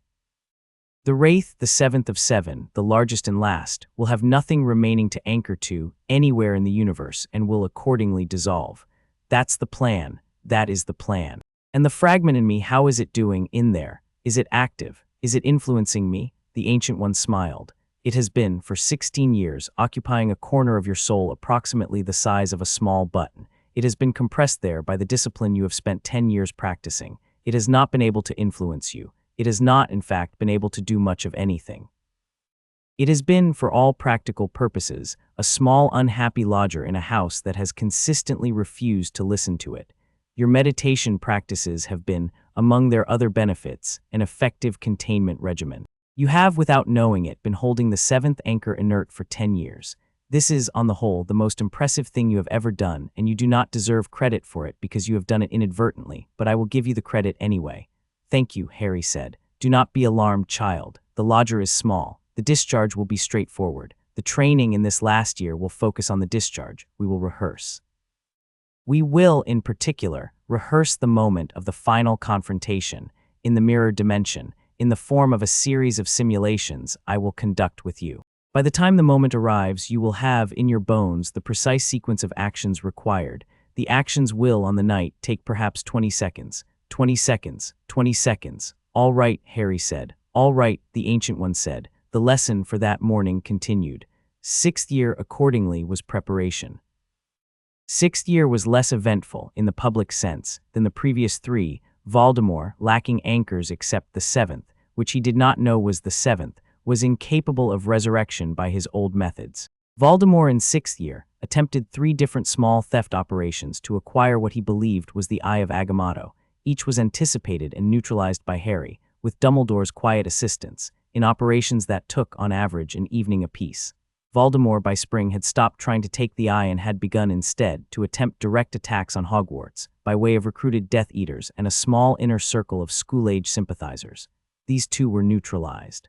[SPEAKER 1] The wraith, the 7th of 7, the largest and last, will have nothing remaining to anchor to anywhere in the universe and will accordingly dissolve. That's the plan. That is the plan. And the fragment in me, how is it doing in there? Is it active? Is it influencing me? The Ancient One smiled. It has been, for 16 years, occupying a corner of your soul approximately the size of a small button. It has been compressed there by the discipline you have spent 10 years practicing. It has not been able to influence you. It has not, in fact, been able to do much of anything. It has been, for all practical purposes, a small unhappy lodger in a house that has consistently refused to listen to it. Your meditation practices have been, among their other benefits, an effective containment regimen. You have, without knowing it, been holding the 7th anchor inert for 10 years. This is, on the whole, the most impressive thing you have ever done, and you do not deserve credit for it because you have done it inadvertently, but I will give you the credit anyway. "Thank you," Harry said. "Do not be alarmed, child. The lodger is small. The discharge will be straightforward. The training in this last year will focus on the discharge. We will rehearse. We will, in particular, rehearse the moment of the final confrontation, in the mirror dimension, in the form of a series of simulations I will conduct with you. By the time the moment arrives, you will have, in your bones, the precise sequence of actions required. The actions will, on the night, take perhaps 20 seconds. 20 seconds. 20 seconds. "All right," Harry said. "All right," the Ancient One said. The lesson for that morning continued. 6th year, accordingly, was preparation. 6th year was less eventful, in the public sense, than the previous 3. Voldemort, lacking anchors except the 7th, which he did not know was the 7th, was incapable of resurrection by his old methods. Voldemort in 6th year attempted 3 different small theft operations to acquire what he believed was the Eye of Agamotto. Each was anticipated and neutralized by Harry, with Dumbledore's quiet assistance, in operations that took, on average, an evening apiece. Voldemort by spring had stopped trying to take the eye and had begun instead to attempt direct attacks on Hogwarts, by way of recruited Death Eaters and a small inner circle of school-age sympathizers. These too were neutralized.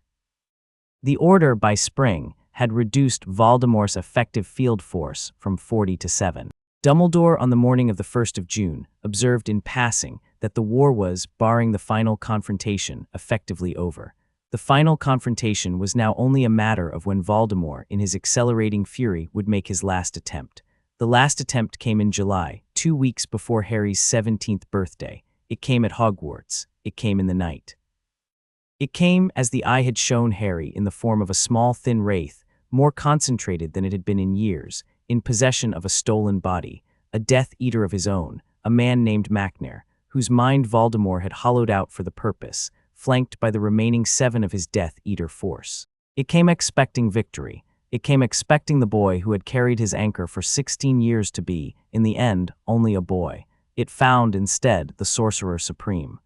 [SPEAKER 1] The Order, by spring, had reduced Voldemort's effective field force from 40 to 7. Dumbledore, on the morning of the 1st of June, observed in passing that the war was, barring the final confrontation, effectively over. The final confrontation was now only a matter of when Voldemort, in his accelerating fury, would make his last attempt. The last attempt came in July, 2 weeks before Harry's 17th birthday. It came at Hogwarts. It came in the night. It came, as the Eye had shown Harry, in the form of a small thin wraith, more concentrated than it had been in years, in possession of a stolen body, a Death Eater of his own, a man named Macnair, whose mind Voldemort had hollowed out for the purpose, flanked by the remaining 7 of his Death Eater force. It came expecting victory. It came expecting the boy who had carried his anchor for 16 years to be, in the end, only a boy. It found, instead, the Sorcerer Supreme.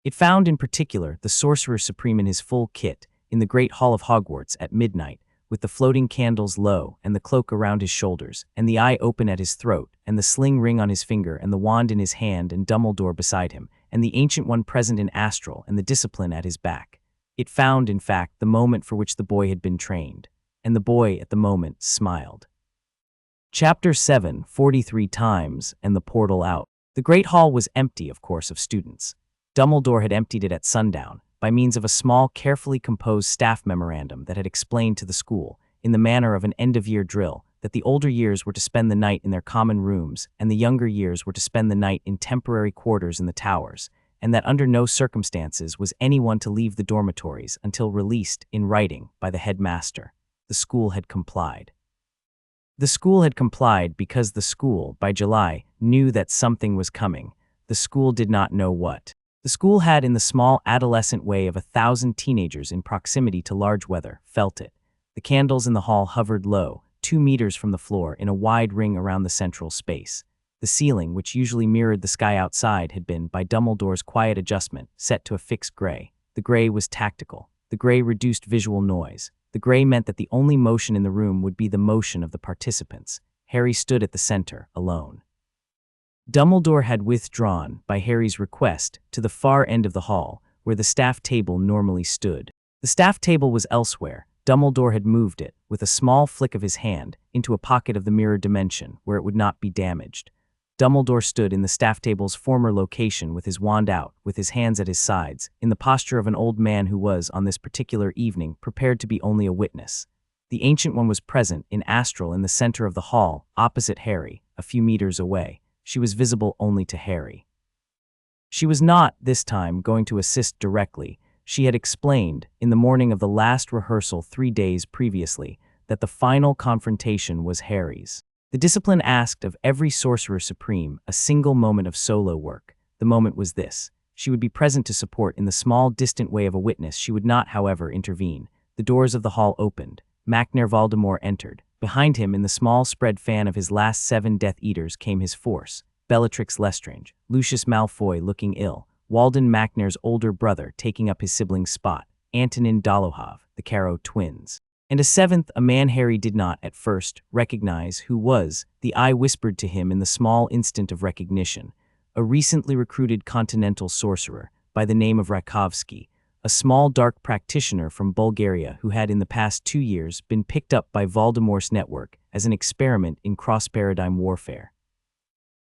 [SPEAKER 1] It found, in particular, the Sorcerer Supreme in his full kit, in the Great Hall of Hogwarts at midnight, with the floating candles low and the cloak around his shoulders, and the eye open at his throat, and the sling ring on his finger, and the wand in his hand, and Dumbledore beside him, and the Ancient One present in astral, and the discipline at his back. It found, in fact, the moment for which the boy had been trained, and the boy, at the moment, smiled. Chapter 7, 43 times, and the portal out. The Great Hall was empty, of course, of students. Dumbledore had emptied it at sundown, by means of a small, carefully composed staff memorandum that had explained to the school, in the manner of an end-of-year drill, that the older years were to spend the night in their common rooms, and the younger years were to spend the night in temporary quarters in the towers, and that under no circumstances was anyone to leave the dormitories until released, in writing, by the headmaster. The school had complied. The school had complied because the school, by July, knew that something was coming. The school did not know what. The school had, in the small adolescent way of 1,000 teenagers in proximity to large weather, felt it. The candles in the hall hovered low, 2 meters from the floor, in a wide ring around the central space. The ceiling, which usually mirrored the sky outside, had been, by Dumbledore's quiet adjustment, set to a fixed gray. The gray was tactical. The gray reduced visual noise. The gray meant that the only motion in the room would be the motion of the participants. Harry stood at the center, alone. Dumbledore had withdrawn, by Harry's request, to the far end of the hall, where the staff table normally stood. The staff table was elsewhere. Dumbledore had moved it, with a small flick of his hand, into a pocket of the mirror dimension, where it would not be damaged. Dumbledore stood in the staff table's former location with his wand out, with his hands at his sides, in the posture of an old man who was, on this particular evening, prepared to be only a witness. The Ancient One was present, in astral, in the center of the hall, opposite Harry, a few meters away. She was visible only to Harry. She was not, this time, going to assist directly. She had explained, in the morning of the last rehearsal 3 days previously, that the final confrontation was Harry's. The discipline asked of every Sorcerer Supreme a single moment of solo work. The moment was this. She would be present to support in the small, distant way of a witness. She would not, however, intervene. The doors of the hall opened. Macnair Voldemort entered. Behind him, in the small spread fan of his last 7 Death Eaters, came his force. Bellatrix Lestrange, Lucius Malfoy looking ill, Walden Macnair's older brother taking up his sibling's spot, Antonin Dolohov, the Caro twins. And a 7th, a man Harry did not, at first, recognize who was. The Eye whispered to him in the small instant of recognition. A recently recruited continental sorcerer, by the name of Rakovsky, a small dark practitioner from Bulgaria who had in the past 2 years been picked up by Voldemort's network as an experiment in cross-paradigm warfare.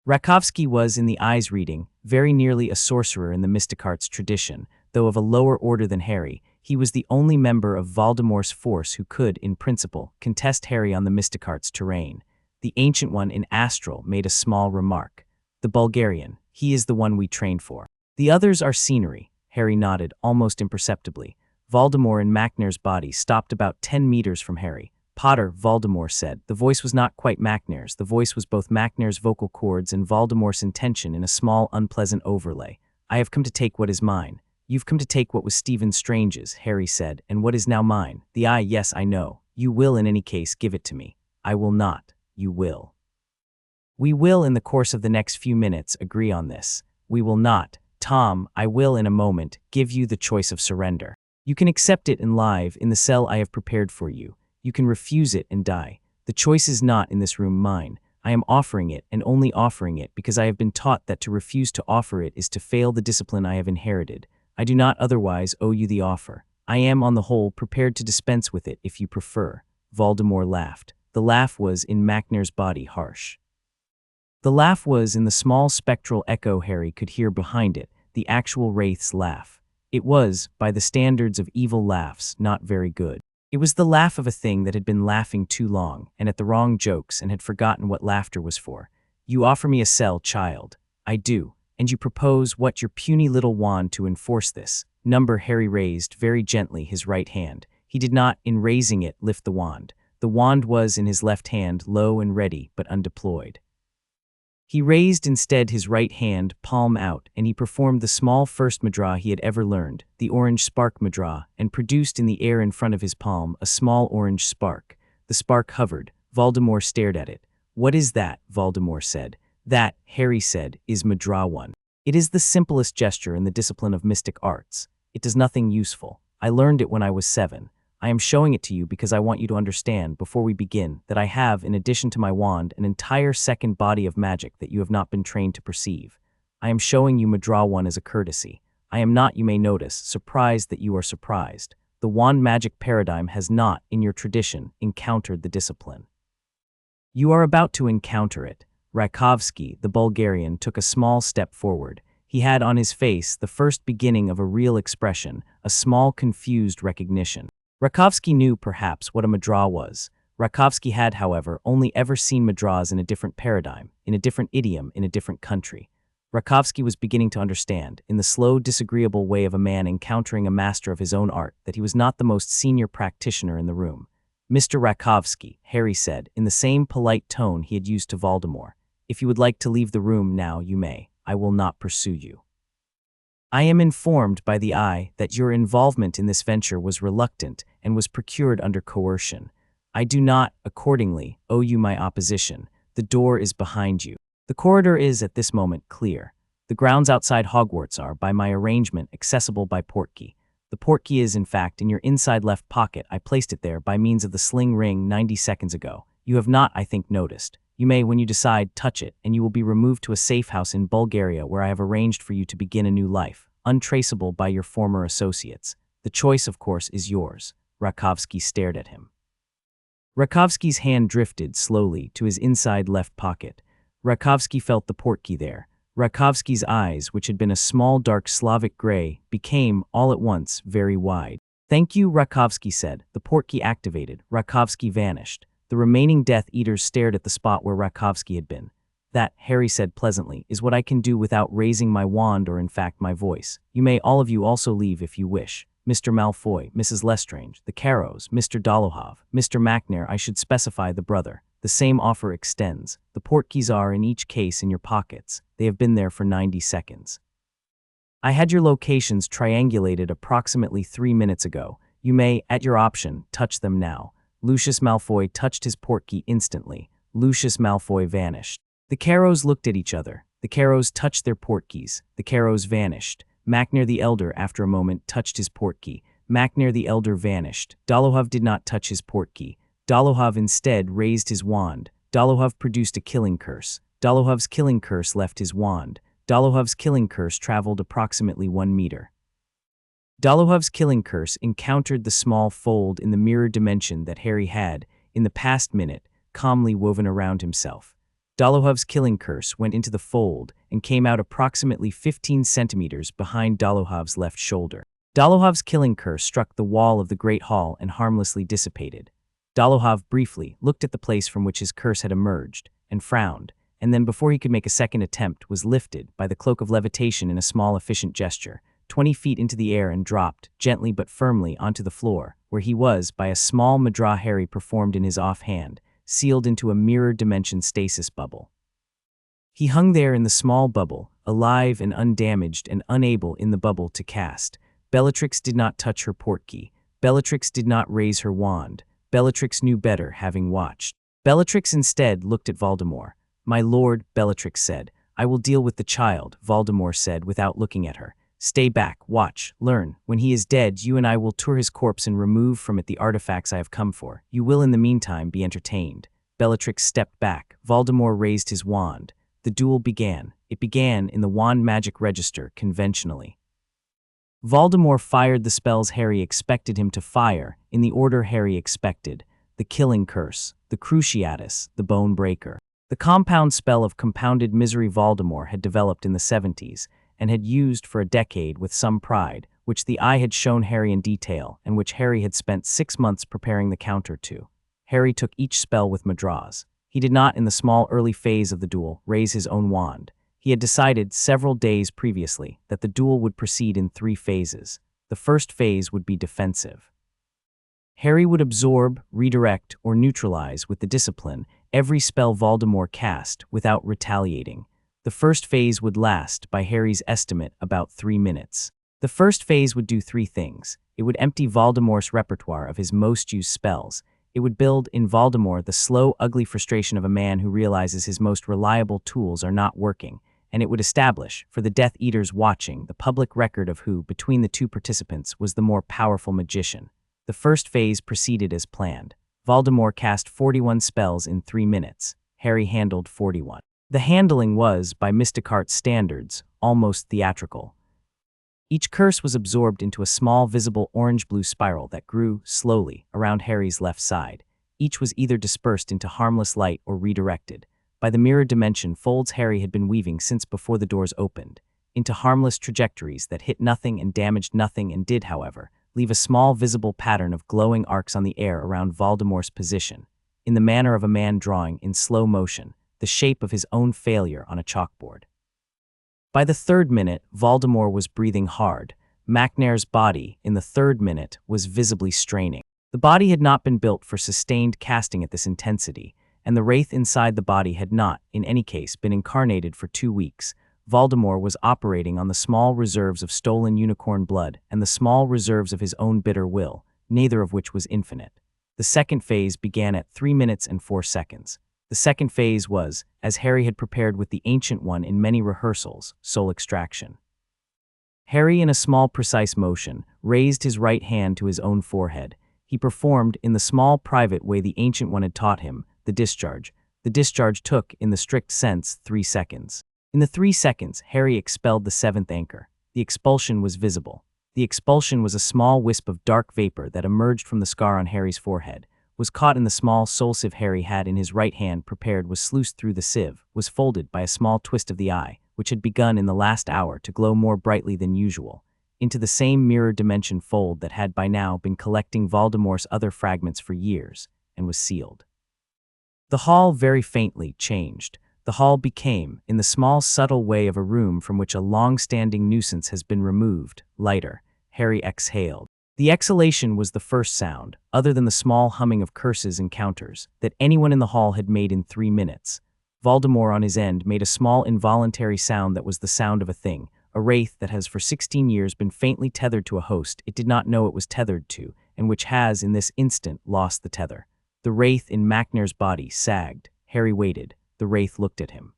[SPEAKER 1] Rakovsky was, in the Eye's reading, very nearly a sorcerer in the mystic arts tradition, though of a lower order than Harry. He was the only member of Voldemort's force who could, in principle, contest Harry on the mystic arts terrain. The Ancient One in astral made a small remark. The Bulgarian, he is the one we trained for. The others are scenery. Harry nodded, almost imperceptibly. Voldemort in Macnair's body stopped about 10 meters from Harry. Potter, Voldemort said. The voice was not quite Macnair's. The voice was both Macnair's vocal cords and Voldemort's intention in a small, unpleasant overlay. I have come to take what is mine. You've come to take what was Stephen Strange's, Harry said, and what is now mine. The eye, yes, I know. You will in any case give it to me. I will not. You will. We will in the course of the next few minutes agree on this. We will not. Tom, I will in a moment give you the choice of surrender. You can accept it in live in the cell I have prepared for you. You can refuse it and die. The choice is not in this room mine. I am offering it and only offering it because I have been taught that to refuse to offer it is to fail the discipline I have inherited. I do not otherwise owe you the offer. I am, on the whole, prepared to dispense with it if you prefer. Voldemort laughed. The laugh was in Macnair's body harsh. The laugh was in the small spectral echo Harry could hear behind it, the actual wraith's laugh. It was, by the standards of evil laughs, not very good. It was the laugh of a thing that had been laughing too long, and at the wrong jokes, and had forgotten what laughter was for. You offer me a cell, child. I do. And you propose what your puny little wand to enforce this. Number Harry raised, very gently, his right hand. He did not, in raising it, lift the wand. The wand was in his left hand, low and ready, but undeployed. He raised instead his right hand, palm out, and he performed the small first madra he had ever learned, the orange spark madra, and produced in the air in front of his palm a small orange spark. The spark hovered. Voldemort stared at it. What is that? Voldemort said. That, Harry said, is madra 1. It is the simplest gesture in the discipline of mystic arts. It does nothing useful. I learned it when I was 7. I am showing it to you because I want you to understand, before we begin, that I have, in addition to my wand, an entire second body of magic that you have not been trained to perceive. I am showing you madra 1 as a courtesy. I am not, you may notice, surprised that you are surprised. The wand magic paradigm has not, in your tradition, encountered the discipline. You are about to encounter it. Rakovsky, the Bulgarian, took a small step forward. He had on his face the first beginning of a real expression, a small confused recognition. Rakovsky knew, perhaps, what a madra was. Rakovsky had, however, only ever seen madras in a different paradigm, in a different idiom, in a different country. Rakovsky was beginning to understand, in the slow, disagreeable way of a man encountering a master of his own art, that he was not the most senior practitioner in the room. Mr. Rakovsky, Harry said, in the same polite tone he had used to Voldemort. If you would like to leave the room now, you may. I will not pursue you. I am informed by the Eye that your involvement in this venture was reluctant and was procured under coercion. I do not, accordingly, owe you my opposition. The door is behind you. The corridor is, at this moment, clear. The grounds outside Hogwarts are, by my arrangement, accessible by portkey. The portkey is, in fact, in your inside left pocket. I placed it there by means of the sling ring 90 seconds ago. You have not, I think, noticed. You may, when you decide, touch it, and you will be removed to a safe house in Bulgaria where I have arranged for you to begin a new life, untraceable by your former associates. The choice, of course, is yours. Rakovsky stared at him. Rakovsky's hand drifted slowly to his inside left pocket. Rakovsky felt the portkey there. Rakovsky's eyes, which had been a small dark Slavic gray, became, all at once, very wide. Thank you, Rakovsky said. The portkey activated. Rakovsky vanished. The remaining Death Eaters stared at the spot where Rakovsky had been. That, Harry said pleasantly, is what I can do without raising my wand or in fact my voice. You may all of you also leave if you wish. Mr. Malfoy, Mrs. Lestrange, the Carrows, Mr. Dolohov, Mr. Macnair, I should specify the brother. The same offer extends. The portkeys are, in each case, in your pockets. They have been there for 90 seconds. I had your locations triangulated approximately 3 minutes ago. You may, at your option, touch them now. Lucius Malfoy touched his portkey instantly. Lucius Malfoy vanished. The Carrows looked at each other. The Carrows touched their portkeys. The Carrows vanished. Macnair the Elder, after a moment, touched his portkey. Macnair the Elder vanished. Dolohov did not touch his portkey. Dolohov instead raised his wand. Dolohov produced a killing curse. Dolohov's killing curse left his wand. Dolohov's killing curse traveled approximately 1 meter. Dolohov's killing curse encountered the small fold in the mirror dimension that Harry had, in the past minute, calmly woven around himself. Dolohov's killing curse went into the fold and came out approximately 15 centimeters behind Dolohov's left shoulder. Dolohov's killing curse struck the wall of the Great Hall and harmlessly dissipated. Dolohov briefly looked at the place from which his curse had emerged and frowned, and then before he could make a second attempt was lifted by the cloak of levitation in a small efficient gesture, 20 feet into the air and dropped, gently but firmly, onto the floor, where he was, by a small madra Harry performed in his offhand, sealed into a mirror dimension stasis bubble. He hung there in the small bubble, alive and undamaged and unable in the bubble to cast. Bellatrix did not touch her portkey. Bellatrix did not raise her wand. Bellatrix knew better, having watched. Bellatrix instead looked at Voldemort. "My lord," Bellatrix said. "I will deal with the child," Voldemort said without looking at her. "Stay back, watch, learn. When he is dead, you and I will tour his corpse and remove from it the artifacts I have come for. You will in the meantime be entertained." Bellatrix stepped back. Voldemort raised his wand. The duel began. It began in the wand magic register, conventionally. Voldemort fired the spells Harry expected him to fire, in the order Harry expected: the Killing Curse, the Cruciatus, the Bone Breaker. The compound spell of compounded misery Voldemort had developed in the 70s, and had used for a decade with some pride, which the Eye had shown Harry in detail, and which Harry had spent 6 months preparing the counter to. Harry took each spell with madras. He did not, in the small early phase of the duel, raise his own wand. He had decided several days previously that the duel would proceed in 3 phases. The first phase would be defensive. Harry would absorb, redirect, or neutralize with the discipline every spell Voldemort cast without retaliating. The first phase would last, by Harry's estimate, about 3 minutes. The first phase would do 3 things. It would empty Voldemort's repertoire of his most used spells. It would build in Voldemort the slow, ugly frustration of a man who realizes his most reliable tools are not working. And it would establish, for the Death Eaters watching, the public record of who, between the 2 participants, was the more powerful magician. The first phase proceeded as planned. Voldemort cast 41 spells in 3 minutes. Harry handled 41. The handling was, by Mystic Arts standards, almost theatrical. Each curse was absorbed into a small visible orange-blue spiral that grew, slowly, around Harry's left side. Each was either dispersed into harmless light or redirected by the mirror dimension folds Harry had been weaving since before the doors opened, into harmless trajectories that hit nothing and damaged nothing and did, however, leave a small visible pattern of glowing arcs on the air around Voldemort's position, in the manner of a man drawing, in slow motion, the shape of his own failure on a chalkboard. By the 3rd minute, Voldemort was breathing hard. Macnair's body, in the 3rd minute, was visibly straining. The body had not been built for sustained casting at this intensity, and the wraith inside the body had not, in any case, been incarnated for 2 weeks. Voldemort was operating on the small reserves of stolen unicorn blood and the small reserves of his own bitter will, neither of which was infinite. The second phase began at 3 minutes and 4 seconds. The second phase was, as Harry had prepared with the Ancient One in many rehearsals, soul extraction. Harry, in a small precise motion, raised his right hand to his own forehead. He performed, in the small private way the Ancient One had taught him, the discharge. The discharge took, in the strict sense, 3 seconds. In the 3 seconds, Harry expelled the 7th anchor. The expulsion was visible. The expulsion was a small wisp of dark vapor that emerged from the scar on Harry's forehead, was caught in the small soul sieve Harry had in his right hand prepared, was sluiced through the sieve, was folded by a small twist of the eye, which had begun in the last hour to glow more brightly than usual, into the same mirror dimension fold that had by now been collecting Voldemort's other fragments for years, and was sealed. The hall very faintly changed. The hall became, in the small subtle way of a room from which a long-standing nuisance has been removed, lighter. Harry exhaled. The exhalation was the first sound, other than the small humming of curses and counters, that anyone in the hall had made in 3 minutes. Voldemort on his end made a small involuntary sound that was the sound of a thing, a wraith that has for 16 years been faintly tethered to a host it did not know it was tethered to, and which has in this instant lost the tether. The wraith in Macnair's body sagged. Harry waited. The wraith looked at him.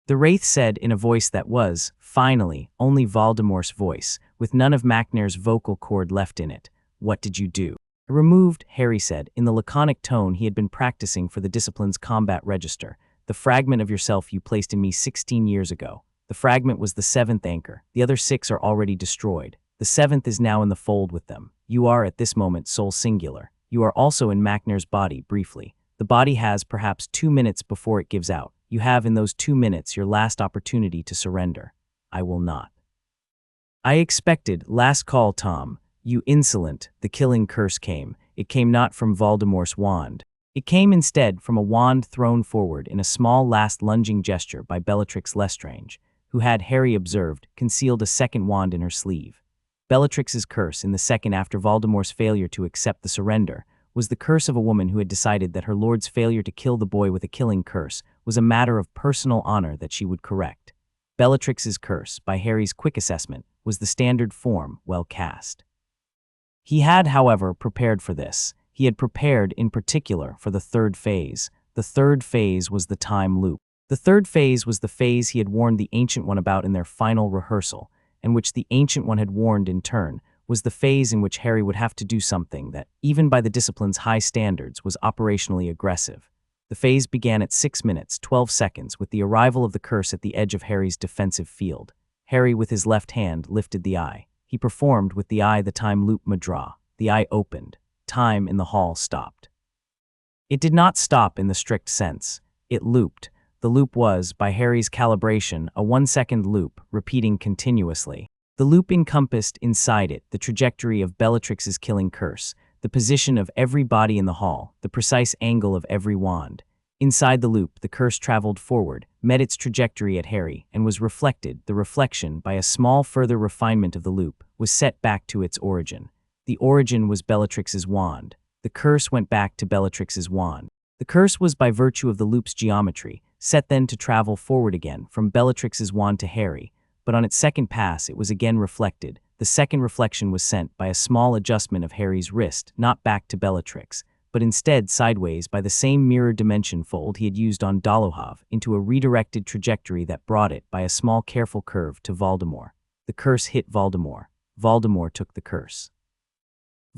[SPEAKER 1] The wraith said in a voice that was, finally, only Voldemort's voice, with none of Macnair's vocal cord left in it. "What did you do?" "I removed," Harry said, in the laconic tone he had been practicing for the discipline's combat register, "the fragment of yourself you placed in me 16 years ago. The fragment was the 7th anchor. The other 6 are already destroyed. The 7th is now in the fold with them. You are, at this moment, soul singular. You are also in Macnair's body, briefly. The body has perhaps 2 minutes before it gives out. You have in those 2 minutes your last opportunity to surrender. I will not." "I expected, last call, Tom. You insolent." The killing curse came. It came not from Voldemort's wand. It came instead from a wand thrown forward in a small last lunging gesture by Bellatrix Lestrange, who had, Harry observed, concealed a second wand in her sleeve. Bellatrix's curse, in the second after Voldemort's failure to accept the surrender, was the curse of a woman who had decided that her lord's failure to kill the boy with a killing curse was a matter of personal honor that she would correct. Bellatrix's curse, by Harry's quick assessment, was the standard form, well cast. He had, however, prepared for this. He had prepared, in particular, for the third phase. The third phase was the time loop. The third phase was the phase he had warned the Ancient One about in their final rehearsal, and which the Ancient One had warned in turn, was the phase in which Harry would have to do something that, even by the discipline's high standards, was operationally aggressive. The phase began at 6 minutes, 12 seconds, with the arrival of the curse at the edge of Harry's defensive field. Harry, with his left hand, lifted the eye. He performed with the eye the time loop mudra. The eye opened. Time in the hall stopped. It did not stop in the strict sense. It looped. The loop was, by Harry's calibration, a 1-second loop, repeating continuously. The loop encompassed inside it the trajectory of Bellatrix's killing curse, the position of every body in the hall, the precise angle of every wand. Inside the loop, the curse traveled forward, met its trajectory at Harry, and was reflected. The reflection, by a small further refinement of the loop, was set back to its origin. The origin was Bellatrix's wand. The curse went back to Bellatrix's wand. The curse was, by virtue of the loop's geometry, set then to travel forward again from Bellatrix's wand to Harry, but on its second pass it was again reflected. The second reflection was sent by a small adjustment of Harry's wrist, not back to Bellatrix, but instead sideways by the same mirror dimension fold he had used on Dolohov into a redirected trajectory that brought it, by a small careful curve, to Voldemort. The curse hit Voldemort. Voldemort took the curse.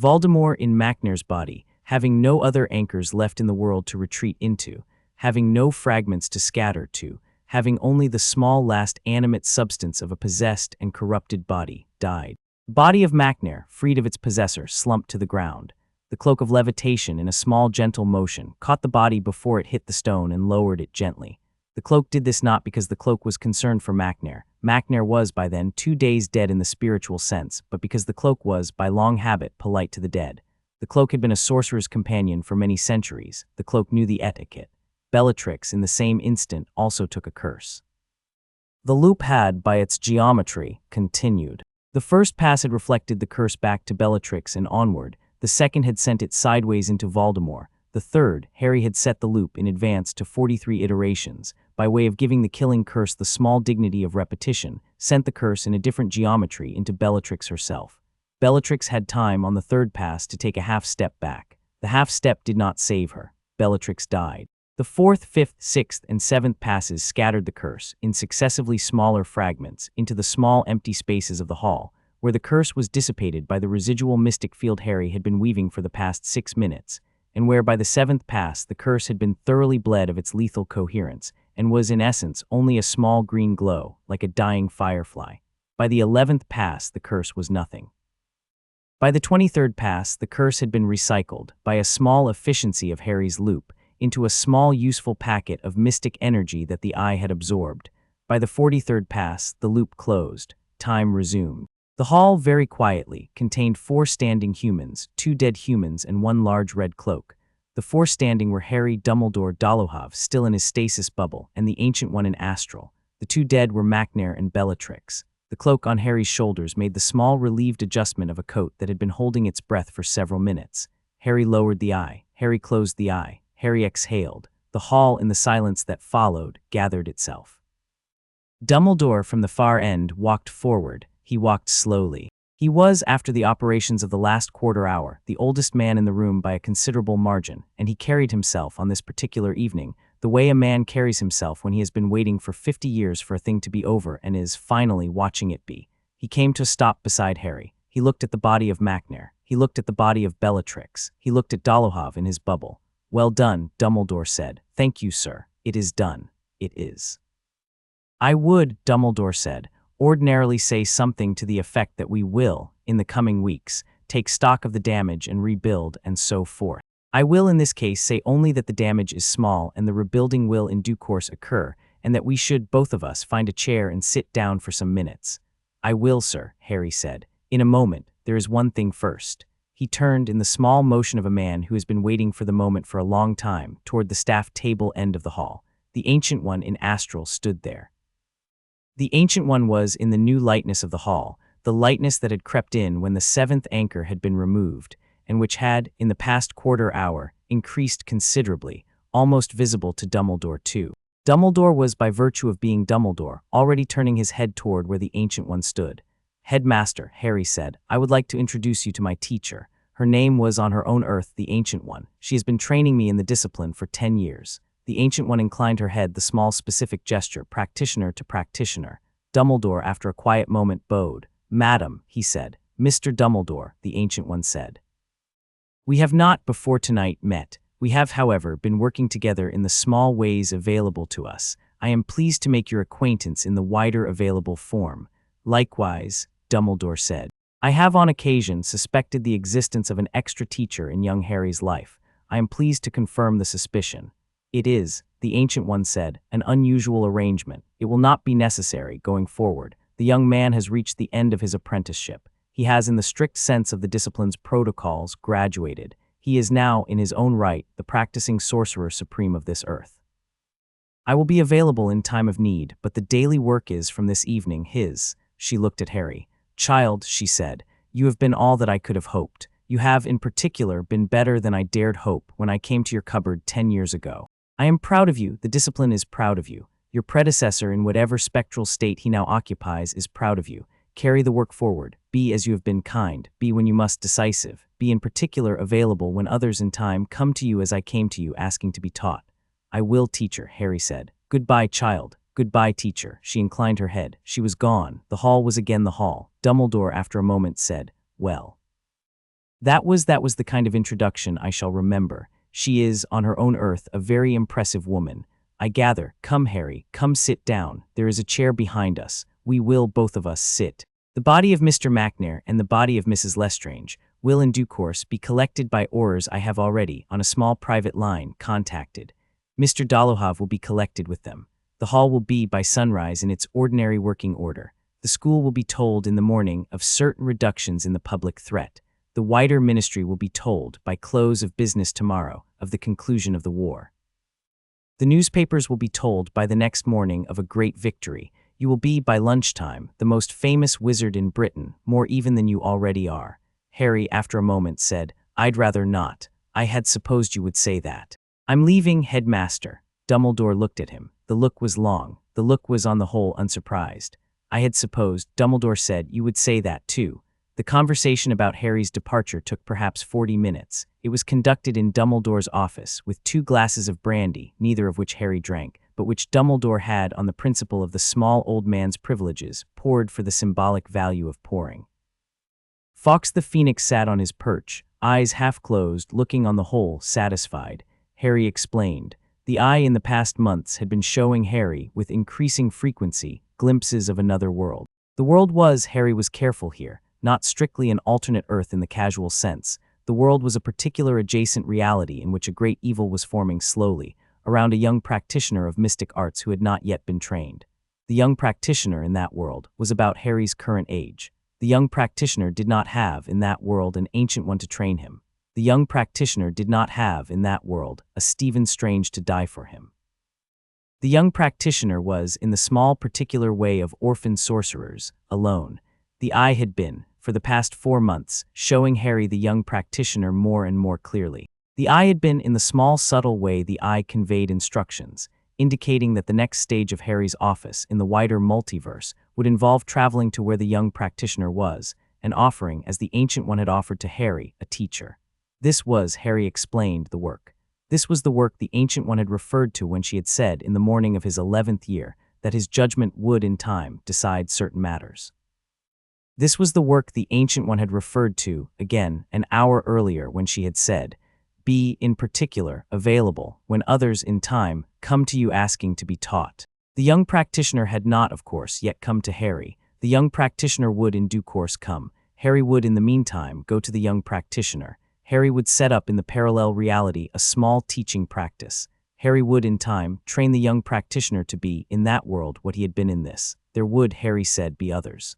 [SPEAKER 1] Voldemort in Macnair's body, having no other anchors left in the world to retreat into, having no fragments to scatter to, having only the small last animate substance of a possessed and corrupted body, died. The body of Macnair, freed of its possessor, slumped to the ground. The cloak of levitation, in a small gentle motion, caught the body before it hit the stone and lowered it gently. The cloak did this not because the cloak was concerned for Macnair. Macnair was, by then, 2 days dead in the spiritual sense, but because the cloak was, by long habit, polite to the dead. The cloak had been a sorcerer's companion for many centuries. The cloak knew the etiquette. Bellatrix, in the same instant, also took a curse. The loop had, by its geometry, continued. The first pass had reflected the curse back to Bellatrix and onward. The second had sent it sideways into Voldemort. The third, Harry had set the loop in advance to 43 iterations, by way of giving the killing curse the small dignity of repetition, sent the curse in a different geometry into Bellatrix herself. Bellatrix had time on the third pass to take a half-step back. The half-step did not save her. Bellatrix died. The fourth, fifth, sixth, and seventh passes scattered the curse, in successively smaller fragments, into the small empty spaces of the hall, where the curse was dissipated by the residual mystic field Harry had been weaving for the past 6 minutes, and where by the 7th pass the curse had been thoroughly bled of its lethal coherence, and was in essence only a small green glow, like a dying firefly. By the 11th pass the curse was nothing. By the 23rd pass the curse had been recycled, by a small efficiency of Harry's loop, into a small useful packet of mystic energy that the eye had absorbed. By the 43rd pass, the loop closed. Time resumed. The hall, very quietly, contained 4 standing humans, 2 dead humans, and 1 large red cloak. The 4 standing were Harry, Dumbledore, Dolohov, still in his stasis bubble, and the Ancient One in astral. The 2 dead were Macnair and Bellatrix. The cloak on Harry's shoulders made the small relieved adjustment of a coat that had been holding its breath for several minutes. Harry lowered the eye. Harry closed the eye. Harry exhaled. The hall, in the silence that followed, gathered itself. Dumbledore, from the far end, walked forward. He walked slowly. He was, after the operations of the last quarter hour, the oldest man in the room by a considerable margin, and he carried himself, on this particular evening, the way a man carries himself when he has been waiting for 50 years for a thing to be over and is, finally, watching it be. He came to a stop beside Harry. He looked at the body of Macnair. He looked at the body of Bellatrix. He looked at Dolohov in his bubble. "Well done," Dumbledore said. "Thank you, sir. It is done. It is." "I would," Dumbledore said, "ordinarily say something to the effect that we will, in the coming weeks, take stock of the damage and rebuild and so forth. I will in this case say only that the damage is small and the rebuilding will in due course occur, and that we should, both of us, find a chair and sit down for some minutes." "I will, sir," Harry said. "In a moment. There is one thing first." He turned, in the small motion of a man who has been waiting for the moment for a long time, toward the staff table end of the hall. The Ancient One in astral stood there. The Ancient One was, in the new lightness of the hall, the lightness that had crept in when the 7th anchor had been removed, and which had, in the past quarter hour, increased considerably, almost visible to Dumbledore too. Dumbledore was, by virtue of being Dumbledore, already turning his head toward where the Ancient One stood. Headmaster, Harry said, I would like to introduce you to my teacher. Her name was on her own earth, the Ancient One. She has been training me in the discipline for 10 years. The Ancient One inclined her head, the small specific gesture, practitioner to practitioner. Dumbledore, after a quiet moment, bowed. Madam, he said. Mr. Dumbledore, the Ancient One said. We have not, before tonight, met. We have, however, been working together in the small ways available to us. I am pleased to make your acquaintance in the wider available form. Likewise, Dumbledore said. I have on occasion suspected the existence of an extra teacher in young Harry's life. I am pleased to confirm the suspicion. It is, the Ancient One said, an unusual arrangement. It will not be necessary going forward. The young man has reached the end of his apprenticeship. He has, in the strict sense of the discipline's protocols, graduated. He is now, in his own right, the practicing Sorcerer Supreme of this earth. I will be available in time of need, but the daily work is, from this evening, his. She looked at Harry. Child, she said, you have been all that I could have hoped. You have, in particular, been better than I dared hope when I came to your cupboard 10 years ago. I am proud of you. The discipline is proud of you. Your predecessor, in whatever spectral state he now occupies, is proud of you. Carry the work forward. Be as you have been kind. Be when you must decisive. Be in particular available when others in time come to you as I came to you asking to be taught. I will, teacher, Harry said. Goodbye, child. Goodbye, teacher. She inclined her head. She was gone. The hall was again the hall. Dumbledore, after a moment, said, well. That was the kind of introduction I shall remember. She is, on her own earth, a very impressive woman. I gather. Come, Harry, come sit down. There is a chair behind us. We will, both of us, sit. The body of Mr. Macnair and the body of Mrs. Lestrange will, in due course, be collected by oars I have already, on a small private line, contacted. Mr. Dolohov will be collected with them. The hall will be, by sunrise, in its ordinary working order. The school will be told in the morning of certain reductions in the public threat. The wider ministry will be told, by close of business tomorrow, of the conclusion of the war. The newspapers will be told by the next morning of a great victory. You will be, by lunchtime, the most famous wizard in Britain, more even than you already are. Harry, after a moment, said, I'd rather not. I had supposed you would say that. I'm leaving, headmaster. Dumbledore looked at him. The look was long. The look was on the whole unsurprised. I had supposed, Dumbledore said, you would say that too. The conversation about Harry's departure took perhaps 40 minutes. It was conducted in Dumbledore's office, with 2 glasses of brandy, neither of which Harry drank, but which Dumbledore had, on the principle of the small old man's privileges, poured for the symbolic value of pouring. Fawkes the Phoenix sat on his perch, eyes half closed, looking on the whole satisfied. Harry explained. The Eye in the past months had been showing Harry, with increasing frequency, glimpses of another world. The world was, Harry was careful here, not strictly an alternate Earth in the casual sense. The world was a particular adjacent reality in which a great evil was forming slowly, around a young practitioner of mystic arts who had not yet been trained. The young practitioner in that world was about Harry's current age. The young practitioner did not have, in that world, an Ancient One to train him. The young practitioner did not have, in that world, a Stephen Strange to die for him. The young practitioner was, in the small particular way of orphaned sorcerers, alone. The Eye had been, for the past 4 months, showing Harry the young practitioner more and more clearly. The Eye had been, in the small subtle way the Eye conveyed instructions, indicating that the next stage of Harry's office, in the wider multiverse, would involve traveling to where the young practitioner was, and offering, as the Ancient One had offered to Harry, a teacher. This was, Harry explained, the work. This was the work the Ancient One had referred to when she had said, in the morning of his 11th year, that his judgment would, in time, decide certain matters. This was the work the Ancient One had referred to, again, an hour earlier when she had said, be, in particular, available, when others, in time, come to you asking to be taught. The young practitioner had not, of course, yet come to Harry. The young practitioner would, in due course, come. Harry would, in the meantime, go to the young practitioner. Harry would set up in the parallel reality a small teaching practice. Harry would, in time, train the young practitioner to be, in that world, what he had been in this. There would, Harry said, be others.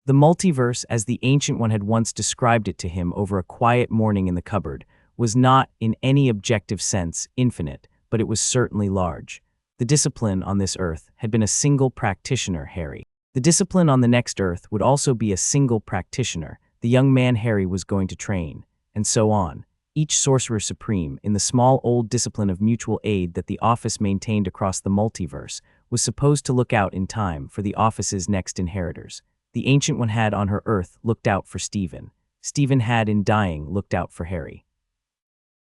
[SPEAKER 1] The multiverse, as the Ancient One had once described it to him over a quiet morning in the cupboard, was not, in any objective sense, infinite, but it was certainly large. The discipline on this earth had been a single practitioner, Harry. The discipline on the next earth would also be a single practitioner, the young man Harry was going to train, and so on. Each Sorcerer Supreme, in the small old discipline of mutual aid that the office maintained across the multiverse, was supposed to look out in time for the office's next inheritors. The Ancient One had on her earth looked out for Stephen. Stephen had, in dying, looked out for Harry.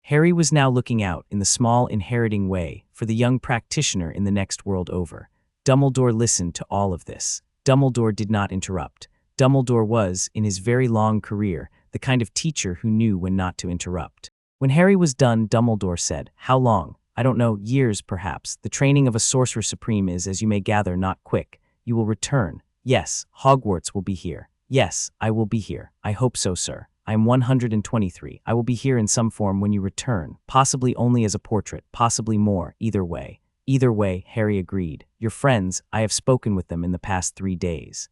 [SPEAKER 1] Harry was now looking out, in the small inheriting way, for the young practitioner in the next world over. Dumbledore listened to all of this. Dumbledore did not interrupt. Dumbledore was, in his very long career, the kind of teacher who knew when not to interrupt. When Harry was done, Dumbledore said, "How long? I don't know, years perhaps. The training of a Sorcerer Supreme is, as you may gather, not quick. You will return. Yes, Hogwarts will be here. Yes, I will be here. I hope so, sir. I am 123. I will be here in some form when you return, possibly only as a portrait, possibly more, either way." "Either way," Harry agreed. "Your friends, I have spoken with them in the past 3 days.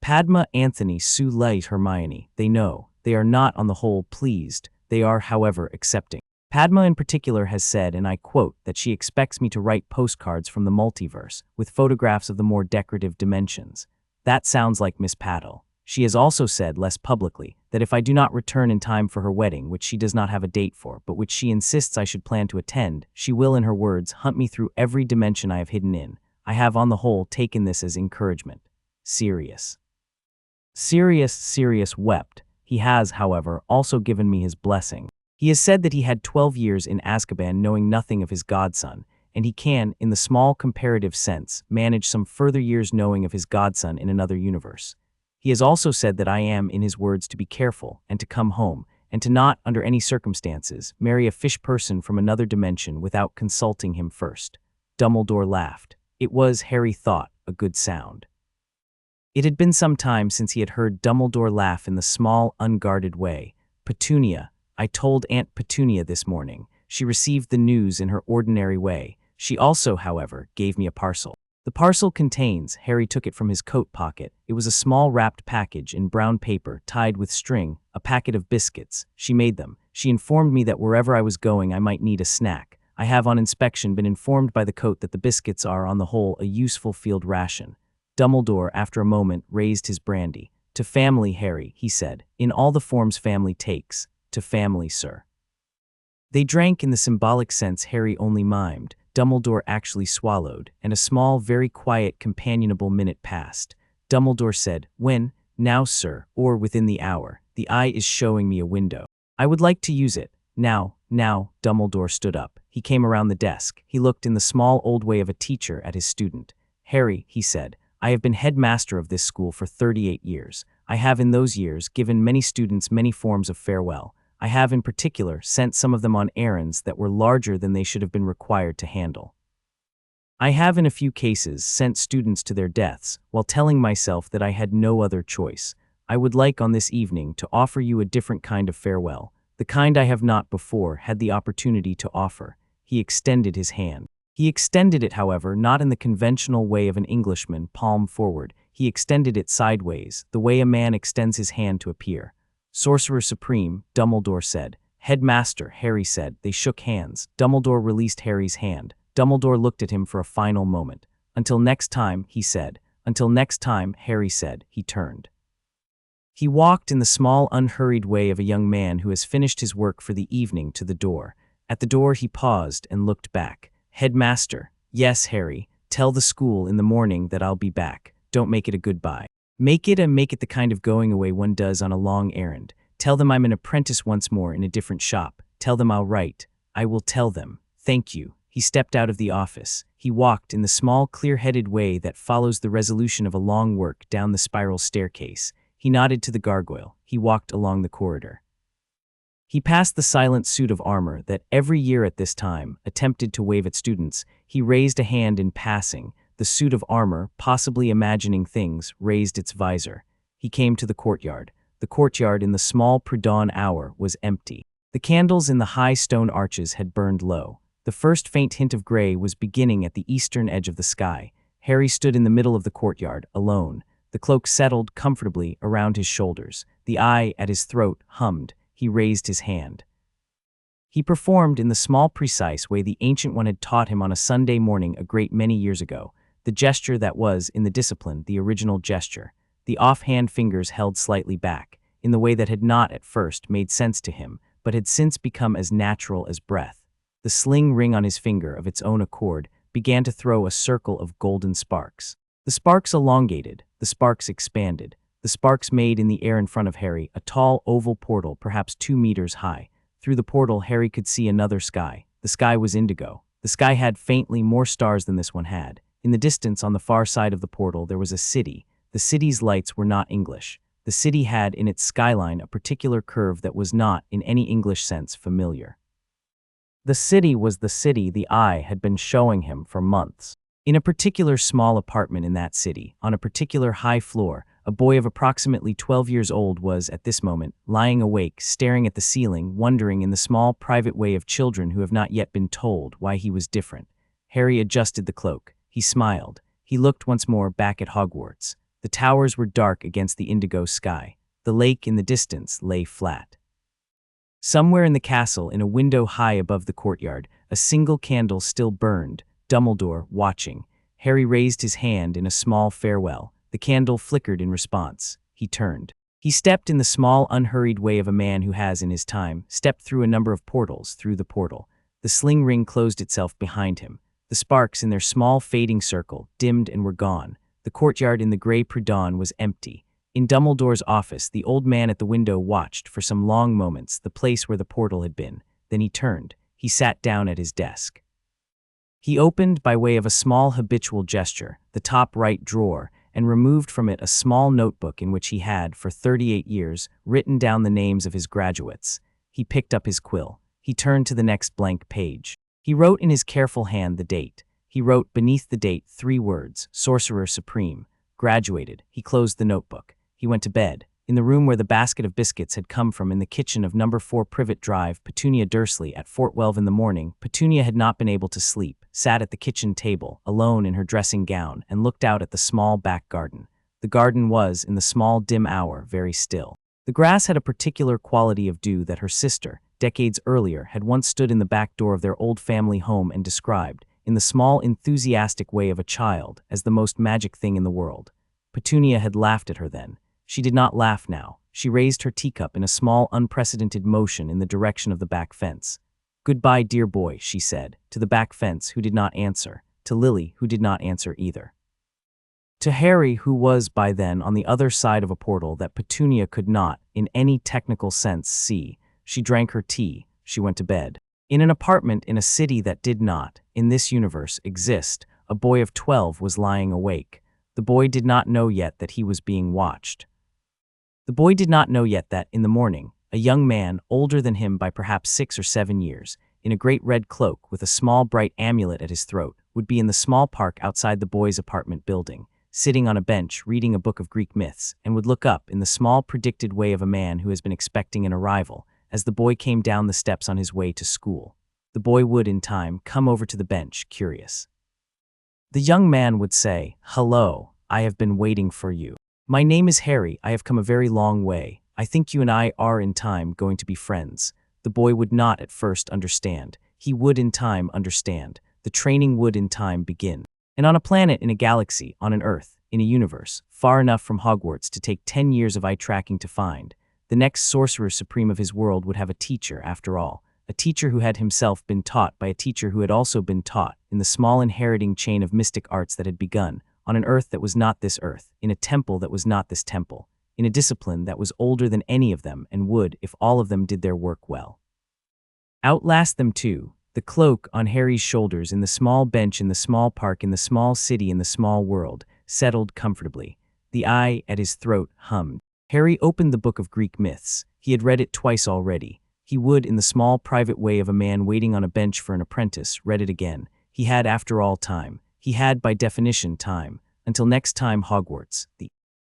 [SPEAKER 1] Padma, Anthony, Sue, Light, Hermione, they know. They are not, on the whole, pleased. They are, however, accepting. Padma in particular has said, and I quote, that she expects me to write postcards from the multiverse, with photographs of the more decorative dimensions. That sounds like Miss Paddle. She has also said, less publicly, that if I do not return in time for her wedding, which she does not have a date for, but which she insists I should plan to attend, she will, in her words, hunt me through every dimension I have hidden in. I have, on the whole, taken this as encouragement." Sirius wept. "He has, however, also given me his blessing. He has said that he had 12 years in Azkaban knowing nothing of his godson, and he can, in the small comparative sense, manage some further years knowing of his godson in another universe. He has also said that I am, in his words, to be careful, and to come home, and to not, under any circumstances, marry a fish person from another dimension without consulting him first." Dumbledore laughed. It was, Harry thought, a good sound. It had been some time since he had heard Dumbledore laugh in the small, unguarded way. "Petunia, I told Aunt Petunia this morning. She received the news in her ordinary way. She also, however, gave me a parcel." The parcel contains, Harry took it from his coat pocket. It was a small wrapped package in brown paper tied with string, a packet of biscuits. She made them. She informed me that wherever I was going I might need a snack. I have on inspection been informed by the coat that the biscuits are, on the whole, a useful field ration. Dumbledore, after a moment, raised his brandy. "To family, Harry," he said, "in all the forms family takes. To family, sir." They drank in the symbolic sense Harry only mimed. Dumbledore actually swallowed, and a small, very quiet, companionable minute passed. Dumbledore said, "When? Now, sir, or within the hour. The eye is showing me a window. I would like to use it. Now." Dumbledore stood up. He came around the desk. He looked in the small old way of a teacher at his student. "Harry," he said, "I have been headmaster of this school for 38 years. I have in those years given many students many forms of farewell. I have, in particular, sent some of them on errands that were larger than they should have been required to handle. I have, in a few cases, sent students to their deaths, while telling myself that I had no other choice. I would like, on this evening, to offer you a different kind of farewell, the kind I have not before had the opportunity to offer." He extended his hand. He extended it, however, not in the conventional way of an Englishman, palm forward. He extended it sideways, the way a man extends his hand to a peer. "Sorcerer Supreme," Dumbledore said. "Headmaster," Harry said. They shook hands. Dumbledore released Harry's hand. Dumbledore looked at him for a final moment. "Until next time," he said. "Until next time," Harry said. He turned. He walked in the small, unhurried way of a young man who has finished his work for the evening to the door. At the door he paused and looked back. "Headmaster." "Yes, Harry. Tell the school in the morning that I'll be back. Don't make it a goodbye. Make it the kind of going away one does on a long errand. Tell them I'm an apprentice once more in a different shop. Tell them I'll write. I will tell them. Thank you." He stepped out of the office. He walked in the small, clear-headed way that follows the resolution of a long work down the spiral staircase. He nodded to the gargoyle. He walked along the corridor. He passed the silent suit of armor that, every year at this time, attempted to wave at students. He raised a hand in passing. The suit of armor, possibly imagining things, raised its visor. He came to the courtyard. The courtyard in the small pre-dawn hour was empty. The candles in the high stone arches had burned low. The first faint hint of gray was beginning at the eastern edge of the sky. Harry stood in the middle of the courtyard, alone. The cloak settled comfortably around his shoulders. The eye at his throat hummed. He raised his hand. He performed in the small, precise way the Ancient One had taught him on a Sunday morning a great many years ago. The gesture that was, in the discipline, the original gesture. The offhand fingers held slightly back, in the way that had not, at first, made sense to him, but had since become as natural as breath. The sling ring on his finger, of its own accord, began to throw a circle of golden sparks. The sparks elongated, the sparks expanded. The sparks made in the air in front of Harry a tall oval portal perhaps 2 meters high. Through the portal, Harry could see another sky. The sky was indigo. The sky had faintly more stars than this one had. In the distance, on the far side of the portal, there was a city. The city's lights were not English. The city had in its skyline a particular curve that was not, in any English sense, familiar. The city was the city the Eye had been showing him for months. In a particular small apartment in that city, on a particular high floor, a boy of approximately 12 years old was, at this moment, lying awake, staring at the ceiling, wondering in the small, private way of children who have not yet been told why he was different. Harry adjusted the cloak. He smiled. He looked once more back at Hogwarts. The towers were dark against the indigo sky. The lake in the distance lay flat. Somewhere in the castle, in a window high above the courtyard, a single candle still burned. Dumbledore, watching. Harry raised his hand in a small farewell. The candle flickered in response. He turned. He stepped in the small, unhurried way of a man who has, in his time, stepped through a number of portals. Through the portal, the sling ring closed itself behind him. The sparks in their small, fading circle dimmed and were gone. The courtyard in the gray pre-dawn was empty. In Dumbledore's office, the old man at the window watched, for some long moments, the place where the portal had been. Then he turned. He sat down at his desk. He opened, by way of a small habitual gesture, the top right drawer, and removed from it a small notebook in which he had, for 38 years, written down the names of his graduates. He picked up his quill. He turned to the next blank page. He wrote in his careful hand the date. He wrote beneath the date 3 words, Sorcerer Supreme, graduated. He closed the notebook. He went to bed. In the room where the basket of biscuits had come from, in the kitchen of number 4 Privet Drive, Petunia Dursley, at 4:12 in the morning, Petunia had not been able to sleep, sat at the kitchen table, alone in her dressing gown, and looked out at the small back garden. The garden was, in the small dim hour, very still. The grass had a particular quality of dew that her sister, decades earlier, had once stood in the back door of their old family home and described, in the small enthusiastic way of a child, as the most magic thing in the world. Petunia had laughed at her then. She did not laugh now. She raised her teacup in a small, unprecedented motion in the direction of the back fence. "Goodbye, dear boy," she said, to the back fence, who did not answer, to Lily, who did not answer either. To Harry, who was, by then, on the other side of a portal that Petunia could not, in any technical sense, see, she drank her tea, she went to bed. In an apartment in a city that did not, in this universe, exist, a boy of 12 was lying awake. The boy did not know yet that he was being watched. The boy did not know yet that, in the morning, a young man, older than him by perhaps 6 or 7 years, in a great red cloak with a small bright amulet at his throat, would be in the small park outside the boy's apartment building, sitting on a bench reading a book of Greek myths, and would look up in the small predicted way of a man who has been expecting an arrival, as the boy came down the steps on his way to school. The boy would, in time, come over to the bench, curious. The young man would say, "Hello, I have been waiting for you. My name is Harry, I have come a very long way. I think you and I are, in time, going to be friends." The boy would not at first understand. He would, in time, understand. The training would, in time, begin. And on a planet, in a galaxy, on an Earth, in a universe, far enough from Hogwarts to take 10 years of eye tracking to find, the next Sorcerer Supreme of his world would have a teacher, after all. A teacher who had himself been taught by a teacher who had also been taught, in the small inheriting chain of mystic arts that had begun, on an Earth that was not this Earth, in a temple that was not this temple, in a discipline that was older than any of them and would, if all of them did their work well, outlast them too. The cloak on Harry's shoulders, in the small bench in the small park in the small city in the small world, settled comfortably. The eye at his throat hummed. Harry opened the book of Greek myths. He had read it twice already. He would, in the small private way of a man waiting on a bench for an apprentice, read it again. He had, after all, time. He had, by definition, time. Until next time, Hogwarts. The